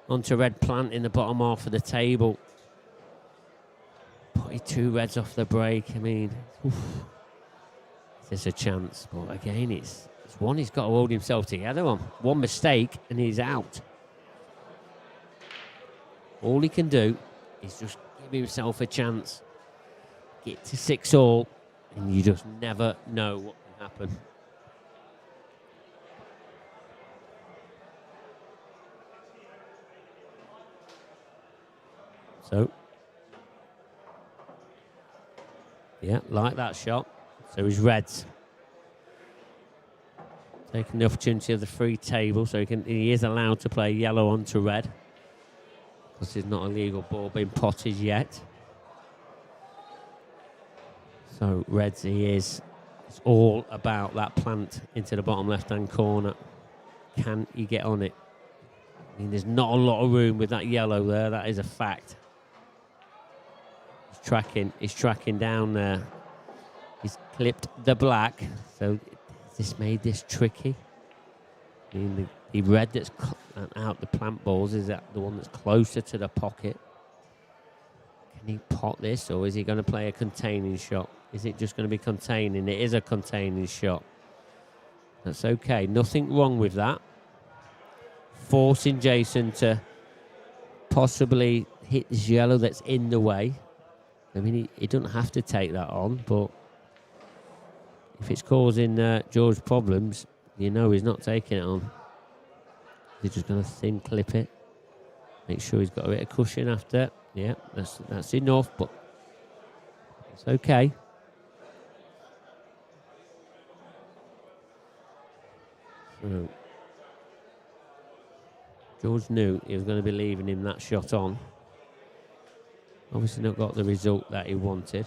onto red plant in the bottom half of the table. 2 reds off the break. I mean, there's a chance. But again, it's one he's got to hold himself together on. One mistake and he's out. All he can do is just give himself a chance. Get to 6 all, and you just never know what can happen. So, yeah, like that shot. So he's reds. Taking the opportunity of the free table, so he is allowed to play yellow onto red. Because it's not a legal ball being potted yet. So reds he is. It's all about that plant into the bottom left-hand corner. Can he get on it? I mean, there's not a lot of room with that yellow there. That is a fact. He's tracking down there. He's clipped the black. So this made this tricky. I mean, the red that's out the plant balls, is that the one that's closer to the pocket? Can he pot this, or is he going to play a containing shot? Is it just going to be containing? It is a containing shot. That's okay. Nothing wrong with that. Forcing Jason to possibly hit this yellow that's in the way. I mean, he doesn't have to take that on, but if it's causing George problems, you know he's not taking it on. He's just going to thin clip it. Make sure he's got a bit of cushion after. Yeah, that's enough, but it's okay. So, George knew he was going to be leaving him that shot on. Obviously not got the result that he wanted.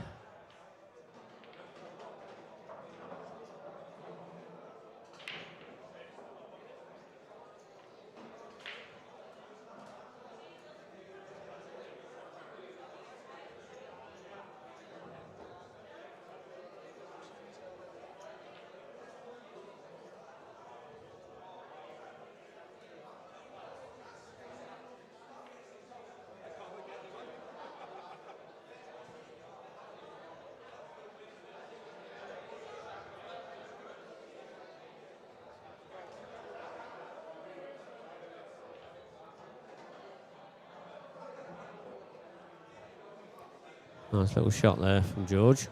Nice little shot there from George.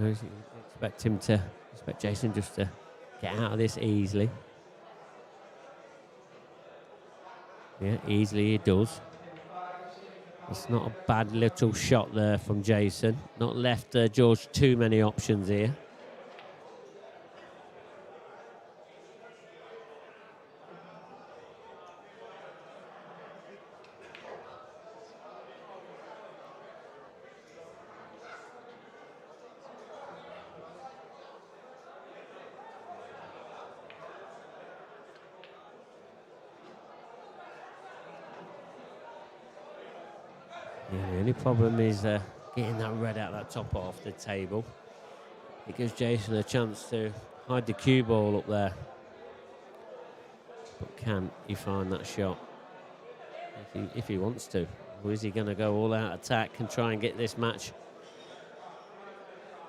Expect Jason just to get out of this easily. Yeah, easily he does. It's not a bad little shot there from Jason. Not left George too many options here. Yeah, the only problem is getting that red out that top half the table. It gives Jason a chance to hide the cue ball up there. But can he find that shot? If he wants to. Or is he going to go all out attack and try and get this match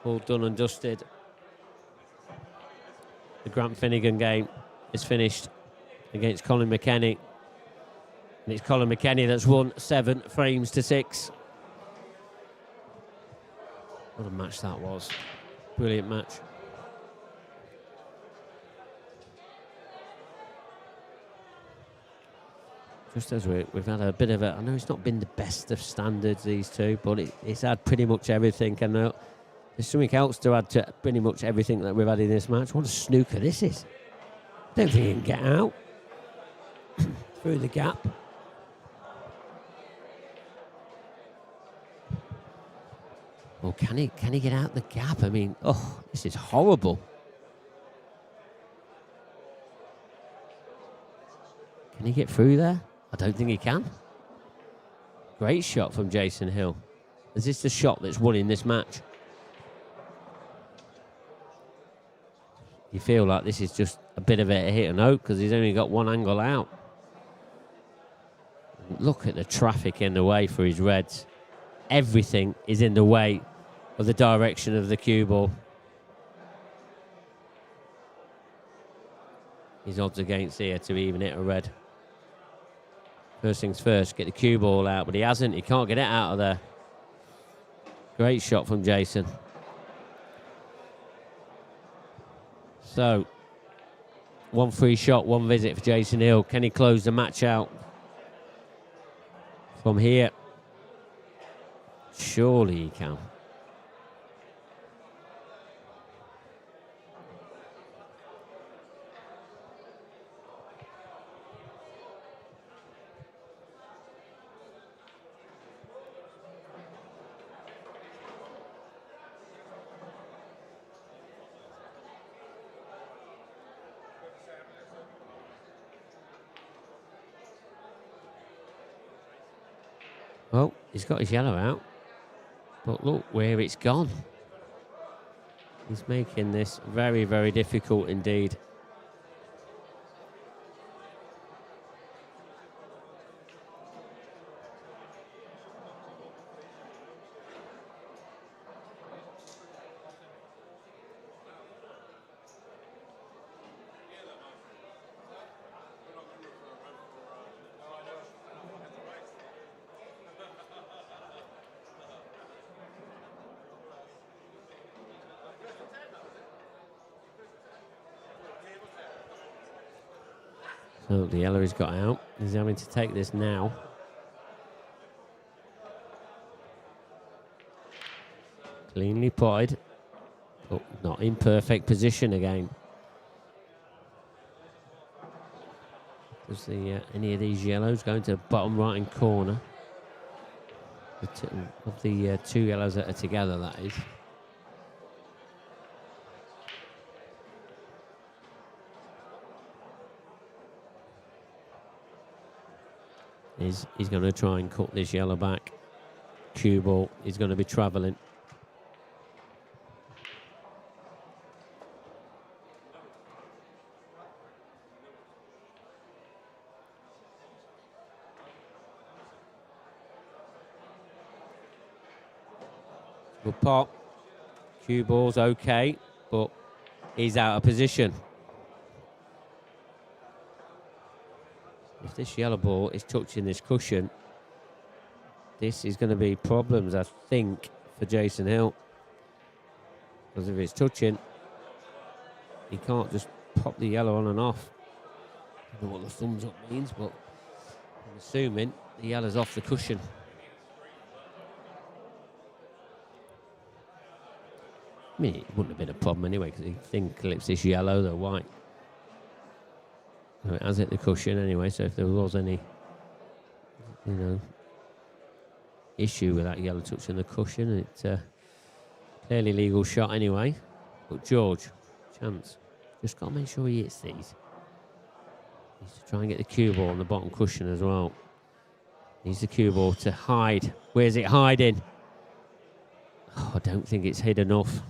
All done and dusted. The Grant Finnegan game is finished against Colin McKennie. And it's Colin McKennie that's won 7 frames to 6. What a match that was. Brilliant match. Just as we've had a bit of a... I know it's not been the best of standards, these two, but it's had pretty much everything. And there's something else to add to pretty much everything that we've had in this match. What a snooker this is. I don't think he can get out. Through the gap. Well, can he get out the gap? I mean, oh, this is horrible. Can he get through there? I don't think he can. Great shot from Jason Hill. Is this the shot that's won in this match? You feel like this is just a bit of a hit or no because he's only got one angle out. Look at the traffic in the way for his reds. Everything is in the way of the direction of the cue ball. His odds against here to even hit a red. First things first, get the cue ball out, but he hasn't. He can't get it out of there. Great shot from Jason. So, 1 free shot, 1 visit for Jason Hill. Can he close the match out from here? Surely he can. Well, he's got his yellow out. But look where it's gone. He's making this very, very difficult indeed. So the yellow he's got out. He's having to take this now. Cleanly potted, but not in perfect position again. Does any of these yellows going to the bottom right-hand corner? Of the 2 yellows that are together, that is. He's going to try and cut this yellow back. Cue ball is going to be travelling. Good pot. Cue ball's okay, but he's out of position. If this yellow ball is touching this cushion, this is going to be problems, I think, for Jason Hill. Because if it's touching, he can't just pop the yellow on and off. I don't know what the thumbs up means, but I'm assuming the yellow's off the cushion. I mean, it wouldn't have been a problem anyway, because the thing clips this yellow, the white. So it has hit the cushion anyway, so if there was any, issue with that yellow touching the cushion, it's a clearly legal shot anyway. But George, chance. Just got to make sure he hits these. Needs to try and get the cue ball on the bottom cushion as well. Needs the cue ball to hide. Where's it hiding? Oh, I don't think it's hid enough.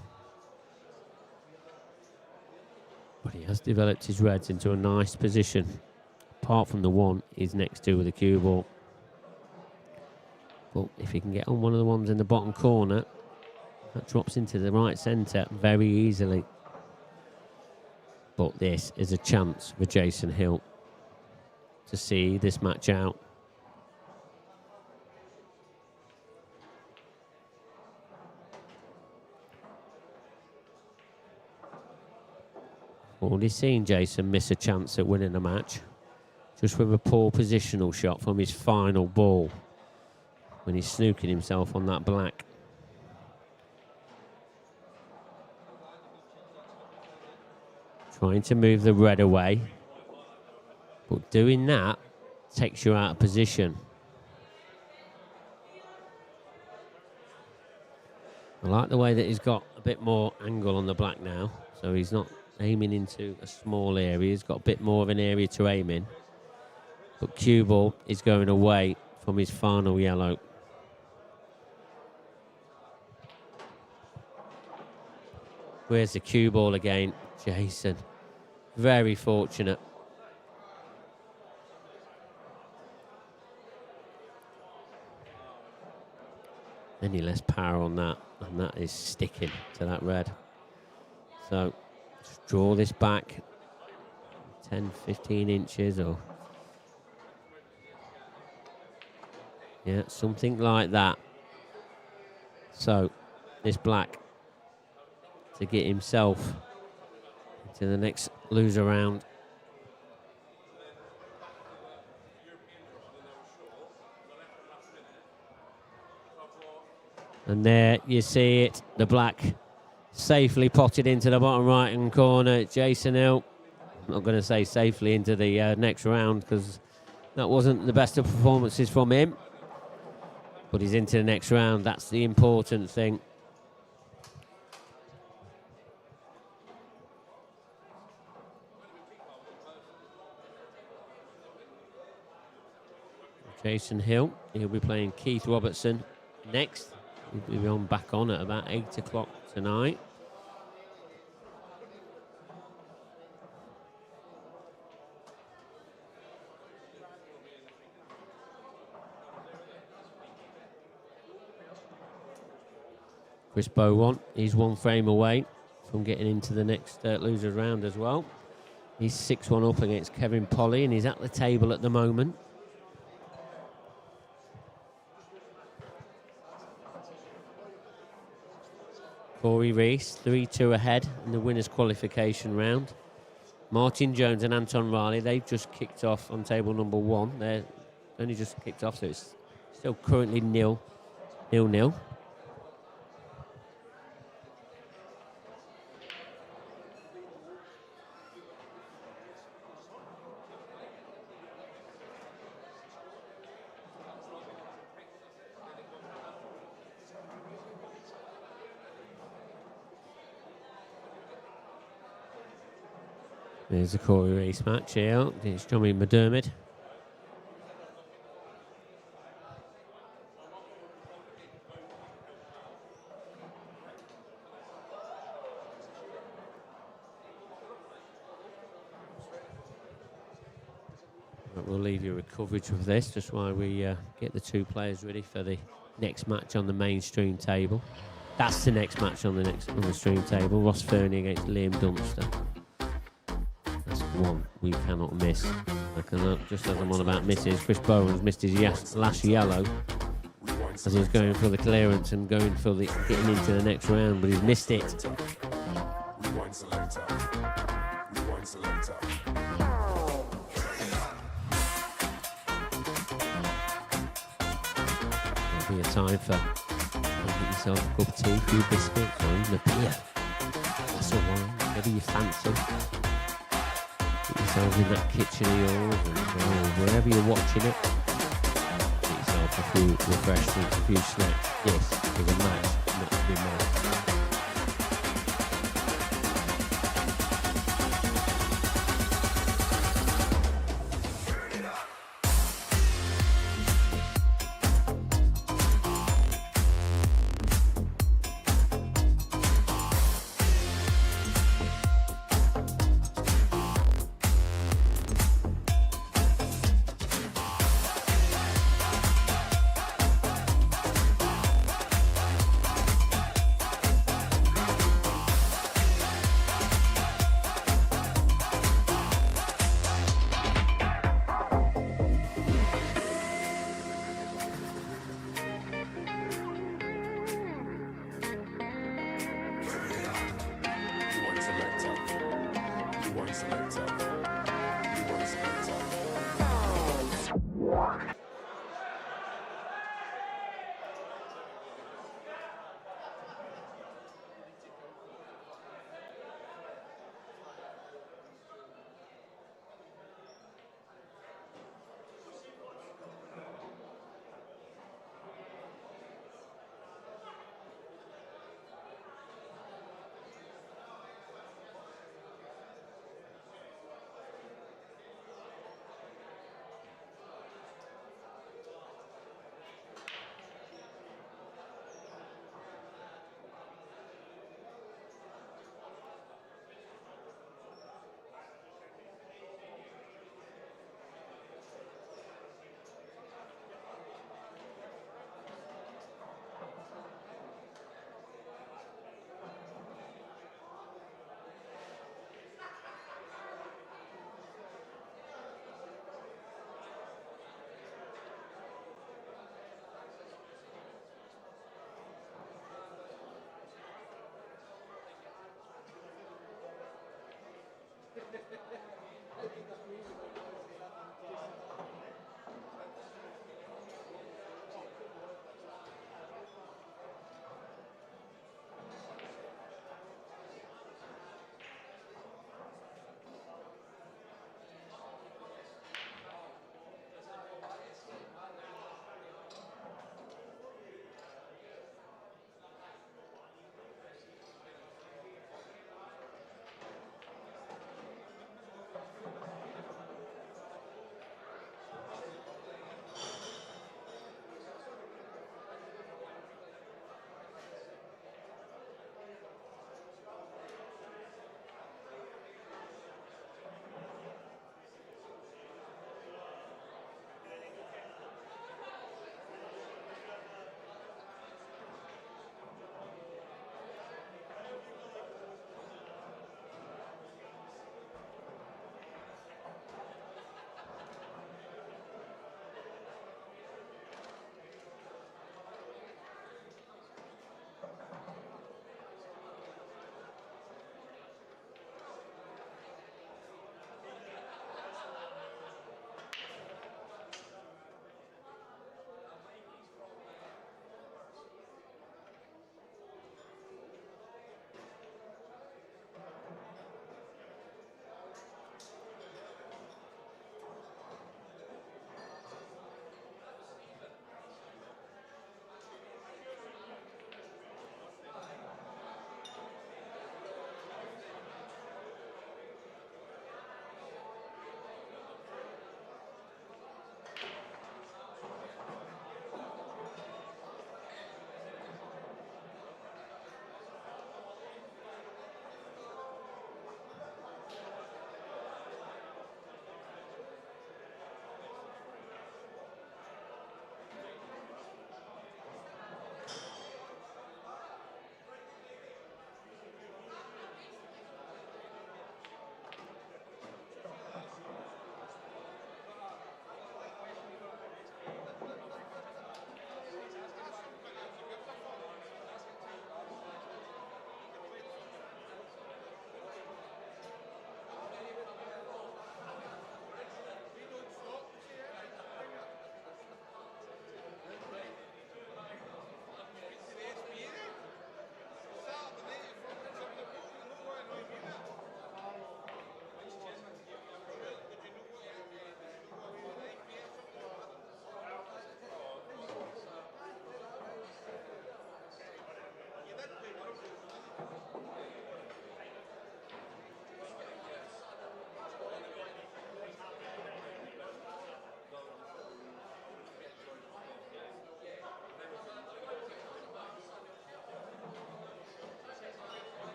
But he has developed his reds into a nice position. Apart from the one he's next to with the cue ball. But if he can get on one of the ones in the bottom corner, That drops into the right centre very easily. But this is a chance for Jason Hill to see this match out. Already seen Jason miss a chance at winning the match, just with a poor positional shot from his final ball when he's snooking himself on that black. Trying to move the red away, but doing that takes you out of position. I like the way that he's got a bit more angle on the black now, so he's not aiming into a small area. He's got a bit more of an area to aim in. But cue ball is going away from his final yellow. Where's the cue ball again? Jason. Very fortunate. Any less power on that, and that is sticking to that red. So just draw this back 10, 15 inches or yeah, something like that. So this black to get himself into the next loser round. And there you see it, the black safely potted into the bottom right hand corner. Jason Hill, I'm not going to say safely into the next round because that wasn't the best of performances from him. But he's into the next round, that's the important thing. Jason Hill, he'll be playing Keith Robertson next. He'll be on back on at about 8 o'clock tonight. Chris Bowen, he's one frame away from getting into the next losers round as well. He's 6-1 up against Kevin Polly and he's at the table at the moment. Corey Reese, 3-2 ahead in the winners' qualification round. Martin Jones and Anton Riley, they've just kicked off on table number 1. They're only just kicked off, so it's still currently 0-0. There's the Corey Reese match here. It's Johnny McDermott. We'll leave you with coverage of this just while we get the two players ready for the next match on the mainstream table. That's the next match on the stream table. Ross Fernie against Liam Dunster. One we cannot miss. Just as I'm on about misses, Chris Bowen's missed his last yellow as he was going for the clearance and going for the getting into the next round, but he's missed it. Rewind selector. Rewind selector. There'll be a time for get yourself a cup of tea, a few biscuits, or even a beer. That's all wine, whatever you fancy. Get yourself in that kitchen of yours, or wherever you're watching it. Get yourself a few refreshments, a few snacks. This is a match not to be missed.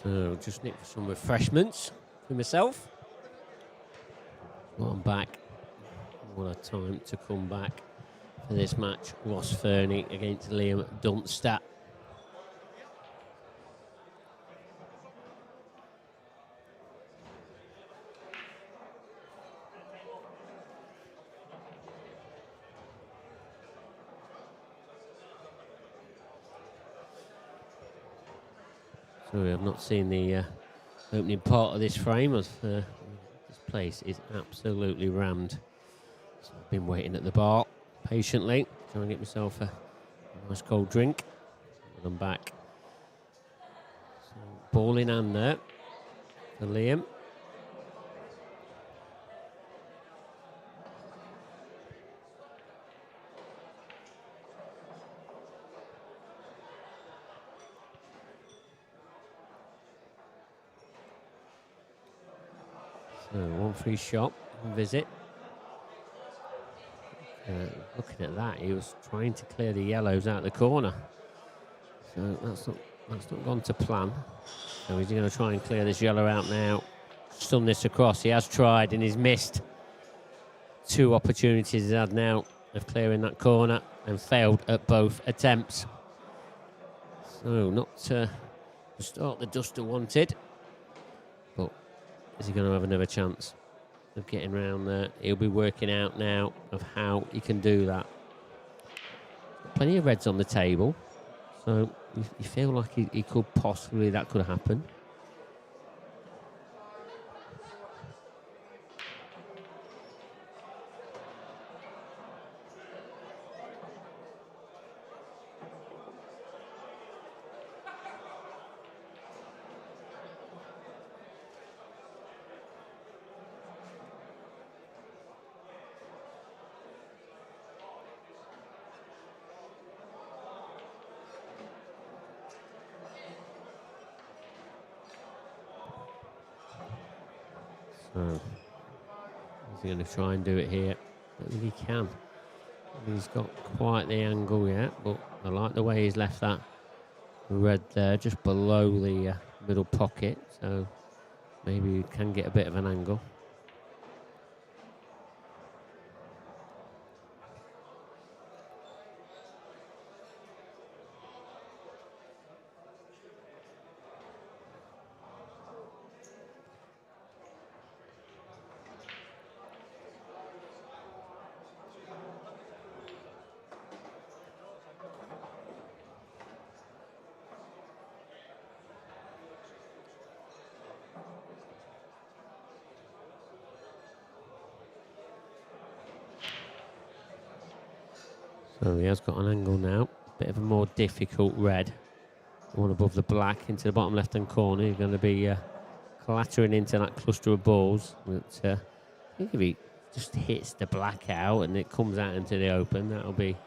So just nick for some refreshments for myself. Well, I'm back. What a time to come back for this match. Ross Fernie against Liam Dunstad. Sorry, I've not seen the opening part of this frame. This place is absolutely rammed. So I've been waiting at the bar patiently, trying to get myself a nice cold drink. And I'm back. So, ball in hand there for Liam. So 1 free shot, visit. Looking at that, he was trying to clear the yellows out the corner. So that's not gone to plan. So he's going to try and clear this yellow out now. Stun this across. He has tried and he's missed. 2 opportunities he's had now of clearing that corner and failed at both attempts. So not the start the Duster wanted, but is he going to have another chance of getting round there? He'll be working out now of how he can do that. Plenty of reds on the table, so you feel like he could possibly, that could happen. So he's going to try and do it here. I don't think he can. He's got quite the angle yet, but I like the way he's left that red there just below the middle pocket, so maybe you can get a bit of an angle. So he has got an angle now, bit of a more difficult red. One above the black into the bottom left-hand corner. You're going to be clattering into that cluster of balls. But, I think if he just hits the black out and it comes out into the open, that'll be,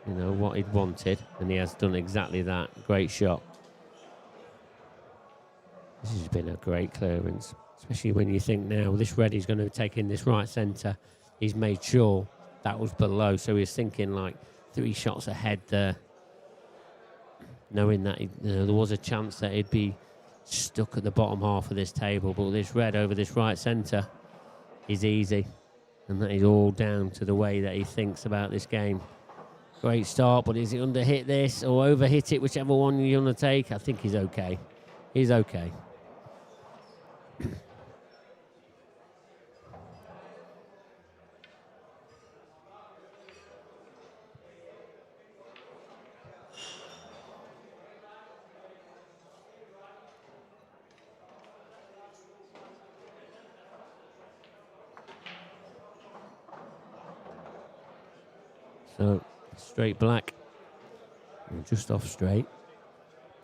you know, what he'd wanted. And he has done exactly that. Great shot. This has been a great clearance, especially when you think now this red is going to take in this right centre. He's made sure that was below, so he's thinking like 3 shots ahead there, knowing that there was a chance that he'd be stuck at the bottom half of this table. But this red over this right centre is easy, and that is all down to the way that he thinks about this game. Great start, but is he under hit this or over hit it, whichever one you want to take? I think he's okay. He's okay. So, straight black, and just off straight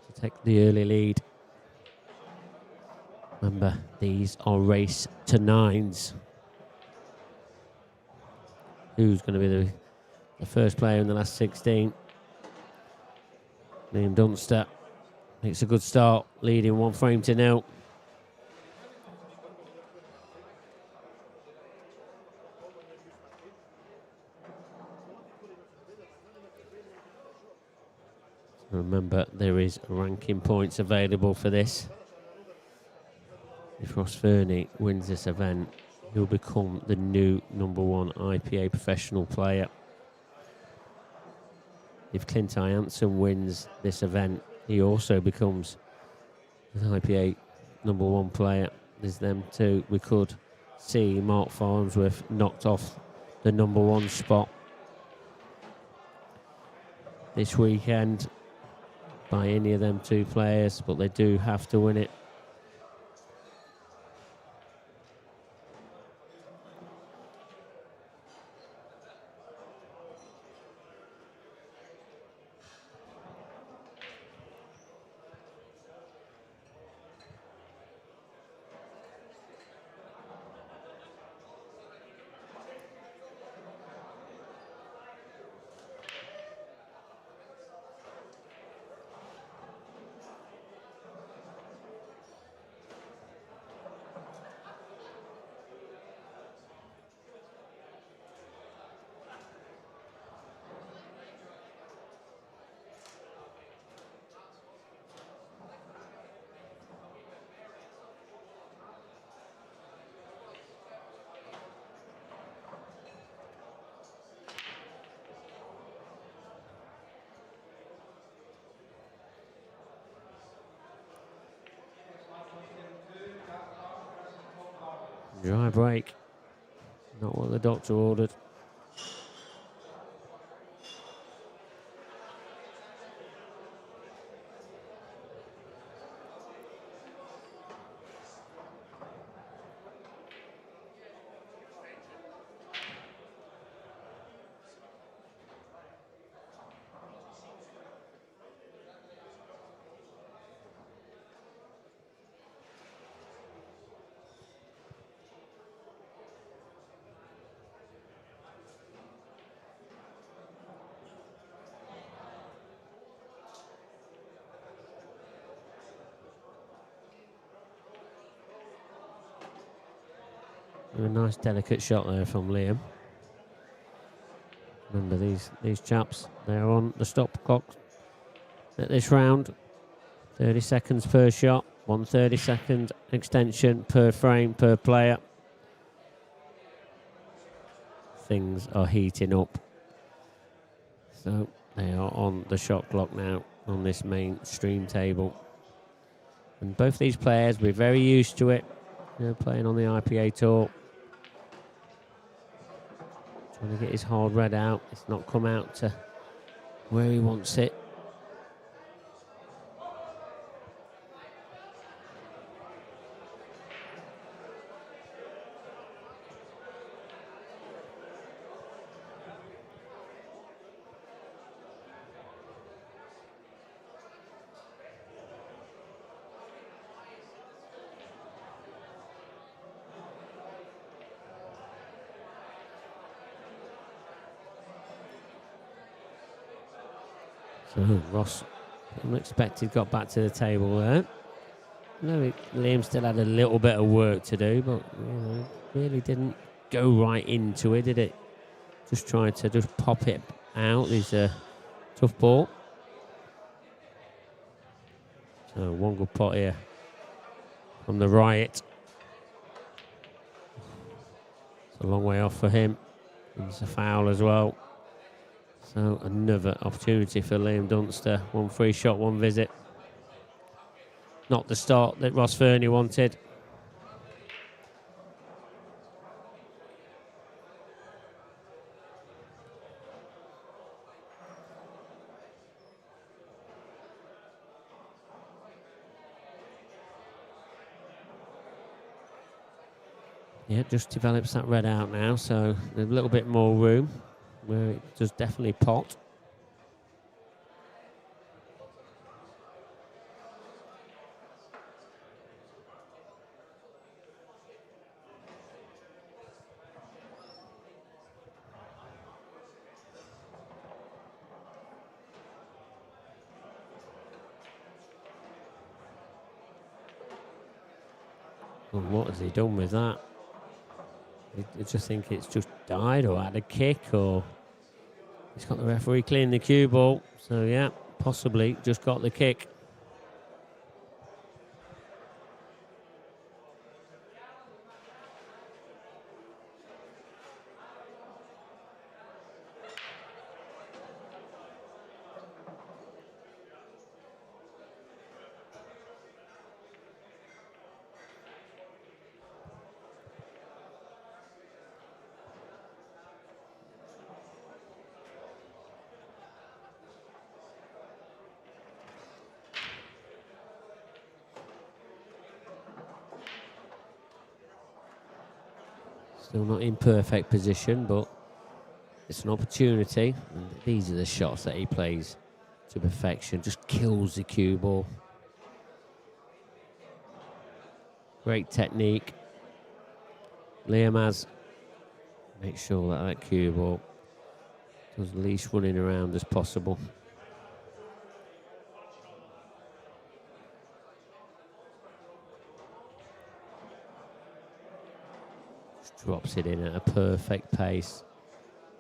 to take the early lead. Remember, these are race to 9s. Who's going to be the first player in the last 16? Liam Dunster makes a good start, leading 1 frame to 0. Remember, there is ranking points available for this. If Ross Fernie wins this event, he'll become the new #1 IPA professional player. If Clint Jansen wins this event, he also becomes an IPA #1 player. There's them two. We could see Mark Farnsworth knocked off the #1 spot this weekend by any of them 2 players, but they do have to win it. Dry break. Not what the doctor ordered. A nice delicate shot there from Liam. Remember these chaps, they're on the stop clock at this round. 30 seconds per shot, 1 30-second extension per frame per player. Things are heating up. So they are on the shot clock now on this main stream table. And both these players, we're very used to it, playing on the IPA tour. Trying to get his hard red out. It's not come out to where he wants it. So Ross, unexpected, got back to the table there. No, Liam still had a little bit of work to do, but really didn't go right into it, did it? Just tried to just pop it out. He's a tough ball. So one good pot here from the Riot. It's a long way off for him. It's a foul as well. So another opportunity for Liam Dunster. 1 free shot, 1 visit. Not the start that Ross Fernie wanted. Yeah, just develops that red out now, so there's a little bit more room where it does definitely pot. Well, what has he done with that? I just think it's just died or had a kick, or he's got the referee cleaning the cue ball. So yeah, possibly just got the kick. Still not in perfect position, but it's an opportunity. And these are the shots that he plays to perfection. Just kills the cue ball. Great technique. Liam has. Make sure that cue ball does the least running around as possible. Drops it in at a perfect pace.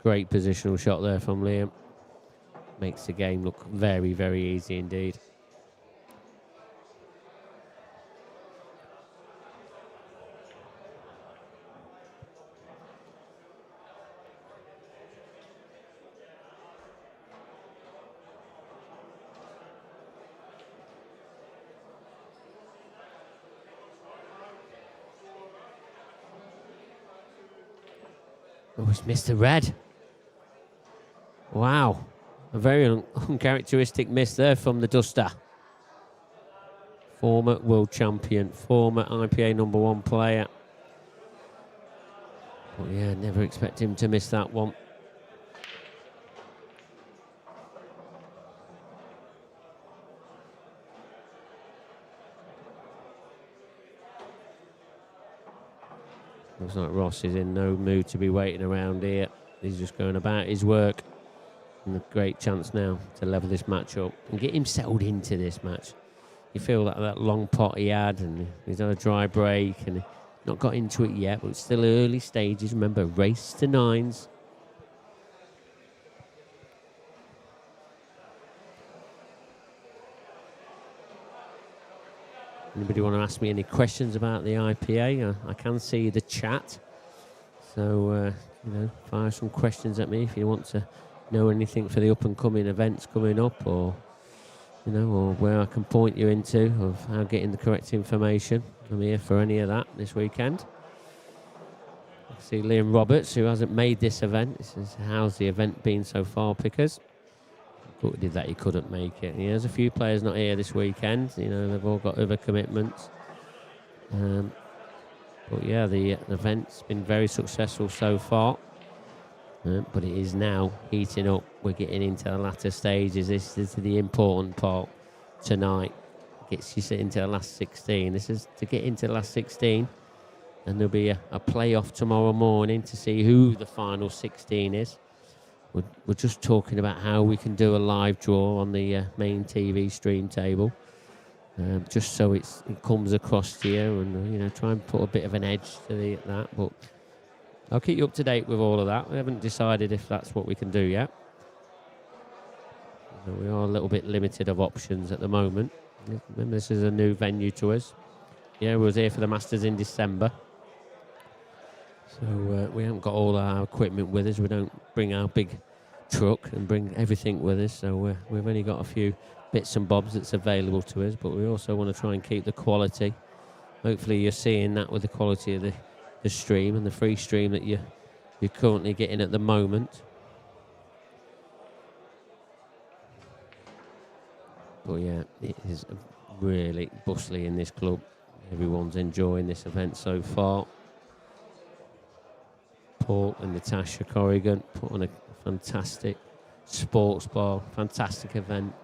Great positional shot there from Liam. Makes the game look very, very easy indeed. Oh, he's missed the red. Wow. A very uncharacteristic miss there from the duster. Former world champion, former IPA #1 player. But yeah, never expect him to miss that one. Looks like Ross is in no mood to be waiting around here. He's just going about his work. And a great chance now to level this match up and get him settled into this match. You feel that long pot he had, and he's had a dry break and not got into it yet, but it's still early stages. Remember, race to 9s. Anybody want to ask me any questions about the IPA? I can see the chat. So, fire some questions at me if you want to know anything for the up-and-coming events coming up, or, or where I can point you into of how getting the correct information. I'm here for any of that this weekend. I see Liam Roberts, who hasn't made this event. He says, how's the event been so far, Pickers? Thought he did that, he couldn't make it. There's a few players not here this weekend. They've all got other commitments. But yeah, the event's been very successful so far. But it is now heating up. We're getting into the latter stages. This is the important part tonight. Gets you into the last 16. This is to get into the last 16. And there'll be a playoff tomorrow morning to see who the final 16 is. We're just talking about how we can do a live draw on the main TV stream table, just so it comes across to you, and try and put a bit of an edge to that. But I'll keep you up to date with all of that. We haven't decided if that's what we can do yet. We are a little bit limited of options at the moment. Remember, this is a new venue to us. Yeah, we was here for the Masters in December. So we haven't got all our equipment with us. We don't bring our big truck and bring everything with us. So we've only got a few bits and bobs that's available to us. But we also want to try and keep the quality. Hopefully you're seeing that with the quality of the stream and the free stream that you're currently getting at the moment. But yeah, it is really bustly in this club. Everyone's enjoying this event so far. Paul and Natasha Corrigan put on a fantastic sports bar, fantastic event.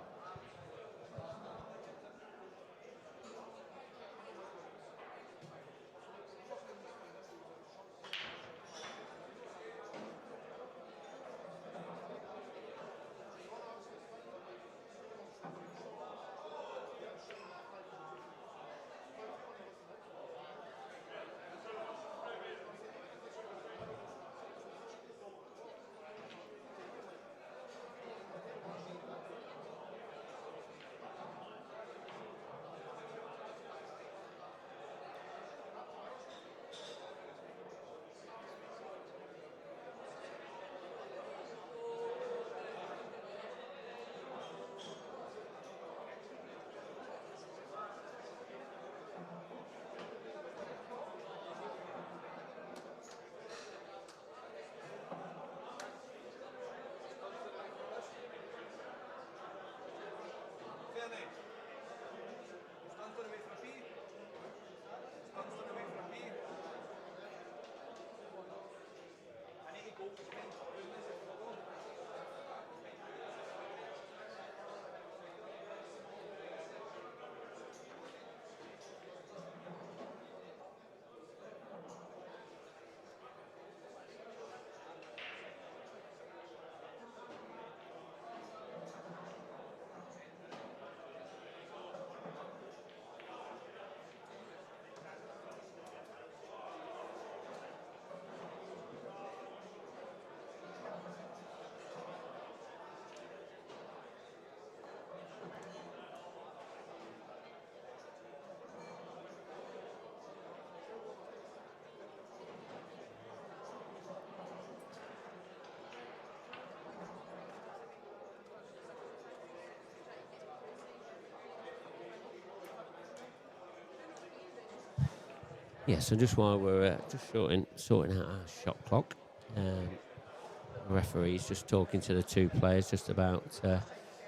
Yeah, so just while we're just sorting out our shot clock, The referee's just talking to the two players just about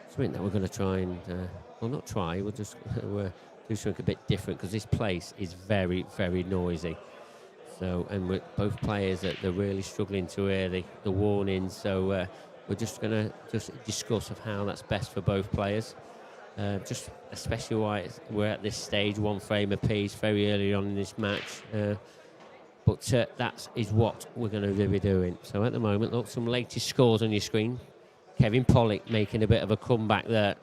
something that we're going to try and, well, not try, we'll just do something a bit different because this place is very, very noisy. So, and we're both players that they're really struggling to hear the warnings. So we're just going to just discuss of how that's best for both players. Just especially why we're at this stage, one frame apiece, very early on in this match. But that is what we're going to be doing. So at the moment, look, some latest scores on your screen. Kevin Pollock making a bit of a comeback there.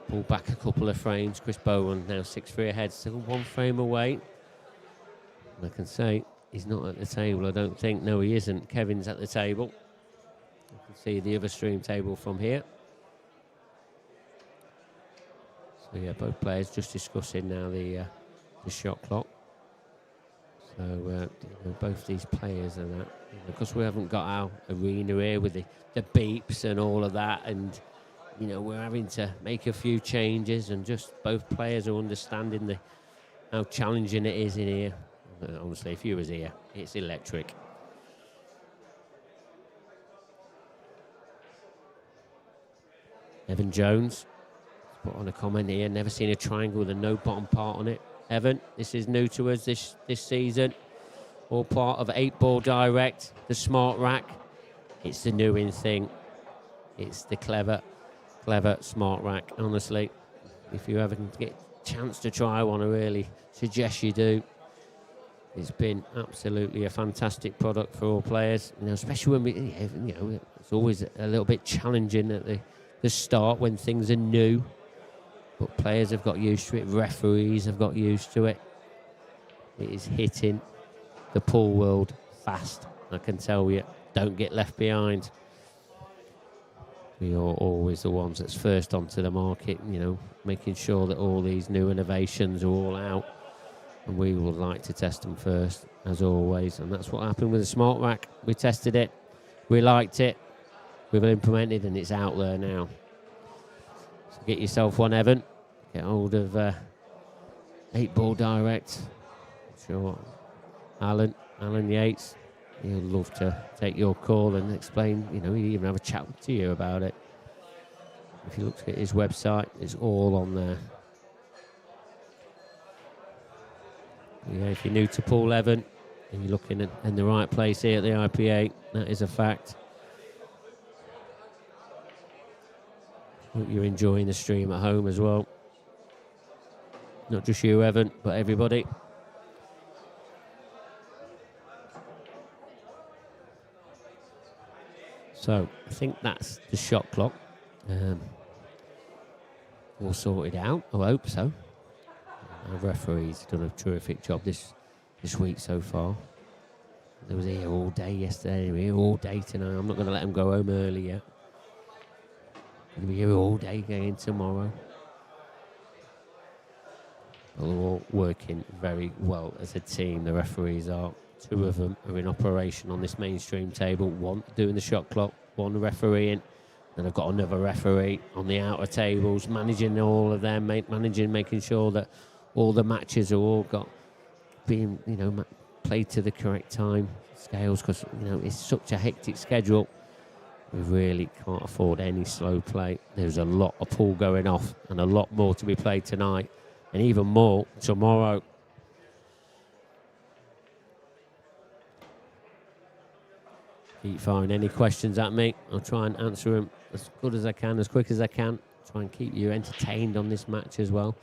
Pull back a couple of frames. Chris Bowen now 6-3 ahead, still one frame away. I can say he's not at the table, I don't think. No, he isn't. Kevin's at the table. You can see the other stream table from here. So yeah, both players just discussing now the shot clock. So both these players are that, because we haven't got our arena here with the beeps and all of that, and we're having to make a few changes, and just both players are understanding how challenging it is in here. Honestly, if you was here, it's electric. Evan Jones put on a comment here. Never seen a triangle with a no bottom part on it. Evan, this is new to us this season. All part of 8-Ball Direct, the Smart Rack. It's the new in thing. It's the clever Smart Rack. Honestly, if you ever get a chance to try one, I really suggest you do. It's been absolutely a fantastic product for all players, especially when it's always a little bit challenging at the start when things are new. But players have got used to it, referees have got used to it. It is hitting the pool world fast, I can tell you. Don't get left behind. We are always the ones that's first onto the market, making sure that all these new innovations are all out. And we would like to test them first, as always. And that's what happened with the Smart Rack. We tested it, we liked it, we've implemented, and it's out there now. So get yourself one, Evan. Get hold of 8-Ball Direct. Sure, Alan Yates, he'll love to take your call and explain, he'll even have a chat to you about it. If you look at his website, it's all on there. Yeah, if you're new to pool, Evan, and you're looking in the right place here at the IPA, that is a fact. Hope you're enjoying the stream at home as well. Not just you, Evan, but everybody. So I think that's the shot clock. All sorted out. I hope so. Our referee's done a terrific job this week so far. They was here all day yesterday. They're here all day tonight. I'm not going to let them go home early yet. Going to be here all day again tomorrow. But they're all working very well as a team. The referees are. 2 of them are in operation on this mainstream table. 1 doing the shot clock, 1 refereeing. Then I've got another referee on the outer tables, managing all of them, making sure that all the matches are all being played to the correct time scales, because it's such a hectic schedule. We really can't afford any slow play. There's a lot of pool going off and a lot more to be played tonight, and even more tomorrow. Keep firing any questions at me. I'll try and answer them as good as I can, as quick as I can. Try and keep you entertained on this match as well.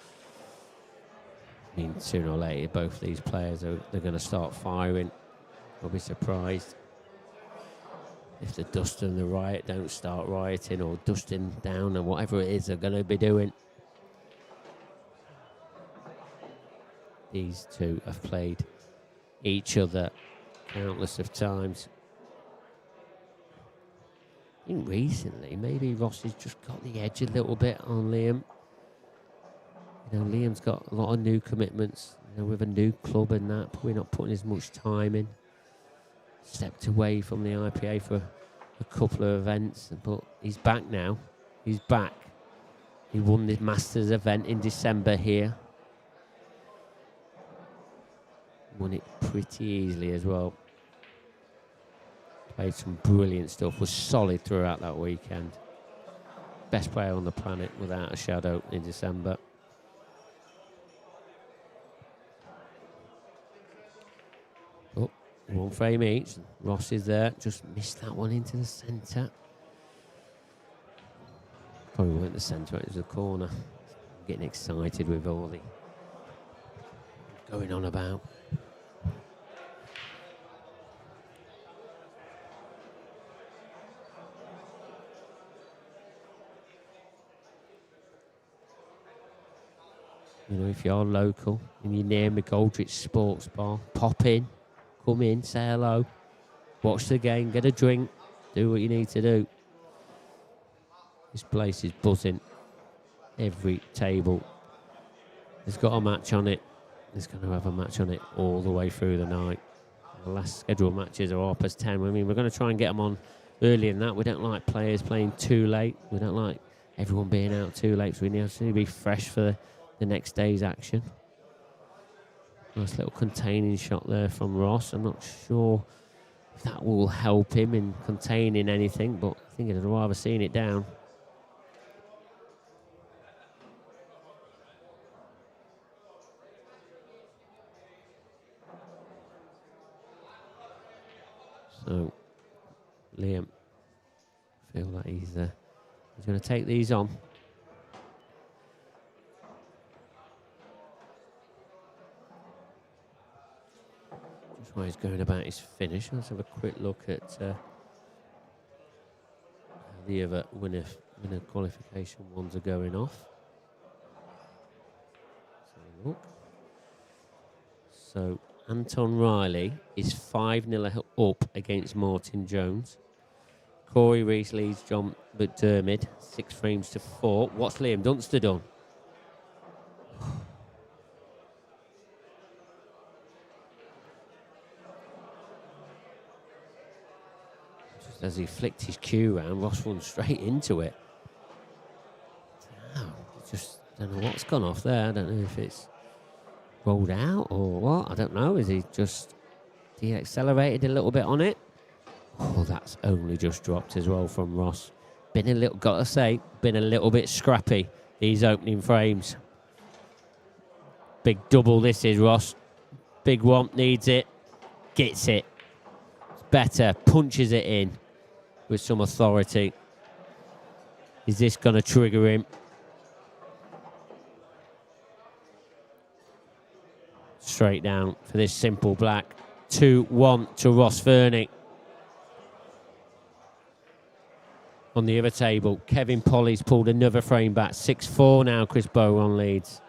I mean, sooner or later, both these players they're going to start firing. I'll be surprised if the Dust and the Riot don't start rioting or dusting down, and whatever it is they're going to be doing. These two have played each other countless of times. I think recently, maybe Ross has just got the edge a little bit on Liam. Liam's got a lot of new commitments, with a new club and that, but we're not putting as much time in. Stepped away from the IPA for a couple of events, but he's back now. He's back. He won the Masters event in December here. Won it pretty easily as well. Played some brilliant stuff, was solid throughout that weekend. Best player on the planet, without a shadow, in December. Oh, one frame each. Ross is there, just missed that one into the centre. Probably weren't the centre, it was the corner. I'm getting excited with all the going on about. You know, if you're local and you're near McGoldricks Sports Bar, pop in, come in, say hello, watch the game, get a drink, do what you need to do. This place is buzzing. Every table has got a match on it. It's going to have a match on it all the way through the night. The last scheduled matches are 10:30. I mean, we're going to try and get them on earlier than that. We don't like players playing too late. We don't like everyone being out too late, so we need to be fresh for the next day's action. Nice little containing shot there from Ross. I'm not sure if that will help him in containing anything, but I think I'd rather seen it down. So, Liam, feel that he's going to take these on. Just while he's going about his finish, let's have a quick look at the other winner qualification ones are going off. Let's have a look. So, Anton Riley is 5-0 up against Martin Jones. Corey Rees leads John McDermott 6 frames to 4. What's Liam Dunster done? Just as he flicked his cue round, Ross runs straight into it. Oh, just don't know what's gone off there. I don't know if it's rolled out or what. I don't know. Is he just de-accelerated a little bit on it? Oh, that's only just dropped as well from Ross. Been a little bit scrappy, these opening frames. Big double this is, Ross. Big one, needs it, gets it. It's better, punches it in with some authority. Is this going to trigger him? Straight down for this simple black. 2-1 to Ross Fernie. On the other table, Kevin Polly's pulled another frame back. 6-4 now, Chris Bowen leads.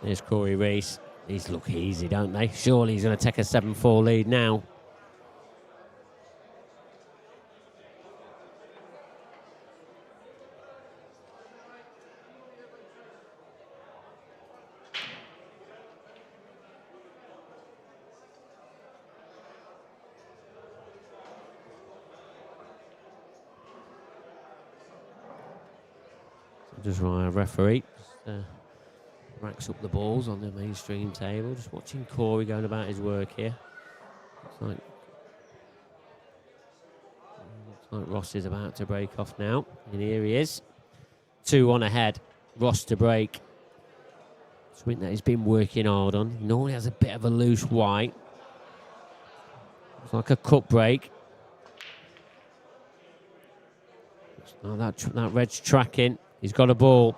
There's Corey Rees. These look easy, don't they? Surely he's going to take a 7-4 lead now. Just right, referee racks up the balls on the mainstream table. Just watching Corey going about his work here. Looks like Ross is about to break off now. And here he is. 2-1 ahead. Ross to break. Something that he's been working hard on. He normally has a bit of a loose white. It's like a cut break. Oh, that red's tracking. He's got a ball.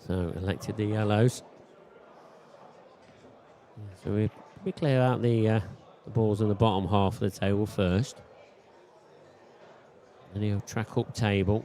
So, elected the yellows. So we clear out the balls in the bottom half of the table first. And he'll track up table.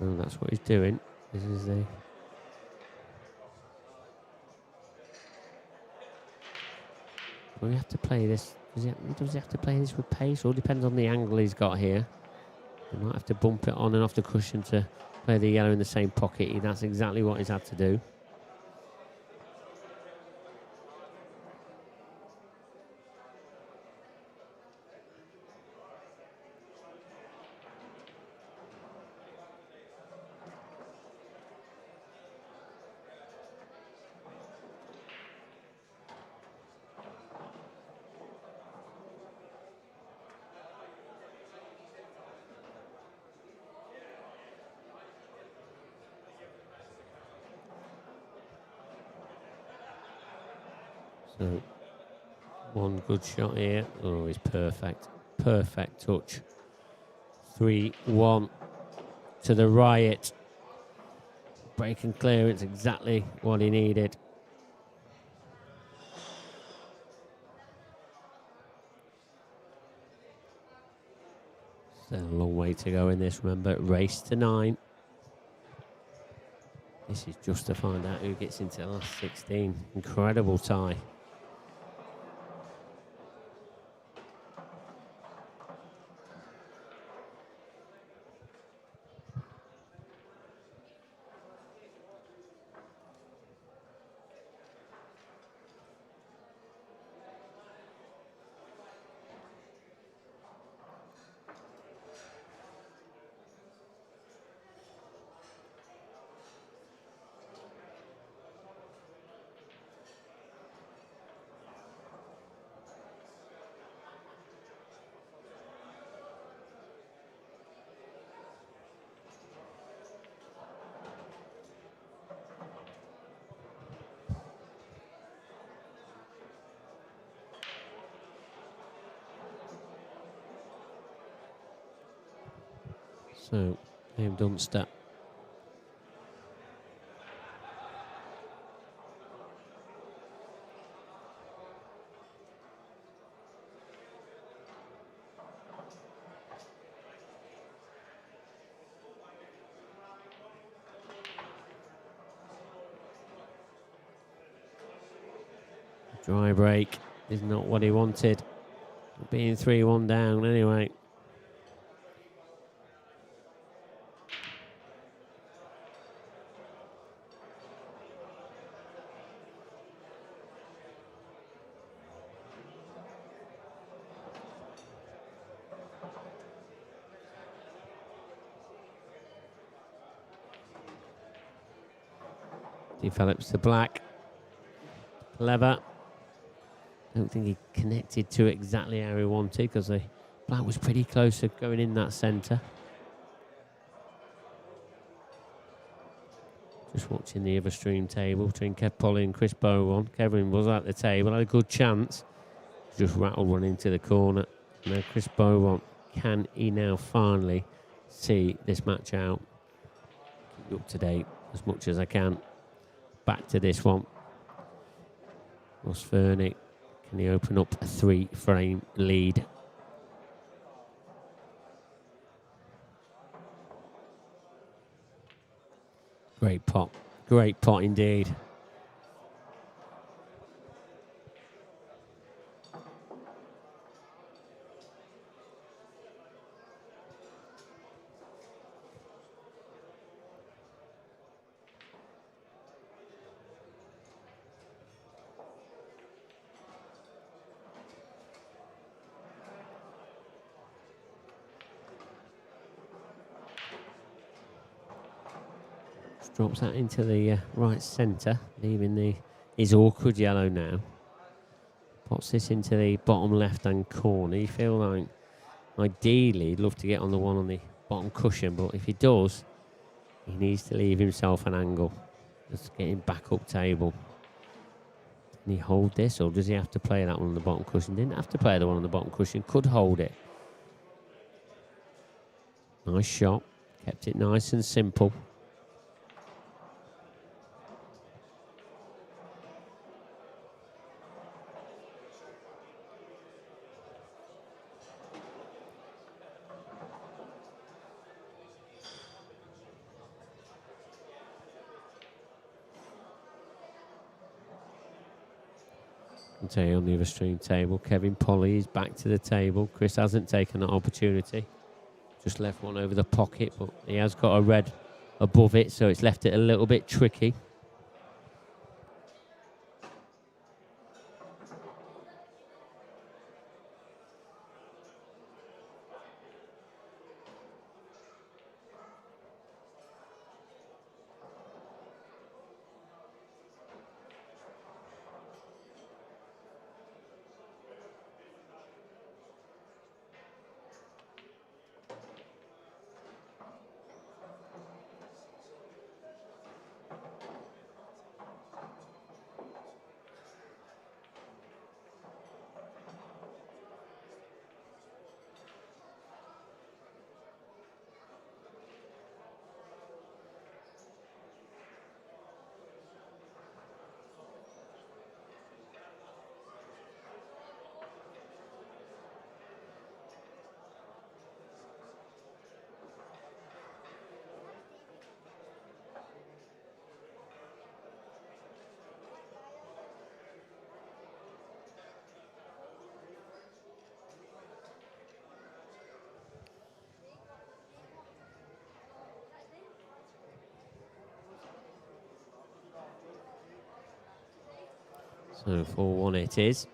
So that's what he's doing. This is the... Will he have to play this? Does he have to play this with pace? All depends on the angle he's got here. He might have to bump it on and off the cushion to play the yellow in the same pocket. That's exactly what he's had to do. So, one good shot here. Oh, he's perfect. Perfect touch. 3-1 to the Riot. Break and clearance, exactly what he needed. Still a long way to go in this, remember. Race to 9. This is just to find out who gets into the last 16. Incredible tie. So, Liam Dunster. Dry break is not what he wanted. Being 3-1 down anyway. Develops to black. Clever. Don't think he connected to exactly how he wanted because the black was pretty close to going in that centre. Just watching the other stream table between Kev Polly and Chris Bowen. Kevin was at the table, had a good chance. Just rattled one into the corner. Now Chris Bowen, can he now finally see this match out? Keep you up to date as much as I can. Back to this one. Ross Fernie, can he open up a 3-frame lead? Great pot indeed. drops that into the right centre, leaving his awkward yellow now. Pops this into the bottom left-hand corner. You feel like, ideally, he'd love to get on the one on the bottom cushion, but if he does, he needs to leave himself an angle. Just getting back up table. Can he hold this, or does he have to play that one on the bottom cushion? Didn't have to play the one on the bottom cushion. Could hold it. Nice shot. Kept it nice and simple. I'll tell you, on the other stream table, Kevin Polly is back to the table. Chris hasn't taken that opportunity. Just left one over the pocket, but he has got a red above it, so it's left it a little bit tricky. So 4-1 it is.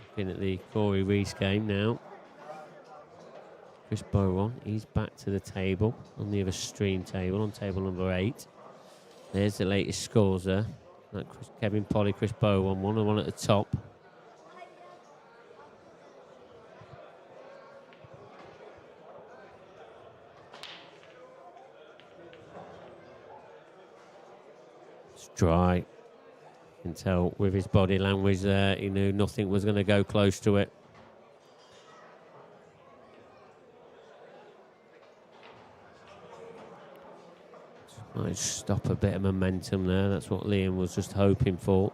Looking at the Corey Reese game now. Chris Bowen, he's back to the table on the other stream table, on table number 8. There's the latest scores there. Kevin Polly, Chris Bowen, one at the top. It's dry. You can tell with his body language there, he knew nothing was going to go close to it. Might stop a bit of momentum there. That's what Liam was just hoping for.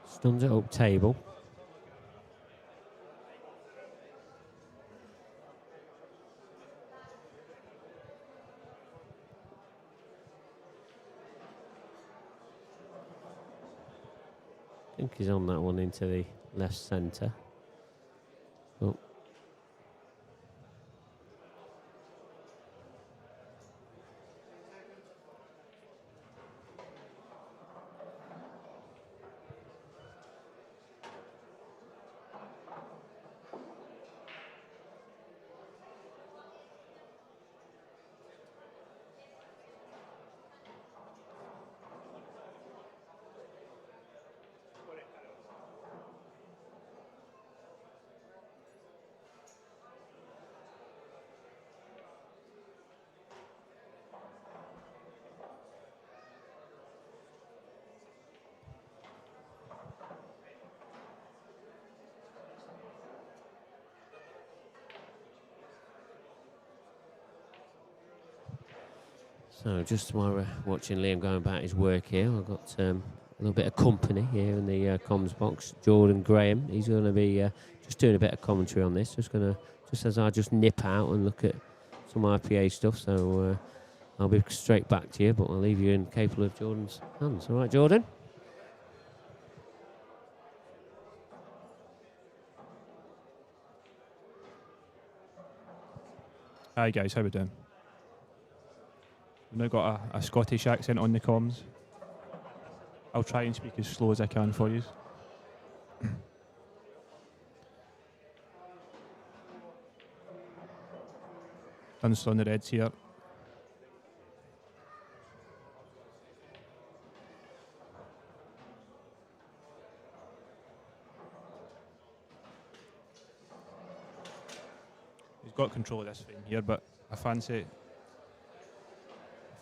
Stuns it up table. I think he's on that one into the left centre. Oh. So just while we're watching Liam going about his work here, I've got a little bit of company here in the comms box. Jordan Graham, he's going to be just doing a bit of commentary on this. Just as I just nip out and look at some IPA stuff, so I'll be straight back to you, but I'll leave you in capable of Jordan's hands. All right, Jordan? Hi guys, how we doing? We've now got a Scottish accent on the comms. I'll try and speak as slow as I can for you. Dunster on the Reds here. He's got control of this thing here, but I fancy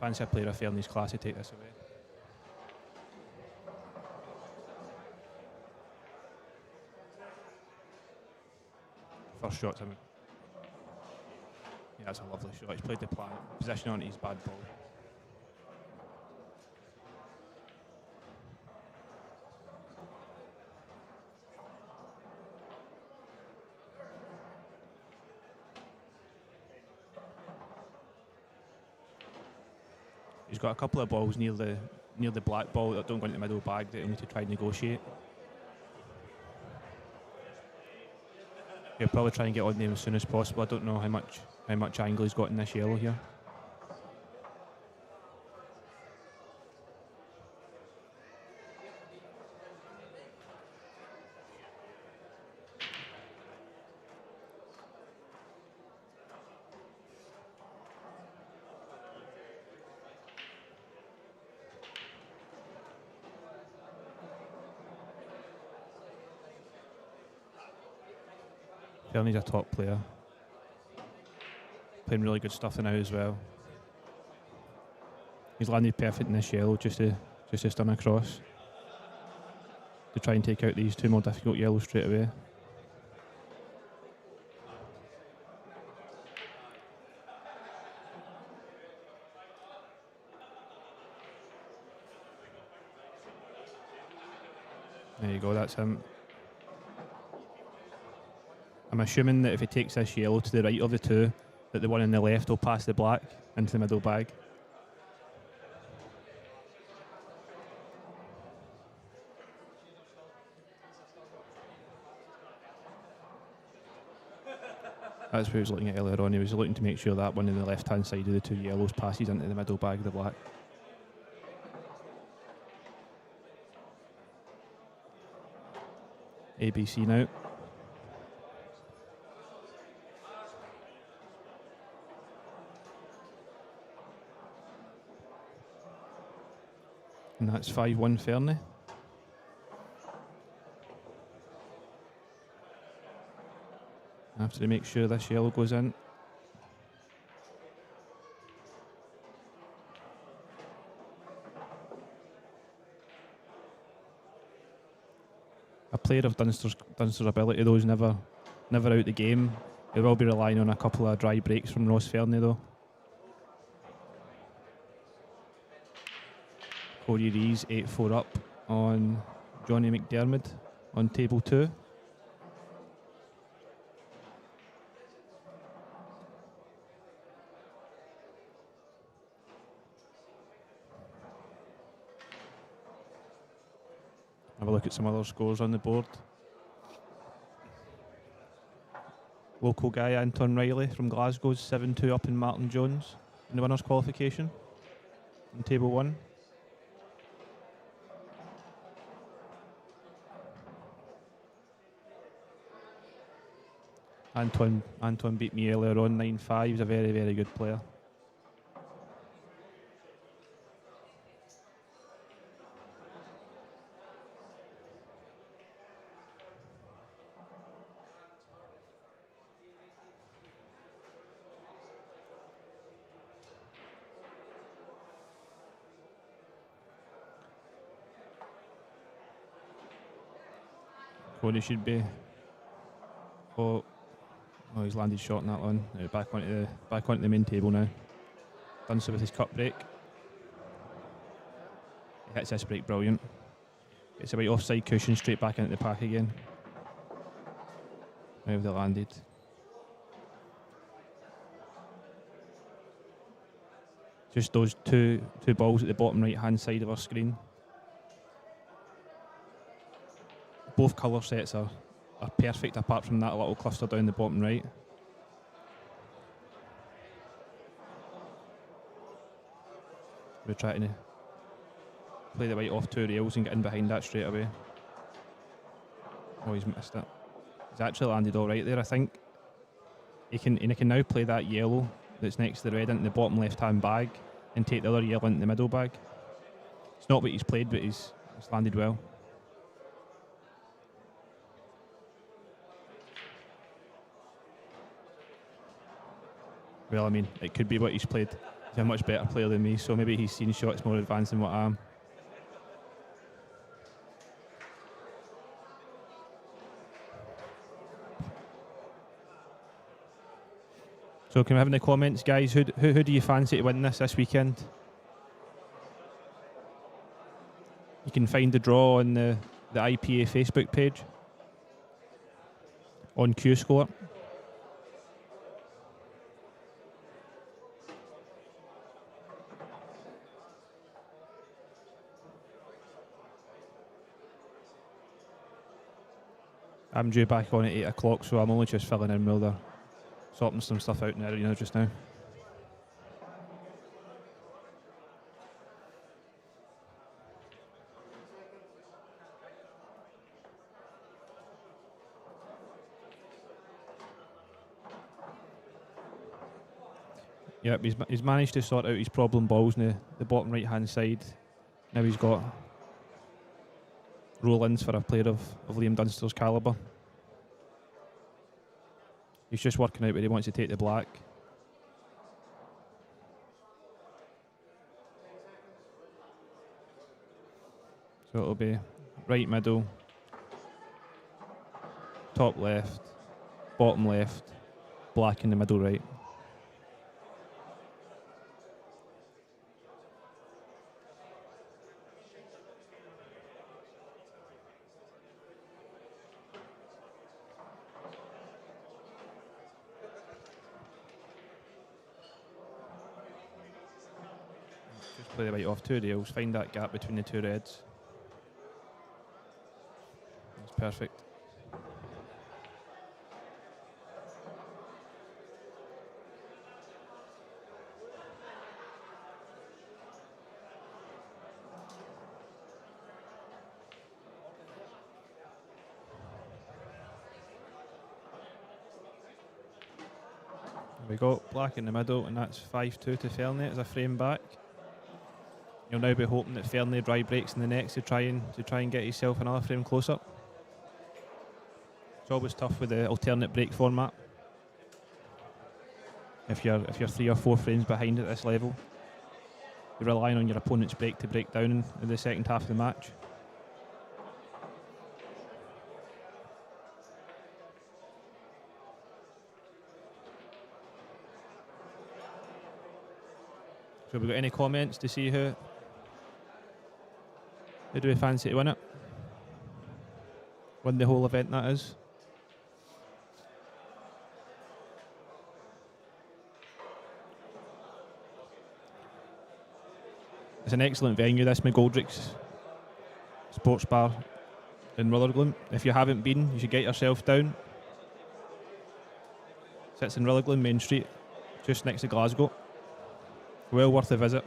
a player of Fairney's class to take this away. First shot's him. Yeah, that's a lovely shot. He's played the plan, position on his bad ball. He's got a couple of balls near the black ball that don't go into the middle bag that he'll need to try and negotiate. He'll probably try and get on them as soon as possible. I don't know how much angle he's got in this yellow here. Fairney's a top player. Playing really good stuff now as well. He's landed perfect in this yellow just to stun across to try and take out these two more difficult yellows straight away. There you go, that's him. I'm assuming that if he takes this yellow to the right of the two, that the one on the left will pass the black into the middle bag. That's what he was looking at earlier on. He was looking to make sure that one on the left-hand side of the two yellows passes into the middle bag of the black. ABC now. And that's 5-1 Fairney. After they make sure this yellow goes in. A player of Dunster's ability though is never out the game. He will be relying on a couple of dry breaks from Ross Fairney though. Corey Rees 8-4 up on Johnny McDermott on table 2. Have a look at some other scores on the board. Local guy Anton Riley from Glasgow's 7-2 up in Martin Jones in the winners' qualification on table 1. Anton beat me earlier on 9-5. He's a very, very good player. Cody should be. Oh, he's landed short in that one. Back onto the main table now. Dunster with his cut break. He hits this break brilliant. Gets a bit offside cushion straight back into the pack again. Where have they landed? Just those two balls at the bottom right hand side of our screen. Both colour sets are perfect apart from that little cluster down the bottom right. We're trying to play the white off 2 rails and get in behind that straight away. Oh, he's missed it. He's actually landed all right there, I think. He can now play that yellow that's next to the red into the bottom left-hand bag and take the other yellow into the middle bag. It's not what he's played, but he's landed well. Well, I mean, it could be what he's played. He's a much better player than me, so maybe he's seen shots more advanced than what I am. So can we have in the comments, guys, who do you fancy to win this weekend? You can find the draw on the IPA Facebook page on Q Score. I'm due back on at 8 o'clock, so I'm only just filling in while they're sorting some stuff out in the arena just now. Yep, he's managed to sort out his problem balls in the bottom right hand side. Now he's got roll-ins for a player of Liam Dunster's calibre. He's just working out where he wants to take the black. So it'll be right middle, top left, bottom left, black in the middle right. Play the white off 2 rails, find that gap between the 2 reds. That's perfect. There we go, black in the middle, and that's 5-2 to Fernie as a frame back. You'll now be hoping that Fernie dry breaks in the next to try and get himself another frame closer. It's always tough with the alternate break format. If you're 3 or 4 frames behind at this level, you're relying on your opponent's break to break down in the second half of the match. So have we got any comments to see who do we fancy to win it? Win the whole event, that is. It's an excellent venue, this McGoldricks Sports Bar in Rutherglen. If you haven't been, you should get yourself down. Sits in Rutherglen Main Street, just next to Glasgow. Well worth a visit.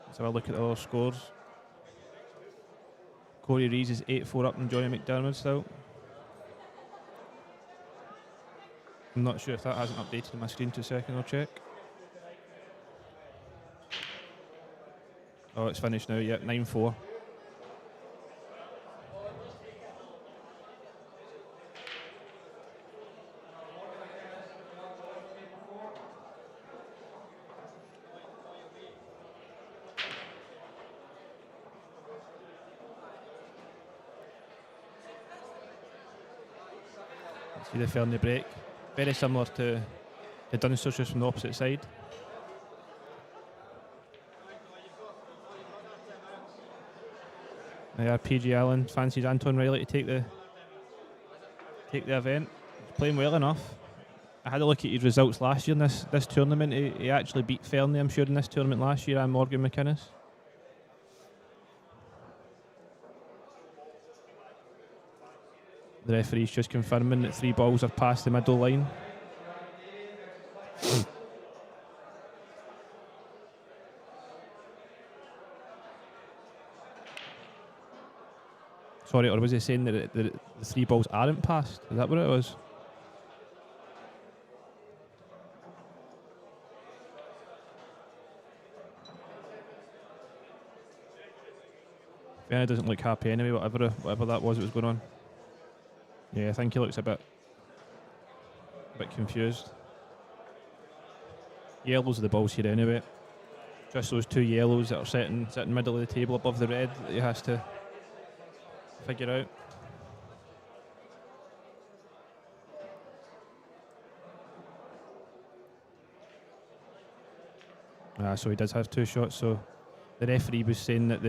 Let's have a look at the other scores. Corey Rees is 8-4 up on Johnny McDermott still. I'm not sure if that hasn't updated on my screen. 2 seconds, I'll check. Oh, it's finished now, yep, 9-4. See the Fernie break. Very similar to the Dunsters, just from the opposite side. Yeah, PG Allen fancies Anton Riley to take the event. He's playing well enough. I had a look at his results last year in this tournament. He actually beat Fernie, I'm sure, in this tournament last year, and Morgan McInnes. The referee's just confirming that 3 balls are past the middle line. Sorry, or was he saying that the 3 balls aren't passed? Is that what it was? Fiona doesn't look happy anyway, whatever that was that was going on. Yeah, I think he looks a bit confused. Yellows are the balls here anyway. Just those 2 yellows that are sitting middle of the table above the red that he has to figure out. So he does have 2 shots. So the referee was saying that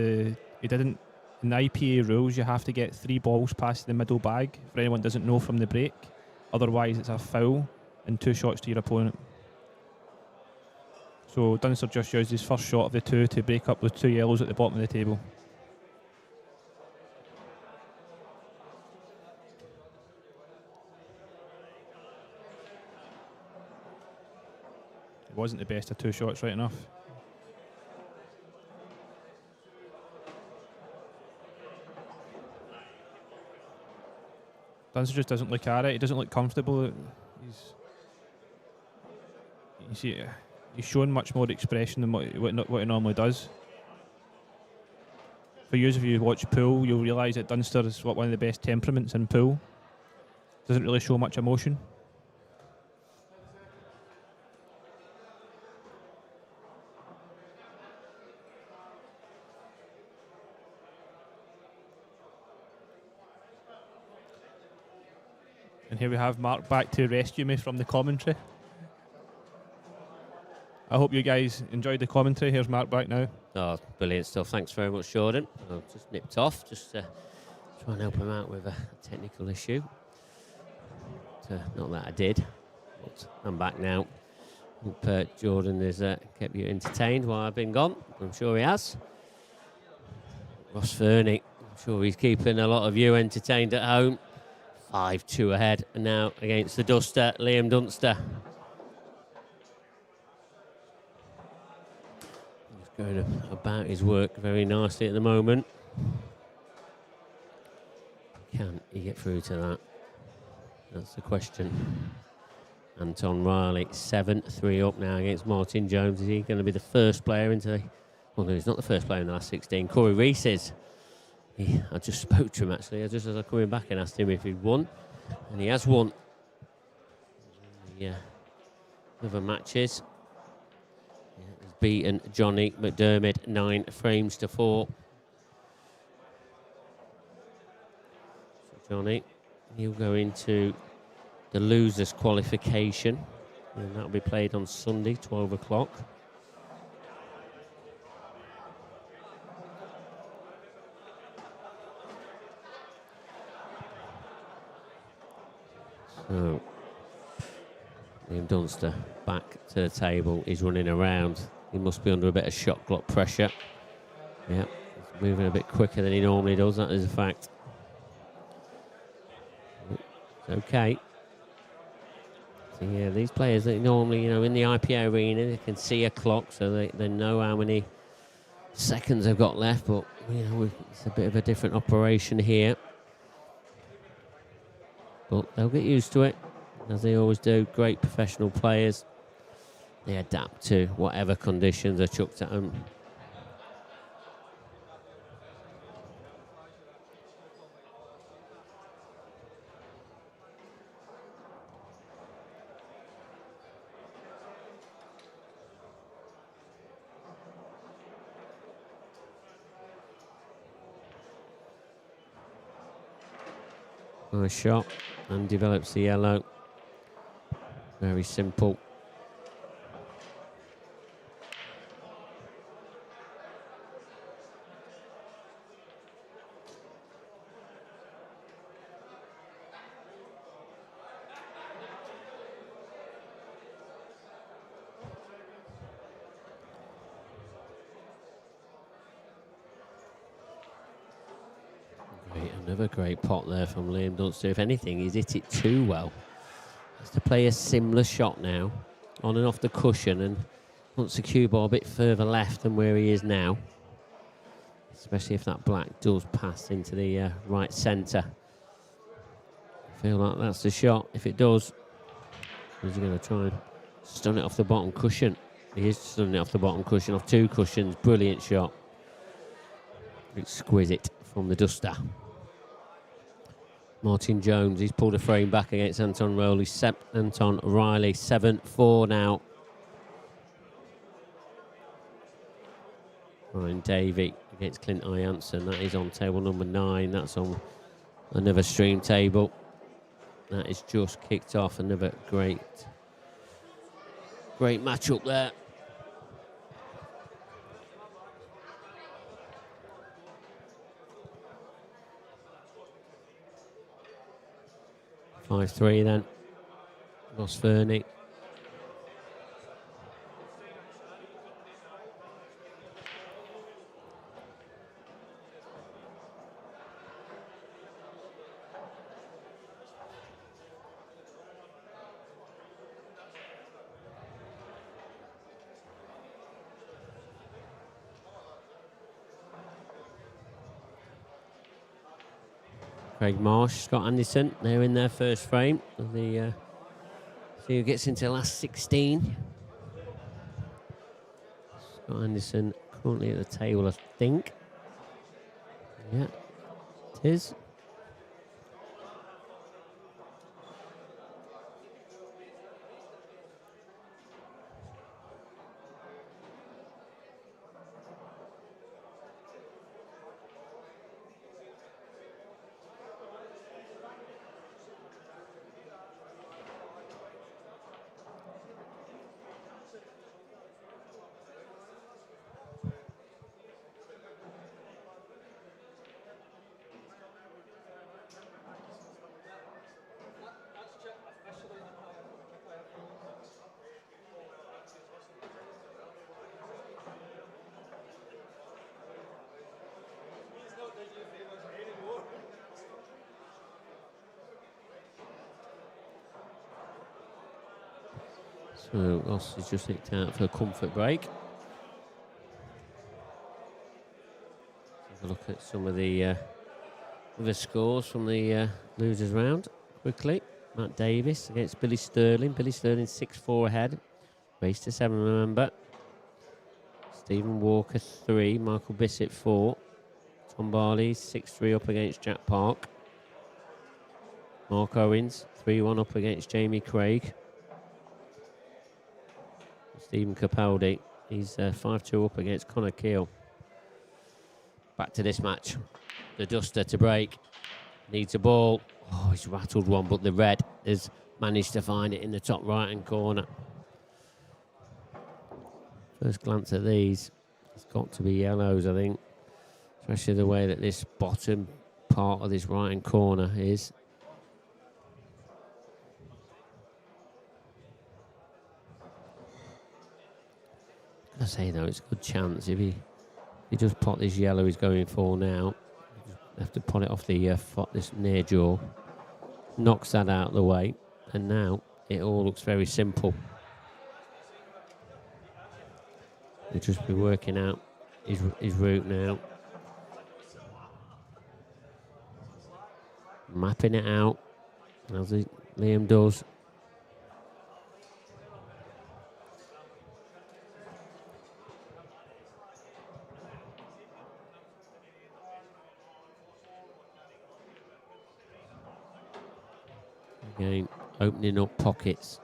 he didn't. In the IPA rules, you have to get 3 balls past the middle bag. For anyone doesn't know from the break, otherwise it's a foul and 2 shots to your opponent. So Dunster just used his first shot of the 2 to break up those 2 yellows at the bottom of the table. It wasn't the best of 2 shots, right enough. Dunster just doesn't look at it. He doesn't look comfortable. He's showing much more expression than what he normally does. For you, if you watch pool, you'll realise that Dunster is one of the best temperaments in pool. Doesn't really show much emotion. And here we have Mark back to rescue me from the commentary. I hope you guys enjoyed the commentary. Here's Mark back now. Oh, brilliant stuff. Thanks very much, Jordan. I've just nipped off, just to try and help him out with a technical issue. Not that I did, but I'm back now. Hope Jordan has kept you entertained while I've been gone. I'm sure he has. Ross Fernie, I'm sure he's keeping a lot of you entertained at home. 5-2 ahead, and now against the duster, Liam Dunster. He's going about his work very nicely at the moment. Can he get through to that? That's the question. Anton Riley, 7-3 up now against Martin Jones. Is he going to be the first player into the... Well, no, he's not the first player in the last 16. Corey Rees is. I just spoke to him, actually, just as I was coming back, and asked him if he'd won. And he has won. Yeah. Other matches. Yeah, he's beaten Johnny McDermott 9 frames to 4. So Johnny, he'll go into the losers qualification, and that'll be played on Sunday, 12 o'clock. So, Liam Dunster back to the table. He's running around. He must be under a bit of shot clock pressure. Yeah, he's moving a bit quicker than he normally does. That is a fact. It's okay. So yeah, these players that normally, in the IPA arena, they can see a clock, so they know how many seconds they've got left. But it's a bit of a different operation here. But they'll get used to it, as they always do. Great professional players. They adapt to whatever conditions are chucked at them. Nice shot, and develops the yellow. Very simple. Another great pot there from Liam Dunster. If anything, he's hit it too well. Has to play a similar shot now, on and off the cushion, and wants the cue ball a bit further left than where he is now. Especially if that black does pass into the right centre. I feel like that's the shot. If it does, he's going to try and stun it off the bottom cushion. He is stunning it off the bottom cushion, off 2 cushions. Brilliant shot. Exquisite from the Duster. Martin Jones, he's pulled a frame back against Anton Riley. 7-4 now. Ryan Davey against Clint Janssen. That is on table number 9. That's on another stream table. That is just kicked off. Another great matchup there. Five 3 then. Ross Fernie. Craig Marsh, Scott Anderson, they're in their first frame. See who gets into last 16. Scott Anderson currently at the table, I think. Yeah, it is. So Ross has just nicked out for a comfort break. Have a look at some of the scores from the losers round quickly. Matt Davis against Billy Sterling. Billy Sterling 6-4 ahead. Race to 7, remember. Stephen Walker 3. Michael Bissett 4. Tom Barley 6-3 up against Jack Park. Mark Owens 3-1 up against Jamie Craig. Stephen Capaldi, he's 5-2 up against Connor Keel. Back to this match. The Duster to break. Needs a ball. Oh, he's rattled one, but the red has managed to find it in the top right-hand corner. First glance at these, it's got to be yellows, I think. Especially the way that this bottom part of this right-hand corner is. I say though, it's a good chance if he does pot this yellow he's going for now. Have to pot it off the this near jaw. Knocks that out of the way, and now it all looks very simple. He'll just be working out his route now. Mapping it out, as Liam does. Again, opening up pockets.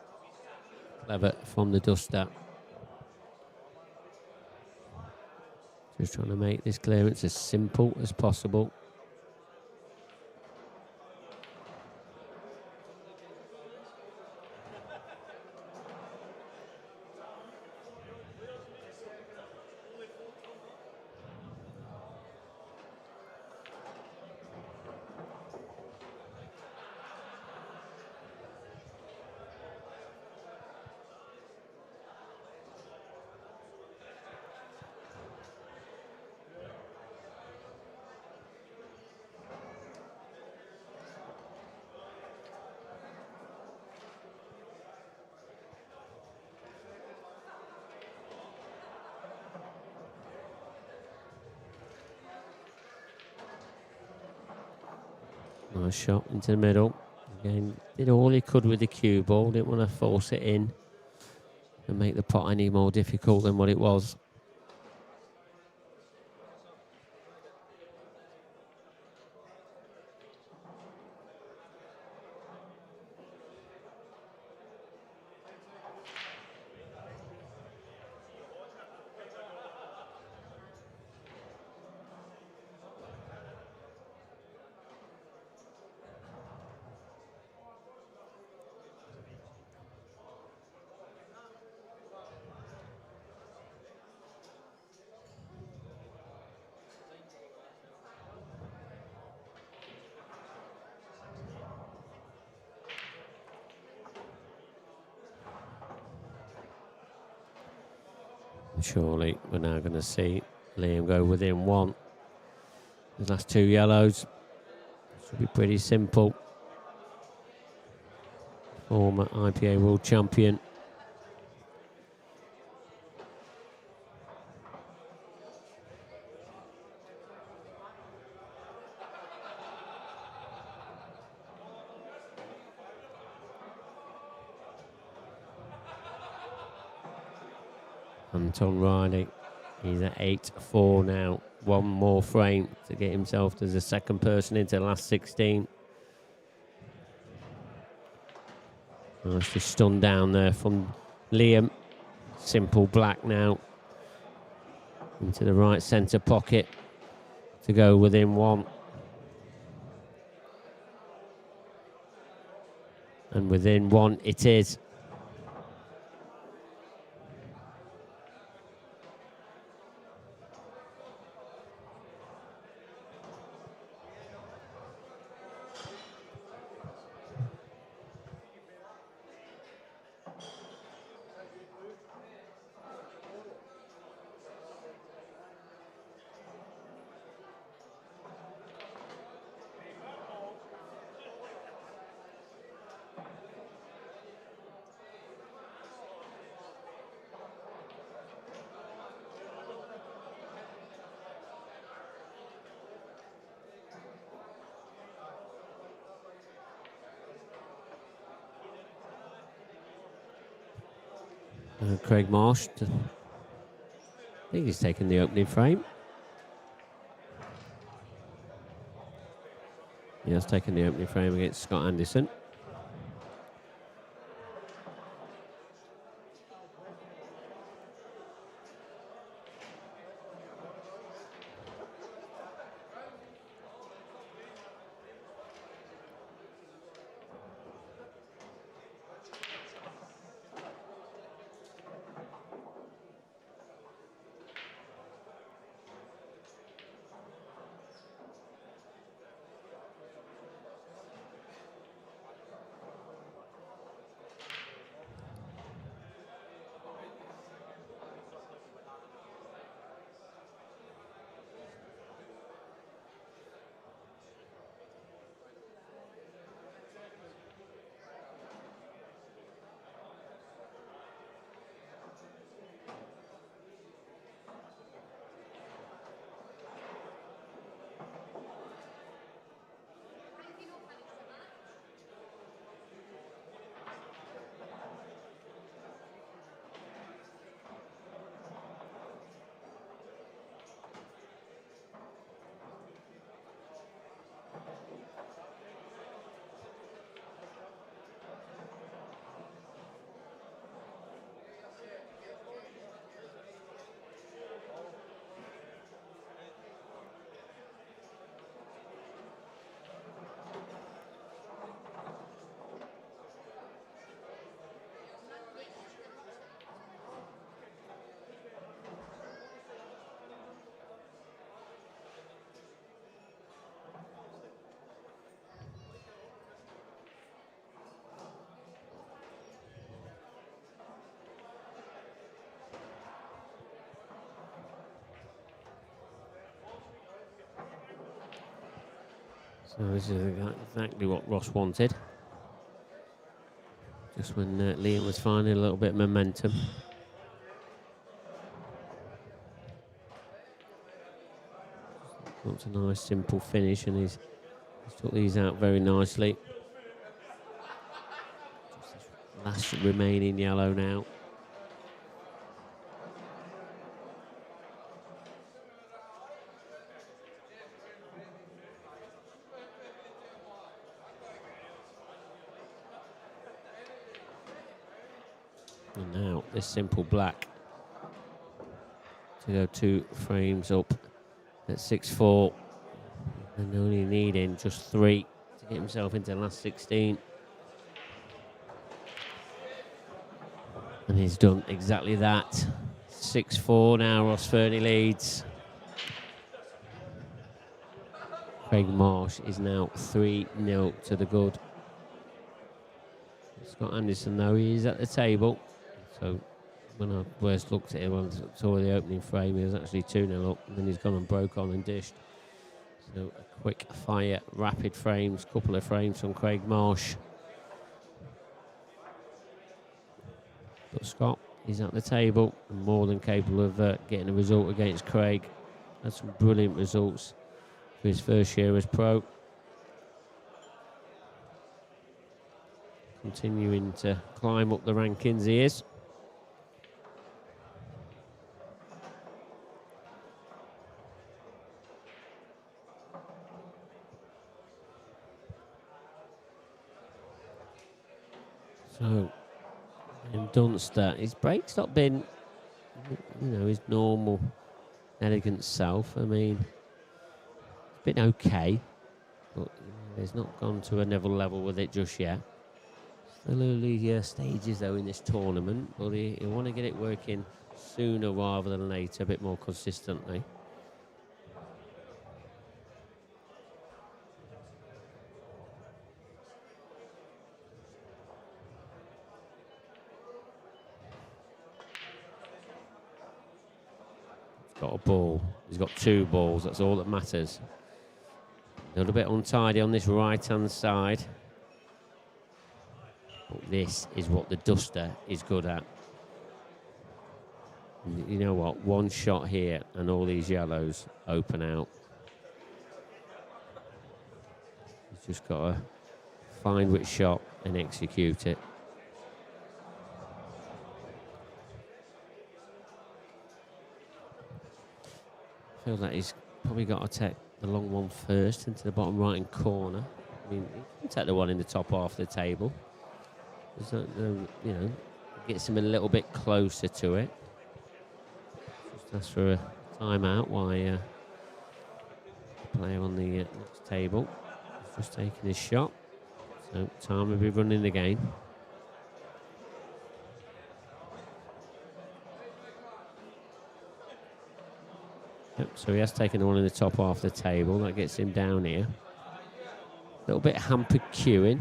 Clever from the Duster. Just trying to make this clearance as simple as possible. Nice shot into the middle. Again, did all he could with the cue ball. Didn't want to force it in and make the pot any more difficult than what it was. Surely we're now going to see Liam go within one. The last two yellows should be pretty simple. Former IPA world champion. Anton Riley, he's at 8-4 now. One more frame to get himself as the second person into the last 16. Nicely stunned down there from Liam. Simple black now. Into the right centre pocket to go within one. And within one it is. Craig Marsh, I think he's taken the opening frame. He has taken the opening frame against Scott Anderson. So this is exactly what Ross wanted. Just when Liam was finding a little bit of momentum. Wants a nice simple finish, and he's He's took these out very nicely. Just this last remaining yellow now. And now this simple black to go 2 frames up at 6-4, and only needing just 3 to get himself into the last 16. And he's done exactly that. 6-4 now, Ross Fernie leads. Craig Marsh is now 3-0 to the good. Scott Anderson, though, he is at the table. So when I first looked at him, I saw the opening frame, he was actually 2-0 up, and then he's gone and broke on and dished. So a quick fire, rapid frames, couple of frames from Craig Marsh. But Scott is at the table and more than capable of getting a result against Craig. Had some brilliant results for his first year as pro. Continuing to climb up the rankings, he is. So, in Dunster, his break's not been, his normal, elegant self. I mean, it's been okay, but he's not gone to another level with it just yet. Still early stages, though, in this tournament, but he'll want to get it working sooner rather than later, a bit more consistently. Got a ball. He's got 2 balls. That's all that matters. A little bit untidy on this right-hand side. But this is what the Duster is good at. And you know what? One shot here and all these yellows open out. He's just got to find which shot and execute it. Feels like he's probably got to take the long one first into the bottom right-hand corner. I mean, he can take the one in the top half of the table. Gets him a little bit closer to it. Just ask for a timeout while the player on the next table is just taking his shot. So time will be running the game. Yep, so he has taken the one in the top half of the table. That gets him down here. A little bit hampered queuing.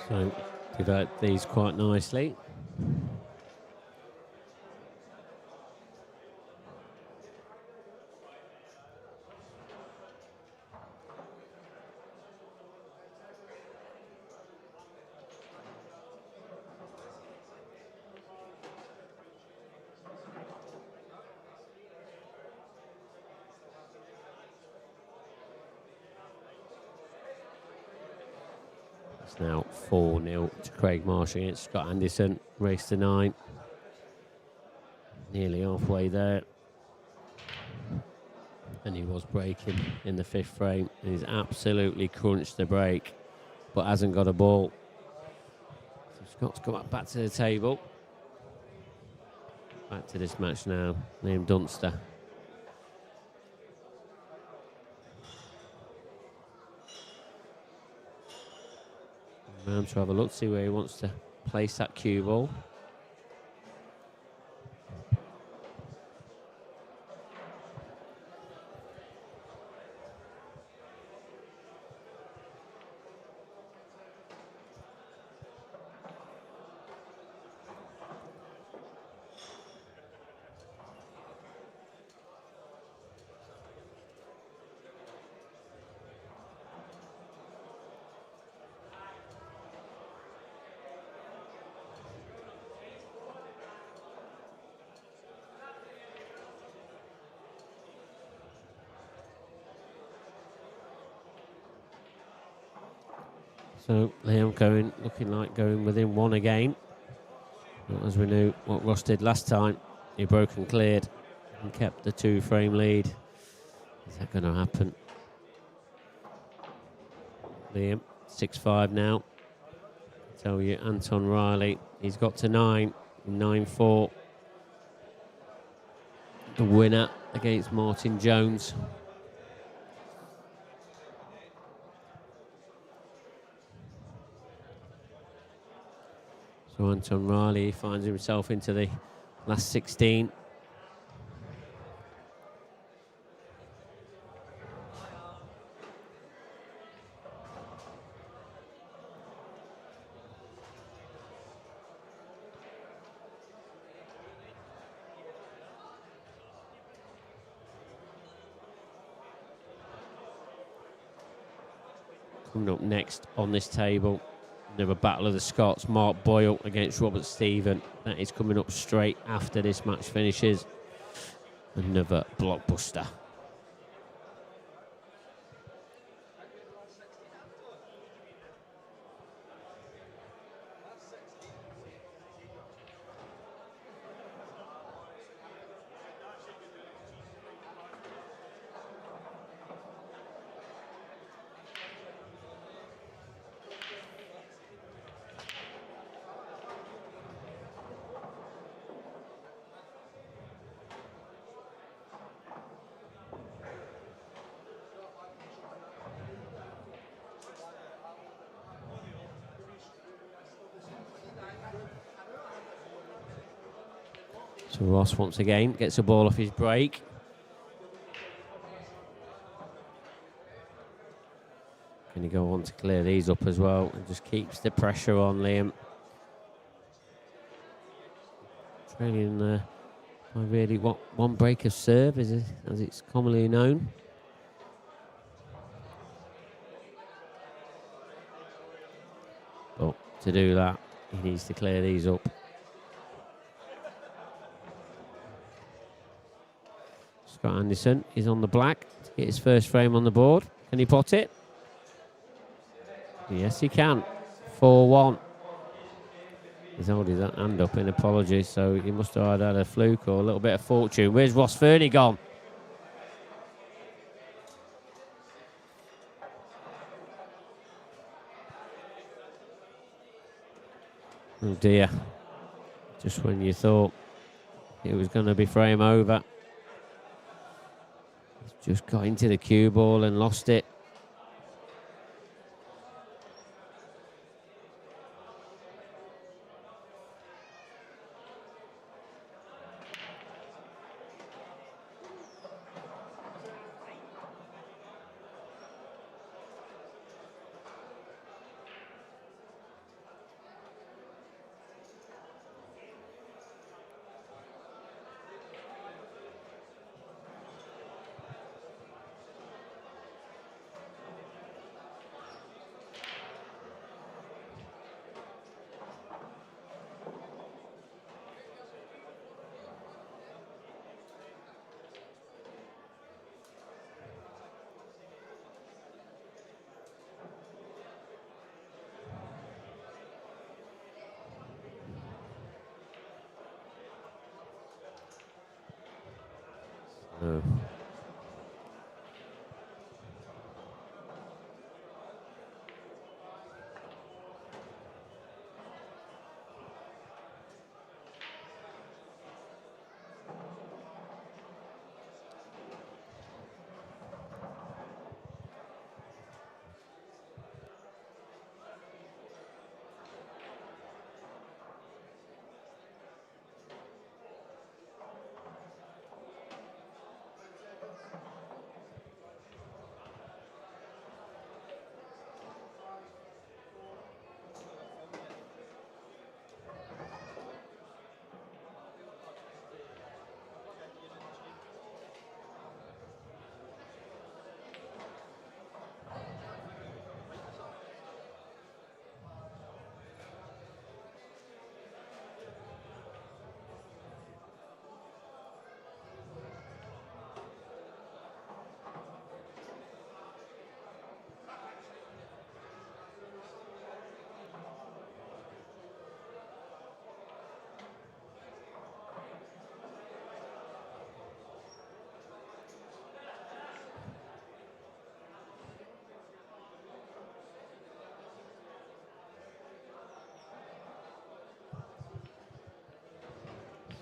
So develop these quite nicely. It's now 4-0 to Craig Marsh against Scott Anderson. Race to 9. Nearly halfway there. And he was breaking in the 5th frame. And he's absolutely crunched the break, but hasn't got a ball. So Scott's come back to the table. Back to this match now, named Dunster. Round to have a look, see where he wants to place that cue ball. So Liam looking like going within one again. But as we knew what Ross did last time, he broke and cleared and kept the 2-frame lead. Is that going to happen? Liam, 6-5 now. I tell you, Anton Riley, he's got to 9-4. The winner against Martin Jones. So Anton Riley finds himself into the last 16. Coming up next on this table, another Battle of the Scots, Mark Boyle against Robert Stephen. That is coming up straight after this match finishes. Another blockbuster. So Ross once again gets the ball off his break. Can he go on to clear these up as well and just keeps the pressure on Liam. Trailing by really one break of serve as it's commonly known. But to do that, he needs to clear these up. Scott Anderson is on the black to get his first frame on the board. Can he pot it? Yes, he can. 4-1. He's holding that hand up in apology, so he must have had a fluke or a little bit of fortune. Where's Ross Fernie gone? Oh dear. Just when you thought it was going to be frame over. He's just got into the cue ball and lost it. Oh.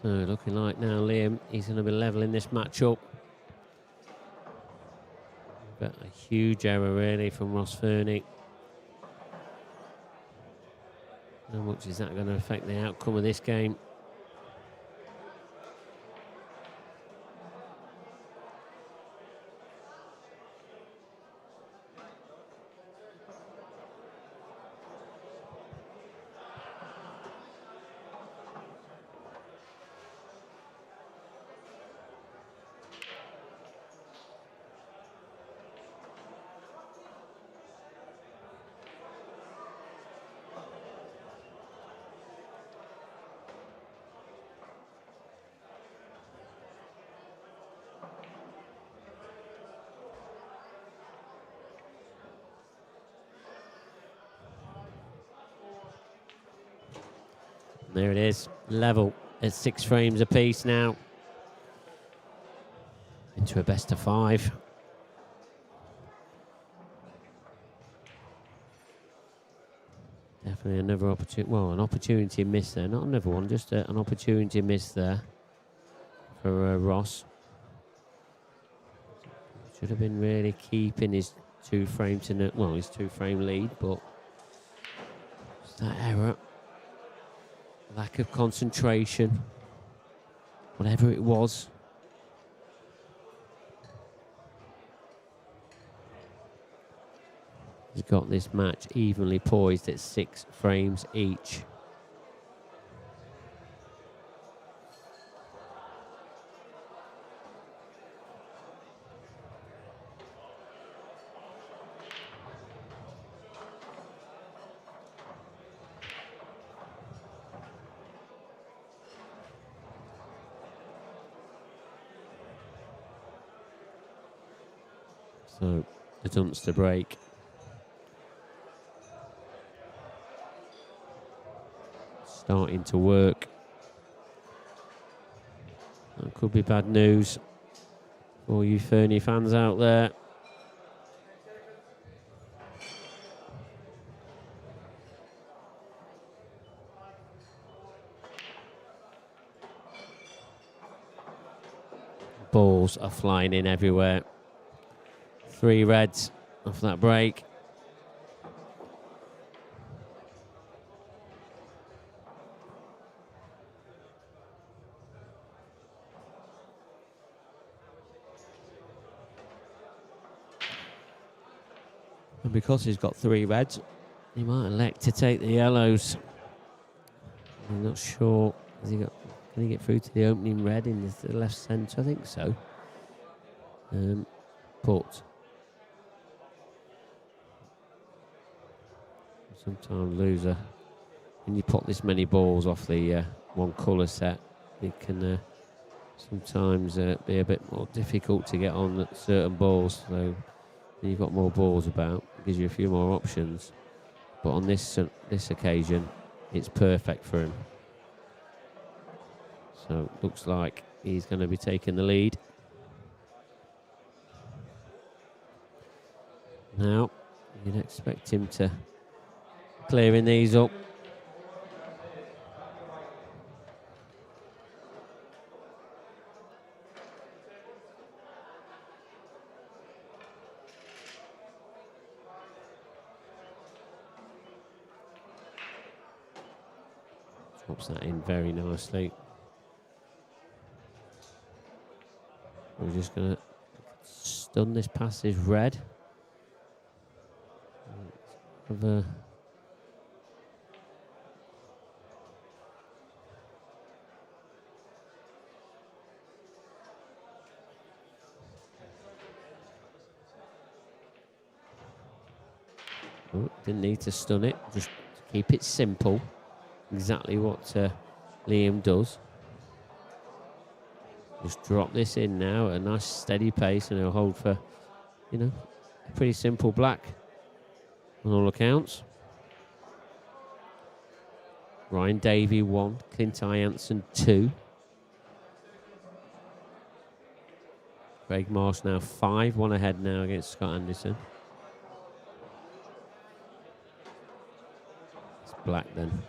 So looking like now Liam, he's going to be levelling this match up. But a huge error really from Ross Fernie. How much is that going to affect the outcome of this game? There it is, level at 6 frames apiece now. Into a best of 5. Definitely another opportunity, well, an opportunity missed there. Not another one, just an opportunity missed there for Ross. Should have been really keeping his 2 frame to, well, his 2 frame lead, but it's that error. Lack of concentration, whatever it was. He's got this match evenly poised at 6 frames each. So the Dunster break. Starting to work. That could be bad news for you Fernie fans out there. Balls are flying in everywhere. 3 reds off that break. And because he's got 3 reds, he might elect to take the yellows. I'm not sure. Can he get through to the opening red in the left centre? I think so. But sometimes loser. When you put this many balls off the one colour set, it can sometimes be a bit more difficult to get on certain balls. So you've got more balls about, it gives you a few more options. But on this occasion, it's perfect for him. So looks like he's going to be taking the lead. Now, you'd expect him to clearing these up. Drops that in very nicely. We're just going to stun this past his red. Didn't need to stun it, just keep it simple. Exactly what Liam does. Just drop this in now at a nice steady pace, and he'll hold for, a pretty simple black on all accounts. Ryan Davey 1, Clint Jansen 2. Craig Marsh now 5, 1 ahead now against Scott Anderson. It's black then.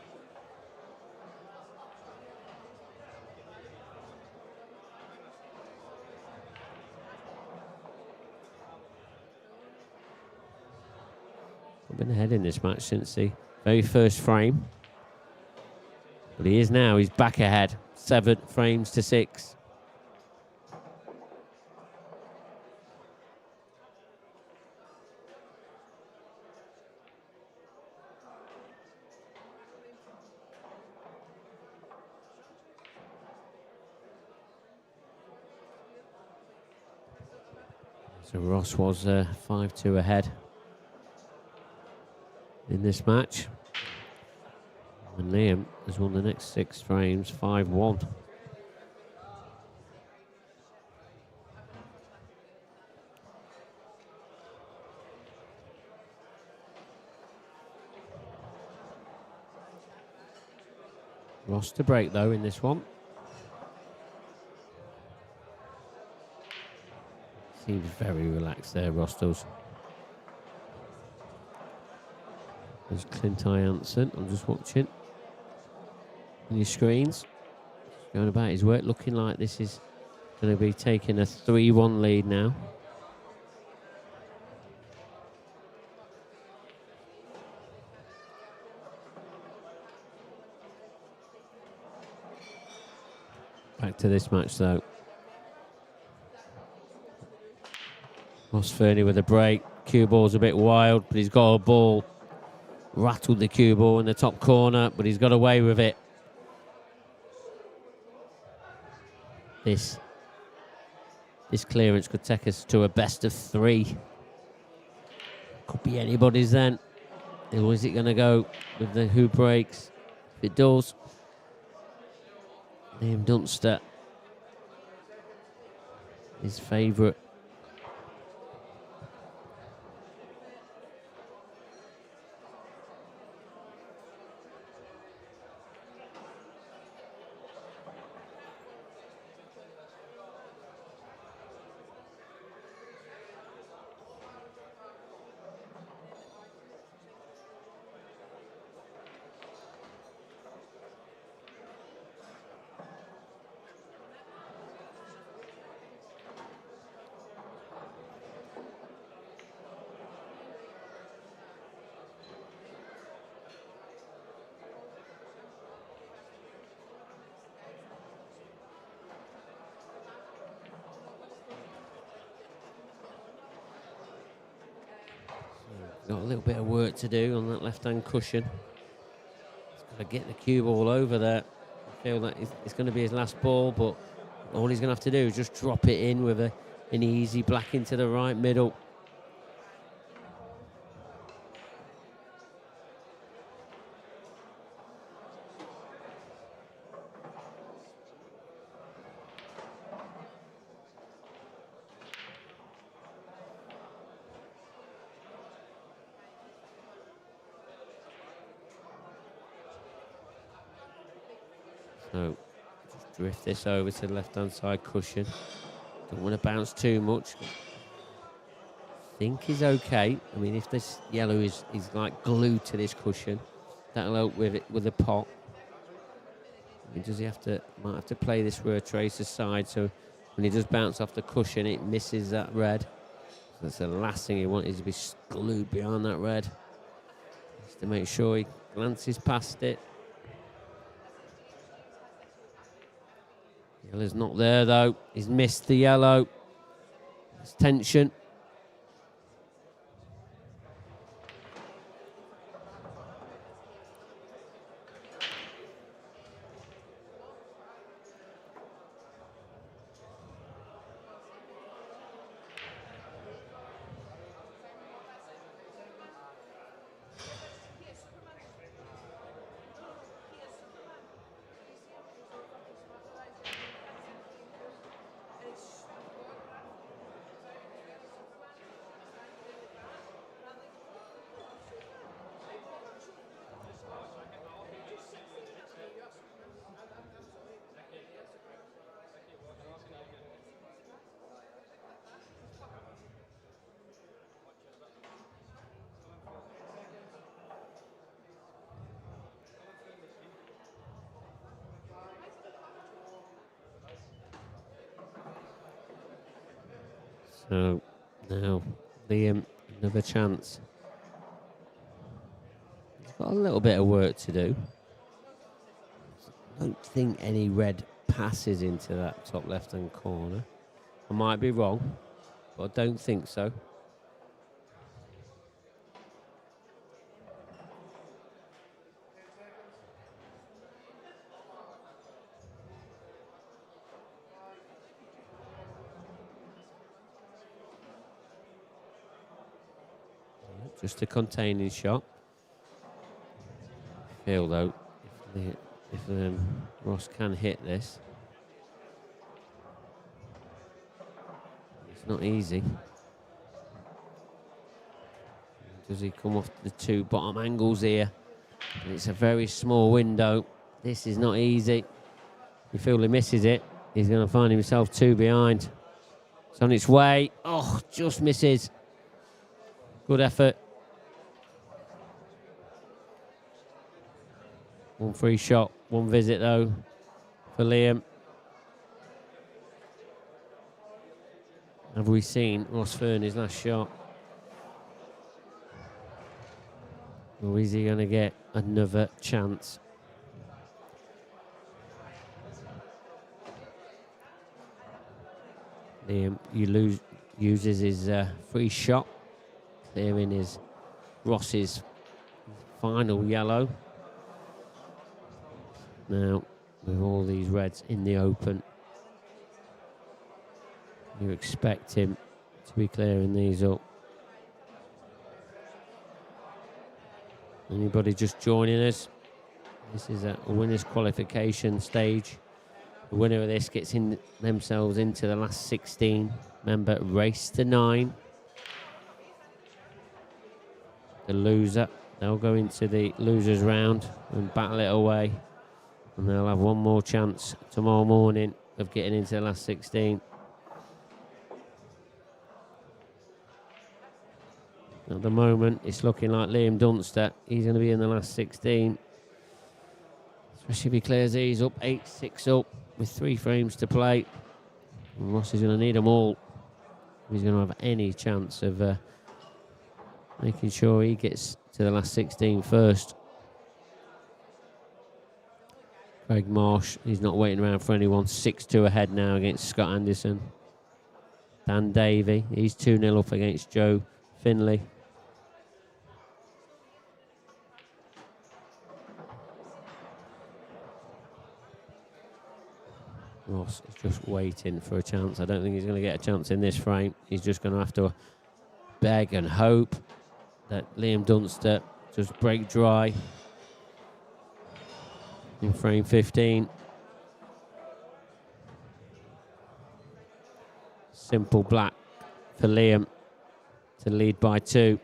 Not been ahead in this match since the very first frame. But he is now. He's back ahead. 7 frames to 6. So Ross was 5-2 ahead in this match. And Liam has won the next 6 frames, 5-1. Ross to break though in this one. Seems very relaxed there, Ross does. There's Clint Jansen, I'm just watching on your screens. Going about his work, looking like this is going to be taking a 3-1 lead now. Back to this match though. Ross Fernie with a break. Cue ball's a bit wild, but he's got a ball. Rattled the cue ball in the top corner, but he's got away with it. This clearance could take us to a best of 3. Could be anybody's then. Or is it going to go with the who breaks? If it does, Liam Dunster, his favourite. Got a little bit of work to do on that left-hand cushion. He's got to get the cue ball over there. I feel that it's going to be his last ball, but all he's going to have to do is just drop it in with an easy black into the right middle. So, just drift this over to the left-hand side cushion. Don't want to bounce too much. Think he's okay. I mean, if this yellow is like glued to this cushion, that'll help with it with the pot. I mean, does he might have to play this rear tracer side, so when he does bounce off the cushion, it misses that red. So that's the last thing he wants, is to be glued behind that red. Just to make sure he glances past it. Yellow's not there though. He's missed the yellow. There's tension. So now Liam, another chance. got a little bit of work to do. I don't think any red passes into that top left-hand corner. I might be wrong, but I don't think so. Just a containing shot. Feel though, if Ross can hit this, it's not easy. Does he come off the two bottom angles here? And it's a very small window. This is not easy. You feel he misses it, he's going to find himself two behind. It's on its way. Oh, just misses. Good effort. One free shot, one visit though for Liam. Have we seen Ross Fernie's last shot? Or is he going to get another chance? Liam uses his free shot, clearing his Ross's final yellow. Now, with all these reds in the open, you expect him to be clearing these up. Anybody just joining us? This is a winner's qualification stage. The winner of this gets themselves into the last 16. Remember, race to 9. The loser, they'll go into the losers round and battle it away. And they'll have one more chance tomorrow morning of getting into the last 16. At the moment, it's looking like Liam Dunster. He's going to be in the last 16. Especially if he clears these up, 8-6 up with 3 frames to play. And Ross is going to need them all. He's going to have any chance of making sure he gets to the last 16 first. Craig Marsh, he's not waiting around for anyone. 6-2 ahead now against Scott Anderson. Dan Davey, he's 2-0 up against Joe Finley. Ross is just waiting for a chance. I don't think he's going to get a chance in this frame. He's just going to have to beg and hope that Liam Dunster just break dry in frame 15. Simple black for Liam to lead by 2.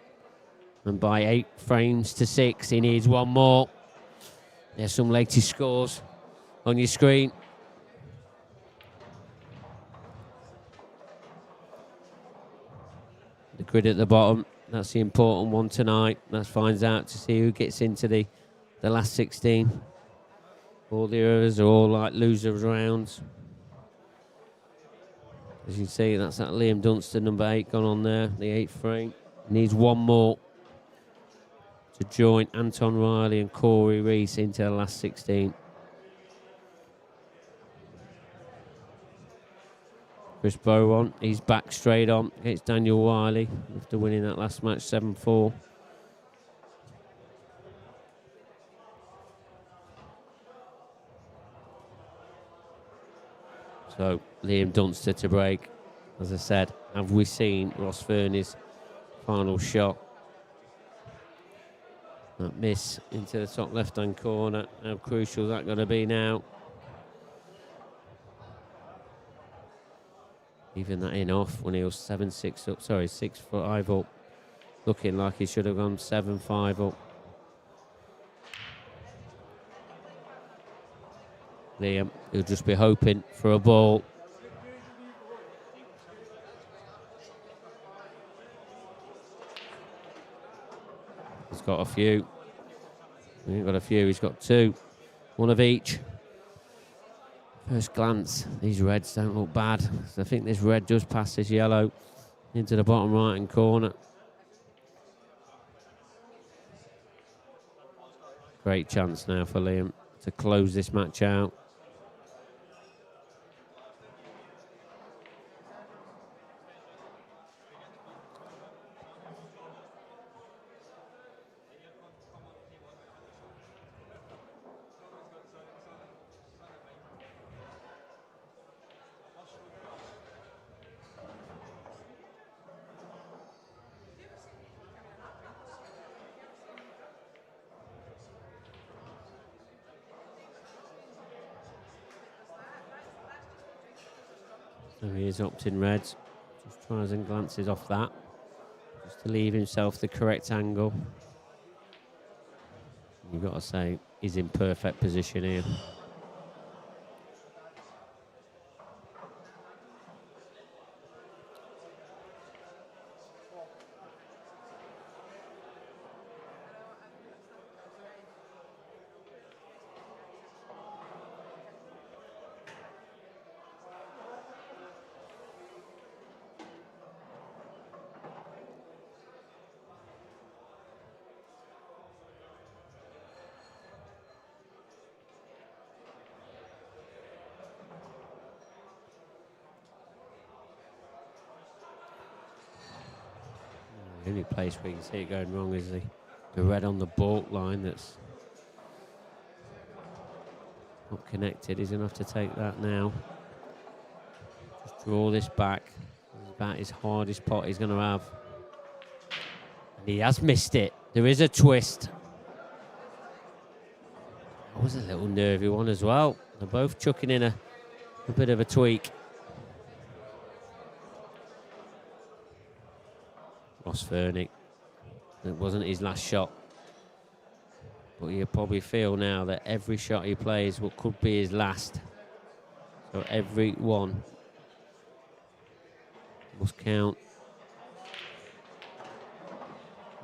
And by 8 frames to 6, he needs one more. There's some latest scores on your screen. The grid at the bottom, that's the important one tonight. That finds out to see who gets into the last 16. All the others are all like losers rounds. As you can see, that's that Liam Dunster, number 8, gone on there, the 8th frame. Needs one more to join Anton Riley and Corey Reese into the last 16. Chris Bowen, he's back straight on against Daniel Wiley after winning that last match 7-4. So Liam Dunster to break. As I said, have we seen Ross Fernie's final shot? That miss into the top left-hand corner. How crucial is that going to be now? Even that in off when he was 7-6 up. Sorry, 6-5 up. Looking like he should have gone 7-5 up. Liam, he'll just be hoping for a ball. He's got a few. He ain't got a few, he's got 2. One of each. First glance, these reds don't look bad. So I think this red does pass this yellow into the bottom right-hand corner. Great chance now for Liam to close this match out. So he is upped in reds. Just tries and glances off that, just to leave himself the correct angle. You've got to say he's in perfect position here. The only place where you can see it going wrong is the red on the baulk line that's not connected. He's going to have to take that now. Just draw this back. It's about his hardest pot he's going to have. And he has missed it. There is a twist. That was a little nervy one as well. They're both chucking in a bit of a tweak. Ross Fernick. It wasn't his last shot. But you probably feel now that every shot he plays could be his last. So every one must count.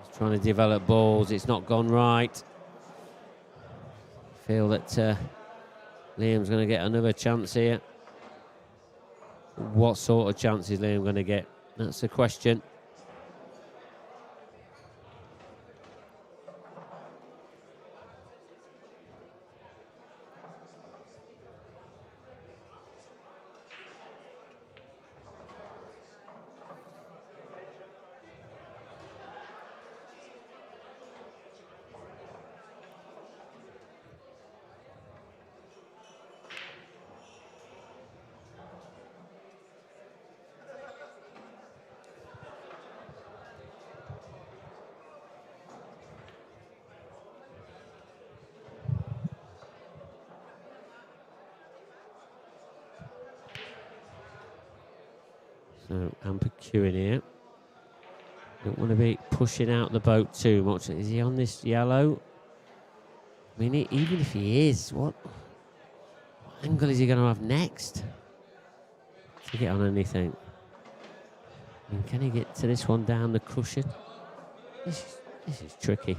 He's trying to develop balls. It's not gone right. Feel that Liam's going to get another chance here. What sort of chance is Liam going to get? That's the question. So Amper queuing here. Don't want to be pushing out the boat too much. Is he on this yellow? I mean, even if he is, what angle is he going to have next to get on anything? I mean, can he get to this one down the cushion? This is tricky.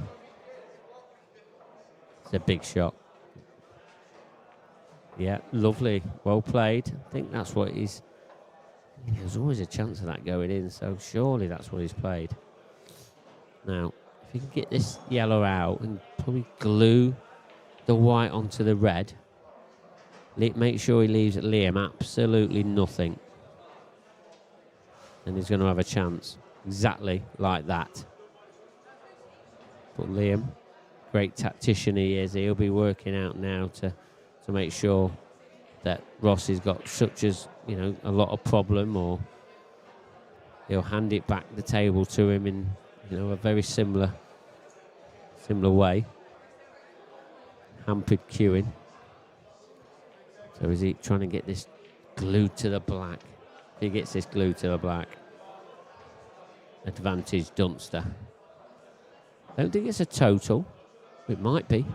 It's a big shot. Yeah, lovely. Well played. I think that's what he's... There's always a chance of that going in, so surely that's what he's played. Now, if you can get this yellow out and probably glue the white onto the red, make sure he leaves Liam absolutely nothing. And he's going to have a chance. Exactly like that. But Liam, great tactician he is, he'll be working out now to make sure that Ross has got such as, a lot of problem, or he'll hand it back the table to him in, a very similar way. Hampered queuing. So is he trying to get this glued to the black? If he gets this glued to the black, advantage Dunster. I don't think it's a total. It might be.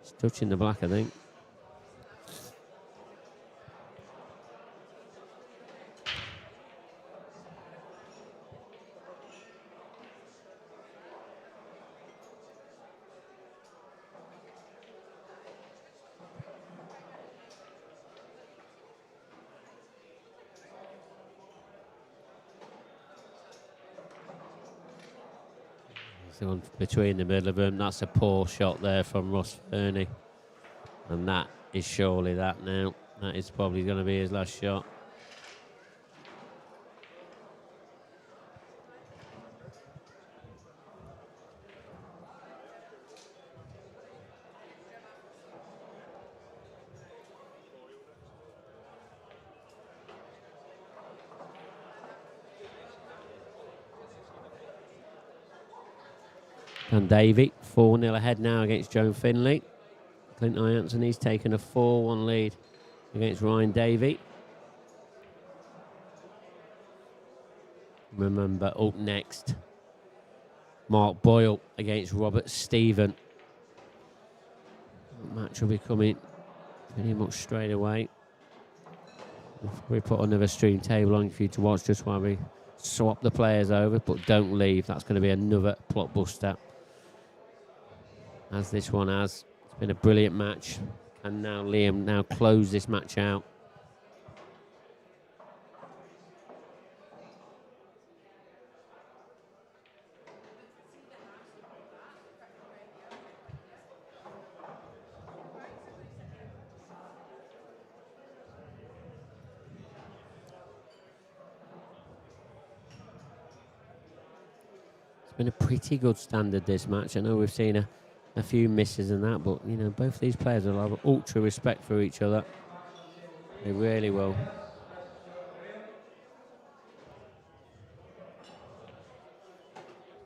It's touching the black, I think. gone between the middle of them. That's a poor shot there from Ross Fernie. And that is surely that now. That is probably going to be his last shot. And Davey, 4-0 ahead now against Joe Finley. Clint Anthony's taken a 4-1 lead against Ryan Davey. Remember, up next, Mark Boyle against Robert Stephen. The match will be coming pretty much straight away. We put another stream table on for you to watch just while we swap the players over, but don't leave. That's going to be another blockbuster, as this one has. It's been a brilliant match. And now Liam now close this match out. It's been a pretty good standard, this match. I know we've seen a few misses and that, but you know, both these players will have ultra respect for each other. They really will.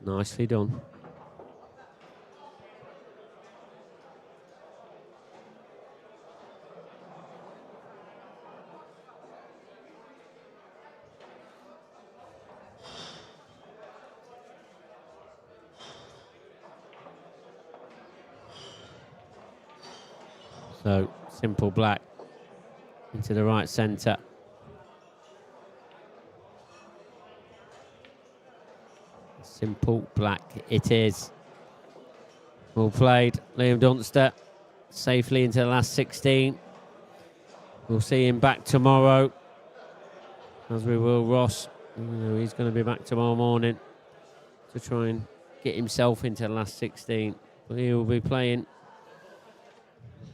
Nicely done. So, simple black into the right centre. Simple black it is. Well played, Liam Dunster, safely into the last 16. We'll see him back tomorrow, as we will Ross. You know, he's going to be back tomorrow morning to try and get himself into the last 16. But he will be playing.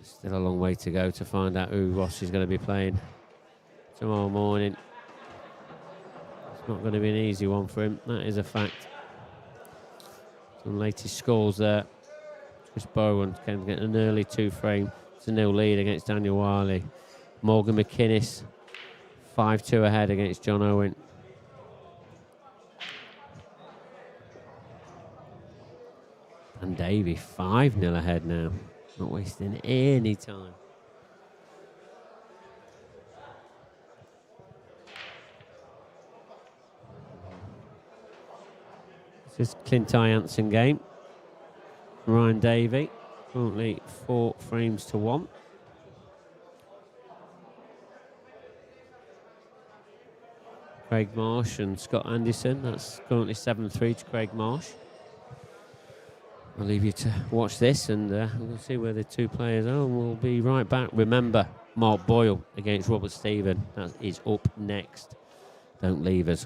Still a long way to go to find out who Ross is going to be playing tomorrow morning. It's not going to be an easy one for him, that is a fact. Some latest scores there. Chris Bowen can get an early 2-frame to 0 lead against Daniel Wiley. Morgan McInnes 5-2 ahead against John Owen. And Davey 5-0 ahead now. Not wasting any time. This is Clint Jansen game. Ryan Davey, currently 4 frames to 1. Craig Marsh and Scott Anderson, that's currently 7-3 to Craig Marsh. I'll leave you to watch this and we'll see where the two players are, and we'll be right back. Remember, Mark Boyle against Robert Stephen. That is up next. Don't leave us.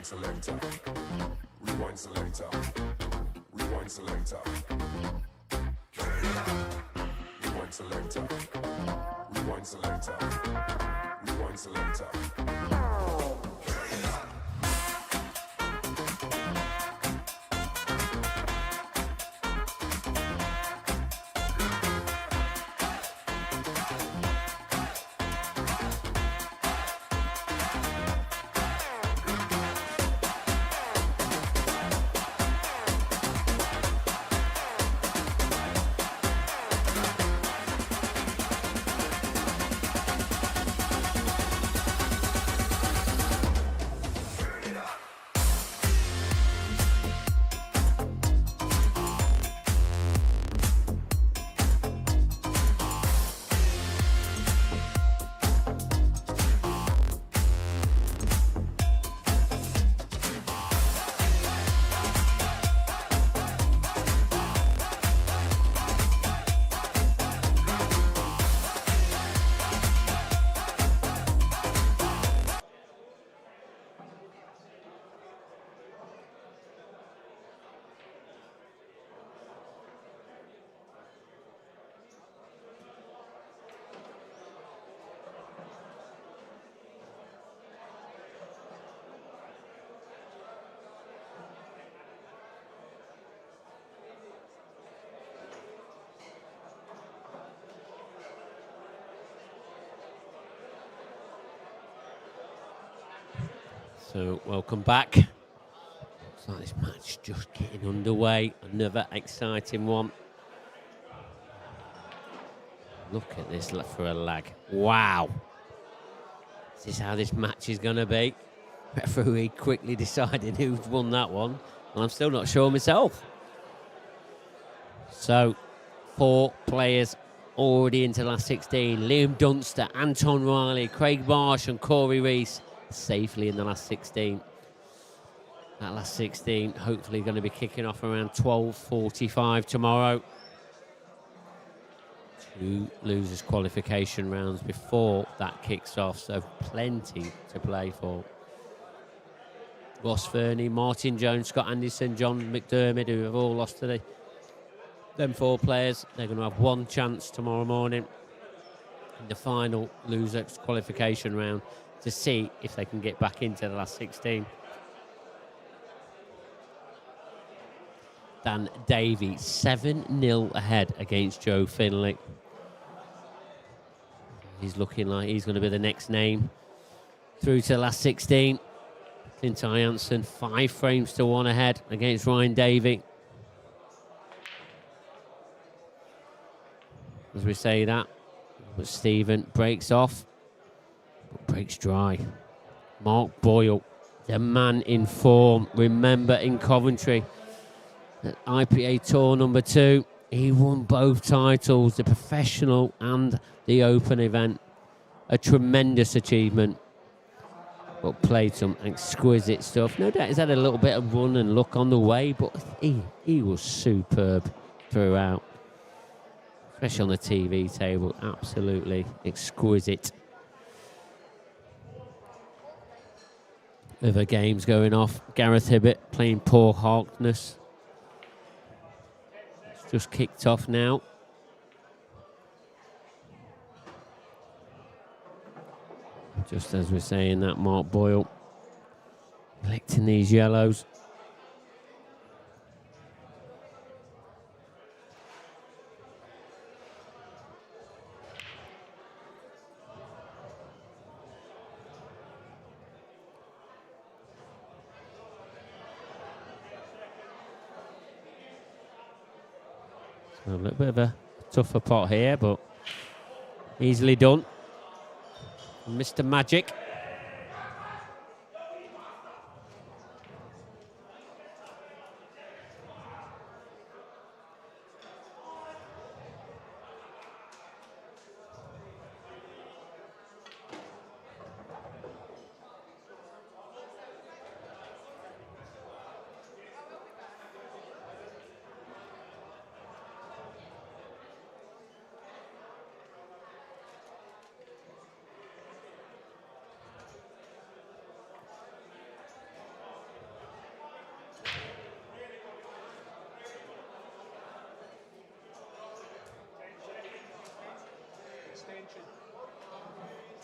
selector. Rewind selector. Rewind selector. Rewind selector. Rewind selector. Rewind selector. So, welcome back. Looks like this match just getting underway. Another exciting one. Look at this for a lag. Wow. Is this how this match is going to be? Referee quickly deciding who's won that one. And I'm still not sure myself. So, 4 players already into the last 16. Liam Dunster, Anton Riley, Craig Marsh and Corey Reese safely in the last 16. That last 16 hopefully going to be kicking off around 12:45 tomorrow. 2 losers qualification rounds before that kicks off, so plenty to play for. Ross Fernie, Martin Jones, Scott Anderson, John McDermott, who have all lost today. Them 4 players, they're going to have 1 chance tomorrow morning in the final losers qualification round to see if they can get back into the last 16. Dan Davey, 7-0 ahead against Joe Finley. He's looking like he's going to be the next name through to the last 16. Clint Jansen, 5 frames to 1 ahead against Ryan Davey. As we say that, but Stephen breaks off, but breaks dry. Mark Boyle, the man in form. Remember in Coventry, at IPA Tour number 2, he won both titles, the professional and the open event. A tremendous achievement, but played some exquisite stuff. No doubt he's had a little bit of run and luck on the way, but he was superb throughout. Especially on the TV table, absolutely exquisite. Other games going off. Gareth Hibbett playing Paul Harkness. It's just kicked off now. Just as we're saying that, Mark Boyle collecting these yellows. So a little bit of a tougher pot here, but easily done. Mr. Magic.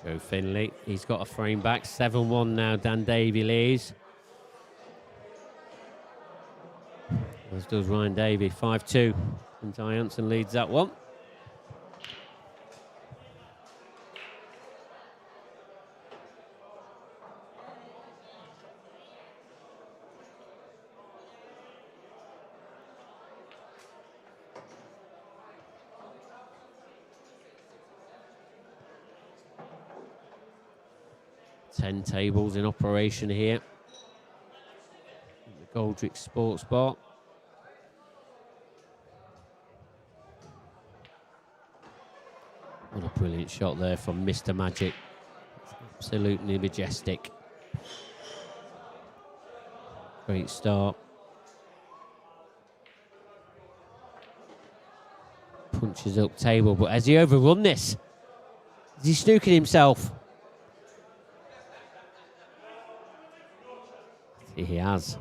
Joe Finley, he's got a frame back. 7-1 now, Dan Davey leads. As does Ryan Davey, 5-2. And Ty Hansen leads that one. Ten tables in operation here. The McGoldricks Sports Bar. What a brilliant shot there from Mr. Magic. Absolutely majestic. Great start. Punches up table, but has he overrun this? Is he snooking himself? He has.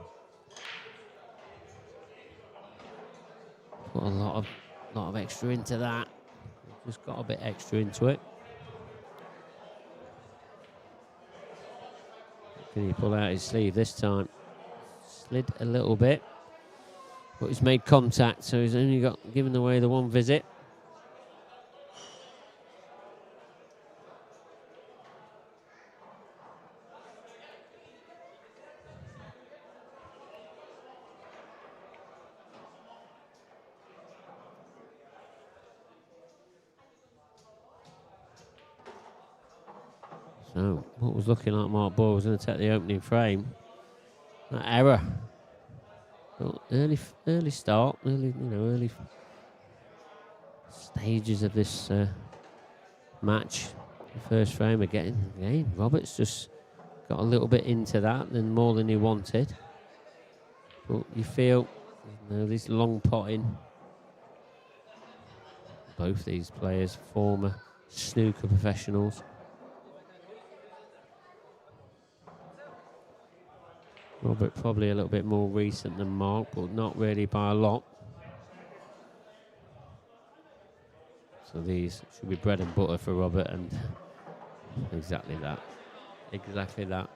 Put a lot of extra into that. Just got a bit extra into it. Can he pull out his sleeve this time? Slid a little bit, but he's made contact, so he's only got given away the one visit. So, what was looking like Mark Boyle was going to take the opening frame. That error. But early start, early stages of this match. The first frame again. Roberts just got a little bit into that, and more than he wanted. But you feel, this long potting. Both these players, former snooker professionals. Robert probably a little bit more recent than Mark, but not really by a lot. So these should be bread and butter for Robert, and exactly that. Exactly that.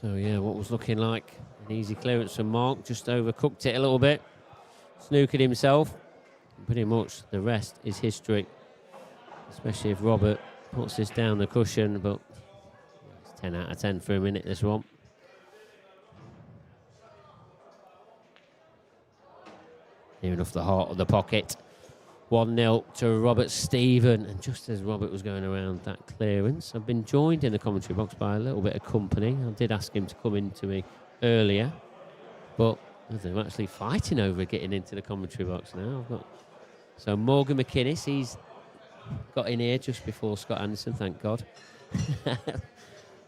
So yeah, what was looking like an easy clearance from Mark, just overcooked it a little bit, snookered himself. Pretty much the rest is history, especially if Robert puts this down the cushion, but it's 10 out of 10 for a minute, this one. Near enough the heart of the pocket. 1-0 to Robert Stephen, and just as Robert was going around that clearance, I've been joined in the commentary box by a little bit of company. I did ask him to come in to me earlier, but they're actually fighting over getting into the commentary box now. So Morgan McInnes, he's got in here just before Scott Anderson, thank God.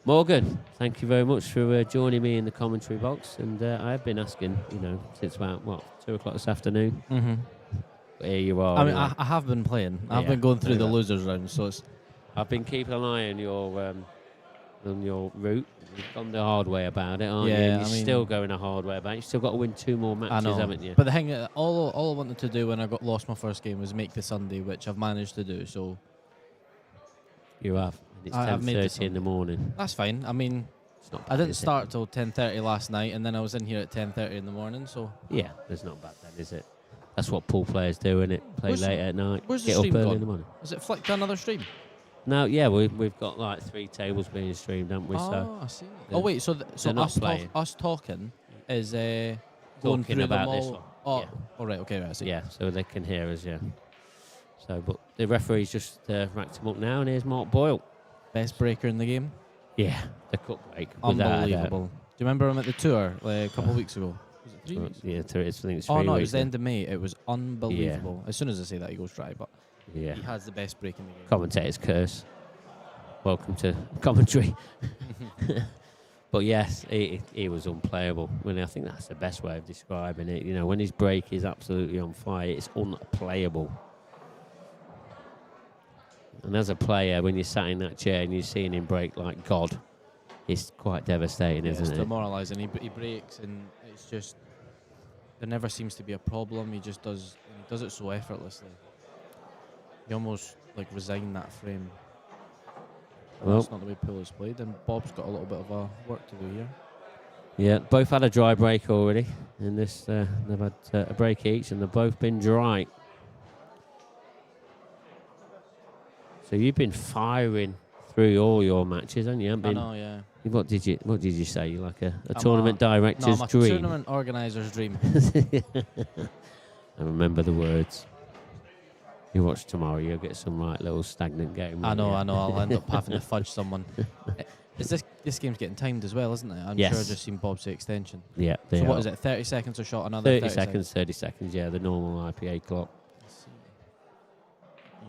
Morgan, thank you very much for joining me in the commentary box, and I've been asking, since about, 2 o'clock this afternoon. Mm-hmm. Here you are. I mean, I have been playing. I've been going through the losers round, so it's. I've been keeping an eye on your route. You've gone the hard way about it, aren't you? Yeah, You're still going a hard way about it. You've still got to win 2 more matches, haven't you? But the thing, all I wanted to do when I lost my first game was make the Sunday, which I've managed to do. So. You have. It's 10:30 in the morning. That's fine. I mean, it's not bad, I didn't start till 10:30 last night, and then I was in here at 10:30 in the morning. So. Yeah, it's not bad then, is it? That's what pool players do, innit? Play late at night. Where's the get stream up early gone? in the morning. Has it flicked to another stream? No, yeah, we've got like 3 tables being streamed, haven't we? Oh, I see. Oh wait, so us talking is going talking through about them all. this one. Oh, Yeah. all right, okay, right, I see. Yeah, so they can hear us, yeah. So, but the referee's just racked him up now, and here's Mark Boyle. Best breaker in the game. Yeah, the cup break. without a doubt. Unbelievable. Do you remember him at the tour like, a couple of weeks ago? Was it 3 weeks? Yeah, I think it's 3 Oh no, it weeks was the now. end of May. It was unbelievable. As soon as I say that, he goes dry. But Yeah. he has the best break in the game. Commentator's curse. Welcome to commentary. But yes, he was unplayable. Well, I think that's the best way of describing it. You know, when his break is absolutely on fire, it's unplayable. And as a player, when you're sat in that chair and you're seeing him break like God, it's quite devastating, Yeah, it's isn't it? demoralising. He breaks, and it's just there never seems to be a problem. He just does. And he does it so effortlessly. You almost like resign that frame. And Well- that's not the way Pool has played, and Bob's got a little bit of work to do here. Yeah, both had a dry break already. In this, they've had a break each, and they've both been dry. So you've been firing through all your matches, haven't you? I know, yeah. What did you say? You're like a I'm tournament No, director's I'm a dream. tournament organiser's dream. I remember the words. You watch tomorrow, you'll get some right little stagnant game. I won't know. you? I'll end up having to fudge someone. Is this game's getting timed as well, isn't it? I'm Yes. sure I've just seen Bob say extension. Yeah, they So are. what is it? 30 seconds a shot, another 30 seconds, 30 seconds, yeah, the normal IPA clock.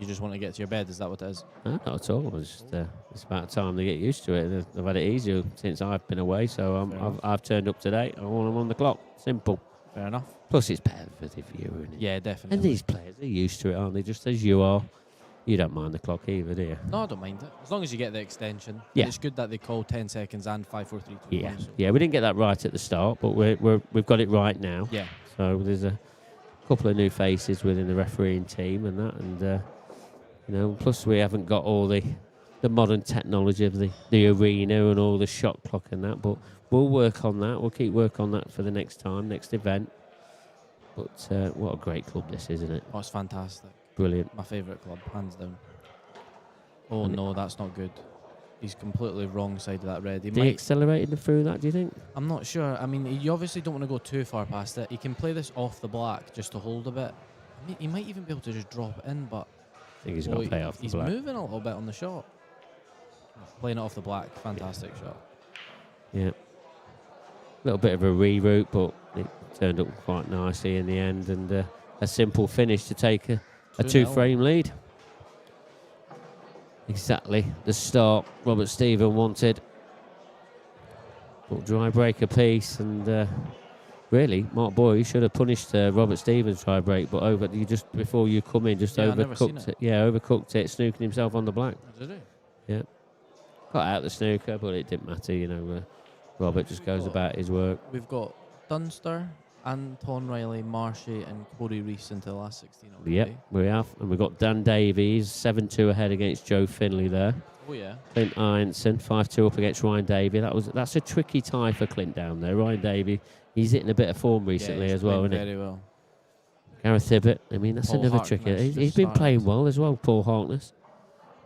You just want to get to your bed, is that what it is? No, not at all. It's about time they get used to it. They've had it easier since I've been away, so Fair enough. I've turned up today. I want them on the clock. Simple. Fair enough. Plus, it's better for the viewer, isn't it? Yeah, And definitely. these players, they're used to it, aren't they? Just as you are. You don't mind the clock either, do you? No, I don't mind it. As long as you get the extension. And Yeah. it's good that they call 10 seconds and 5, 4, 3, 2, Yeah, 1. So. yeah. We didn't get that right at the start, but we've got it right now. Yeah. So there's a couple of new faces within the refereeing team and that, and you know, plus we haven't got all the modern technology of the arena and all the shot clock and that, but we'll work on that. We'll keep work on that for the next time, next event. But what a great club this is, isn't it? Oh, it's fantastic. Brilliant. My favourite club, hands down. Oh, And no, that's not good. He's completely wrong side of that red. He They might, accelerated through that, do you think? I'm not sure. I mean, you obviously don't want to go too far past it. He can play this off the black just to hold a bit. I mean, he might even be able to just drop it in, but I think he's got to play off the he's black. moving a little bit on the shot. Playing it off the black, fantastic shot. Yeah. A little bit of a reroute, but it turned up quite nicely in the end, and a simple finish to take a 2-0. two-frame lead. Exactly the start Robert Stephen wanted. But dry break apiece, and really, Mark Boy should have punished Robert Stephen's dry break, but you just before you come in, just Yeah, I've never seen overcooked it. it. Yeah, overcooked it, snooking himself on the black. Did he? Got out the snooker, but it didn't matter. You know, Robert just goes about his work. We've got Dunster, Anton Riley, Marshy, and Corey Reese into the last 16 already. Yep, we have. And we've got Dan Davies, 7-2 ahead against Joe Finley there. Oh, yeah. Clint Ironson, 5-2 up against Ryan Davey. That's a tricky tie for Clint down there. Ryan Davey, he's hitting a bit of form recently he's as well, playing isn't he? very well. Gareth Tibbett, I mean, that's Paul another Harkness tricky. He's just been started. playing well as well, Paul Harkness.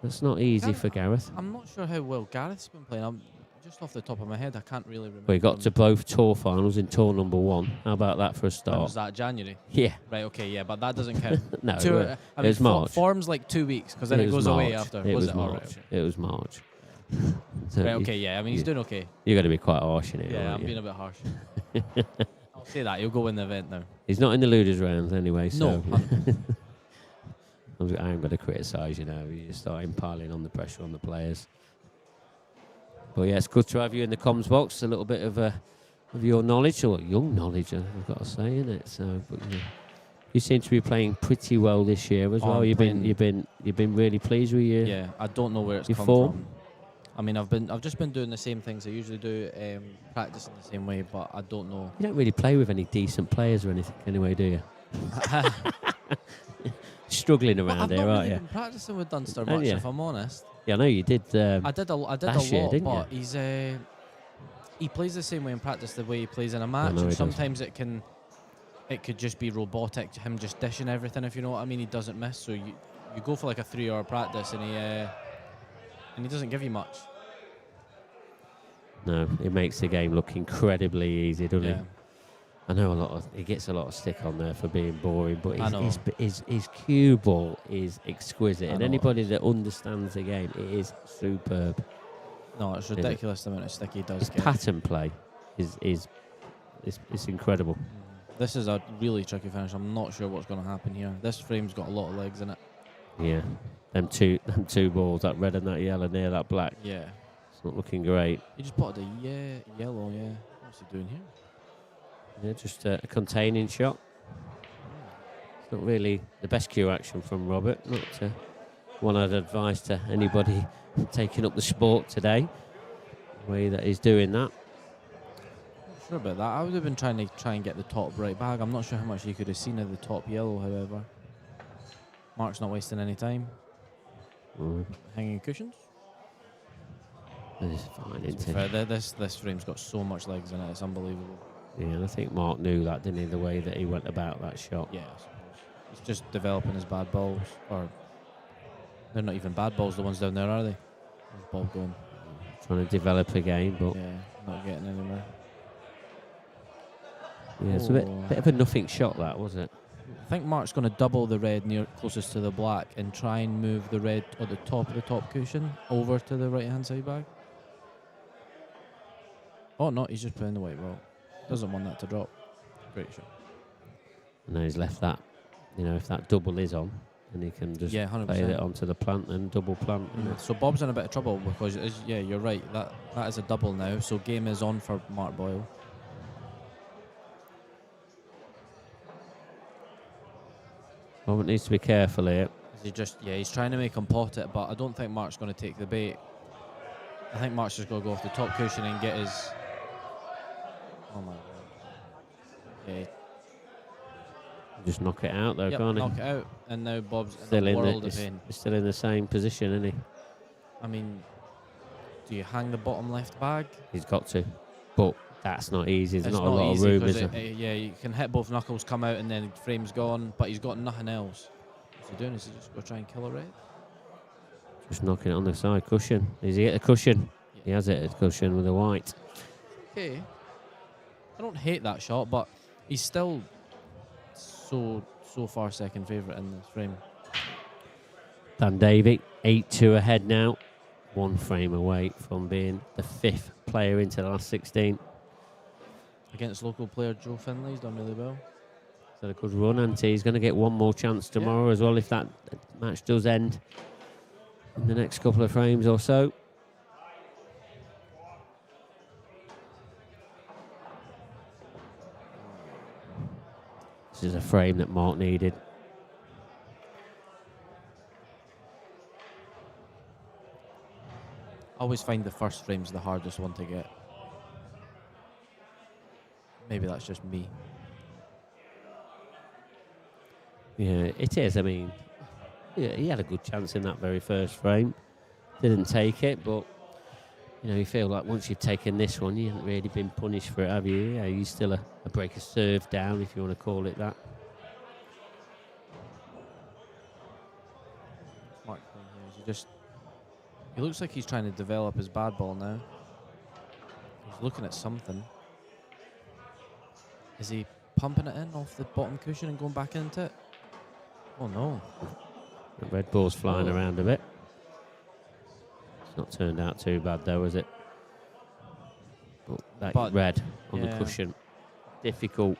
That's not easy Gareth- for Gareth. I'm not sure how well Gareth's been playing. I'm just off the top of my head, I can't really remember. We got him. to both tour finals in tour number 1. How about that for a When start? was that, January? Yeah, Right, okay, yeah, but that doesn't count. no, Tour- it I mean, was March. Form's like 2 weeks, because then it was goes away March. after. It was All March. right, okay. It was March. So Right, you- okay, yeah, I mean, he's doing okay. You're going to be quite harsh in it, Yeah, aren't I'm you? being a bit harsh. I'll say that, he'll go win the event now. He's not in the Luders round anyway, so No, I am going to criticise you now. You just start impiling on the pressure on the players. But yeah, it's good to have you in the comms box. A little bit of your knowledge, or young knowledge, I've got to say, isn't it? So, but you seem to be playing pretty well this year as Oh, well. I'm You've been really pleased with your yeah, I don't know where it's Your come form? from. I mean, I've just been doing the same things I usually do, practicing the same way, but I don't know. You don't really play with any decent players or anything anyway, do you? Struggling But around I've there, not aren't really you? been practicing with Dunster Oh, much, yeah. if I'm honest. Yeah, I know you did. I did a lot, last year, didn't but he plays the same way in practice the way he plays in a match. know he And does. sometimes it could just be robotic, him just dishing everything, if you know what I mean. He doesn't miss, so you go for like a 3-hour practice and he doesn't give you much. No, it makes the game look incredibly easy, doesn't Yeah. I know he gets a lot of stick on there for being boring, but I know. his cue ball is exquisite, I and know. anybody that understands the game, it is superb. No, it's ridiculous the amount of stick he does His get. pattern play is it's incredible. This is a really tricky finish. I'm not sure what's going to happen here. This frame's got a lot of legs in it. Yeah, them two balls, that red and that yellow near that black. Yeah. It's not looking great. He just potted a yellow, yeah. What's he doing here? Yeah, just a containing shot. It's not really the best cue action from Robert. Not one I'd advise to anybody taking up the sport today. The way that he's doing that. Not sure about that. I would have been trying to get the top right bag. I'm not sure how much you could have seen of the top yellow, however. Mark's not wasting any time. Hanging cushions. It's fine, To be isn't fair, it? this frame's got so much legs in it. It's unbelievable. Yeah, and I think Mark knew that, didn't he? The way that he went about that shot. Yeah, I suppose. He's just developing his bad balls. Or they're not even bad balls, the ones down there, are they? There's Bob going. Trying to develop a game, but Yeah, not getting anywhere. yeah, it's a bit of a nothing shot, that, was it? I think Mark's going to double the red near closest to the black and try and move the red at the top of the top cushion over to the right-hand side bag. Oh, no, he's just playing the white ball. Doesn't want that to drop. Great shot. And then he's left that, if that double is on, then he can just Yeah, 100%. fade it onto the plant and double plant. So Bob's in a bit of trouble because, yeah, you're right. That is a double now. So game is on for Mark Boyle. Robert needs to be careful here. He's trying to make him pot it, but I don't think Mark's going to take the bait. I think Mark's just going to go off the top cushion and get his... Oh my God. Yeah, Just knock it out though, yep, can't he? knock it out. And now Bob's Still in a in world the, of pain. he's still in the same position, isn't he? I mean, do you hang the bottom left bag? He's got to, but that's not easy. There's It's not a lot of easy room, 'cause is there? yeah, you can hit both knuckles, come out, and then the frame's gone, but he's got nothing else. What's he doing? Is he just going to try and kill a red? Just knocking it on the side cushion. Is he at the cushion? Yeah. He has it at the cushion with a white. Okay. I don't hate that shot, but he's still so far second favourite in this frame. Dan Davey, 8-2 ahead now. One frame away from being the 5th player into the last 16. Against local player Joe Finley, he's done really well. He's had a good run, and he's going to get one more chance tomorrow as well if that match does end in the next couple of frames or so. This is a frame that Mark needed. I always find the first frame's the hardest one to get. Maybe that's just me. Yeah, it is. I mean, yeah, he had a good chance in that very first frame. Didn't take it, but you feel like once you've taken this one, you haven't really been punished for it, have you? Yeah, you still a break of serve down, if you want to call it that. Mark playing here. He looks like he's trying to develop his bad ball now. He's looking at something. Is he pumping it in off the bottom cushion and going back into it? Oh no. The red ball's flying around a bit. It's not turned out too bad though, is it? But that red on the cushion. Difficult.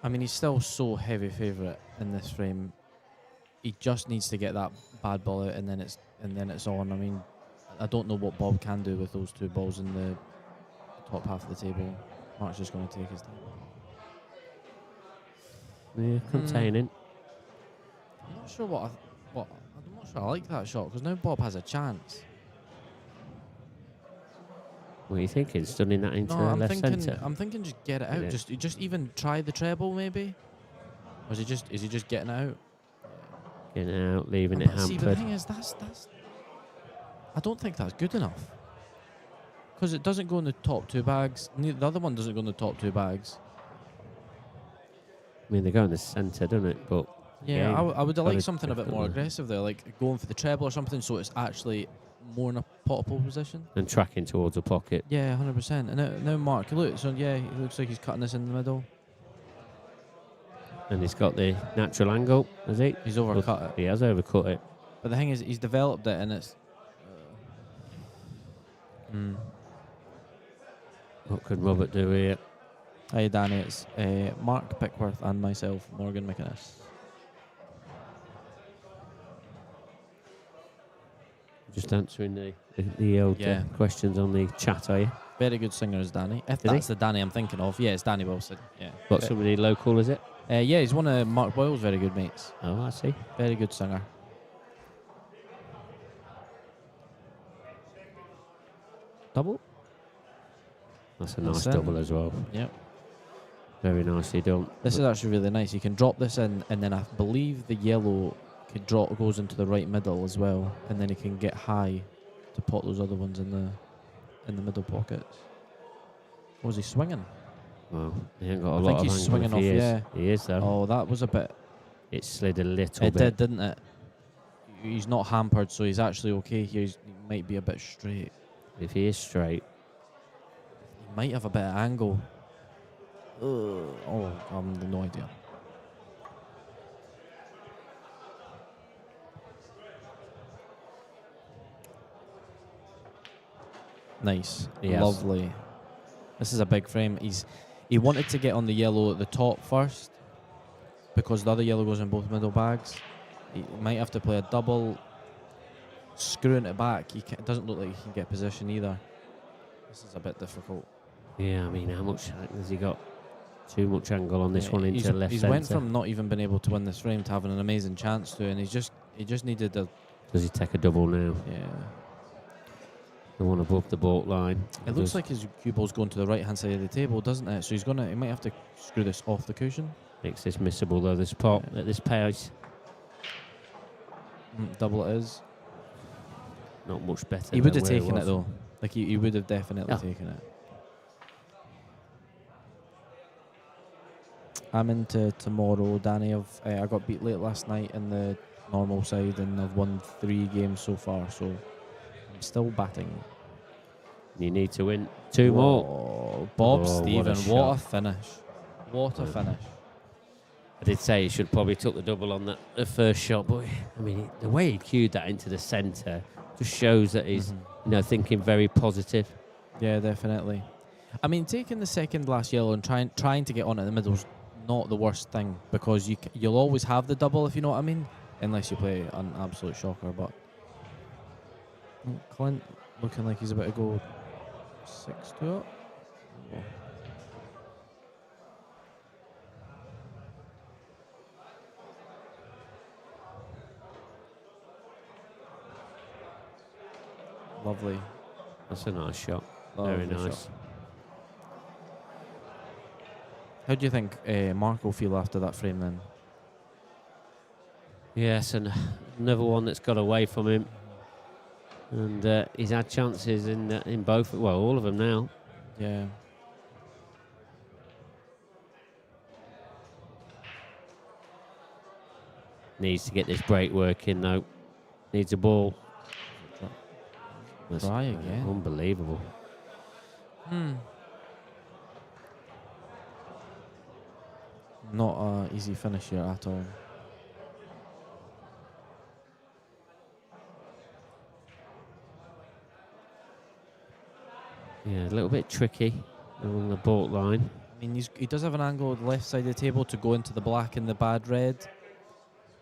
I mean, he's still so heavy favourite in this frame. He just needs to get that bad ball out, and then it's on. I mean, I don't know what Bob can do with those two balls in the top half of the table. Mark's just going to take his time. Yeah, containing. I'm not sure I'm not sure I like that shot because now Bob has a chance. What are you thinking? Stunning that into No, left centre? I'm thinking just get it out. Yeah. Just even try the treble maybe. Or is he just getting it out? Getting out, leaving it But see, the hampered. thing is, that's I don't think that's good enough. Because it doesn't go in the top two bags. The other one doesn't go in the top two bags. I mean, they go in the centre, don't it? But Yeah, again, I would have gotta liked something a bit more definitely- aggressive there, like going for the treble or something, so it's actually more in a pot pole position. And tracking towards the pocket. Yeah, 100%. And now Mark, look, so yeah, it looks like he's cutting this in the middle. And he's got the natural angle, has he? He's overcut it. He has overcut it. But the thing is, he's developed it, and it's. What could Robert do here? Hi, Danny. It's Mark Pickworth and myself, Morgan McInnes. Just answering the old questions on the chat, are you? Very good singer is Danny. If Is he? that's the Danny I'm thinking of, yeah, it's Danny Wilson. Yeah. Got somebody local, is it? Yeah, he's one of Mark Boyle's very good mates. Oh, I see. Very good singer. Double? That's a nice That's it. double as well. Yep. Very nicely done. This is actually really nice. You can drop this in, and then I believe the yellow goes into the right middle as well, and then you can get high to pot those other ones in the middle pockets. Was he swinging? Well, he ain't got a I lot think of he's angle swinging if off. he is. Yeah. He is though. Oh, that was a bit. It slid a little It bit. did, didn't it? He's not hampered, so he's actually okay here. He might be a bit straight. If he is straight. He might have a bit of angle. Oh, I've no idea. Nice. Yes. Lovely. This is a big frame. He wanted to get on the yellow at the top first because the other yellow goes in both middle bags. He might have to play a double, screwing it back. It doesn't look like he can get position either. This is a bit difficult. Yeah, I mean, how much has he got? Too much angle on this one into left He's centre. went from not even being able to win this frame to having an amazing chance to, and he just needed a. Does he take a double now? Yeah. The one above the baulk line. It looks like his cue ball's going to the right hand side of the table, doesn't it? So he might have to screw this off the cushion. Makes this missable though, this pot Yeah. at this pace. Double it is. Not much better. He would have than where taken it was. though. Like he would have definitely Yeah. taken it. I'm into tomorrow, Danny. I got beat late last night in the normal side, and I've won 3 games so far. So I'm still batting. You need to win 2 more. Whoa, Bob Oh, what a Stephen, shot. what a finish! What a finish! I did say he should probably took the double on the first shot, but I mean the way he cued that into the centre just shows that he's thinking very positive. Yeah, definitely. I mean, taking the second last yellow and trying to get on at the middle's not the worst thing, because you'll always have the double, if you know what I mean, unless you play an absolute shocker. But Clint looking like he's about to go 6-2 up. Oh. Lovely. That's a nice shot. Lovely Very nice. shot. How do you think Mark will feel after that frame then? Yes, and another one that's got away from him. And he's had chances in both, well, all of them now. Yeah. Needs to get this break working though. Needs a ball. That's Try again. Unbelievable. Not an easy finish here at all. Yeah, a little bit tricky on the baulk line. I mean, he does have an angle on the left side of the table to go into the black and the bad red.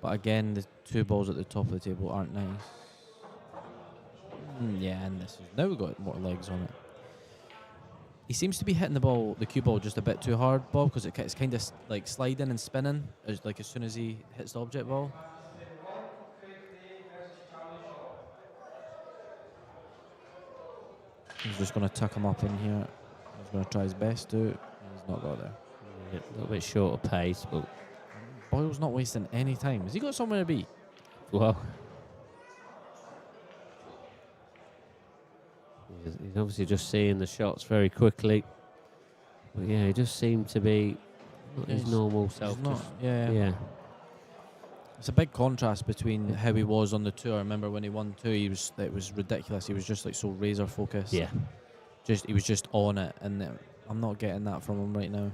But again, the 2 balls at the top of the table aren't nice. Yeah, and this is now we've got more legs on it. He seems to be hitting the cue ball just a bit too hard, Bob, because it's kind of like sliding and spinning as soon as he hits the object ball. He's just going to tuck him up in here. He's going to try his best to. He's not got there. Yeah, a little bit short of pace, but Boyle's not wasting any time. Has he got somewhere to be? well. He's obviously just seeing the shots very quickly. But yeah, he just seemed to be not his normal self. He's not, just- yeah. yeah. It's a big contrast between how he was on the tour. I remember when he won two, it was ridiculous. He was just like so razor focused. Yeah. He was just on it, and I'm not getting that from him right now.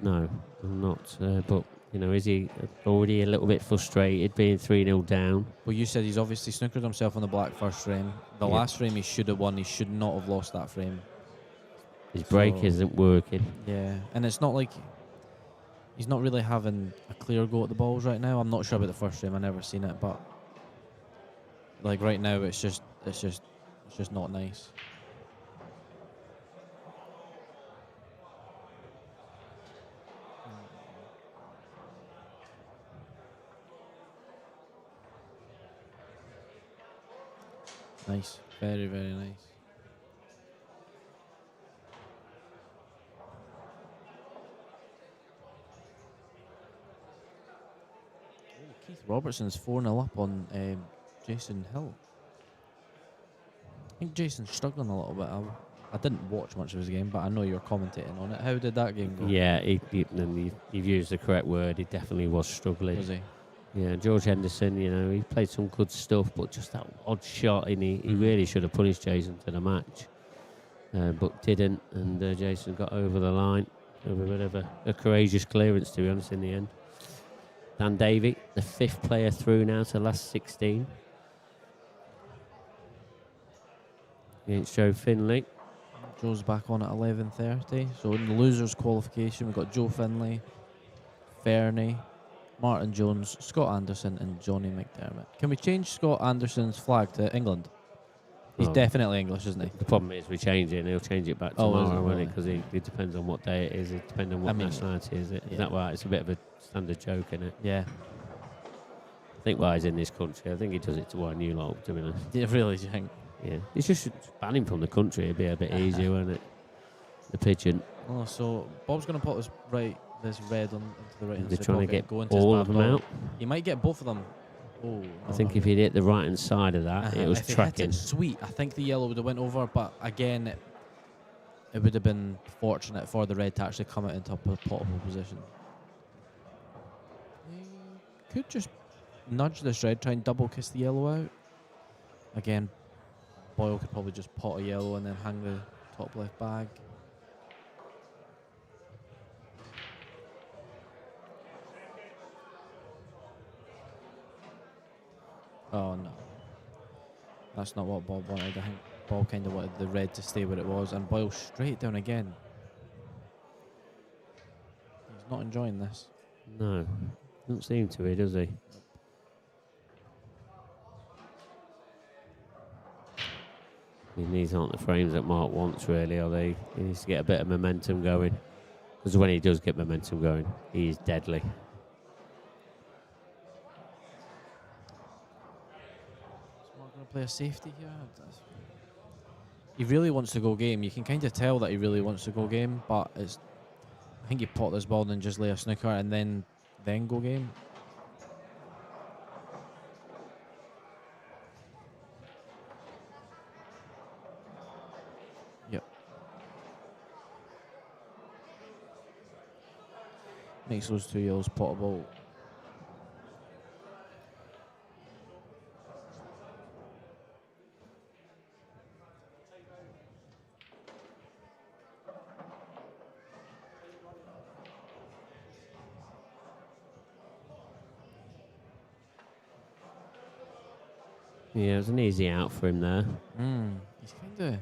No, I'm not. But you know, is he already a little bit frustrated being 3-0 down? Well, you said he's obviously snookered himself on the black first frame. The Yeah. last frame he should have won. He should not have lost that frame. His break So- isn't working. Yeah, and it's not like he's not really having a clear go at the balls right now. I'm not sure about the first frame. I've never seen it, but like right now, it's just not nice. Nice, very very nice. Keith Robertson's 4-0 up on Jason Hill. I think Jason's struggling a little bit. I didn't watch much of his game, but I know you're commentating on it. How did that game go? Yeah, you've used the correct word. He definitely was struggling. Was he? Yeah, George Henderson, you know, he played some good stuff, but just that odd shot, and he really should have punished Jason to the match, but didn't, and Jason got over the line. A bit of a courageous clearance, to be honest, in the end. Dan Davey, the 5th player through now to last 16. Against Joe Finley. Joe's back on at 11:30. So in the losers qualification, we've got Joe Finley, Fernie, Martin Jones, Scott Anderson, and Johnny McDermott. Can we change Scott Anderson's flag to England? He's Oh. definitely English, isn't he? The problem is we change it, and he'll change it back Oh, is it tomorrow, won't really? it? Because it depends on what day it is. It depends on what nationality is it. yeah. Is that why? It's a bit of a standard joke, isn't it? Yeah. I think why he's in this country, I think he does it to wind you lot up, to be honest. Yeah, really, do you think? Yeah. It's just ban him from the country, it'd be a bit easier, wouldn't it? The pigeon. Oh, so Bob's going to put this red into the right hand They're side trying to pocket, get go into his all back of them door. out. He might get both of them. Oh, I think if he'd hit the right hand side of that, it was if he hit tracking. it sweet, I think the yellow would have went over, but again, it would have been fortunate for the red to actually come out into a potable position. He could just nudge this red, try and double kiss the yellow out. Again, Boyle could probably just pot a yellow and then hang the top left bag. Oh no. That's not what Bob wanted. I think Bob kind of wanted the red to stay where it was, and Boyle straight down again. He's not enjoying this. No, doesn't seem to be, does he? I mean, these aren't the frames that Mark wants, really, are they? He needs to get a bit of momentum going. Because when he does get momentum going, he is deadly. Is Mark going to play a safety here? He really wants to go game. You can kind of tell that he really wants to go game, but it's. I think he pot this ball and then just lay a snooker and then go game. Yep. Makes those two yellows potable. Yeah, it was an easy out for him there. He's kind of.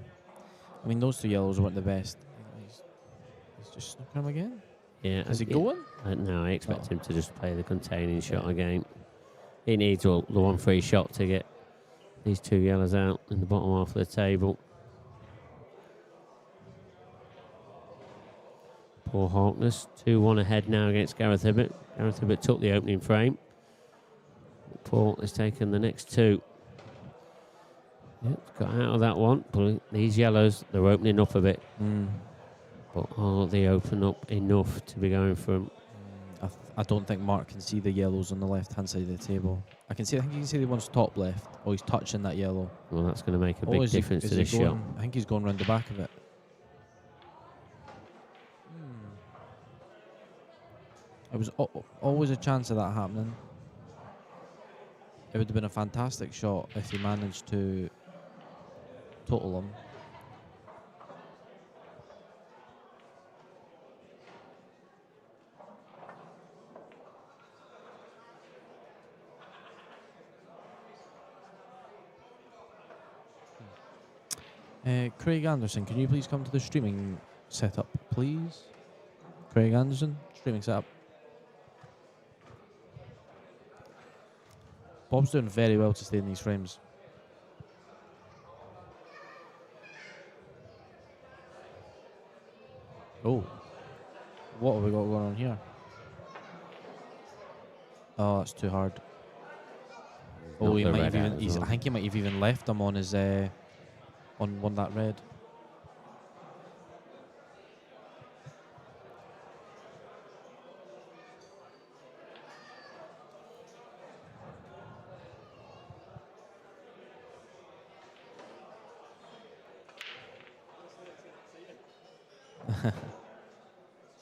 I mean, those two yellows weren't the best. He's just snooking him again. Yeah, Is he going? No, I expect Oh. him to just play the containing shot again. He needs the one free shot to get these two yellows out in the bottom half of the table. Poor Harkness, 2-1 ahead now against Gareth Hibbert. Gareth Hibbert took the opening frame. Paul has taken the next two. Yep, got out of that one. But these yellows, they're opening up a bit. But are they open up enough to be going from? I don't think Mark can see the yellows on the left-hand side of the table. I think you can see the one's top left. Oh, he's touching that yellow. Well, that's going to make a Oh, big is he- difference is to he this shot. I think he's going round the back of it. There was always a chance of that happening. it would have been a fantastic shot if he managed to total him. Craig Anderson, can you please come to the streaming setup, please? Craig Anderson, streaming setup. Bob's doing very well to stay in these frames. Oh, what have we got going on here? Oh, that's too hard. Oh, Knocked he the might red have out even. as He's, well. I think he might have even left him on his on one that red.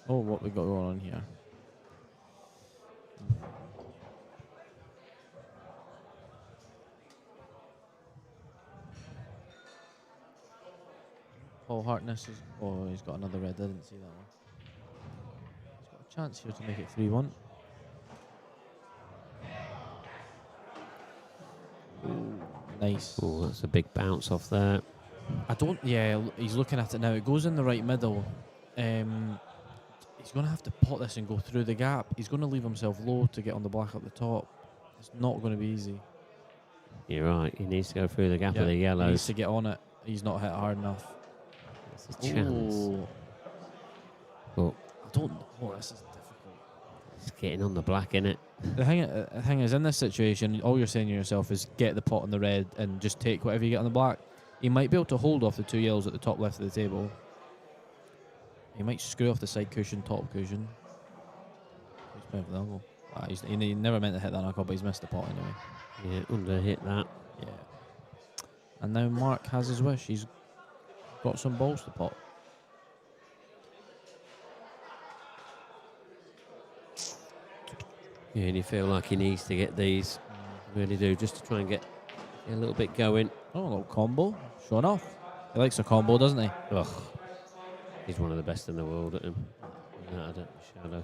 Oh, what we got going on here? Paul Harkness is. Oh, he's got another red. I didn't see that one. He's got a chance here to make it 3-1. Ooh, nice. Oh, that's a big bounce off there. I don't. Yeah, he's looking at it now. It goes in the right middle. He's going to have to pot this and go through the gap. He's going to leave himself low to get on the black at the top. It's not going to be easy. You're right. He needs to go through the gap of the He needs yellows. to get on it. He's not hit hard enough. That's a chance. Ooh. Oh, I don't know. Oh, this is difficult. it's getting on the black, innit? The thing is, in this situation, all you're saying to yourself is get the pot on the red and just take whatever you get on the black. He might be able to hold off the two yellows at the top left of the table. He might screw off the side cushion, top cushion. He's playing for the knuckle. He never meant to hit that knuckle, but he's missed the pot anyway. Yeah, under hit that. Yeah. And now Mark has his wish. He's got some balls to pot. Yeah, and you feel like he needs to get these. Really do, just to try and get a little bit going. Oh, a little combo. Showing off. He likes a combo, doesn't he? Ugh. He's one of the best in the world at him. Without a shadow.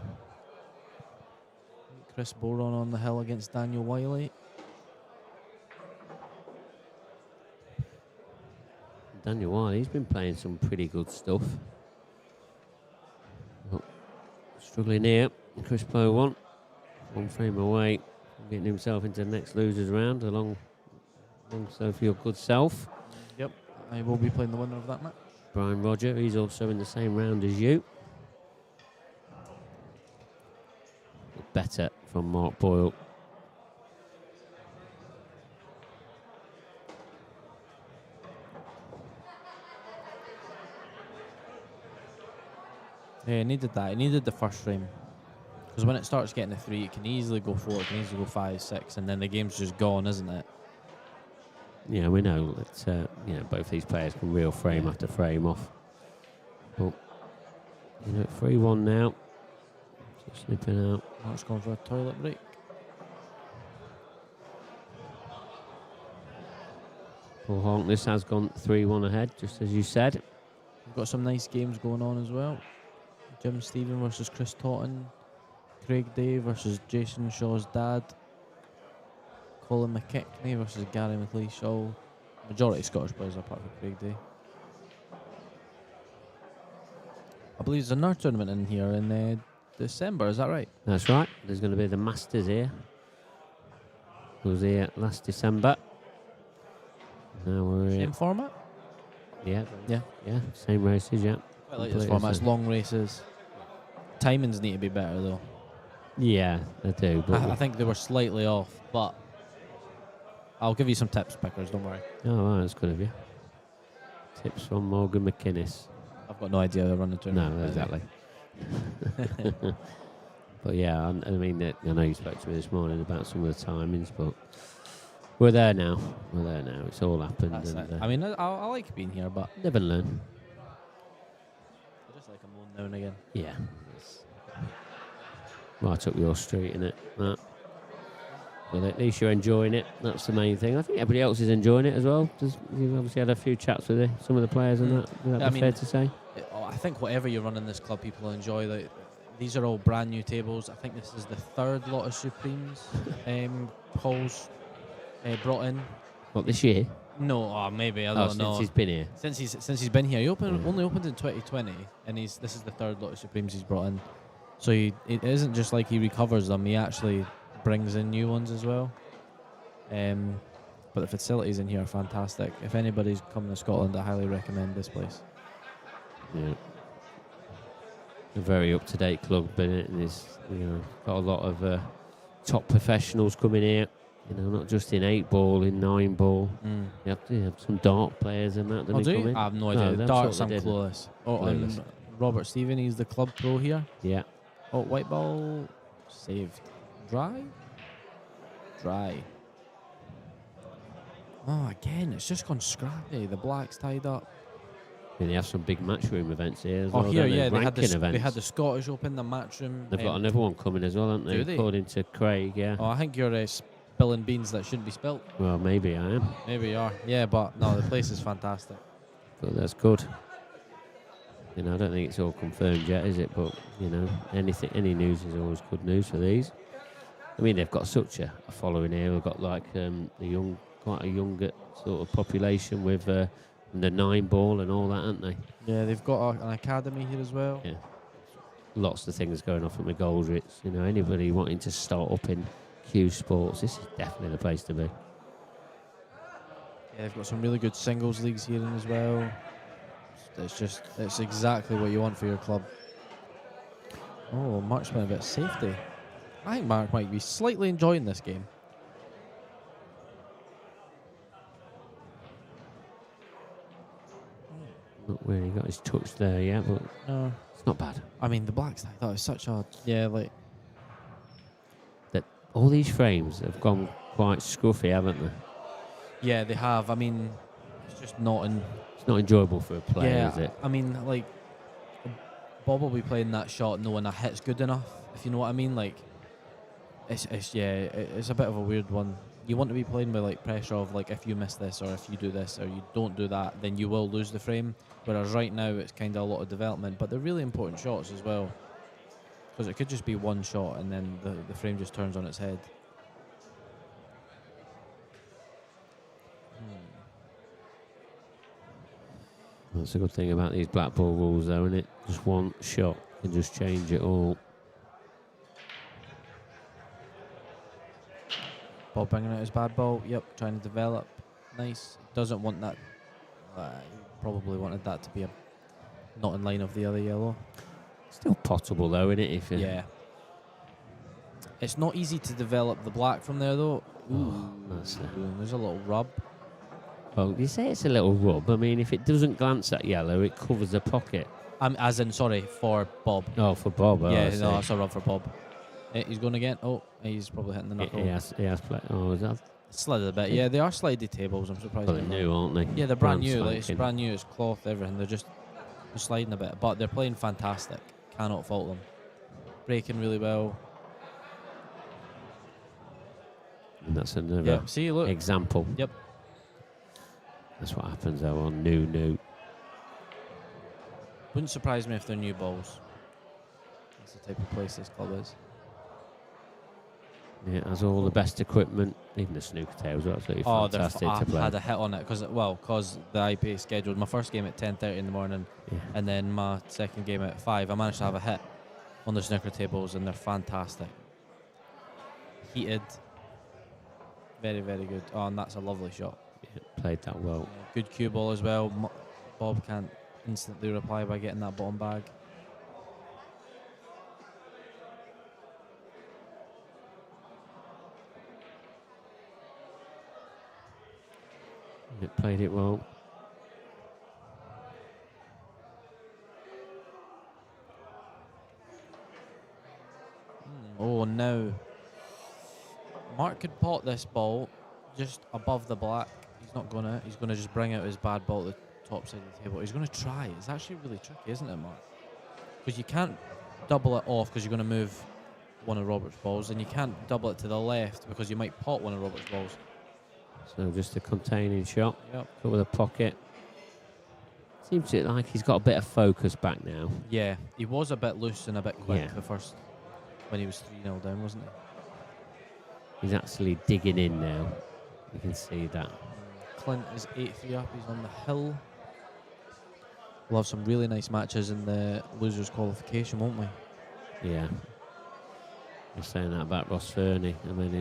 Chris Boron on the hill against Daniel Wiley. Daniel Wiley, he's been playing some pretty good stuff. Oh, struggling here. Chris Bow one frame away from getting himself into the next losers round alongside for your good self. Yep. I will be playing the winner of that match. Brian Roger, he's also in the same round as you. Better from Mark Boyle. Yeah, he needed that. He needed the first frame. Because when it starts getting to 3, it can easily go 4, it can easily go 5, 6, and then the game's just gone, isn't it? Yeah, we know that both these players can reel frame after frame off. But 3-1 now. Just snipping out. Mark's going for a toilet break. Paul Harkness has gone 3-1 ahead, just as you said. We've got some nice games going on as well. Jim Stephen versus Chris Totten. Craig Day versus Jason Shaw's dad. Colin McKechnie versus Gary McLeish. Majority Scottish players apart from Craig Day. I believe there's another tournament in here in December, is that right? That's right. There's going to be the Masters here. It was here last December. Now we're Same here. format? Yeah. Yeah. Yeah, same races, yeah. I like this Completely format. It's same. long races. Timings need to be better though. Yeah, they do. But I think they were slightly off, but I'll give you some tips, Pickers, don't worry. oh, right, that's good of you. Tips from Morgan McInnes. I've got no idea how to run the tournament. No, exactly. But yeah, I mean, I know you spoke to me this morning about some of the timings, but we're there now. We're there now. It's all happened. That's and, it. I mean, I like being here, but live and learn. I just like a moan now and again. Yeah. Right up your street, innit? That. Well, at least you're enjoying it. That's the main thing. I think everybody else is enjoying it as well. You've obviously had a few chats with some of the players and that. Would that be fair to say? I think whatever you run in this club, people enjoy. Like, these are all brand new tables. I think this is the third lot of Supremes Paul's brought in. What, this year? No, maybe I don't know. Since he's been here. Since he's been here, he only opened in 2020, and this is the third lot of Supremes he's brought in. So it isn't just like he recovers them; he actually brings in new ones as well. But the facilities in here are fantastic. If anybody's coming to Scotland, I highly recommend this place. Yeah. A very up-to-date club, but it's got a lot of top professionals coming here. Not just in 8-ball, in 9-ball. You have some dart players and that. Do you? I have no idea. Darts, I'm clueless. Clueless. Robert Stephen, he's the club pro here. Yeah. Oh, white ball saved. Dry. Oh, again, it's just gone scrappy. The black's tied up. And they have some big matchroom events here as well. Here, yeah, they had the Scottish Open, the matchroom. They've got another one coming as well, haven't they? Do they? According to Craig, yeah. Oh, I think you're spilling beans that shouldn't be spilt. Well, maybe I am. Maybe you are. Yeah, but no, the place is fantastic. But that's good. I don't think it's all confirmed yet, is it? But, any news is always good news for these. I mean, they've got such a following here. We've got like quite a younger sort of population with the 9-ball and all that, haven't they? Yeah, they've got an academy here as well. Yeah. Lots of things going off at McGoldricks. Anybody wanting to start up in Q Sports, this is definitely the place to be. Yeah, they've got some really good singles leagues here as well. It's exactly what you want for your club. Oh, Mark's been a bit of safety. I think Mark might be slightly enjoying this game. Not where he got his touch there yet, but No. it's not bad. I mean, the blacks, I thought it was such a... Yeah, like... All these frames have gone quite scruffy, haven't they? Yeah, they have. I mean, it's just not in... It's not enjoyable for a player, is it? I mean, like, Bob will be playing that shot knowing a hit's good enough, if you know what I mean. Like, it's a bit of a weird one. You want to be playing with like pressure of like, if you miss this or if you do this or you don't do that, then you will lose the frame. Whereas right now it's kind of a lot of development, but they're really important shots as well, because it could just be one shot and then the frame just turns on its head. That's a good thing about these black ball rules, though, isn't it? Just one shot can just change it all. Bob bringing out his bad ball. Yep, trying to develop. Nice. Doesn't want that. He probably wanted that to be not in line of the other yellow. Still potable, though, isn't it? Yeah. It's not easy to develop the black from there, though. Ooh, there's a little rub. Well, you say it's a little rub. I mean, if it doesn't glance at yellow, it covers the pocket. As in, sorry, for Bob. Oh, for Bob. Yeah, no, that's a rub for Bob. He's going again. Oh, he's probably hitting the knuckle. He has played. Oh, is that? Slid a bit. Yeah, they are slidey tables. I'm surprised. Well, they're new, aren't they? Yeah, they're brand new. Like, it's brand new. It's cloth, everything. They're sliding a bit, but they're playing fantastic. Cannot fault them. Breaking really well. And that's another see, look. example. Yep. That's what happens though on new. Wouldn't surprise me if they're new balls. That's the type of place this club is. Yeah, it has all the best equipment. Even the snooker tables are absolutely fantastic to play. I had a hit on it because the IPA scheduled my first game at 10:30 in the morning, and then my second game at 5. I managed to have a hit on the snooker tables, and they're fantastic. Heated, very very good. Oh, and that's a lovely shot. Yeah, played that well. Good cue ball as well. Bob can't instantly reply by getting that bottom bag. It played it well. Oh, now Mark could pot this ball just above the black. He's not gonna. He's gonna just bring out his bad ball at the top side of the table. He's gonna try. It's actually really tricky, isn't it, Mark? Because you can't double it off because you're gonna move one of Robert's balls, and you can't double it to the left because you might pot one of Robert's balls. So just a containing shot. Yep. Cut with a pocket. Seems like he's got a bit of focus back now. Yeah, he was a bit loose and a bit quick Yeah. the first when he was 3-0 down, wasn't he? He's actually digging in now. You can see that. Clint is 8-3 up. He's on the hill. We'll have some really nice matches in the losers qualification, won't we? Yeah. You're saying that about Ross Fernie. I mean,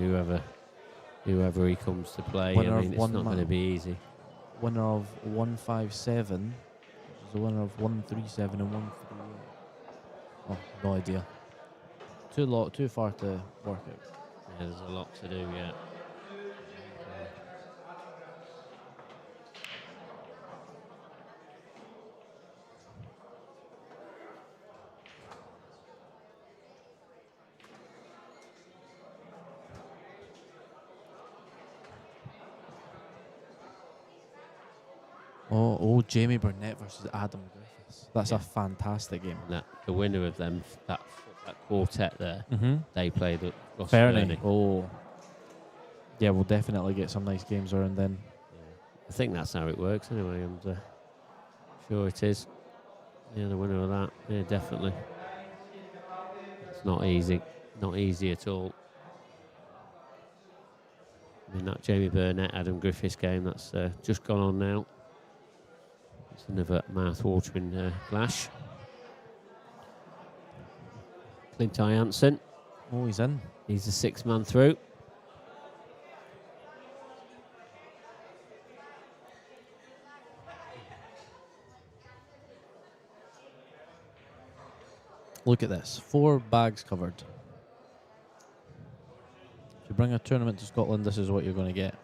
whoever he comes to play, Winner I of mean, it's one not going to be easy. Winner of 157. There's the winner of 137 and 138. Oh, no idea. Too far to work out. Yeah, there's a lot to do yet. Oh, Jamie Burnett versus Adam Griffiths. That's Yeah. a fantastic game. The winner of them, that quartet there, Mm-hmm. they played at Ross Fernie. Fernie. Oh. Yeah, we'll definitely get some nice games around then. I think that's how it works anyway. I'm sure it is. Yeah, the winner of that. Yeah, definitely. It's not easy. Not easy at all. I mean, that Jamie Burnett, Adam Griffiths game, that's just gone on now. It's another mouth-watering clash. Clint Jansen, Oh, he's in. he's the 6th man through. Look at this. 4 bags covered. If you bring a tournament to Scotland, this is what you're going to get.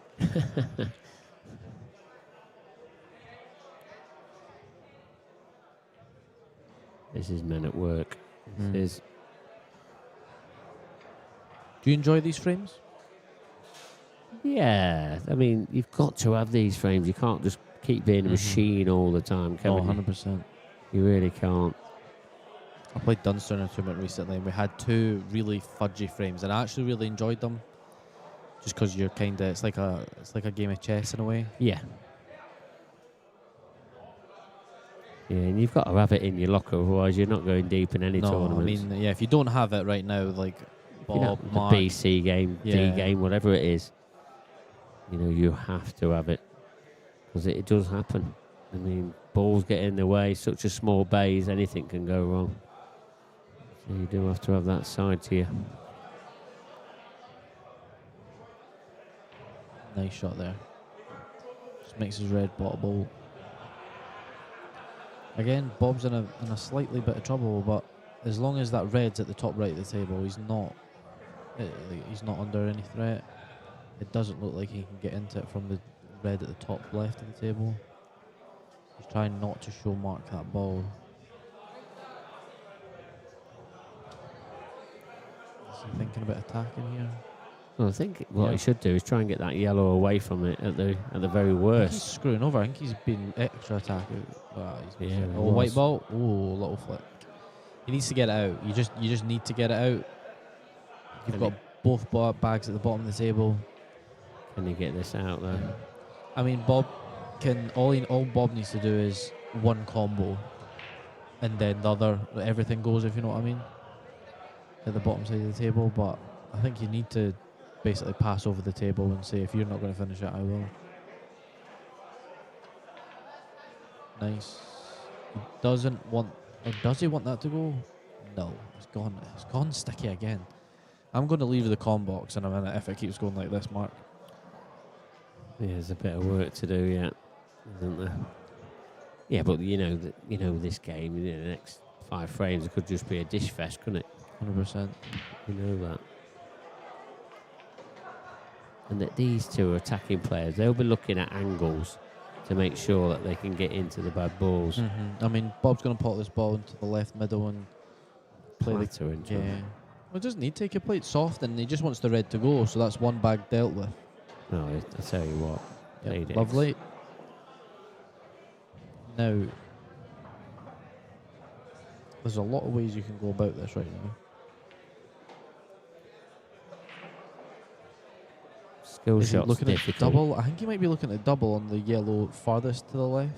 This is men at work. Mm. This is. Do you enjoy these frames? Yeah, I mean, you've got to have these frames. You can't just keep being a Mhm. machine all the time, can Oh, you? 100%. You really can't. I played Dunster in a tournament recently, and we had 2 really fudgy frames, and I actually really enjoyed them. Just because you're kind of, it's like a game of chess in a way. Yeah. Yeah, and you've got to have it in your locker, otherwise you're not going deep in any No, I tournaments. mean, yeah, if you don't have it right now, like You know, Bob, the Mark, BC game, Yeah. D game, whatever it is, you know, you have to have it because it does happen. I mean, balls get in the way, such a small base, anything can go wrong. So you do have to have that side to you. nice shot there. Just makes his red bottle bowl. Again, Bob's in a slightly bit of trouble, but as long as that red's at the top right of the table, he's not under any threat. It doesn't look like he can get into it from the red at the top left of the table. He's trying not to show Mark that ball. Is he thinking about attacking here? Well, I think what Yeah. he should do is try and get that yellow away from it at the very I think he's worst. screwing over. I think he's been extra attacking. Yeah, he Oh, white was. ball. Oh, little flick. He needs to get it out. You just need to get it out. You've Can got both bags at the bottom of the table. Can he get this out there? I mean, Bob can all Bob needs to do is one combo, and then the other everything goes. If you know what I mean. At the bottom side of the table, but I think you need to basically pass over the table and say, if you're not going to finish it, I will. Nice. He doesn't want, or does he want that to go? No, it's gone. It's gone sticky again. I'm going to leave the com box in a minute if it keeps going like this, Mark. Yeah, there's a bit of work to do yet, isn't there? Yeah, but you know this game. You know, the next 5 frames, it could just be a dish fest, couldn't it? 100%. You know that. And that these two are attacking players. They'll be looking at angles to make sure that they can get into the bad balls. I mean, Bob's going to pot this ball into the left middle and play the Platter into yeah. them. Well, it doesn't need to. He play it soft, and he just wants the red to go. So that's one bag dealt with. No, I tell you what. Yep, played it. lovely. Now, there's a lot of ways you can go about this right now. Skill Is he shot's looking difficult. at double? I think he might be looking at double on the yellow farthest to the left.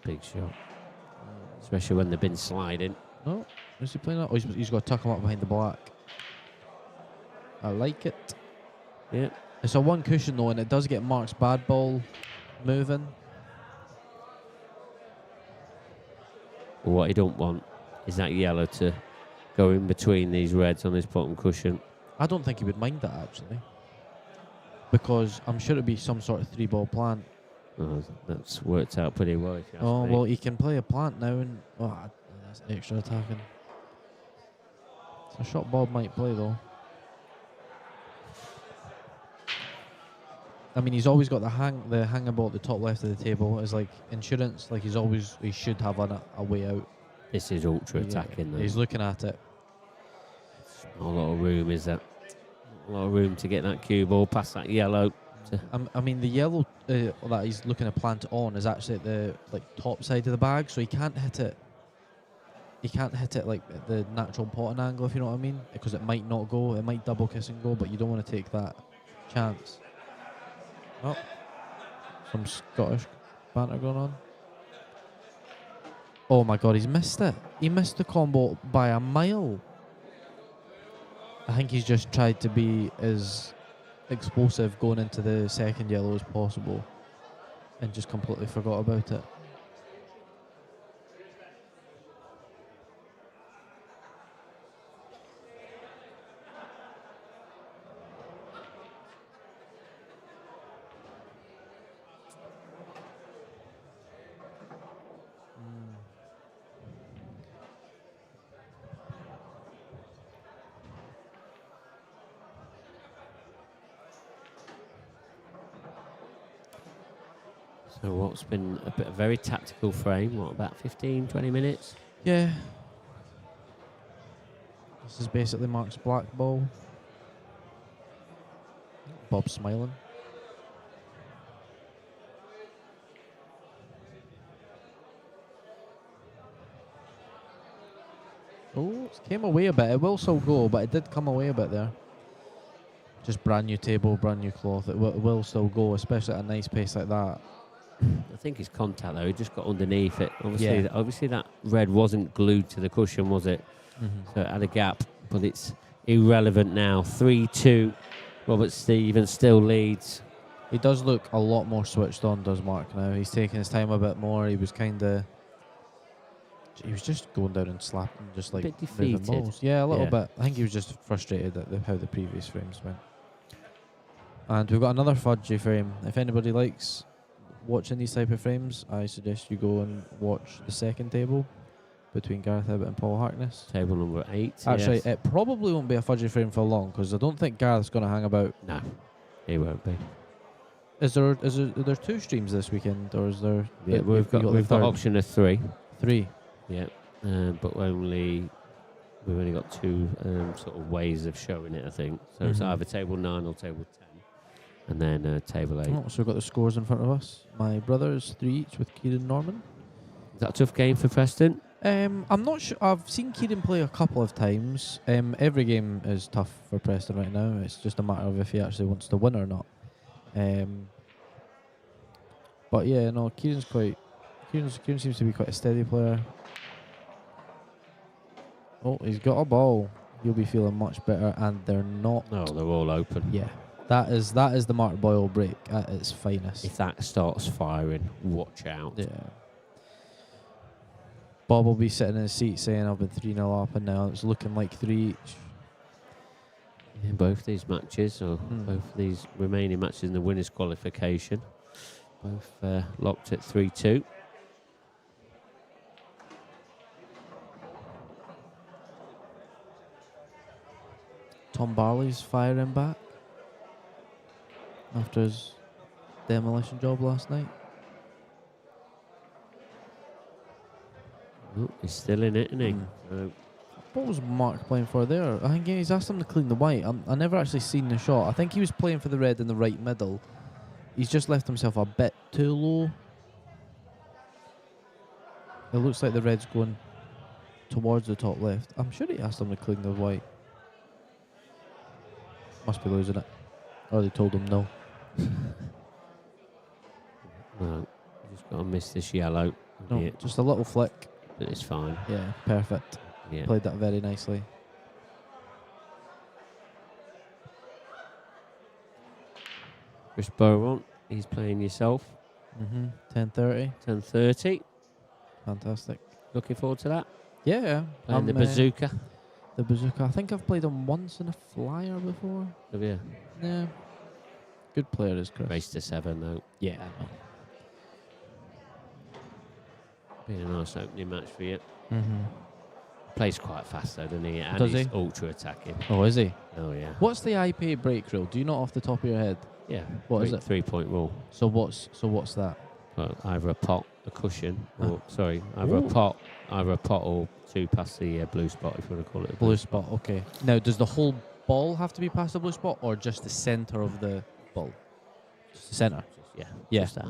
Big shot. Especially when they've been sliding. No, is he playing that? Oh, he's got to tuck him up behind the black. I like it. Yeah. It's a one cushion though, and it does get Mark's bad ball moving. What he don't want is that yellow to go in between these reds on his bottom cushion. I don't think he would mind that actually, because I'm sure it'd be some sort of 3-ball plant. Oh, that's worked out pretty well. If you ask Oh me. well, he can play a plant now, and that's extra attacking. So shot Bob might play though. I mean, he's always got the hanging ball at the top left of the table as like insurance. Like he should have a way out. This is ultra attacking. He's looking at it. Not a lot of room, is that? A lot of room to get that cue ball past that yellow. I mean, the yellow that he's looking to plant on is actually at the top side of the bag, so he can't hit it. He can't hit it like at the natural potting angle, if you know what I mean, because it might not go. It might double kiss and go, but you don't want to take that chance. Oh, some Scottish banter going on. Oh my God, he's missed it. He missed the combo by a mile. I think he's just tried to be as explosive going into the second yellow as possible and just completely forgot about it. So what's been a very tactical frame, what, about 15, 20 minutes? Yeah. This is basically Mark's black ball. Bob's smiling. Oh, it came away a bit. It will still go, but it did come away a bit there. Just brand new table, brand new cloth. It will still go, especially at a nice pace like that. I think his contact though, he just got underneath it. Obviously, Yeah. obviously that red wasn't glued to the cushion, was it? So it had a gap, but it's irrelevant now. 3-2. Robert Stevens still leads. He does look a lot more switched on, does Mark now. He's taking his time a bit more. He was just going down and slapping, just like bit moving defeated. balls. Yeah, a little Yeah. bit. I think he was just frustrated at how the previous frames went. And we've got another fudgy frame. If anybody likes watching these type of frames, I suggest you go and watch the second table between Gareth Ibbott and Paul Harkness. Table number 8. Actually, yes. it probably won't be a fudgy frame for long because I don't think Gareth's going to hang about. No, he won't be. Is there 2 streams this weekend, or is there? Yeah, we've got the third? option of 3. 3. Yeah, but we've only got 2 sort of ways of showing it, I think. So it's either table 9 or table 10, and then table 8. Oh, so we've got the scores in front of us. My brothers 3 each with Kieran Norman. Is that a tough game for Preston? I'm not sure. I've seen Kieran play a couple of times. Every game is tough for Preston right now. It's just a matter of if he actually wants to win or not. But yeah, no, Kieran seems to be quite a steady player. Oh, he's got a ball. You'll be feeling much better, and they're not. No, they're all open. Yeah, that is the Mark Boyle break at its finest. If that starts firing, watch out. Yeah. Bob will be sitting in his seat saying, I've been 3-0 up, and now it's looking like 3 each. In both these matches, or both these remaining matches in the winners' qualification, both locked at 3-2. Tom Barley's firing back after his demolition job last night. Oh, he's still in it, isn't he? What was Mark playing for there? I think he's asked him to clean the white. I never actually seen the shot. I think he was playing for the red in the right middle. He's just left himself a bit too low. It looks like the red's going towards the top left. I'm sure he asked him to clean the white. Must be losing it. Or they told him no. No, just got to miss this yellow. No, Yeah, just a little flick. but it's fine. Yeah, perfect. Yeah. Played that very nicely. Chris Beaumont, he's playing yourself. 10:30. 10:30. Fantastic. Looking forward to that. Yeah. Playing the bazooka. The bazooka. I think I've played him once in a flyer before. Have you? Yeah. Good player is Chris. Race to 7 though. Yeah, I know. Been a nice opening match for you. Mm-hmm. Plays quite fast though, doesn't he? And Does he's he? ultra attacking. Oh, is he? Oh yeah. What's the IPA break rule? Do you know off the top of your head? Yeah. What is it? 3-point rule. So what's that? Well, either a pot, a cushion, or either Ooh. a pot or 2 past the blue spot, if you want to call it a Blue spot. Okay. Now, does the whole ball have to be past the blue spot, or just the centre of the ball? Just the centre. Yeah. Yeah. Just that.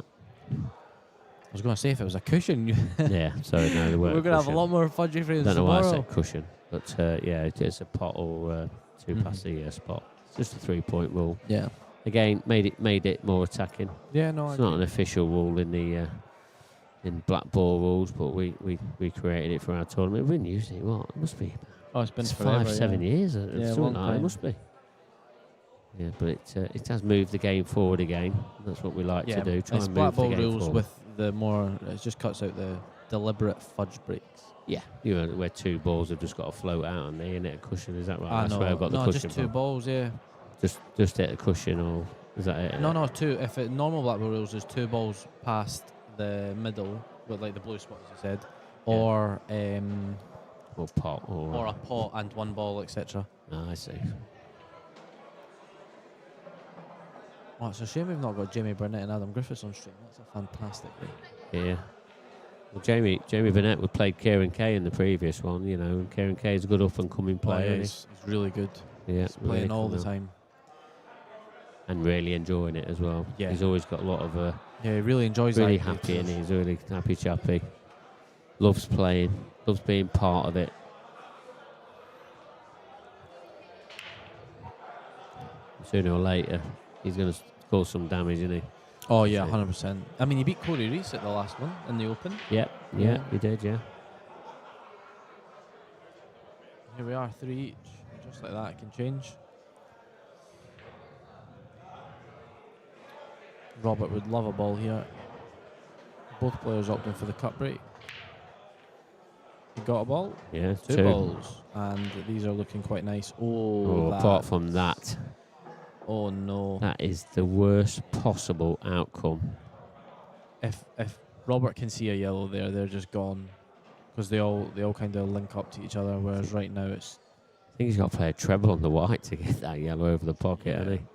I was going to say if it was a cushion, Yeah. Sorry, no, they weren't. we're going to have a cushion. lot more fudgy frames Don't know why I tomorrow. said cushion, but yeah, it's a pot or 2 Mhm. past the spot. It's just a 3-point rule. Yeah. Again, made it more attacking. Yeah. No. It's not an official rule in the in black ball rules, but we created it for our tournament. We've been using it. What? It must be Oh, it's been it's forever, 5-7 years. Yeah, Something long like that. It time. must be. Yeah, but it has moved the game forward again. That's what we like Yeah. to do. Try It's and black move the ball game rules forward. with the more. It just cuts out the deliberate fudge breaks. Yeah, you know, where 2 balls have just got to float out on there and hit a cushion. Is that right? Ah, That's no, where I've got the no, cushion just 2 from. balls. Yeah. Just hit a cushion, or is that it? No, 2. If it normal black ball rules is 2 balls past the middle, with like the blue spot as you said, Yeah. or Or pot, or a pot and 1 ball, etc. Ah, I see. Oh, it's a shame we've not got Jamie Burnett and Adam Griffiths on stream. That's a fantastic game. Yeah. Well, Jamie Burnett would played Kieran Kay in the previous one, you know, and Kieran Kay is a good up and coming player. yeah, isn't he's really good. he? Yeah, He's playing really all the coming up time. and really enjoying it as well. Yeah. He's always got a lot of Yeah, he really enjoys really that. happy, and he's really happy chappy. Loves playing, loves being part of it. Sooner or later, he's going to cause some damage, isn't he? Oh yeah, So- 100%. I mean, he beat Corey Reese at the last one in the Open. Yeah, Yeah. he did, yeah. Here we are, 3 each. Just like that, it can change. Robert would love a ball here. Both players opting for the cut break. He got a ball. Yeah, 2 balls. And these are looking quite nice. Oh, apart from that, Oh no. that is the worst possible outcome. If Robert can see a yellow there, they're just gone. Because they all kind of link up to each other, whereas right now it's... I think he's got to play a treble on the white to get that yellow over the pocket, hasn't he?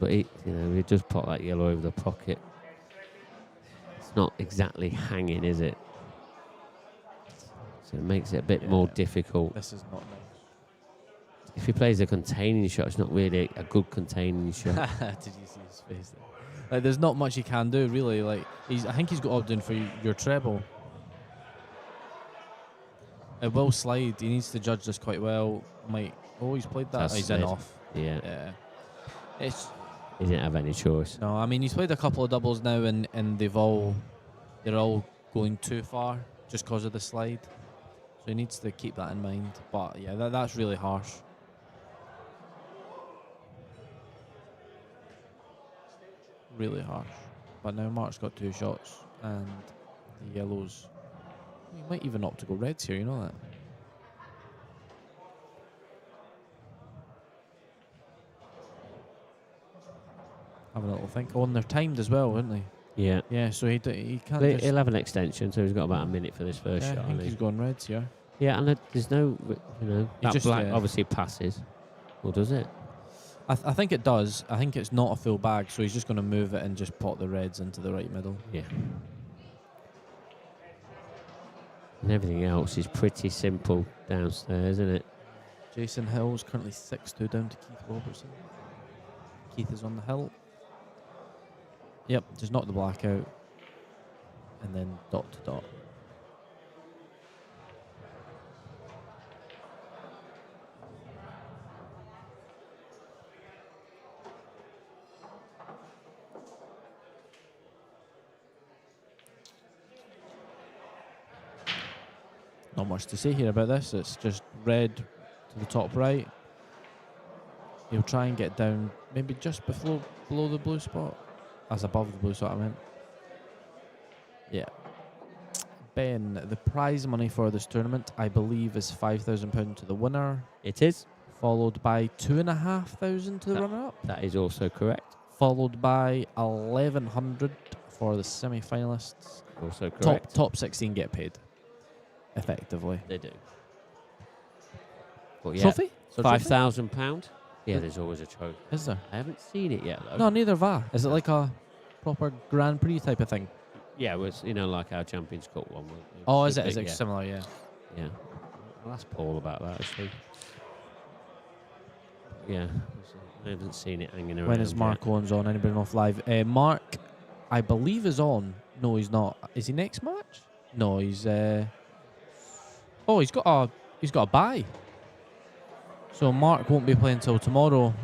But he just put that yellow over the pocket. It's not exactly hanging, is it? So it makes it a bit more Yeah. difficult. This is not nice. If he plays a containing shot, it's not really a good containing shot. Did you see his face there? Like, there's not much he can do, really. Like, I think he's got opted in for your treble. It will slide. He needs to judge this quite well. He's played that. That's He's in slid. off. Yeah, Yeah. he didn't have any choice. No, I mean, he's played a couple of doubles now, and they're all going too far just because of the slide. So he needs to keep that in mind. But yeah, that's really harsh. Really harsh. But now Mark's got 2 shots, and the yellows. He might even opt to go reds here. You know that. Having a little think. Oh, and they're timed as well, aren't they? Yeah. Yeah, so he can't just... He'll have an extension, so he's got about a minute for this first Yeah, shot. I think hasn't he's he? going reds here. Yeah, and there's no, He that just, black yeah. obviously passes. Or does it? I think it does. I think it's not a full bag, so he's just going to move it and just pot the reds into the right middle. Yeah. And everything else is pretty simple downstairs, isn't it? Jason Hill's currently 6-2 down to Keith Robertson. Keith is on the hill. Yep, just knock the black out. And then dot to dot. Not much to say here about this. It's just red to the top right. He'll try and get down, maybe just below the blue spot. As above the blue spot, I meant. Yeah. Ben, the prize money for this tournament, I believe, is £5,000 to the winner, It is. followed by 2,500 to the That- runner-up, That is also correct. followed by 1,100 for the semi-finalists. Also correct. Top 16 get paid, effectively. They do. But yeah, Trophy? Is there a trophy? £5,000. Yeah, there's always a trophy. Is there? I haven't seen it yet though. No, neither have I. Is it like a proper Grand Prix type of thing? Yeah, it was like our Champions Cup one. Oh, is it? Is big, it yeah. similar? Yeah. Yeah. I'll ask Paul about that actually. Yeah, I haven't seen it hanging around. When is Mark Owens on? Anybody know if live? Mark, I believe, is on. No, he's not. Is he next match? No, he's. He's got a bye. So Mark won't be playing till tomorrow.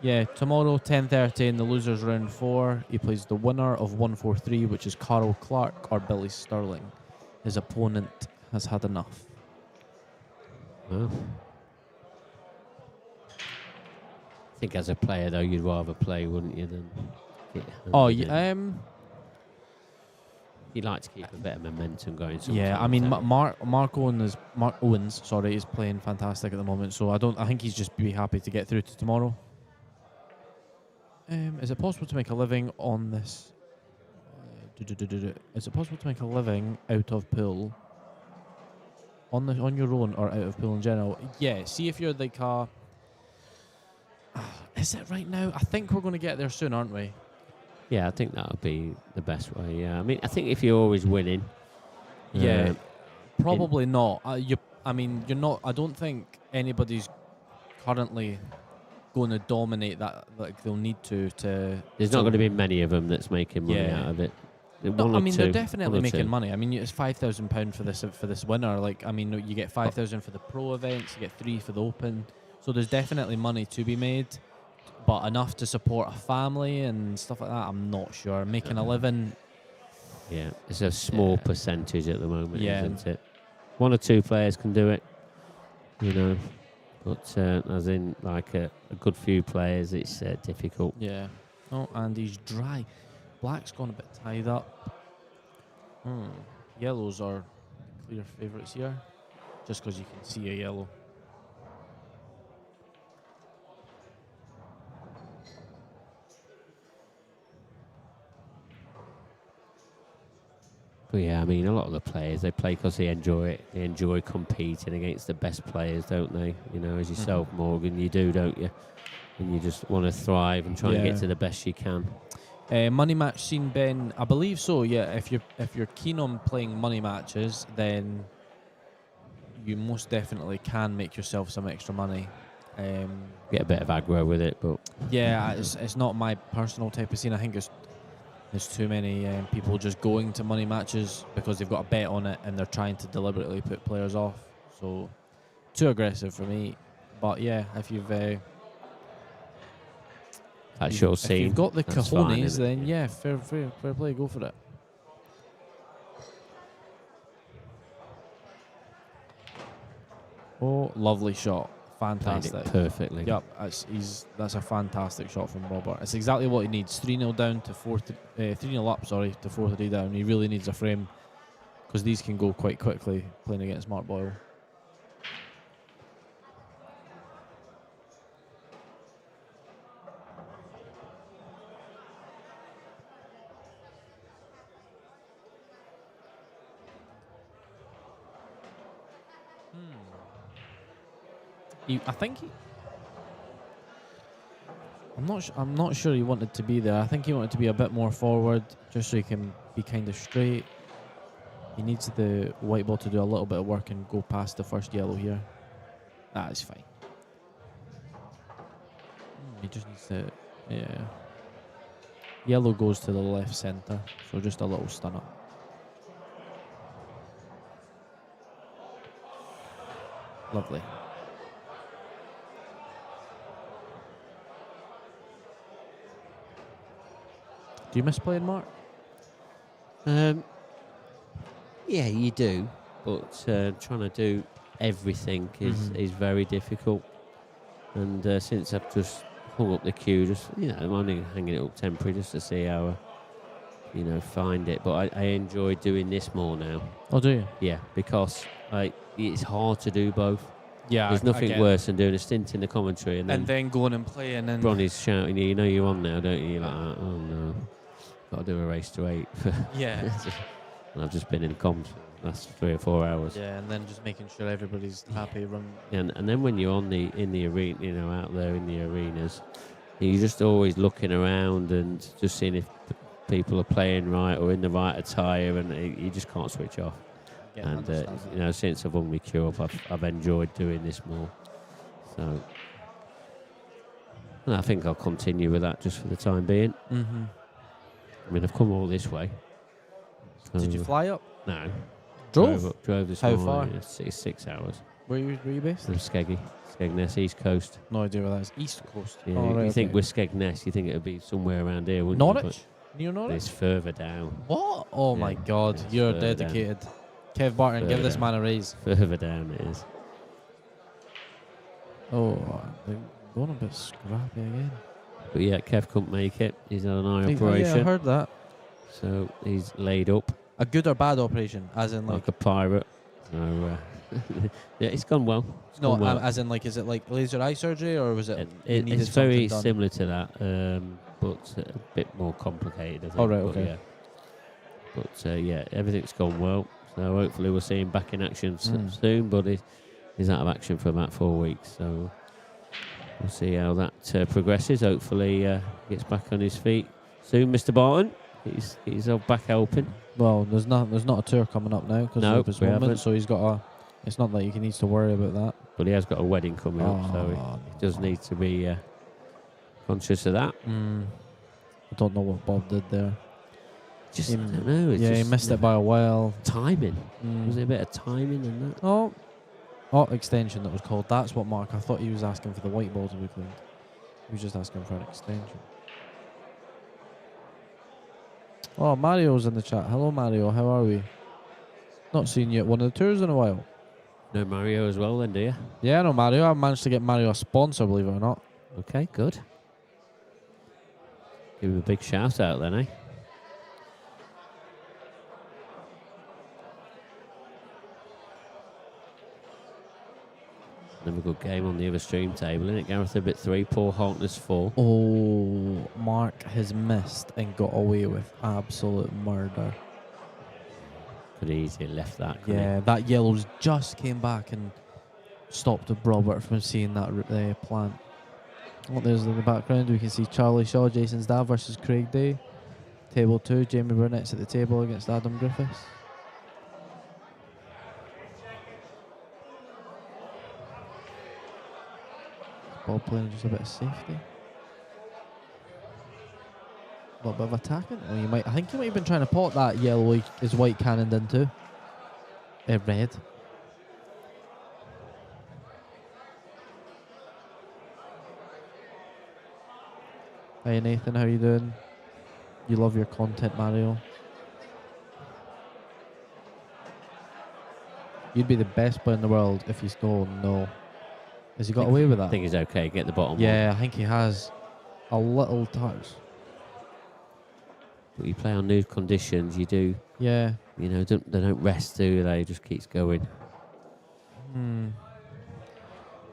Yeah, tomorrow 10:30 in the losers round 4. He plays the winner of 143, which is Carl Clark or Billy Sterling. His opponent has had enough. Well, I think as a player though, you'd rather play, wouldn't you? Than you'd like to keep a bit of momentum going. Yeah, I mean, Mark Owens, sorry, is playing fantastic at the moment. So I think he's just be happy to get through to tomorrow. Is it possible to make a living on this? Is it possible to make a living out of pool on your own or out of pool in general? Yeah. See if you're like a. Is it right now? I think we're going to get there soon, aren't we? Yeah, I think that would be the best way. Yeah, I mean, I think if you're always winning. Yeah. Probably not. You're not. I don't think anybody's currently going to dominate that. Like they'll need to. There's not going to be many of them that's making money out of it. No, I mean they're definitely One or making two. money. I mean it's £5,000 for this winner. Like I mean you get 5,000 for the pro events, you get 3 for the open. So there's definitely money to be made, but enough to support a family and stuff like that. I'm not sure. Making a living. Yeah, it's a small percentage at the moment, Yeah. isn't it? 1 or 2 players can do it, but as in like a good few players, it's difficult. Yeah. Oh, and he's dry. Black's gone a bit tied up. Yellows are clear favourites here, just because you can see a yellow. But yeah, I mean, a lot of the players, they play because they enjoy it. They enjoy competing against the best players, don't they? As yourself, Morgan, you do, don't you? And you just want to thrive and try and get to the best you can. Money match scene, Ben. I believe so. Yeah. If you're keen on playing money matches, then you most definitely can make yourself some extra money. Get a bit of aggro with it, but Yeah, it's not my personal type of scene. I think there's too many people just going to money matches because they've got a bet on it and they're trying to deliberately put players off. So too aggressive for me. But yeah, if you've that's your if scene. you've got the That's fine, cojones, isn't it? then yeah, fair play, go for it. Oh, lovely shot. Played Fantastic. it perfectly. Yep, that's a fantastic shot from Robert. It's exactly what he needs. 3-0 down to 3-0 up, sorry, to 4-3 down. He really needs a frame because these can go quite quickly playing against Mark Boyle. I'm not sure he wanted to be there. I think he wanted to be a bit more forward, just so he can be kind of straight. He needs the white ball to do a little bit of work and go past the first yellow here. That's fine. He just needs to, yeah. Yellow goes to the left centre, so just a little stun up. Lovely. Do you miss playing, Mark? Yeah, Yeah, you do, but trying to do everything is very difficult. And since I've just hung up the queue, just I'm only hanging it up temporary just to see how find it. But I enjoy doing this more now. Oh, do you? Yeah, because it's hard to do both. Yeah. There's nothing worse than doing a stint in the commentary and then going and playing and Bronny's shouting, you're on now, don't you? You're like, oh no, got to do a race to 8. yeah. And I've just been in comms for the last 3 or 4 hours. Yeah, and then just making sure everybody's happy. And then when you're in the arena, out there in the arenas, you're just always looking around and just seeing if people are playing right or in the right attire, and you just can't switch off. And since I've hung my queue up, I've enjoyed doing this more. So and I think I'll continue with that just for the time being. Mm-hmm. I mean, I've come all this way. So Did you fly up? No. Drove this How morning. far? It's 6 hours. Where you based? From Skegness, East Coast. No idea where that is. East Coast. Yeah, Oh, right, you think okay. with Skegness, you think it would be somewhere around here, wouldn't you? Norwich? Near But Norwich? it's further down. What? Oh my Yeah, God, it's you're further down. dedicated. Kev Barton, give Further this down. man a raise. Further down it is. Oh, they're going a bit scrappy again. But yeah, Kev couldn't make it. He's had an eye Yeah, operation. I heard that. So he's laid up A good or bad operation, as in like a pirate. So yeah, it's gone well. It's no, gone well. as in is it like laser eye surgery or was it? you needed It's very something done? similar to that, but a bit more complicated, I think. Oh, right, but okay. Yeah. But yeah, everything's gone well. So hopefully we'll see him back in action soon. But he's out of action for about 4 weeks. So we'll see how that progresses. Hopefully gets back on his feet soon, Mr. Barton. He's back helping. Well, there's not a tour coming up now because No, of his we haven't. moment, so he's got a. It's not like he needs to worry about that. But he has got a wedding coming up, so Oh, he does need to be conscious of that. I don't know what Bob did there. Just, I don't know. It's Yeah, he just missed it by a while. timing. Was it a bit of timing in that? Oh, extension that was called. That's what Mark. I thought he was asking for the white ball to be cleaned. He was just asking for an extension. Oh, Mario's in the chat. Hello, Mario. How are we? Not seen you at one of the tours in a while. No Mario as well, then, do you? Yeah, no, Mario. I managed to get Mario a sponsor, believe it or not. Okay, good. Give him a big shout out then, eh? Another good game on the other stream table, isn't it? Gareth a bit 3, Paul Honkness 4. Oh, Mark has missed and got away with absolute murder. Could easily have left that, couldn't Yeah, that yellows just came back and stopped Robert from seeing that plant. Oh, there's in the background, we can see Charlie Shaw, Jason's dad versus Craig Day. Table 2, Jamie Burnett's at the table against Adam Griffiths. Bob playing just a bit of safety. A little bit of attacking. Oh, I think he might have been trying to pot that yellow his white cannoned into. Red. Hey Nathan, how you doing? You love your content, Mario. You'd be the best player in the world if you stole. No. Has he got away with I that? think he's okay. Get the bottom one. Yeah, I think he has. A little touch. But you play on new conditions, you do. Yeah. They don't rest, do they? It just keeps going.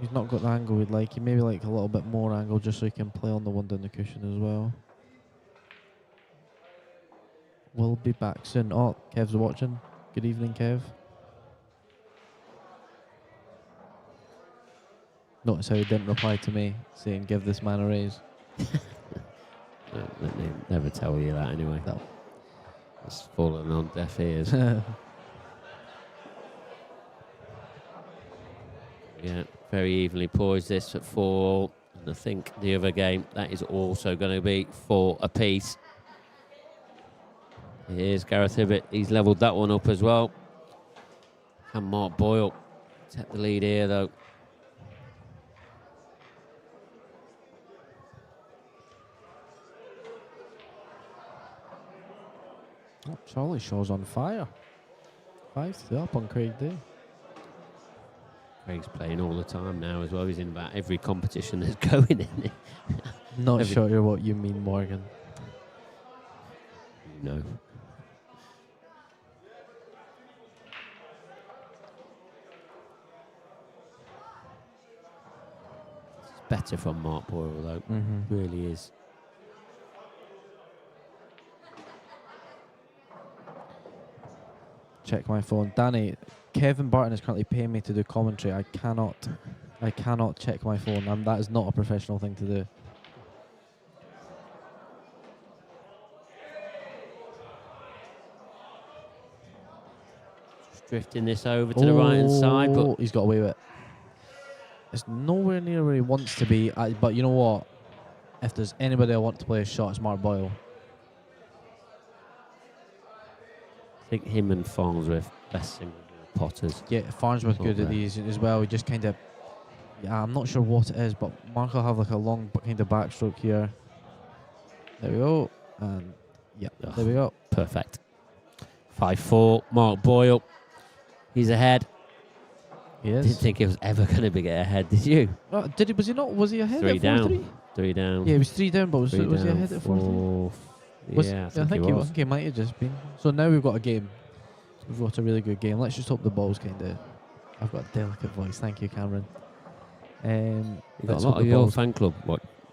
He's not got the angle we'd like. He maybe like a little bit more angle just so he can play on the one down the cushion as well. We'll be back soon. Oh, Kev's watching. Good evening, Kev. Notice how he didn't reply to me saying give this man a raise. They never tell you that anyway. No. It's fallen on deaf ears. Yeah, very evenly poised this at 4. And I think the other game, that is also going to be 4 apiece. Here's Gareth Hibbett. He's levelled that one up as well. And Mark Boyle take the lead here, though. Oh, Charlie Shaw's on fire. 5-2 up on Craig Day. Craig's playing all the time now as well. He's in about every competition that's going in. Not Every- sure what you mean, Morgan. No. It's better from Mark Boyle, though. Really is. Check my phone. Danny, Kevin Barton is currently paying me to do commentary. I cannot check my phone. That is not a professional thing to do. Just drifting this over to the right-hand side, but he's got away with it. It's nowhere near where he wants to be. But you know what? If there's anybody I want to play a shot, it's Mark Boyle. I think him and Farnsworth best single potters. Yeah, Farnsworth good at these as well. He just kind of, I'm not sure what it is, but Mark will have like a long kind of backstroke here. There we go. And yeah, there we go. Perfect. 5-4, Mark Boyle. He's ahead. He Didn't is. think he was ever going to be get ahead, did you? Did he? Was he not? Was he ahead 3 at 4-3? down. 3 down. Yeah, he was 3 down, but was he down, ahead at 4-3? 4. Yeah, I think he was. He might have just been. So now we've got a game. We've got a really good game. Let's just hope the ball's kind of. I've got a delicate voice. Thank you, Cameron. You got a lot of your fan club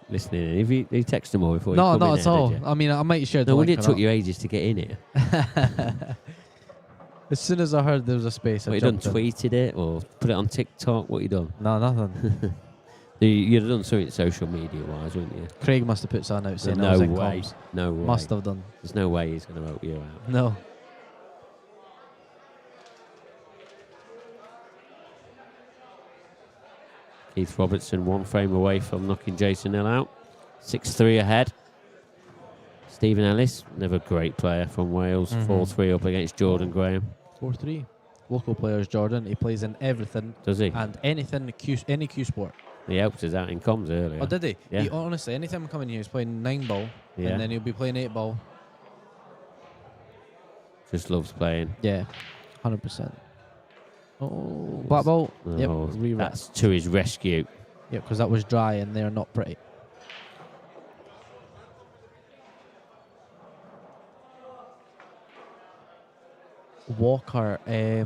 listening in. Have you texted them all before? No, you come not in at there, all. did you? I mean, I might share the No link. wonder it took you ages to get in here. As soon as I heard there was a space, What I you done? jumped in. Tweeted it or put it on TikTok? What you done? No, nothing. You'd have done something social media wise, wouldn't you? Craig must have put something out saying I was No in way. comms. No way. Must have done. There's no way he's going to help you out. No. Keith Robertson 1 frame away from knocking Jason Hill out. 6-3 ahead. Stephen Ellis, another great player from Wales. 4-3 up against Jordan Graham. 4-3. Local players, Jordan. He plays in everything Does he? and anything, any Q sport. He helped us out in comms earlier. Oh, did he? Yeah. He honestly, anytime I'm coming here, he's playing 9 ball, Yeah. and then he'll be playing 8 ball. Just loves playing. Yeah, 100%. Oh, black ball. Yep, Oh, re-wrap. that's to his rescue. Yep, because that was dry and they're not pretty. Walker, I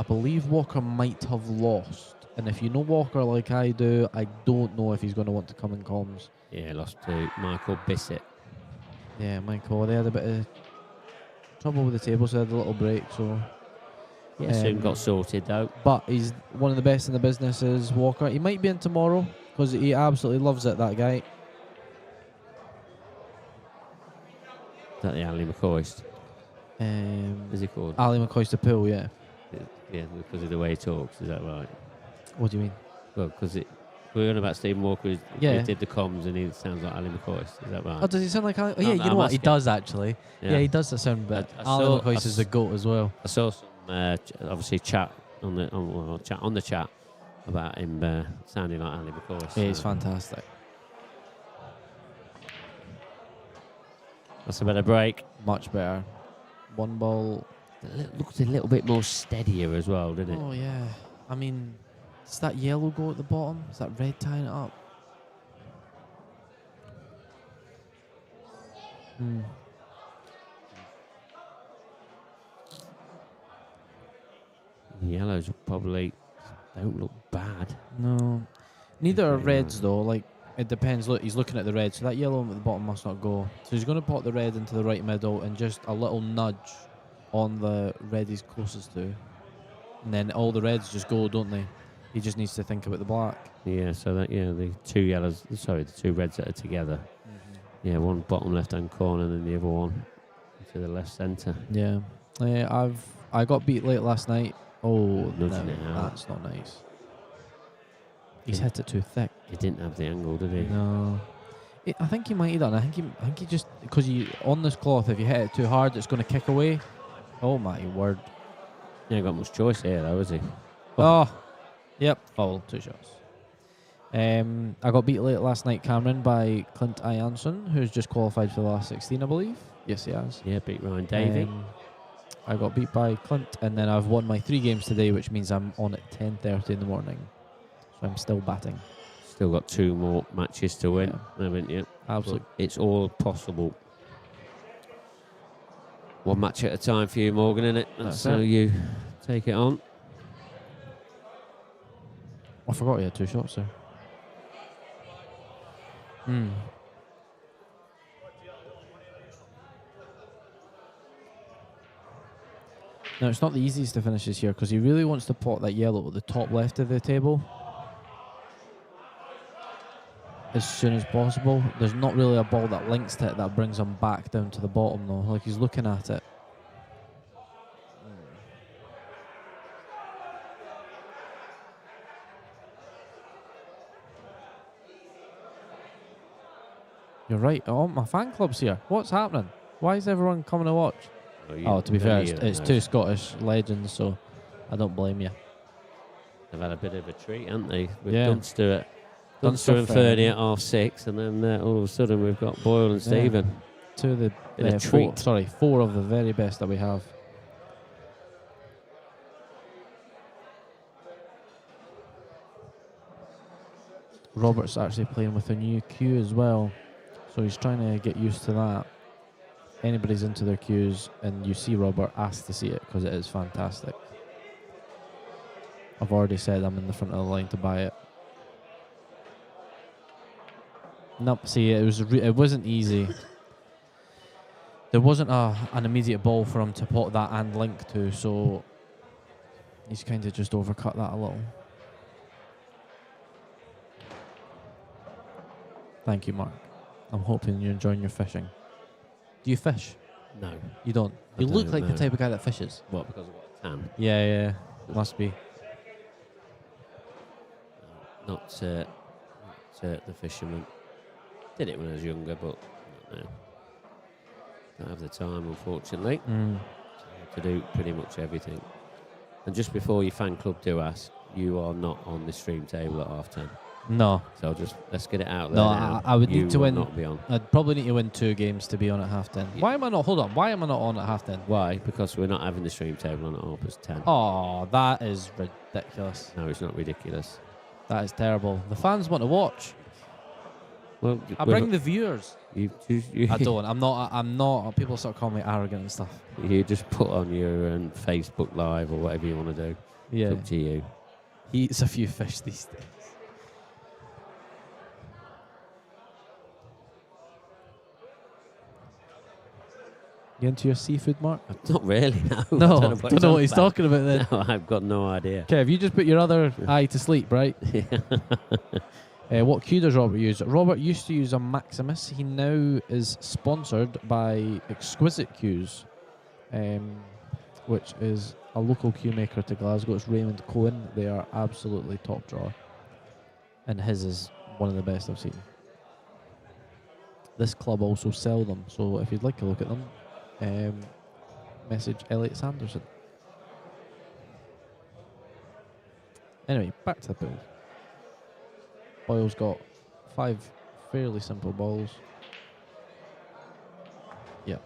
believe Walker might have lost. And if you know Walker like I do, I don't know if he's going to want to come in comms. Yeah, lost to Michael Bissett. Yeah, Michael, they had a bit of trouble with the table, so they had a little break. So, Yeah, soon got sorted though. but he's one of the best in the business. Is Walker? He might be in tomorrow because he absolutely loves it. That guy. Is that the Ali McCoist? Is he called? Ali McCoy's the pool. Yeah. Yeah, because of the way he talks. Is that right? What do you mean? Well, because we were on about Stephen Walker. Who Yeah. did the comms, and he sounds like Ali McCoist. Is that right? Oh, does he sound like Ali? Oh, No, yeah, no, you know I'm what? He asking. does actually. Yeah, he does sound a bit. I Ali saw- McCoy is the goat as well. I saw some obviously chat on the chat about him sounding like Ali McCoist. Yeah, he's so fantastic. That's a better break. Much better. 1 ball. Looked a little bit more steadier as well, didn't it? Oh yeah. I mean, does that yellow go at the bottom? Is that red tying it up? Yellows probably don't look bad. No. Neither are Pretty reds though. Like it depends. Look, he's looking at the red, so that yellow at the bottom must not go. So he's going to put the red into the right middle and just a little nudge on the red he's closest to, and then all the reds just go, don't they? He just needs to think about the black. Yeah, so that the the 2 reds that are together. Yeah, one bottom left hand corner and then the other one to the left centre. Yeah. I got beat late last night. Oh, no, Nudging it out. that's not nice. He's hit it too thick. He didn't have the angle, did he? No. I think he might have done. I think he just, because on this cloth, if you hit it too hard, it's going to kick away. Oh my word. He ain't got much choice here though, has he? Oh. Yep. Foul. 2 shots. I got beat late last night, Cameron, by Clint Ianson, who's just qualified for the last 16, I believe. Yes, he has. Yeah, beat Ryan Davey. I got beat by Clint, and then I've won my 3 games today, which means I'm on at 10:30 in the morning. So I'm still batting. Still got 2 more matches to win, haven't you? Absolutely. But it's all possible. One match at a time for you, Morgan, innit? That's So it. you take it on. I forgot you had 2 shots there. Now, it's not the easiest to finish this here because he really wants to pot that yellow at the top left of the table as soon as possible. There's not really a ball that links to it that brings him back down to the bottom, though. Like, he's looking at it. You're right. Oh, my fan club's here. What's happening? Why is everyone coming to watch? Oh, to be fair, it's 2 Scottish legends, so I don't blame you. They've had a bit of a treat, haven't they? With Yeah. Dunster and Dunster Fernie at 6:30, and then all of a sudden we've got Boyle and Stephen. 2 of the Bit of 4, treat. sorry, 4 of the very best that we have. Robert's actually playing with a new cue as well, so he's trying to get used to that. Anybody's into their cues and you see Robert, ask to see it because it is fantastic. I've already said I'm in the front of the line to buy it. Nope, see, it wasn't easy. There wasn't an immediate ball for him to pot that and link to, so he's kind of just overcut that a little. Thank you, Mark. I'm hoping you're enjoying your fishing. Do you fish? No. You don't? I You look don't like the know. type of guy that fishes. What, because I've got a tan? Yeah, must be. Not the fisherman. Did it when I was younger, but not now. Don't have the time, unfortunately, to do pretty much everything. And just before your fan club do ask, you are not on the stream table at 10:30. No. So just let's get it out there. No, now. I would You need to will win. Not be on. I'd probably need to win 2 games to be on at 10:30. Yeah. Why am I not? Hold on. Why am I not on at 10:30? Why? Because we're not having the stream table on at 10:30. Oh, that is ridiculous. No, it's not ridiculous. That is terrible. The fans want to watch. Well, I bring the viewers. you I don't. I'm not. People start calling me arrogant and stuff. You just put on your Facebook Live or whatever you want to do. Yeah. It's up to you. He eats a few fish these days. You into your seafood, Mark? Not really, no. No, I don't know what he's talking about then. No, I've got no idea. Okay, have you just put your other eye to sleep, right? What cue does Robert use? Robert used to use a Maximus. He now is sponsored by Exquisite Cues, which is a local cue maker to Glasgow. It's Raymond Cohen. They are absolutely top drawer. And his is one of the best I've seen. This club also sell them, so if you'd like to look at them, message Elliot Sanderson. Anyway, back to the pool. Boyle's got 5 fairly simple balls. Yep.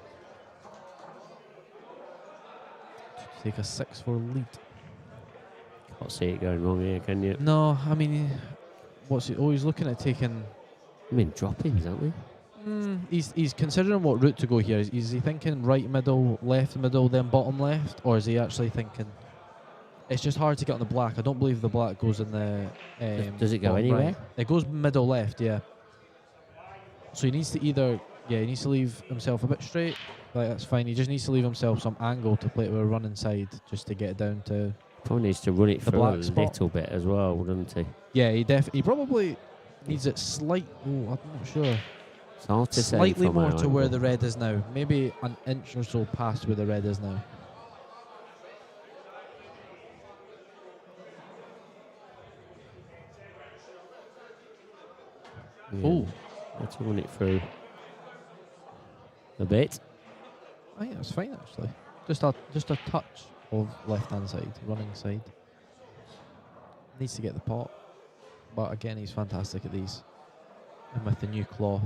To take a 6-4 lead. Can't see it going wrong here, can you? No, I mean, what's he? Oh, he's looking at taking. I mean, droppings, aren't we? He's considering what route to go here. Is he thinking right middle, left middle, then bottom left, or is he actually thinking? It's just hard to get on the black. I don't believe the black goes in the. Does it go bottom anywhere? right. It goes middle left, yeah. So he needs to he needs to leave himself a bit straight. Like that's fine. He just needs to leave himself some angle to play it with a running side, just to get it down to. Probably needs to run it The through black a spot. little bit as well, wouldn't he? Yeah, he probably needs it slight. Oh, I'm not sure. It's hard to say Slightly from more our to where angle. the red is now. Maybe an inch or so past where the red is now. Yeah. Oh, Let's run it through a bit. I think that's fine actually. Just a touch of left hand side, running side. Needs to get the pot, but again he's fantastic at these. And with the new cloth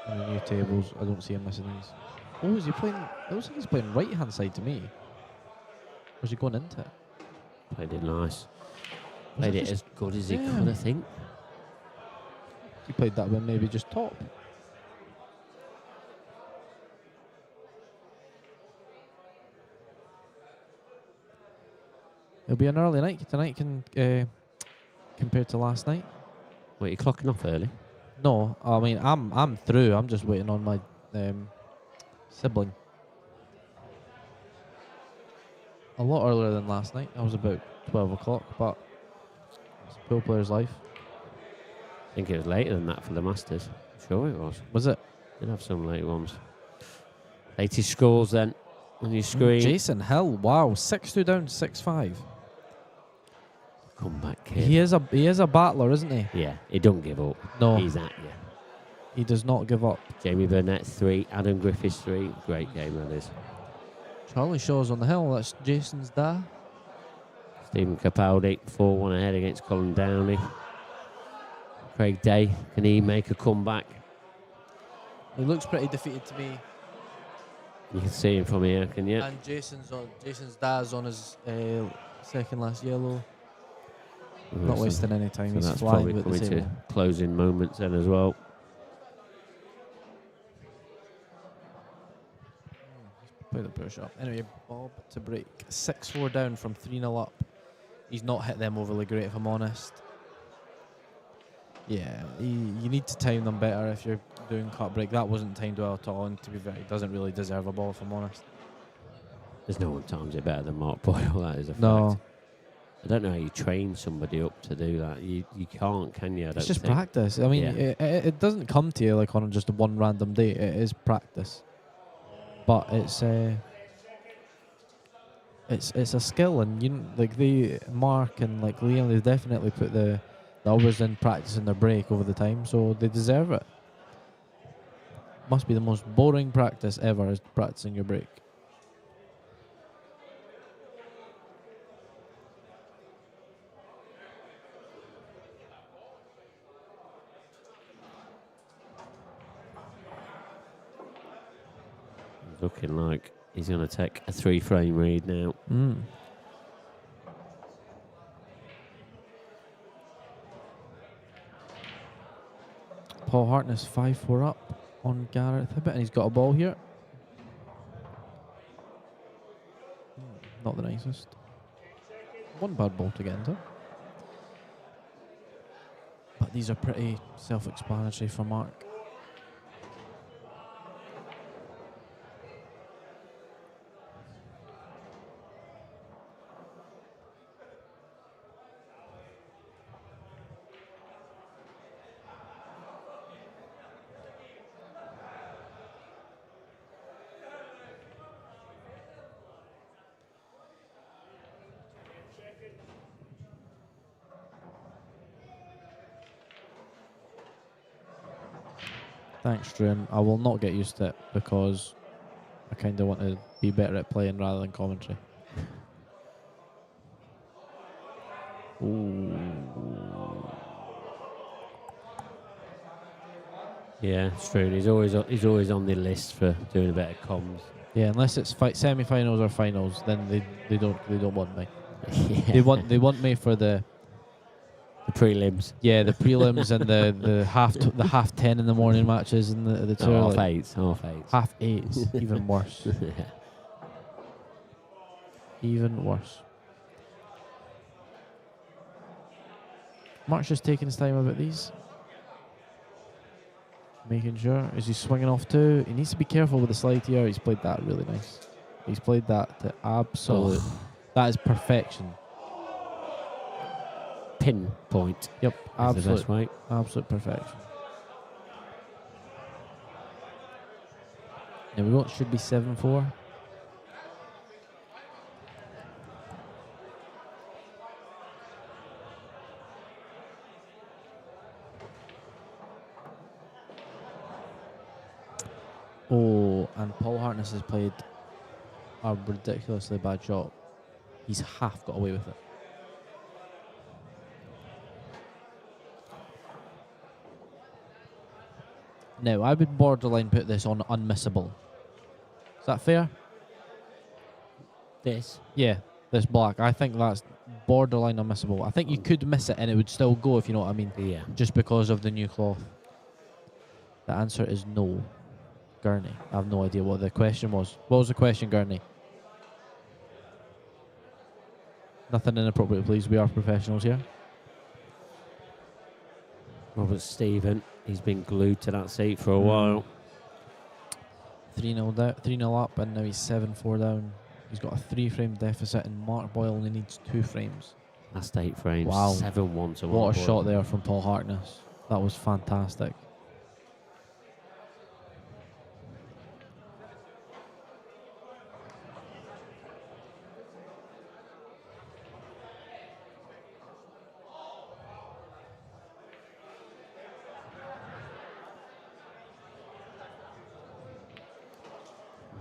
and the new tables, I don't see him missing these. Oh, is he playing? It looks like he's playing right hand side to me. Or is he going into it? Played it nice. Was Played it it just- as good as he Yeah. could, I think. He played that one maybe just top. It'll be an early night tonight compared to last night. Wait, you're clocking off early? No, I mean I'm through. I'm just waiting on my sibling. A lot earlier than last night. I was about 12 o'clock, but it's a pool player's life. I think it was later than that for the Masters. I'm sure it was. Was it? Did have some late ones. Latest scores then on your screen. Jason Hill, wow, 6-2 down, 6-5. Comeback kid. He is a battler, isn't he? Yeah, he don't give up. No, He's at you. he does not give up. Jamie Burnett 3, Adam Griffiths 3. Great game that is. Charlie Shaw's on the hill. That's Jason's dad. Stephen Capaldi 4-1 ahead against Colin Downey. Craig Day, can he make a comeback? He looks pretty defeated to me. You can see him from here, can you? And Jason's dad's on his second last yellow. Not wasting any time. So He's that's flying probably with the coming to table. closing moments then as well. Play the push up. Anyway, Bob to break. 6-4 down from 3-0 up. He's not hit them overly great, if I'm honest. Yeah, you need to time them better if you're doing cut break. That wasn't timed well at all, and to be fair, he doesn't really deserve a ball, if I'm honest. There's no one times it better than Mark Boyle, that is a fact. No, I don't know how you train somebody up to do that. You can't, can you? I don't it's just think. practice. I mean, Yeah. it doesn't come to you like on just one random day. It is practice, but it's a skill, and Mark and like Liam, they definitely put the hours in practicing their break over the time, so they deserve it. Must be the most boring practice ever, is practicing your break. Looking like he's going to take a 3-frame read now. Paul Hartness 5-4 up on Gareth Hibbett, and he's got a ball here. Not the nicest. One bad ball to get into. But these are pretty self-explanatory for Mark. Thanks, Drew. I will not get used to it because I kind of want to be better at playing rather than commentary. Ooh. Yeah, it's true. He's always on the list for doing a bit of comms. Yeah, unless it's semi-finals or finals, then they don't want me. Yeah. They want me for the prelims. Yeah, the prelims and the half 10 in the morning matches and the two Oh, are half like eights, half eights. half eights, even worse. Yeah. Even worse. Mark's just taking his time about these. Making sure. Is he swinging off too? He needs to be careful with the slide here. He's played that really nice. He's played that to absolute. That is perfection. Pinpoint. Yep, That's the best way. absolute perfection. There we go. It should be 7-4. Oh, and Paul Hartness has played a ridiculously bad shot. He's half got away with it. Now, I would borderline put this on unmissable. that fair? This. Yeah, this black. I think that's borderline unmissable. I think you could miss it and it would still go, if you know what I mean, Yeah. just because of the new cloth. The answer is no. Gurney. I have no idea what the question was. What was the question, Gurney? Nothing inappropriate, please. We are professionals here. Robert Stephen, he's been glued to that seat for a while. 3-0 down, 3-0 up, and now he's 7-4 down. He's got a 3-frame deficit, and Mark Boyle only needs 2 frames. Last 8 frames. Wow. 7-1 to What a Boyle. shot there from Paul Harkness. That was fantastic.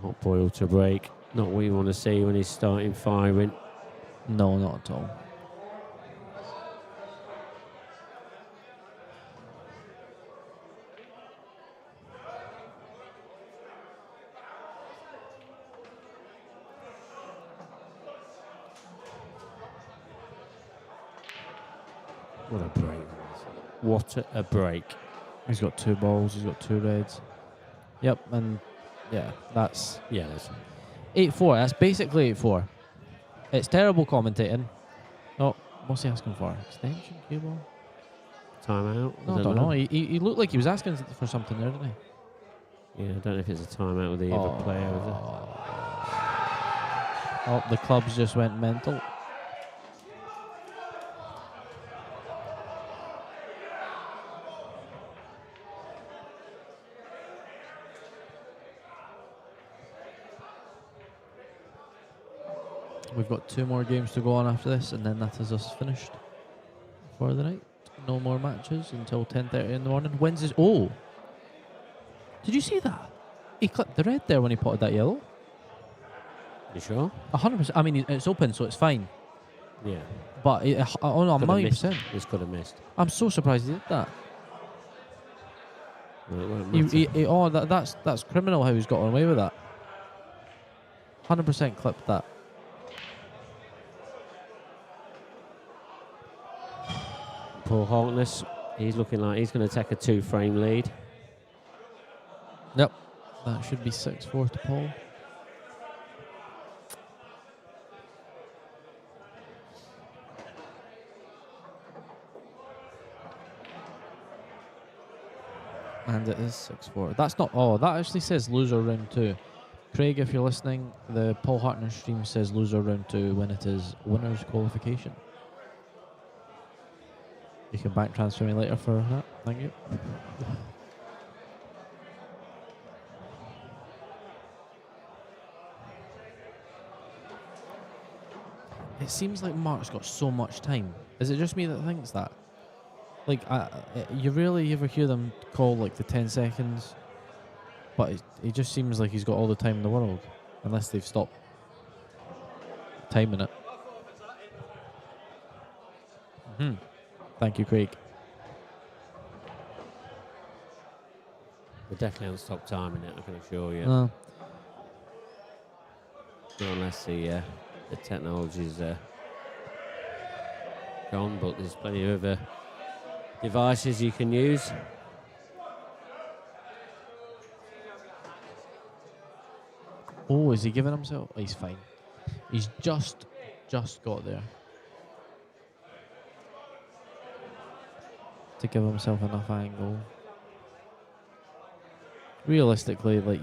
Not Boyle to break. Not what you want to see when he's starting firing. No, not at all. What a break. What a break. He's got 2 balls, he's got 2 reds. Yep, and yeah, that's Yeah, that's 8-4. That's basically 8-4. It's terrible commentating. Oh, what's he asking for? Extension cable? timeout. No, I don't know. He looked like he was asking for something there, didn't he? Yeah, I don't know if it's a timeout with the other player. Is it? Oh, the clubs just went mental. We've got 2 more games to go on after this, and then that is us finished for the night. No more matches until 10:30 in the morning. Wednesdays. Oh, did you see that? He clipped the red there when he potted that yellow. You sure? 100%. I mean, it's open, so it's fine. Yeah. But oh no, Could have missed. 100%. This could have missed. I'm so surprised he did that. Well, it won't matter. That's criminal how he's got away with that. 100% clipped that. Paul Harkness, he's looking like he's going to take a 2-frame lead. Yep. That should be 6-4 to Paul. And it is 6-4. That's not... Oh, that actually says loser round 2. Craig, if you're listening, the Paul Harkness stream says loser round 2 when it is winner's qualification. You can bank transfer me later for that. Thank you. It seems like Mark's got so much time. Is it just me that thinks that? Like, you rarely ever hear them call like the 10 seconds, but it just seems like he's got all the time in the world, unless they've stopped timing it. Thank you, Craig. They definitely haven't stopped timing it, I can assure you. No. Not unless the technology's gone, but there's plenty of other devices you can use. Oh, is he giving himself? Oh, he's fine. He's just got there to give himself enough angle. Realistically, like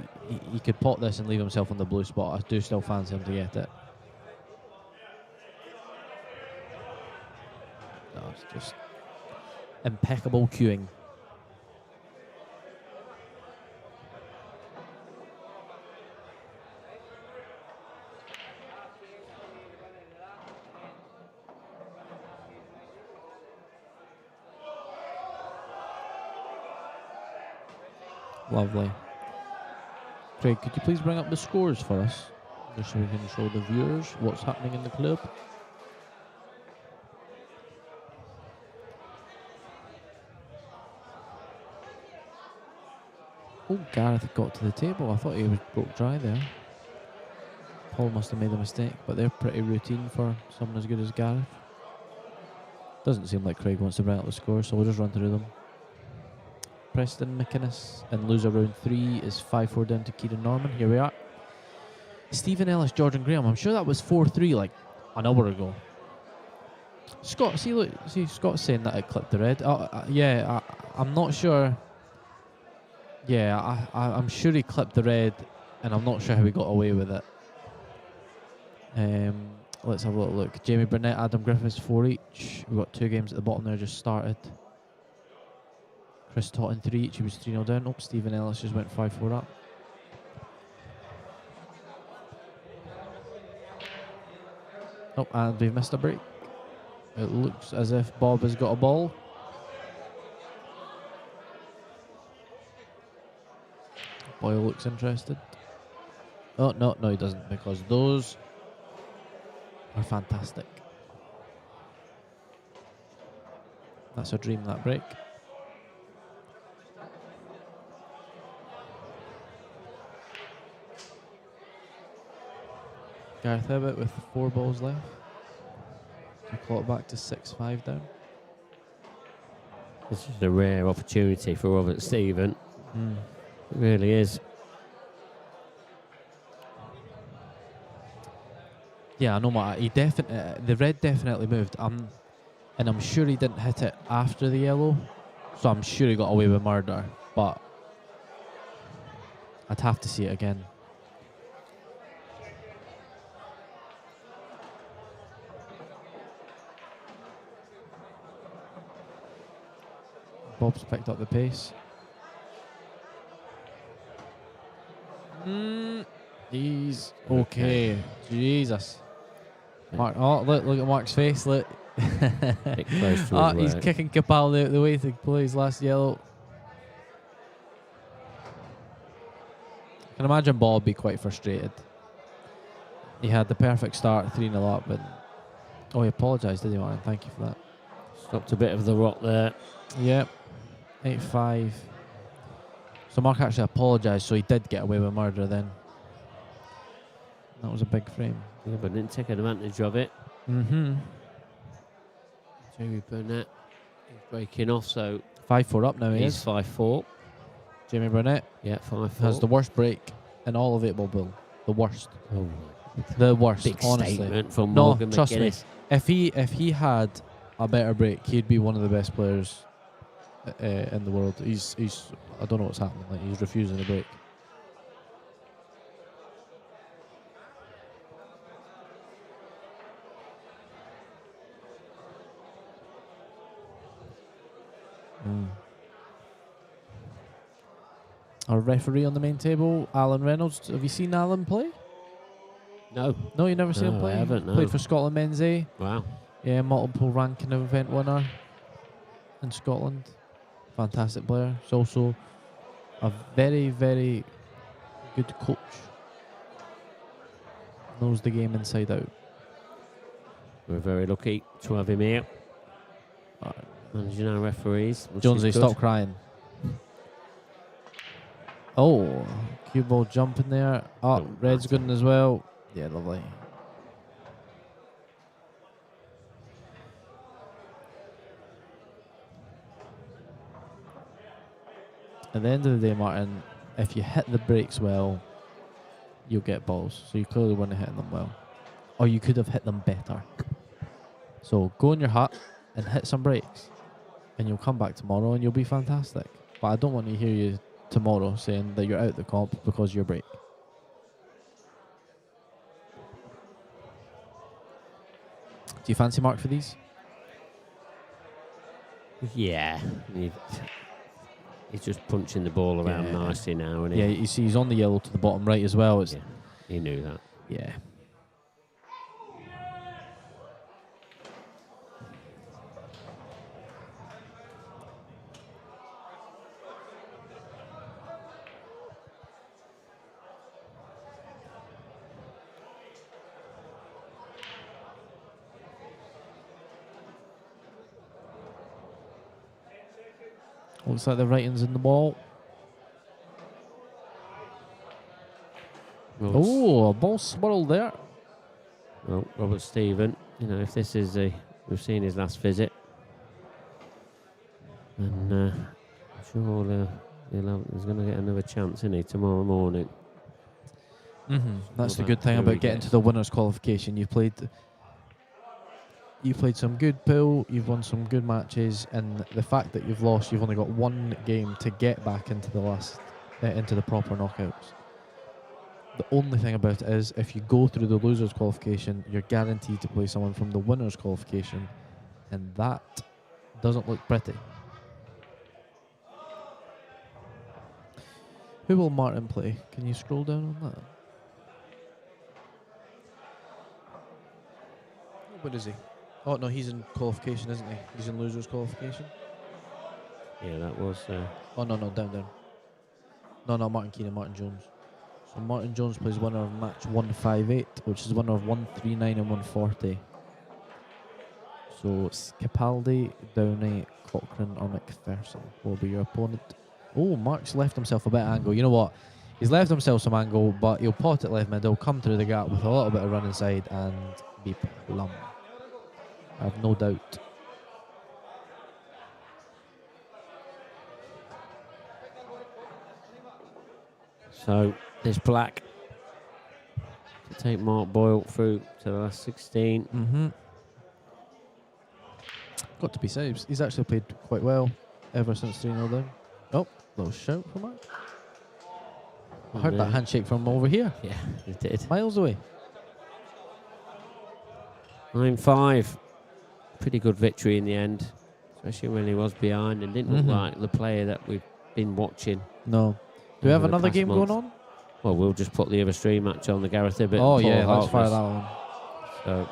he could pot this and leave himself on the blue spot. I do still fancy him to get it. No, it's just impeccable cueing. Lovely. Craig, could you please bring up the scores for us, just so we can show the viewers what's happening in the club? Oh, Gareth got to the table. I thought he was broke dry there. Paul must have made a mistake, but they're pretty routine for someone as good as Gareth. Doesn't seem like Craig wants to bring up the score, so we'll just run through them. Preston McInnes in loser round 3 is 5-4 down to Kieran Norman. Here we are. Stephen Ellis, Jordan Graham. I'm sure that was 4-3 like an hour ago. Scott, see Scott's saying that it clipped the red. Yeah, I'm not sure. Yeah, I'm sure he clipped the red, and I'm not sure how he got away with it. Let's have a little look. Jamie Burnett, Adam Griffiths, 4 each. We've got 2 games at the bottom there just started. Chris Totten, 3 each. He was 3-0 down. Oh, Stephen Ellis just went 5-4 up. Oh, and we've missed a break. It looks as if Bob has got a ball. Boyle looks interested. Oh, no, he doesn't, because those are fantastic. That's a dream, that break. Gareth Ebbett with 4 balls left. To claw it back to 6-5 down. This is a rare opportunity for Robert Stephen. It really is. Yeah, I know what he the red definitely moved. And I'm sure he didn't hit it after the yellow, so I'm sure he got away with murder. But I'd have to see it again. Bob's picked up the pace. He's okay. Jesus. Mark, look at Mark's face. Look. Bit close to his He's work. kicking Capal the way to play his last yellow. I can imagine Bob be quite frustrated. He had the perfect start, 3-0 up, but he apologised, did he, Martin? Thank you for that. Stopped a bit of the rock there. Yep. 8-5. So Mark actually apologised, so he did get away with murder then. That was a big frame. Yeah, but didn't take advantage of it. Mm-hmm. Jamie Burnett is breaking off, so 5-4 up now, he he's is. 5-4. Jamie Burnett Yeah, 5-4. has the worst break in all of 8 Ball Bill. The worst. Oh, The worst, big honestly. statement from No, Morgan trust me. McGuinness. If he had a better break, he'd be one of the best players in the world. He's I don't know what's happening. Like, he's refusing to break. Our referee on the main table, Alan Reynolds. Have you seen Alan play? No. No, you never seen him No, play? I haven't, no. Played for Scotland Men's A. Wow. Yeah, multiple ranking event winner in Scotland. Fantastic player. He's also a very, very good coach. Knows the game inside out. We're very lucky to have him here. Managing our referees. which Jonesy, is good. stop crying. Oh, cue ball jumping there. Oh, Don't red's matter. good as well. Yeah, lovely. At the end of the day, Martin, if you hit the brakes well, you'll get balls. So you clearly weren't hitting them well. Or you could have hit them better. So go in your hut and hit some brakes. And you'll come back tomorrow and you'll be fantastic. But I don't want to hear you tomorrow saying that you're out the comp because of your break. Do you fancy Mark for these? Yeah. He's just punching the ball around Yeah. nicely now, and Yeah, you see he's on the yellow to the bottom right as well. It's, yeah, he knew that. yeah. Looks like the writing's in the ball. Oh, a ball swirled there. Well, Robert Stephen, you know, if this is we've seen his last visit, and I'm sure he's going to get another chance, isn't he, tomorrow morning? That's the about good thing who about we getting get. to the winners' qualification. You played some good pool. You've won some good matches, and the fact that you've lost, you've only got one game to get back into into the proper knockouts. The only thing about it is, if you go through the losers' qualification, you're guaranteed to play someone from the winners' qualification, and that doesn't look pretty. Who will Martin play? Can you scroll down on that? Where is he? Oh no, he's in qualification, isn't he? He's in losers' qualification. Yeah, that was. Oh no, down. No, not Martin Keenan, Martin Jones. So Martin Jones plays winner of match 158, which is winner of 139 and 140. So Capaldi, Downey, Cochrane or McPherson will be your opponent. Oh, Mark's left himself a bit of angle. You know what? He's left himself some angle, but he'll pot it left middle, come through the gap with a little bit of run inside and be plumb. I have no doubt. So there's Black to take Mark Boyle through to the last 16. Got to be said, he's actually played quite well ever since 3-0 down. Oh, little shout from Mark. I heard that handshake from over here, Yeah, it did. miles away. 9-5. Pretty good victory in the end, especially when he was behind and didn't look like the player that we've been watching. No. Do we have over the another past game month. going on? Well, we'll just put the other stream match on, the Gareth Ibbott. Oh and Paul yeah, let's fire Harkness. that one. So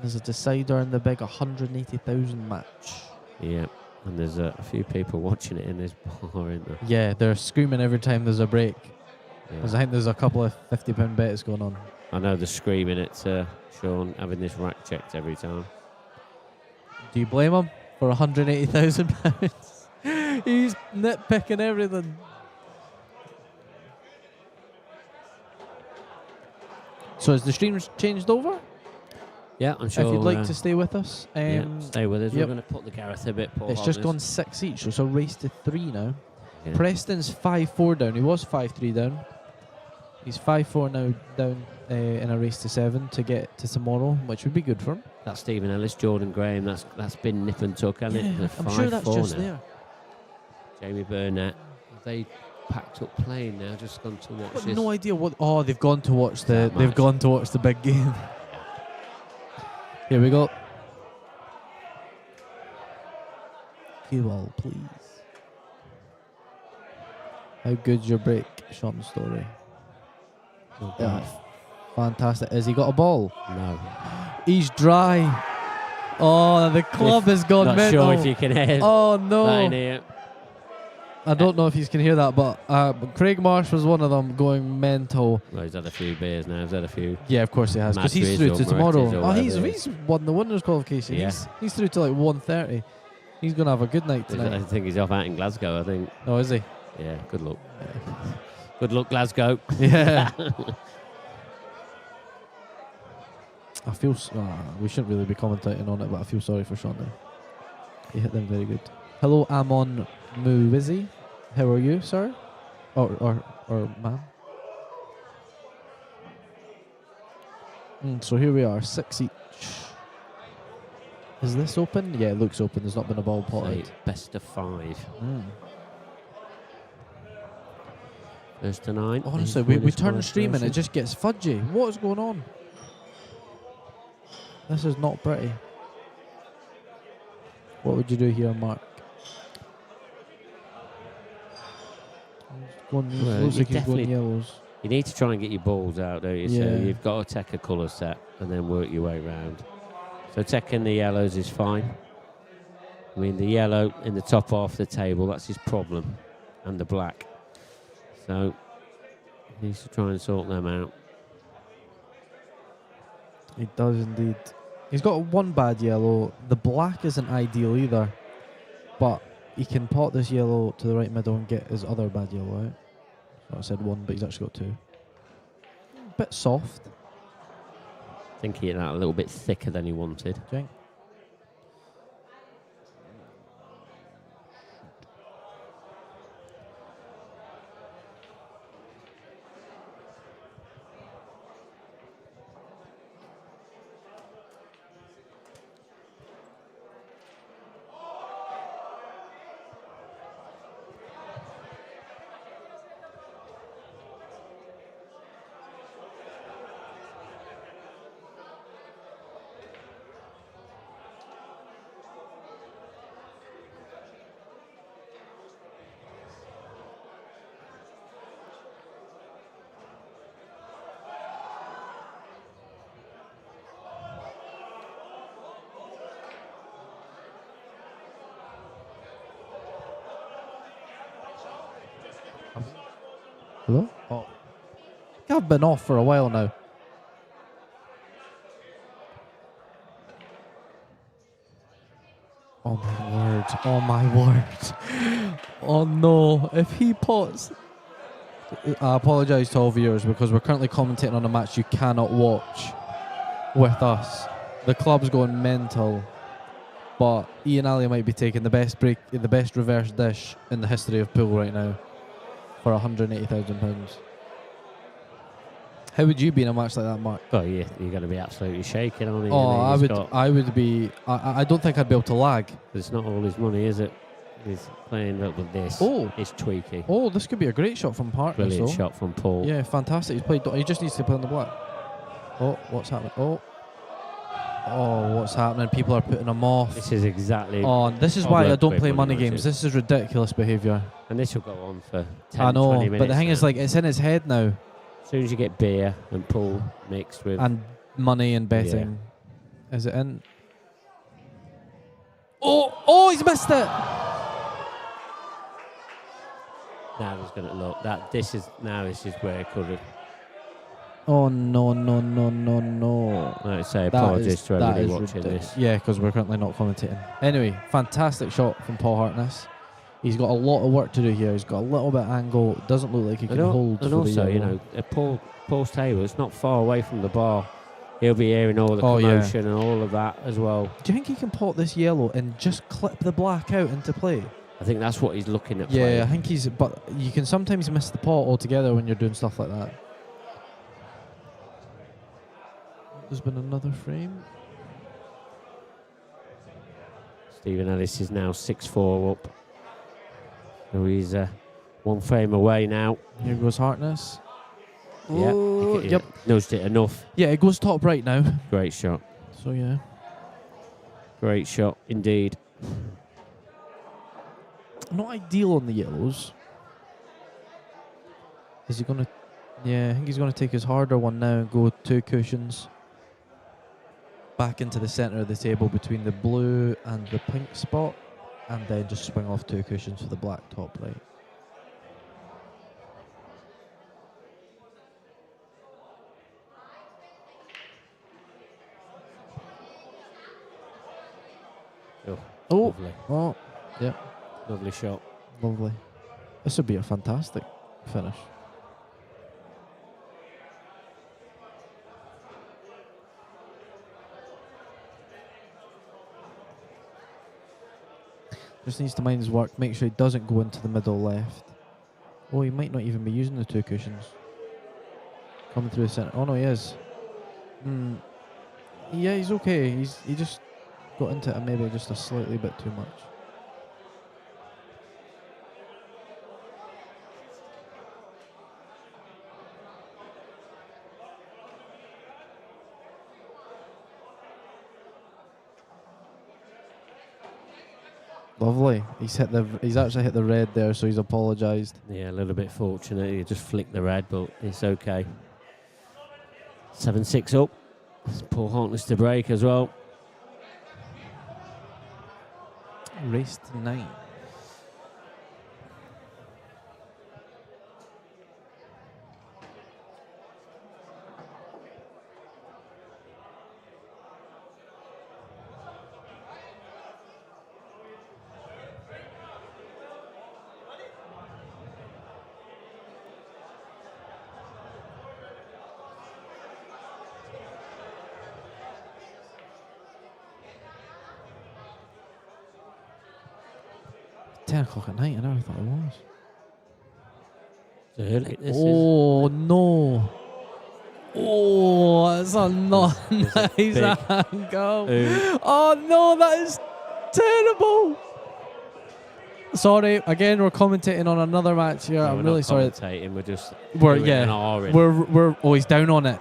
There's a decider in the big 180,000 match. yeah, and there's a few people watching it in this bar, isn't there? Yeah, they're screaming every time there's a break. Yeah. Because I think there's a couple of £50 bets going on. I know they're screaming at Sean having this rack checked every time. Do you blame him for £180,000? He's nitpicking everything. So has the stream changed over? Yeah, I'm sure. If you'd like to stay with us. yeah, stay with us. yep. We're going to put the Gareth Ibbott, Paul It's just Harkness. gone 6 each, so it's a race to 3 now. Yeah. Preston's 5-4 down. He was 5-3 down. He's 5-4 now down in a race to 7 to get to tomorrow, which would be good for him. That's Stephen Ellis, Jordan Graham. That's been nip and tuck, hasn't it? They're I'm sure that's 5-4 just now. there. Jamie Burnett. Have they packed up playing now? Just gone to watch I've got this. no idea what. Oh, they've gone to watch That they've match. gone to watch the big game. Here we go. Cue ball, please. How good's your break, Sean Story? Oh, Yeah, fantastic. Has he got a ball? no. He's dry. Oh, the club has gone Not mental. sure if you can hear Oh that in no! here. I don't know if you can hear that, but Craig Marsh was one of them going mental. Well, he's had a few beers now. He's had a few. Yeah, of course he has, because he's Matches through or to tomorrow. Morettas or Oh, whatever it he's won the winners' qualification. Yeah. He's through to like 1:30. He's gonna have a good night I tonight. think he's off out in Glasgow, I think. Oh, is he? Yeah, good luck. Good luck, Glasgow. Yeah. I feel we shouldn't really be commentating on it, but I feel sorry for Sean there. He hit them very good. Hello, Amon Muwizi. How are you, sir? Or ma'am? So here we are, 6 each. Is this open? Yeah, it looks open. There's not been a ball potted. Say best of 5. Mm. First to 9. Honestly, we turn stream and it just gets fudgy. What is going on? This is not pretty. What would you do here, Mark? Well, Looks you like he's going definitely- yellows. You need to try and get your balls out, don't you? Yeah. So you've got to take a colour set and then work your way round. So taking the yellows is fine. I mean, the yellow in the top half of the table, that's his problem. And the black. So he needs to try and sort them out. He does indeed. He's got one bad yellow. The black isn't ideal either, but he can pot this yellow to the right middle and get his other bad yellow out. So I said one, but he's actually got two. Bit soft. I think he hit that a little bit thicker than he wanted. Do you think? Hello? Oh. I've been off for a while now. Oh my word. Oh my word. Oh no. If he pots... I apologise to all viewers because we're currently commentating on a match you cannot watch with us. The club's going mental. But Ian Ali might be taking the best reverse dish in the history of pool right now for £180,000. How would you be in a match like that, Mark? Oh, you're going to be absolutely shaking, aren't you? Oh, I would be. I don't think I'd be able to lag. It's not all his money, is it? He's playing up with this. Oh. It's tweaky. Oh, this could be a great shot from Partners. Brilliant though. shot from Paul. Yeah, fantastic. He's played. He just needs to play on the black. Oh, what's happening? Oh, what's happening? People are putting him off. This is exactly. Oh, this is why I don't play money games. This is ridiculous behaviour. And this will go on for 10, I know, 20 minutes. but the thing now. is, like, it's in his head now. As soon as you get beer and pool mixed with. And money and betting. Yeah. Is it in? Oh, he's missed it. Now he's going to look. This is where it could have. Oh, no. Like I say, apologies to everybody watching this. Yeah, because we're currently not commentating. Anyway, fantastic shot from Paul Hartness. He's got a lot of work to do here. He's got a little bit of angle. Doesn't look like he can hold. And for also, the yellow. Paul's table, it's not far away from the bar. He'll be hearing all the commotion and all of that as well. Do you think he can pot this yellow and just clip the black out into play? I think that's what he's looking at. Yeah, playing. I think he's. But you can sometimes miss the pot altogether when you're doing stuff like that. There's been another frame. Stephen Ellis is now 6-4 up. So he's one frame away now. Here goes Hartness. Yeah, Yep. Nudged it enough. Yeah, it goes top right now. Great shot. So yeah. Great shot indeed. Not ideal on the yellows. Is he going to... Yeah, I think he's going to take his harder one now and go 2 cushions. Back into the centre of the table between the blue and the pink spot. And then just swing off 2 cushions for the black top right. Oh, Lovely. Oh, yeah. Lovely shot. Lovely. This would be a fantastic finish. Just needs to mind his work, make sure he doesn't go into the middle left. Oh, he might not even be using the 2 cushions. Coming through the centre. Oh no, he is. Yeah, he's okay. He just got into it maybe just a slightly bit too much. Lovely. He's actually hit the red there, so he's apologised. Yeah, a little bit fortunate. He just flicked the red, but it's okay. 7-6 up. It's Paul Hartness to break as well. Race to 9. 10 o'clock at night. I never thought it was. It's early. This Oh, no. Oh, that's a not This is a nice big angle. Ooh. Oh, no, that is terrible. Sorry, again, we're commentating on another match here. No, I'm we're really not sorry. commentating, we're just We're, doing yeah, an R-ing. we're. Oh, he's down on it.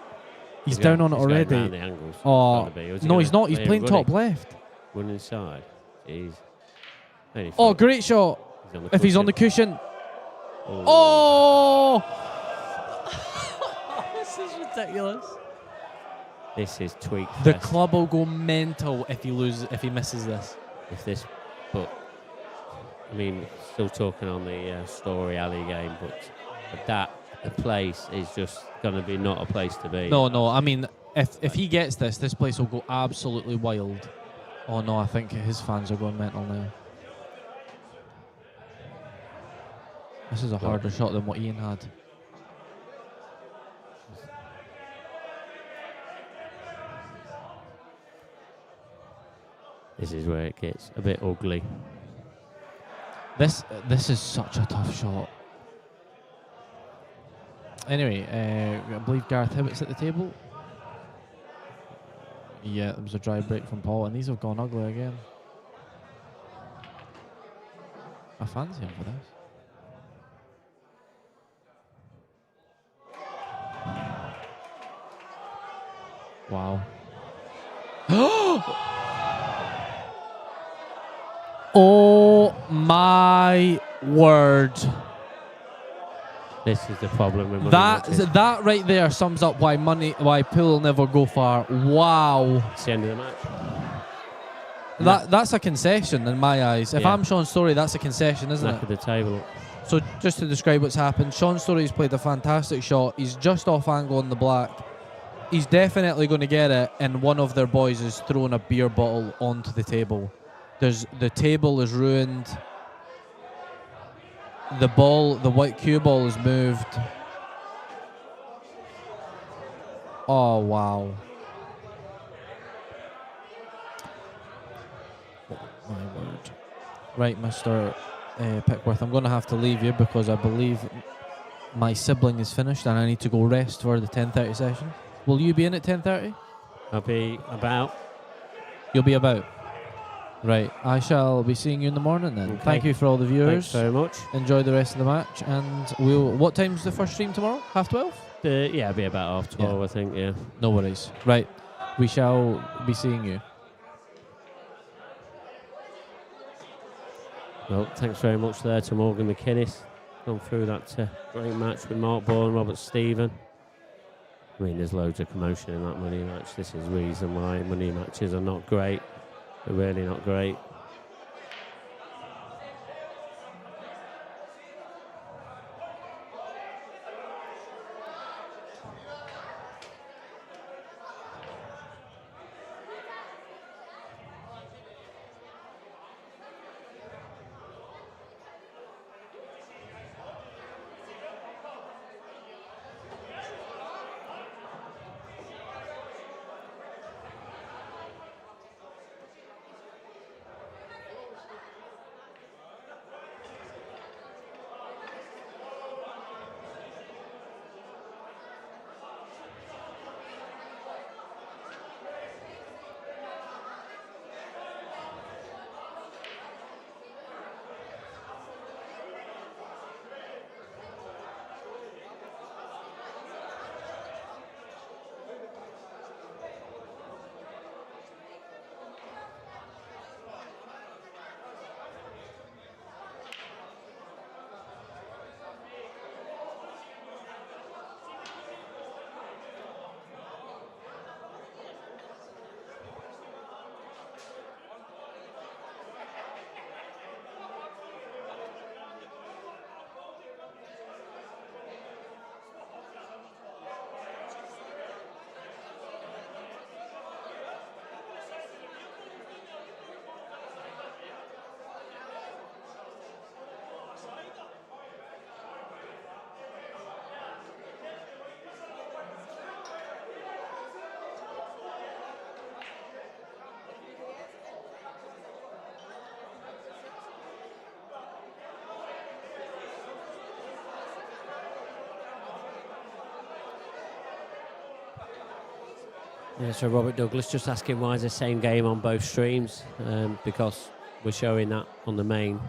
He's down on it He's going already. round the angles. Oh, Gotta be. Was he no, gonna he's not. He's play playing running? top left. One inside. Jeez. Only Oh, four. great shot. He's on the If he's on the cushion. cushion. Oh. Oh! This is ridiculous. This is tweak The fest. club will go mental if he misses this. If this, but I mean, still talking on the Story Alley game, but the place is just going to be not a place to be. No. I mean, if he gets this place will go absolutely wild. Oh no, I think his fans are going mental now. This is a harder shot than what Ian had. This is where it gets a bit ugly. This is such a tough shot. Anyway, I believe Gareth Hibbett's at the table. Yeah, there was a dry break from Paul, and these have gone ugly again. I fancy him for this. Wow. Oh my word. This is the problem with money That matches. that right there sums up why pool will never go far. Wow. It's the end of the match. That's a concession in my eyes. If Yeah. I'm Sean Story, that's a concession, isn't Knack it? of the table. So just to describe what's happened, Sean Story's played a fantastic shot. He's just off angle on the black. He's definitely going to get it, and one of their boys is throwing a beer bottle onto the table. The table is ruined. The white cue ball is moved. Oh wow. Oh, my word. Right, Mr. Pickworth, I'm going to have to leave you because I believe my sibling is finished and I need to go rest for the 10:30 session. Will you be in at 10:30? I'll be about. You'll be about. Right, I shall be seeing you in the morning then. Okay. Thank you for all the viewers. Thanks very much. Enjoy the rest of the match, and what time's the first stream tomorrow? 12:30? Yeah, it'll be about 12:30, I think, yeah. No worries. Right, we shall be seeing you. Well, thanks very much there to Morgan McInnes. Gone through that great match with Mark Ball and Robert Stephen. I mean, there's loads of commotion in that money match. This is the reason why money matches are not great. They're really not great. Yeah, so Robert Douglas just asking why is the same game on both streams? Because we're showing that on the main.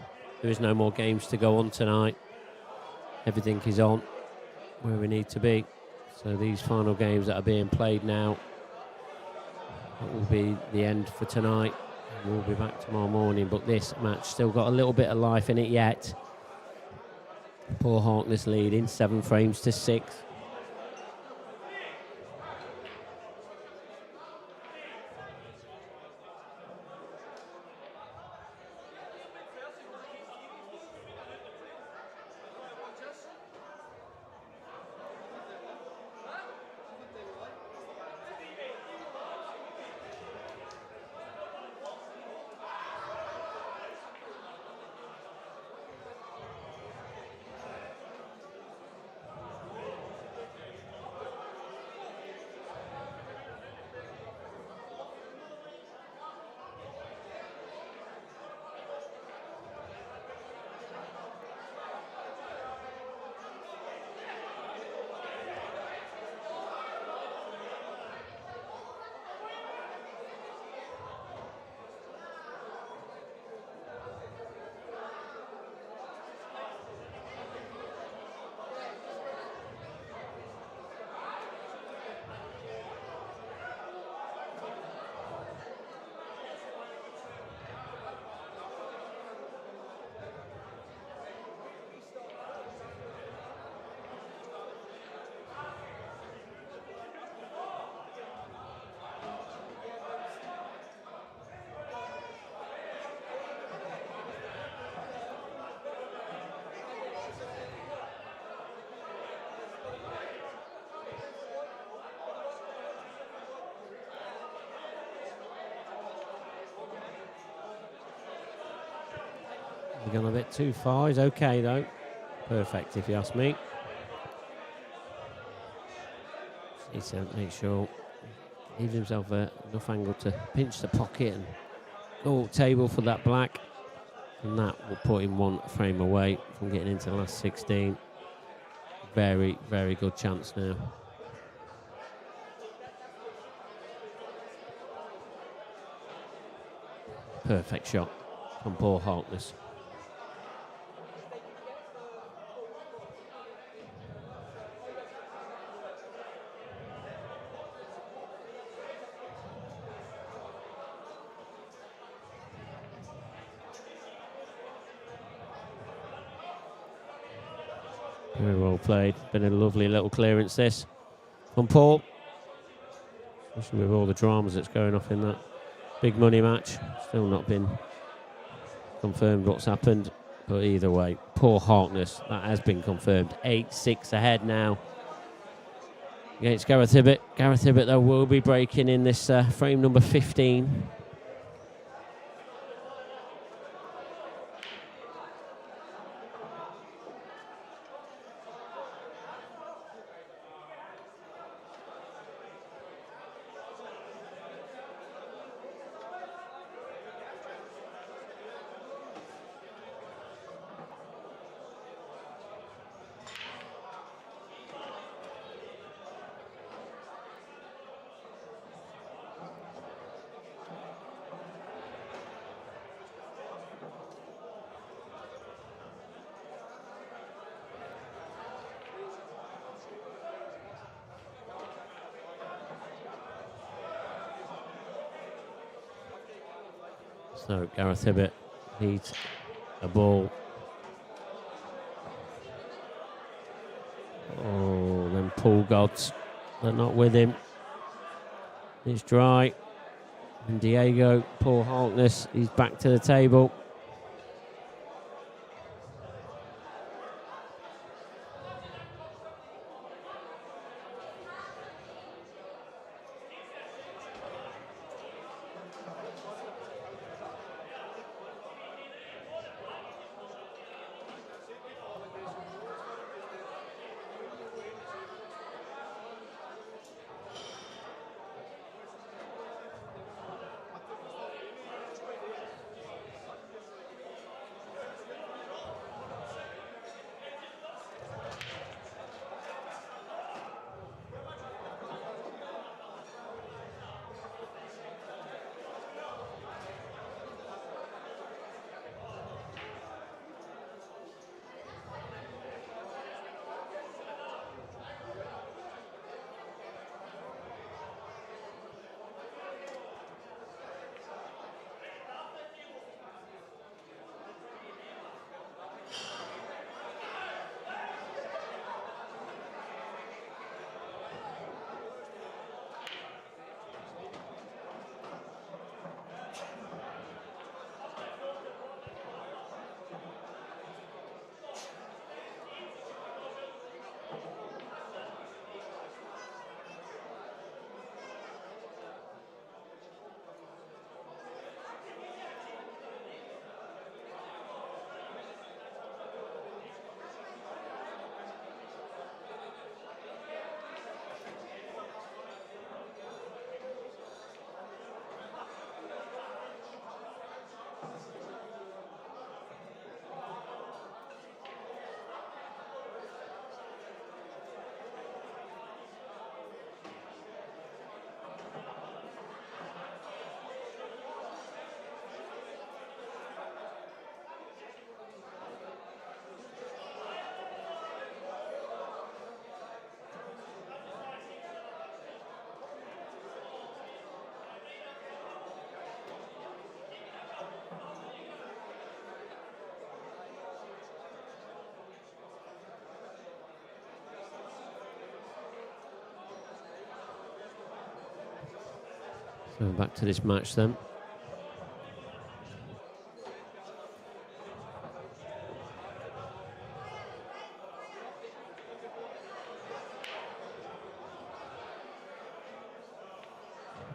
There is no more games to go on tonight. Everything is on where we need to be. So these final games that are being played now, that will be the end for tonight. We'll be back tomorrow morning, but this match still got a little bit of life in it yet. Paul Harkness leading 7 frames to 6. We've gone a bit too far. He's okay though. Perfect if you ask me. Just needs to make sure he gives himself enough angle to pinch the pocket and go table for that black. And that will put him 1 frame away from getting into the last 16. Very, very good chance now. Perfect shot from Paul Harkness. Very well played. Been a lovely little clearance this from Paul. Especially with all the dramas that's going off in that big money match. Still not been confirmed what's happened. But either way, Paul Harkness, that has been confirmed. 8-6 ahead now against Gareth Hibbett. Gareth Hibbett, though, will be breaking in this frame number 15. So Gareth Hibbett needs a ball. Oh, then Paul Gods, they're not with him. It's dry. And Diego, Paul Harkness, he's back to the table. Going back to this match then.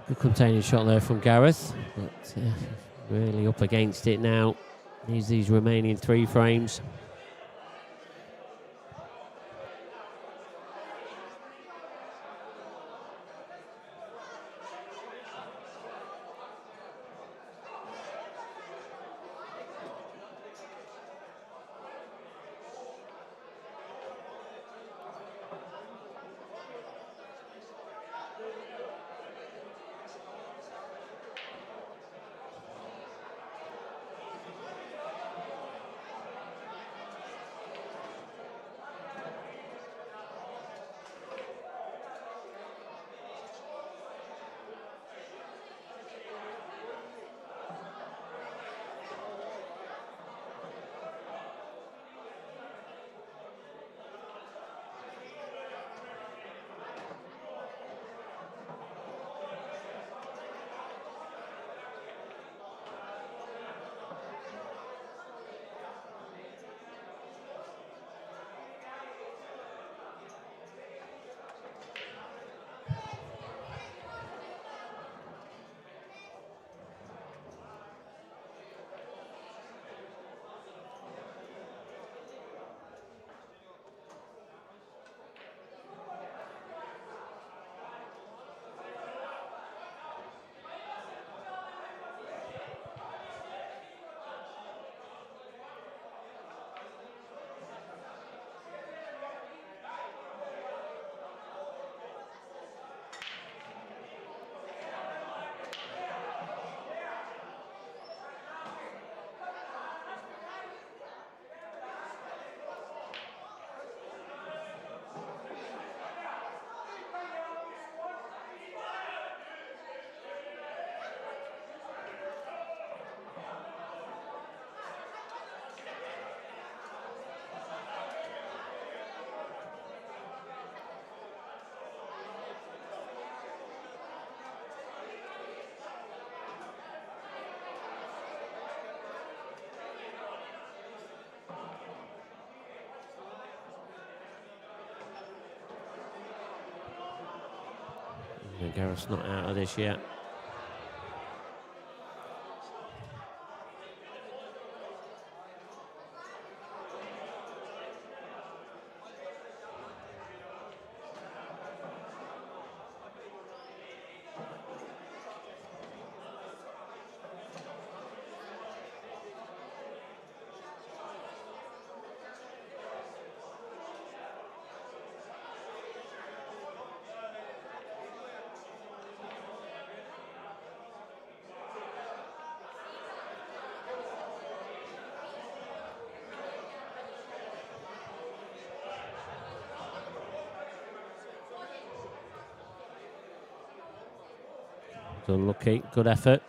Good containing shot there from Gareth, but really up against it now. Needs these remaining 3 frames. Gareth's not out of this yet. Unlucky, good effort.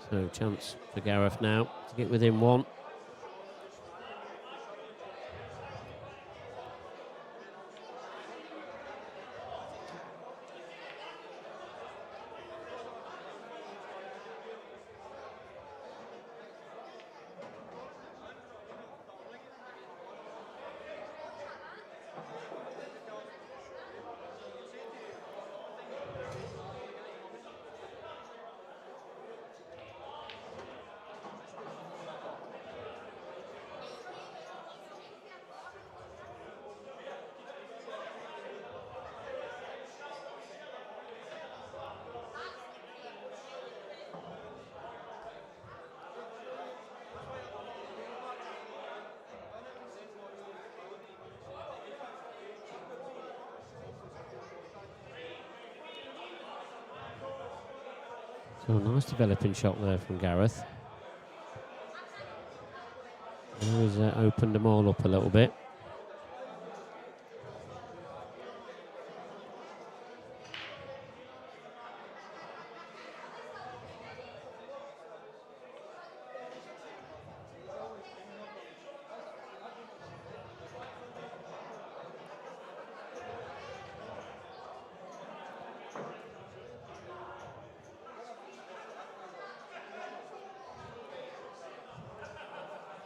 So chance for Gareth now to get within 1. So nice developing shot there from Gareth. He's opened them all up a little bit.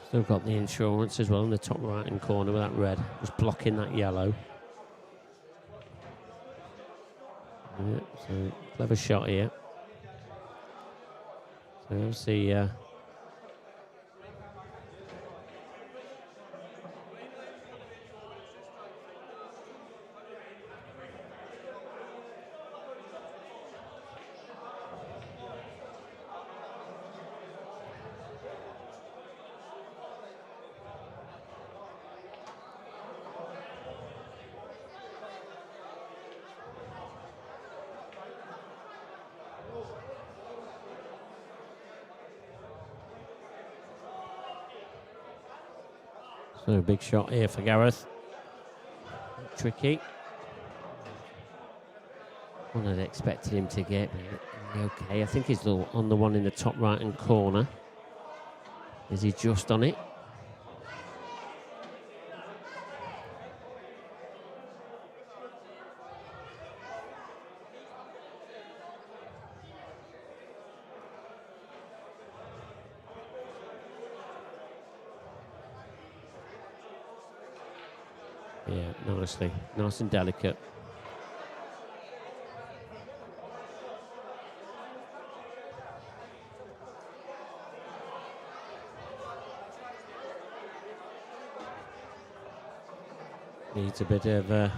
Still got the insurance as well in the top right hand corner with that red, just blocking that yellow. Yeah, so clever shot here. So we'll see. So a big shot here for Gareth. Tricky. One I'd expected him to get. Okay, I think he's on the one in the top right hand corner. Is he just on it? Yeah, nicely. Nice and delicate. Needs a bit of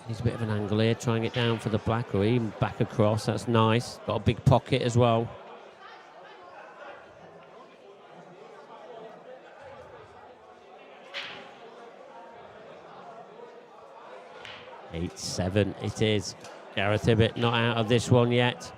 needs a bit of an angle here, trying it down for the black or even back across. That's nice. Got a big pocket as well. 8-7 it is. Gareth Ibbott not out of this one yet.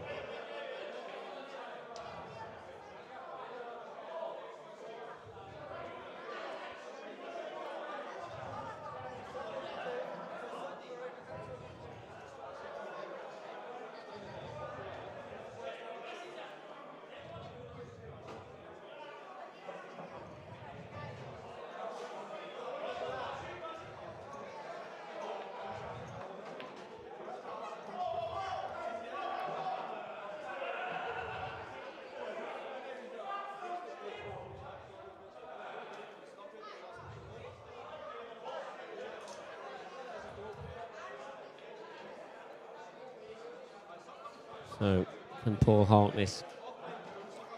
So can Paul Harkness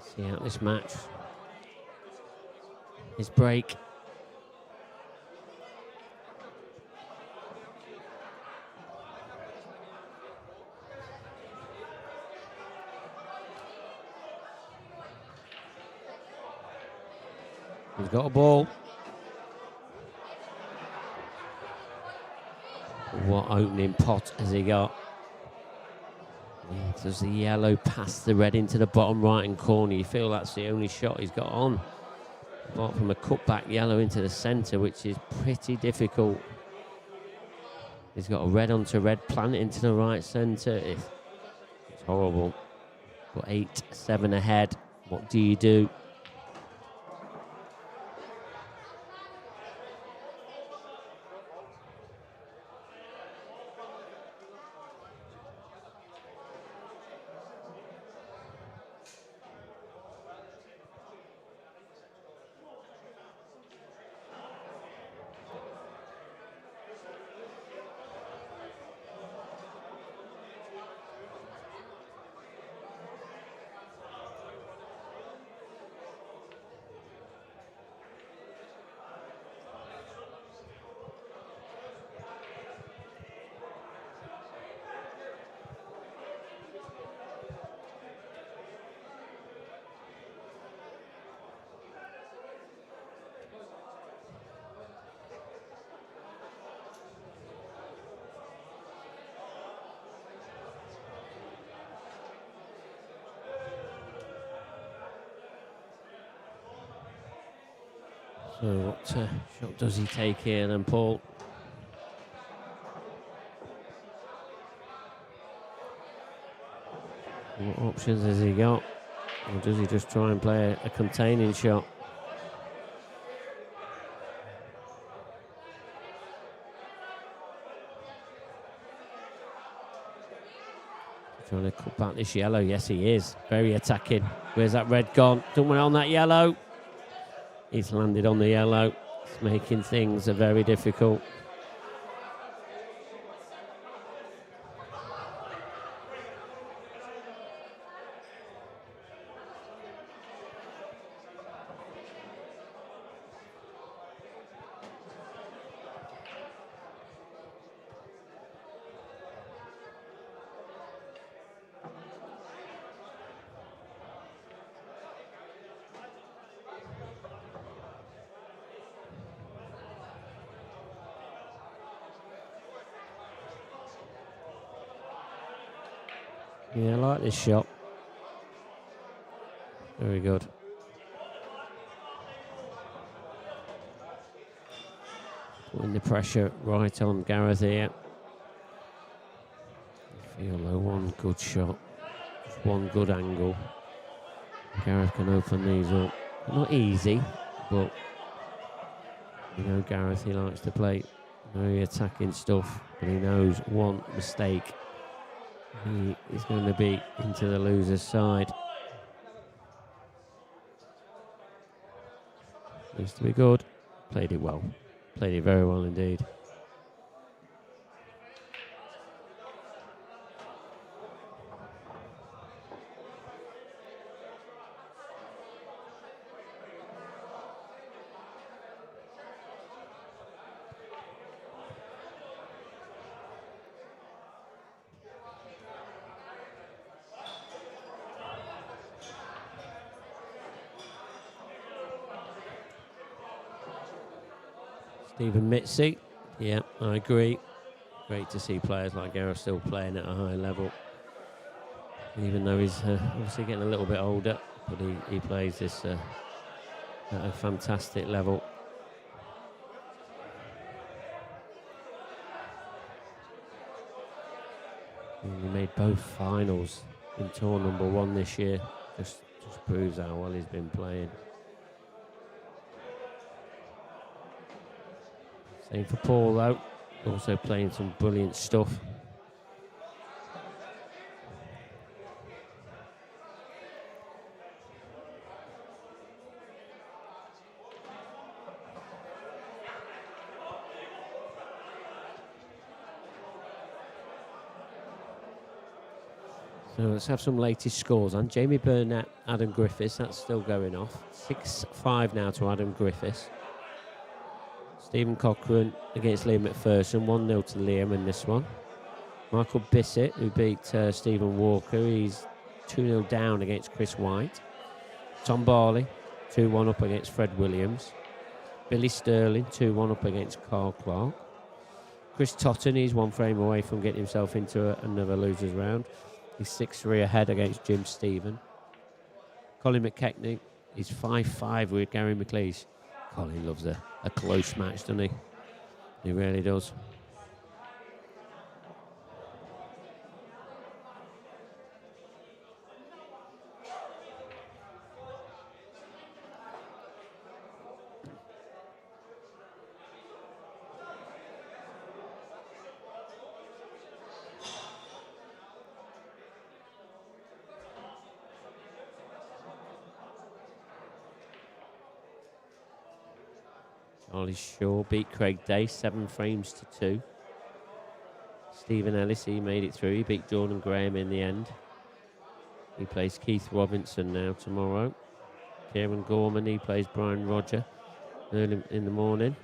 see out this match? His break. He's got a ball. What opening pot has he got? Does the yellow pass the red into the bottom right hand corner? You feel that's the only shot he's got on. Apart from a cutback yellow into the centre, which is pretty difficult. He's got a red onto red plant into the right centre. It's horrible. But 8-7 ahead. What do you do? So what shot does he take here then, Paul? What options has he got? Or does he just try and play a containing shot? Trying to cut back this yellow. Yes, he is. Very attacking. Where's that red gone? Don't want it on that yellow. He's landed on the yellow. It's making things very difficult. Yeah, I like this shot. Very good. Putting the pressure right on Gareth here. I feel though one good shot, just one good angle. Gareth can open these up. Not easy, but you know Gareth, he likes to play very attacking stuff, but he knows one mistake, he is going to be into the loser's side. Needs to be good. Played it well. Played it very well indeed. Stephen Mitzi, yeah, I agree. Great to see players like Gareth still playing at a high level. Even though he's obviously getting a little bit older, but he plays this at a fantastic level. And he made both finals in tour number 1 this year. Just proves how well he's been playing. Same for Paul though, also playing some brilliant stuff. So let's have some latest scores on. Jamie Burnett, Adam Griffiths, that's still going off. 6-5 now to Adam Griffiths. Stephen Cochrane against Liam McPherson, 1-0 to Liam in this one. Michael Bissett, who beat Stephen Walker, he's 2-0 down against Chris White. Tom Barley, 2-1 up against Fred Williams. Billy Sterling, 2-1 up against Carl Clark. Chris Totten, he's 1 frame away from getting himself into another losers round. He's 6-3 ahead against Jim Stephen. Colin McKechnie, he's 5-5 with Gary McLeish. Colin loves a close match, doesn't he? He really does. Charlie Shaw beat Craig Day 7 frames to 2. Stephen Ellis, he made it through. He beat Jordan Graham in the end. He plays Keith Robinson now tomorrow. Kieran Gorman, he plays Brian Roger early in the morning.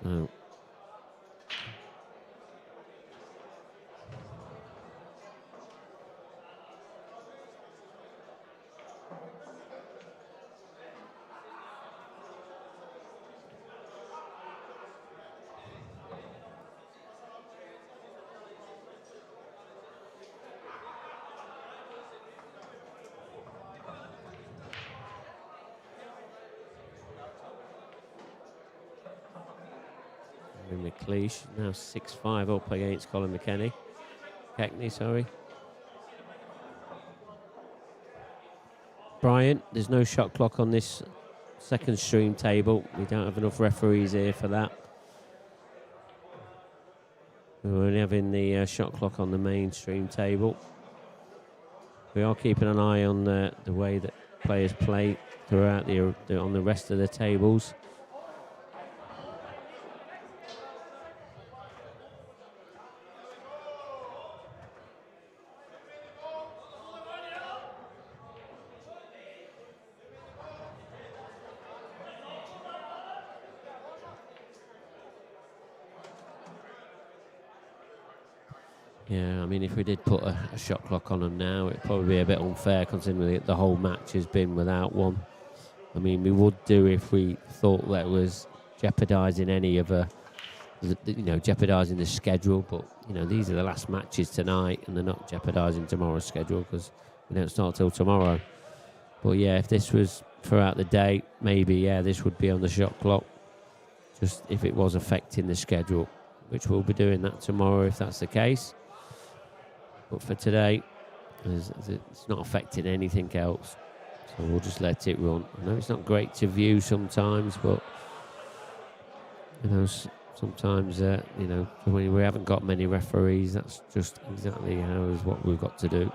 So McLeish now 6-5 up against Colin Hackney, sorry. Brian, there's no shot clock on this second stream table. We don't have enough referees here for that. We're only having the shot clock on the mainstream table. We are keeping an eye on the way that players play throughout on the rest of the tables. Yeah, I mean, if we did put a shot clock on them now, it'd probably be a bit unfair considering the whole match has been without one. I mean, we would do if we thought that was jeopardising any of jeopardising the schedule. But, these are the last matches tonight and they're not jeopardising tomorrow's schedule because we don't start till tomorrow. But, yeah, if this was throughout the day, maybe, this would be on the shot clock. Just if it was affecting the schedule, which we'll be doing that tomorrow if that's the case. But for today, it's not affecting anything else. So we'll just let it run. I know it's not great to view sometimes, but, sometimes, when we haven't got many referees, that's just exactly what we've got to do.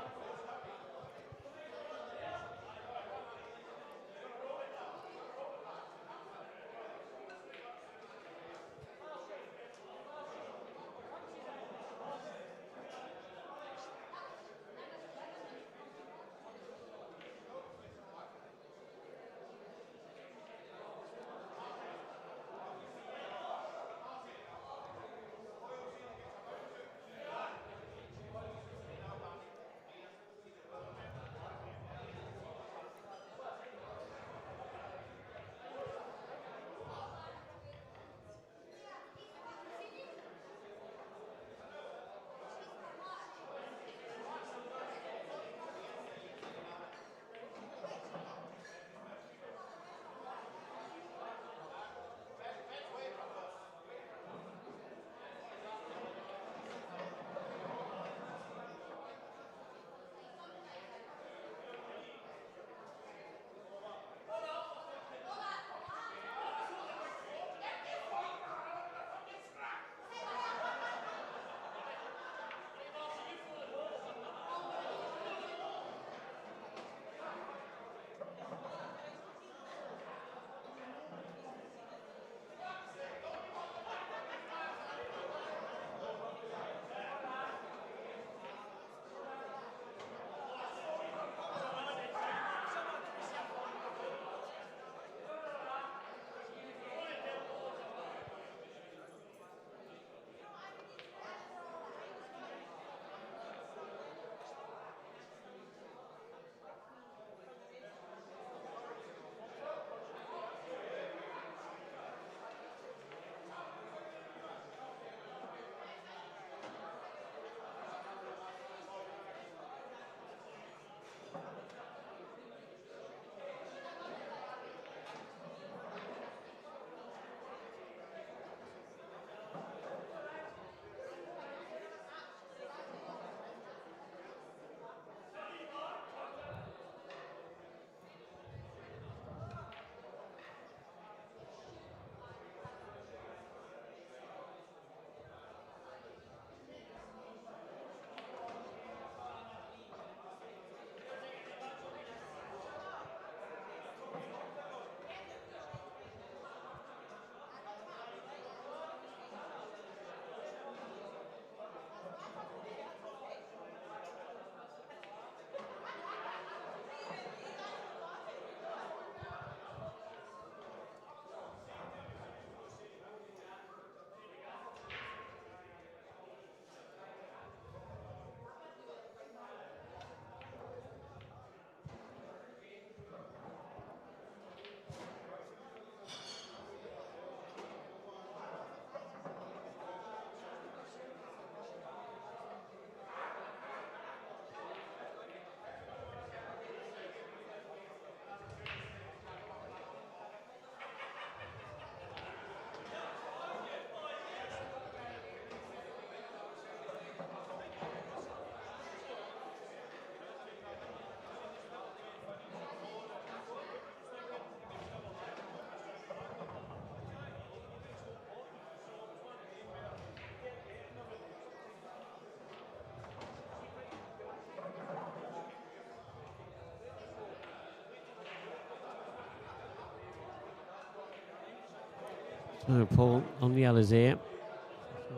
So Paul on the yellows here.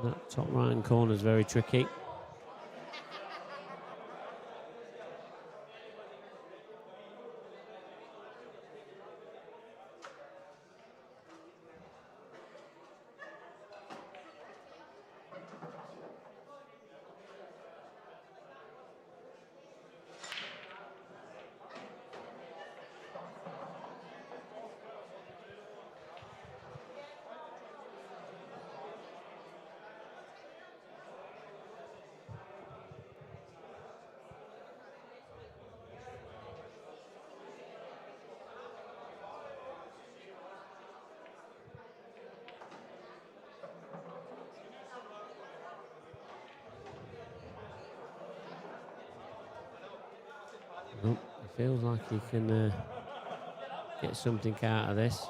That top right hand corner is very tricky. Oh, it feels like he can get something out of this.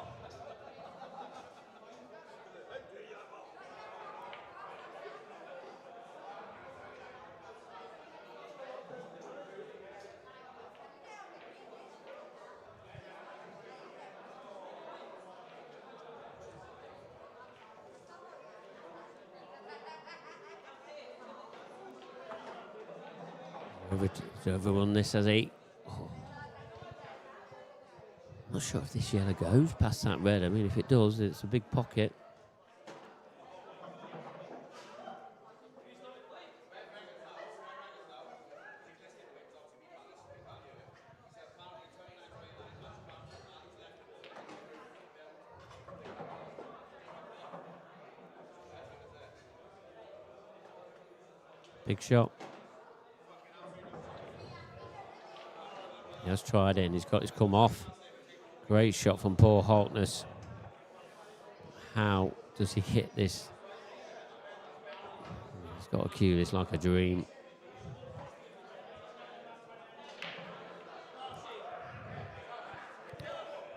Overrun this, has he? Oh. Not sure if this yellow goes past that red. I mean, if it does, it's a big pocket. Big shot. He has tried it and he's got his come off. Great shot from Paul Harkness. How does he hit this? He's got a cue this like a dream.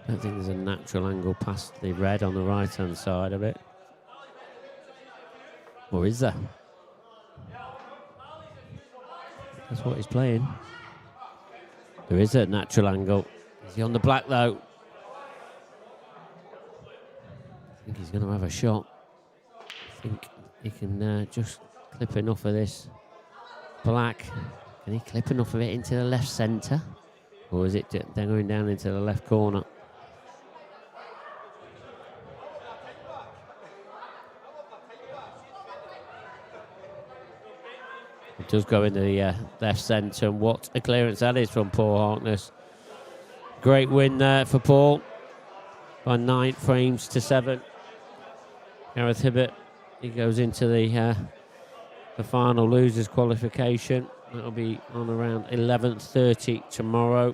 I don't think there's a natural angle past the red on the right hand side of it. Or is there? That's what he's playing. There is a natural angle. Is he on the black though? I think he's going to have a shot. I think he can just clip enough of this black. Can he clip enough of it into the left centre? Or is it they're going down into the left corner? It does go into the left centre, and what a clearance that is from Paul Harkness. Great win there for Paul by 9 frames to 7. Gareth Hibbert, he goes into the final losers qualification. That'll be on around 11:30 tomorrow.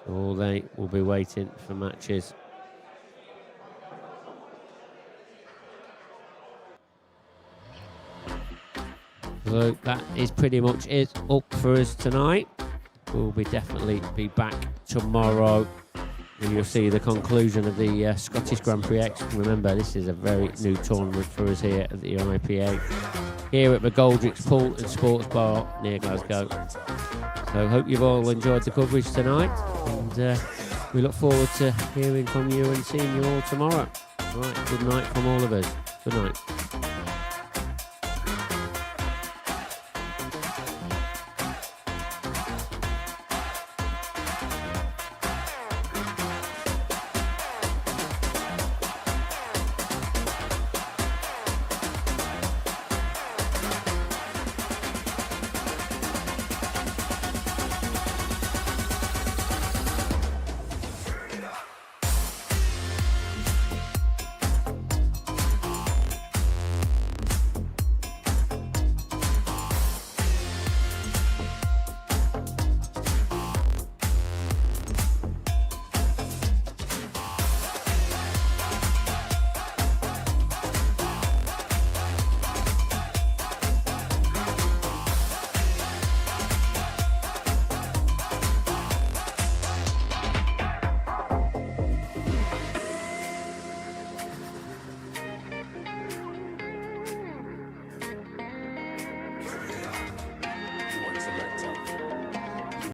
So all they will be waiting for matches. So that is pretty much it up for us tonight. We'll definitely be back tomorrow when you'll see the conclusion of the Scottish Grand Prix X. Remember, this is a very new tournament for us here at the IPA, here at McGoldricks Pool and Sports Bar near Glasgow. So hope you've all enjoyed the coverage tonight, and we look forward to hearing from you and seeing you all tomorrow. Right, good night from all of us. Good night.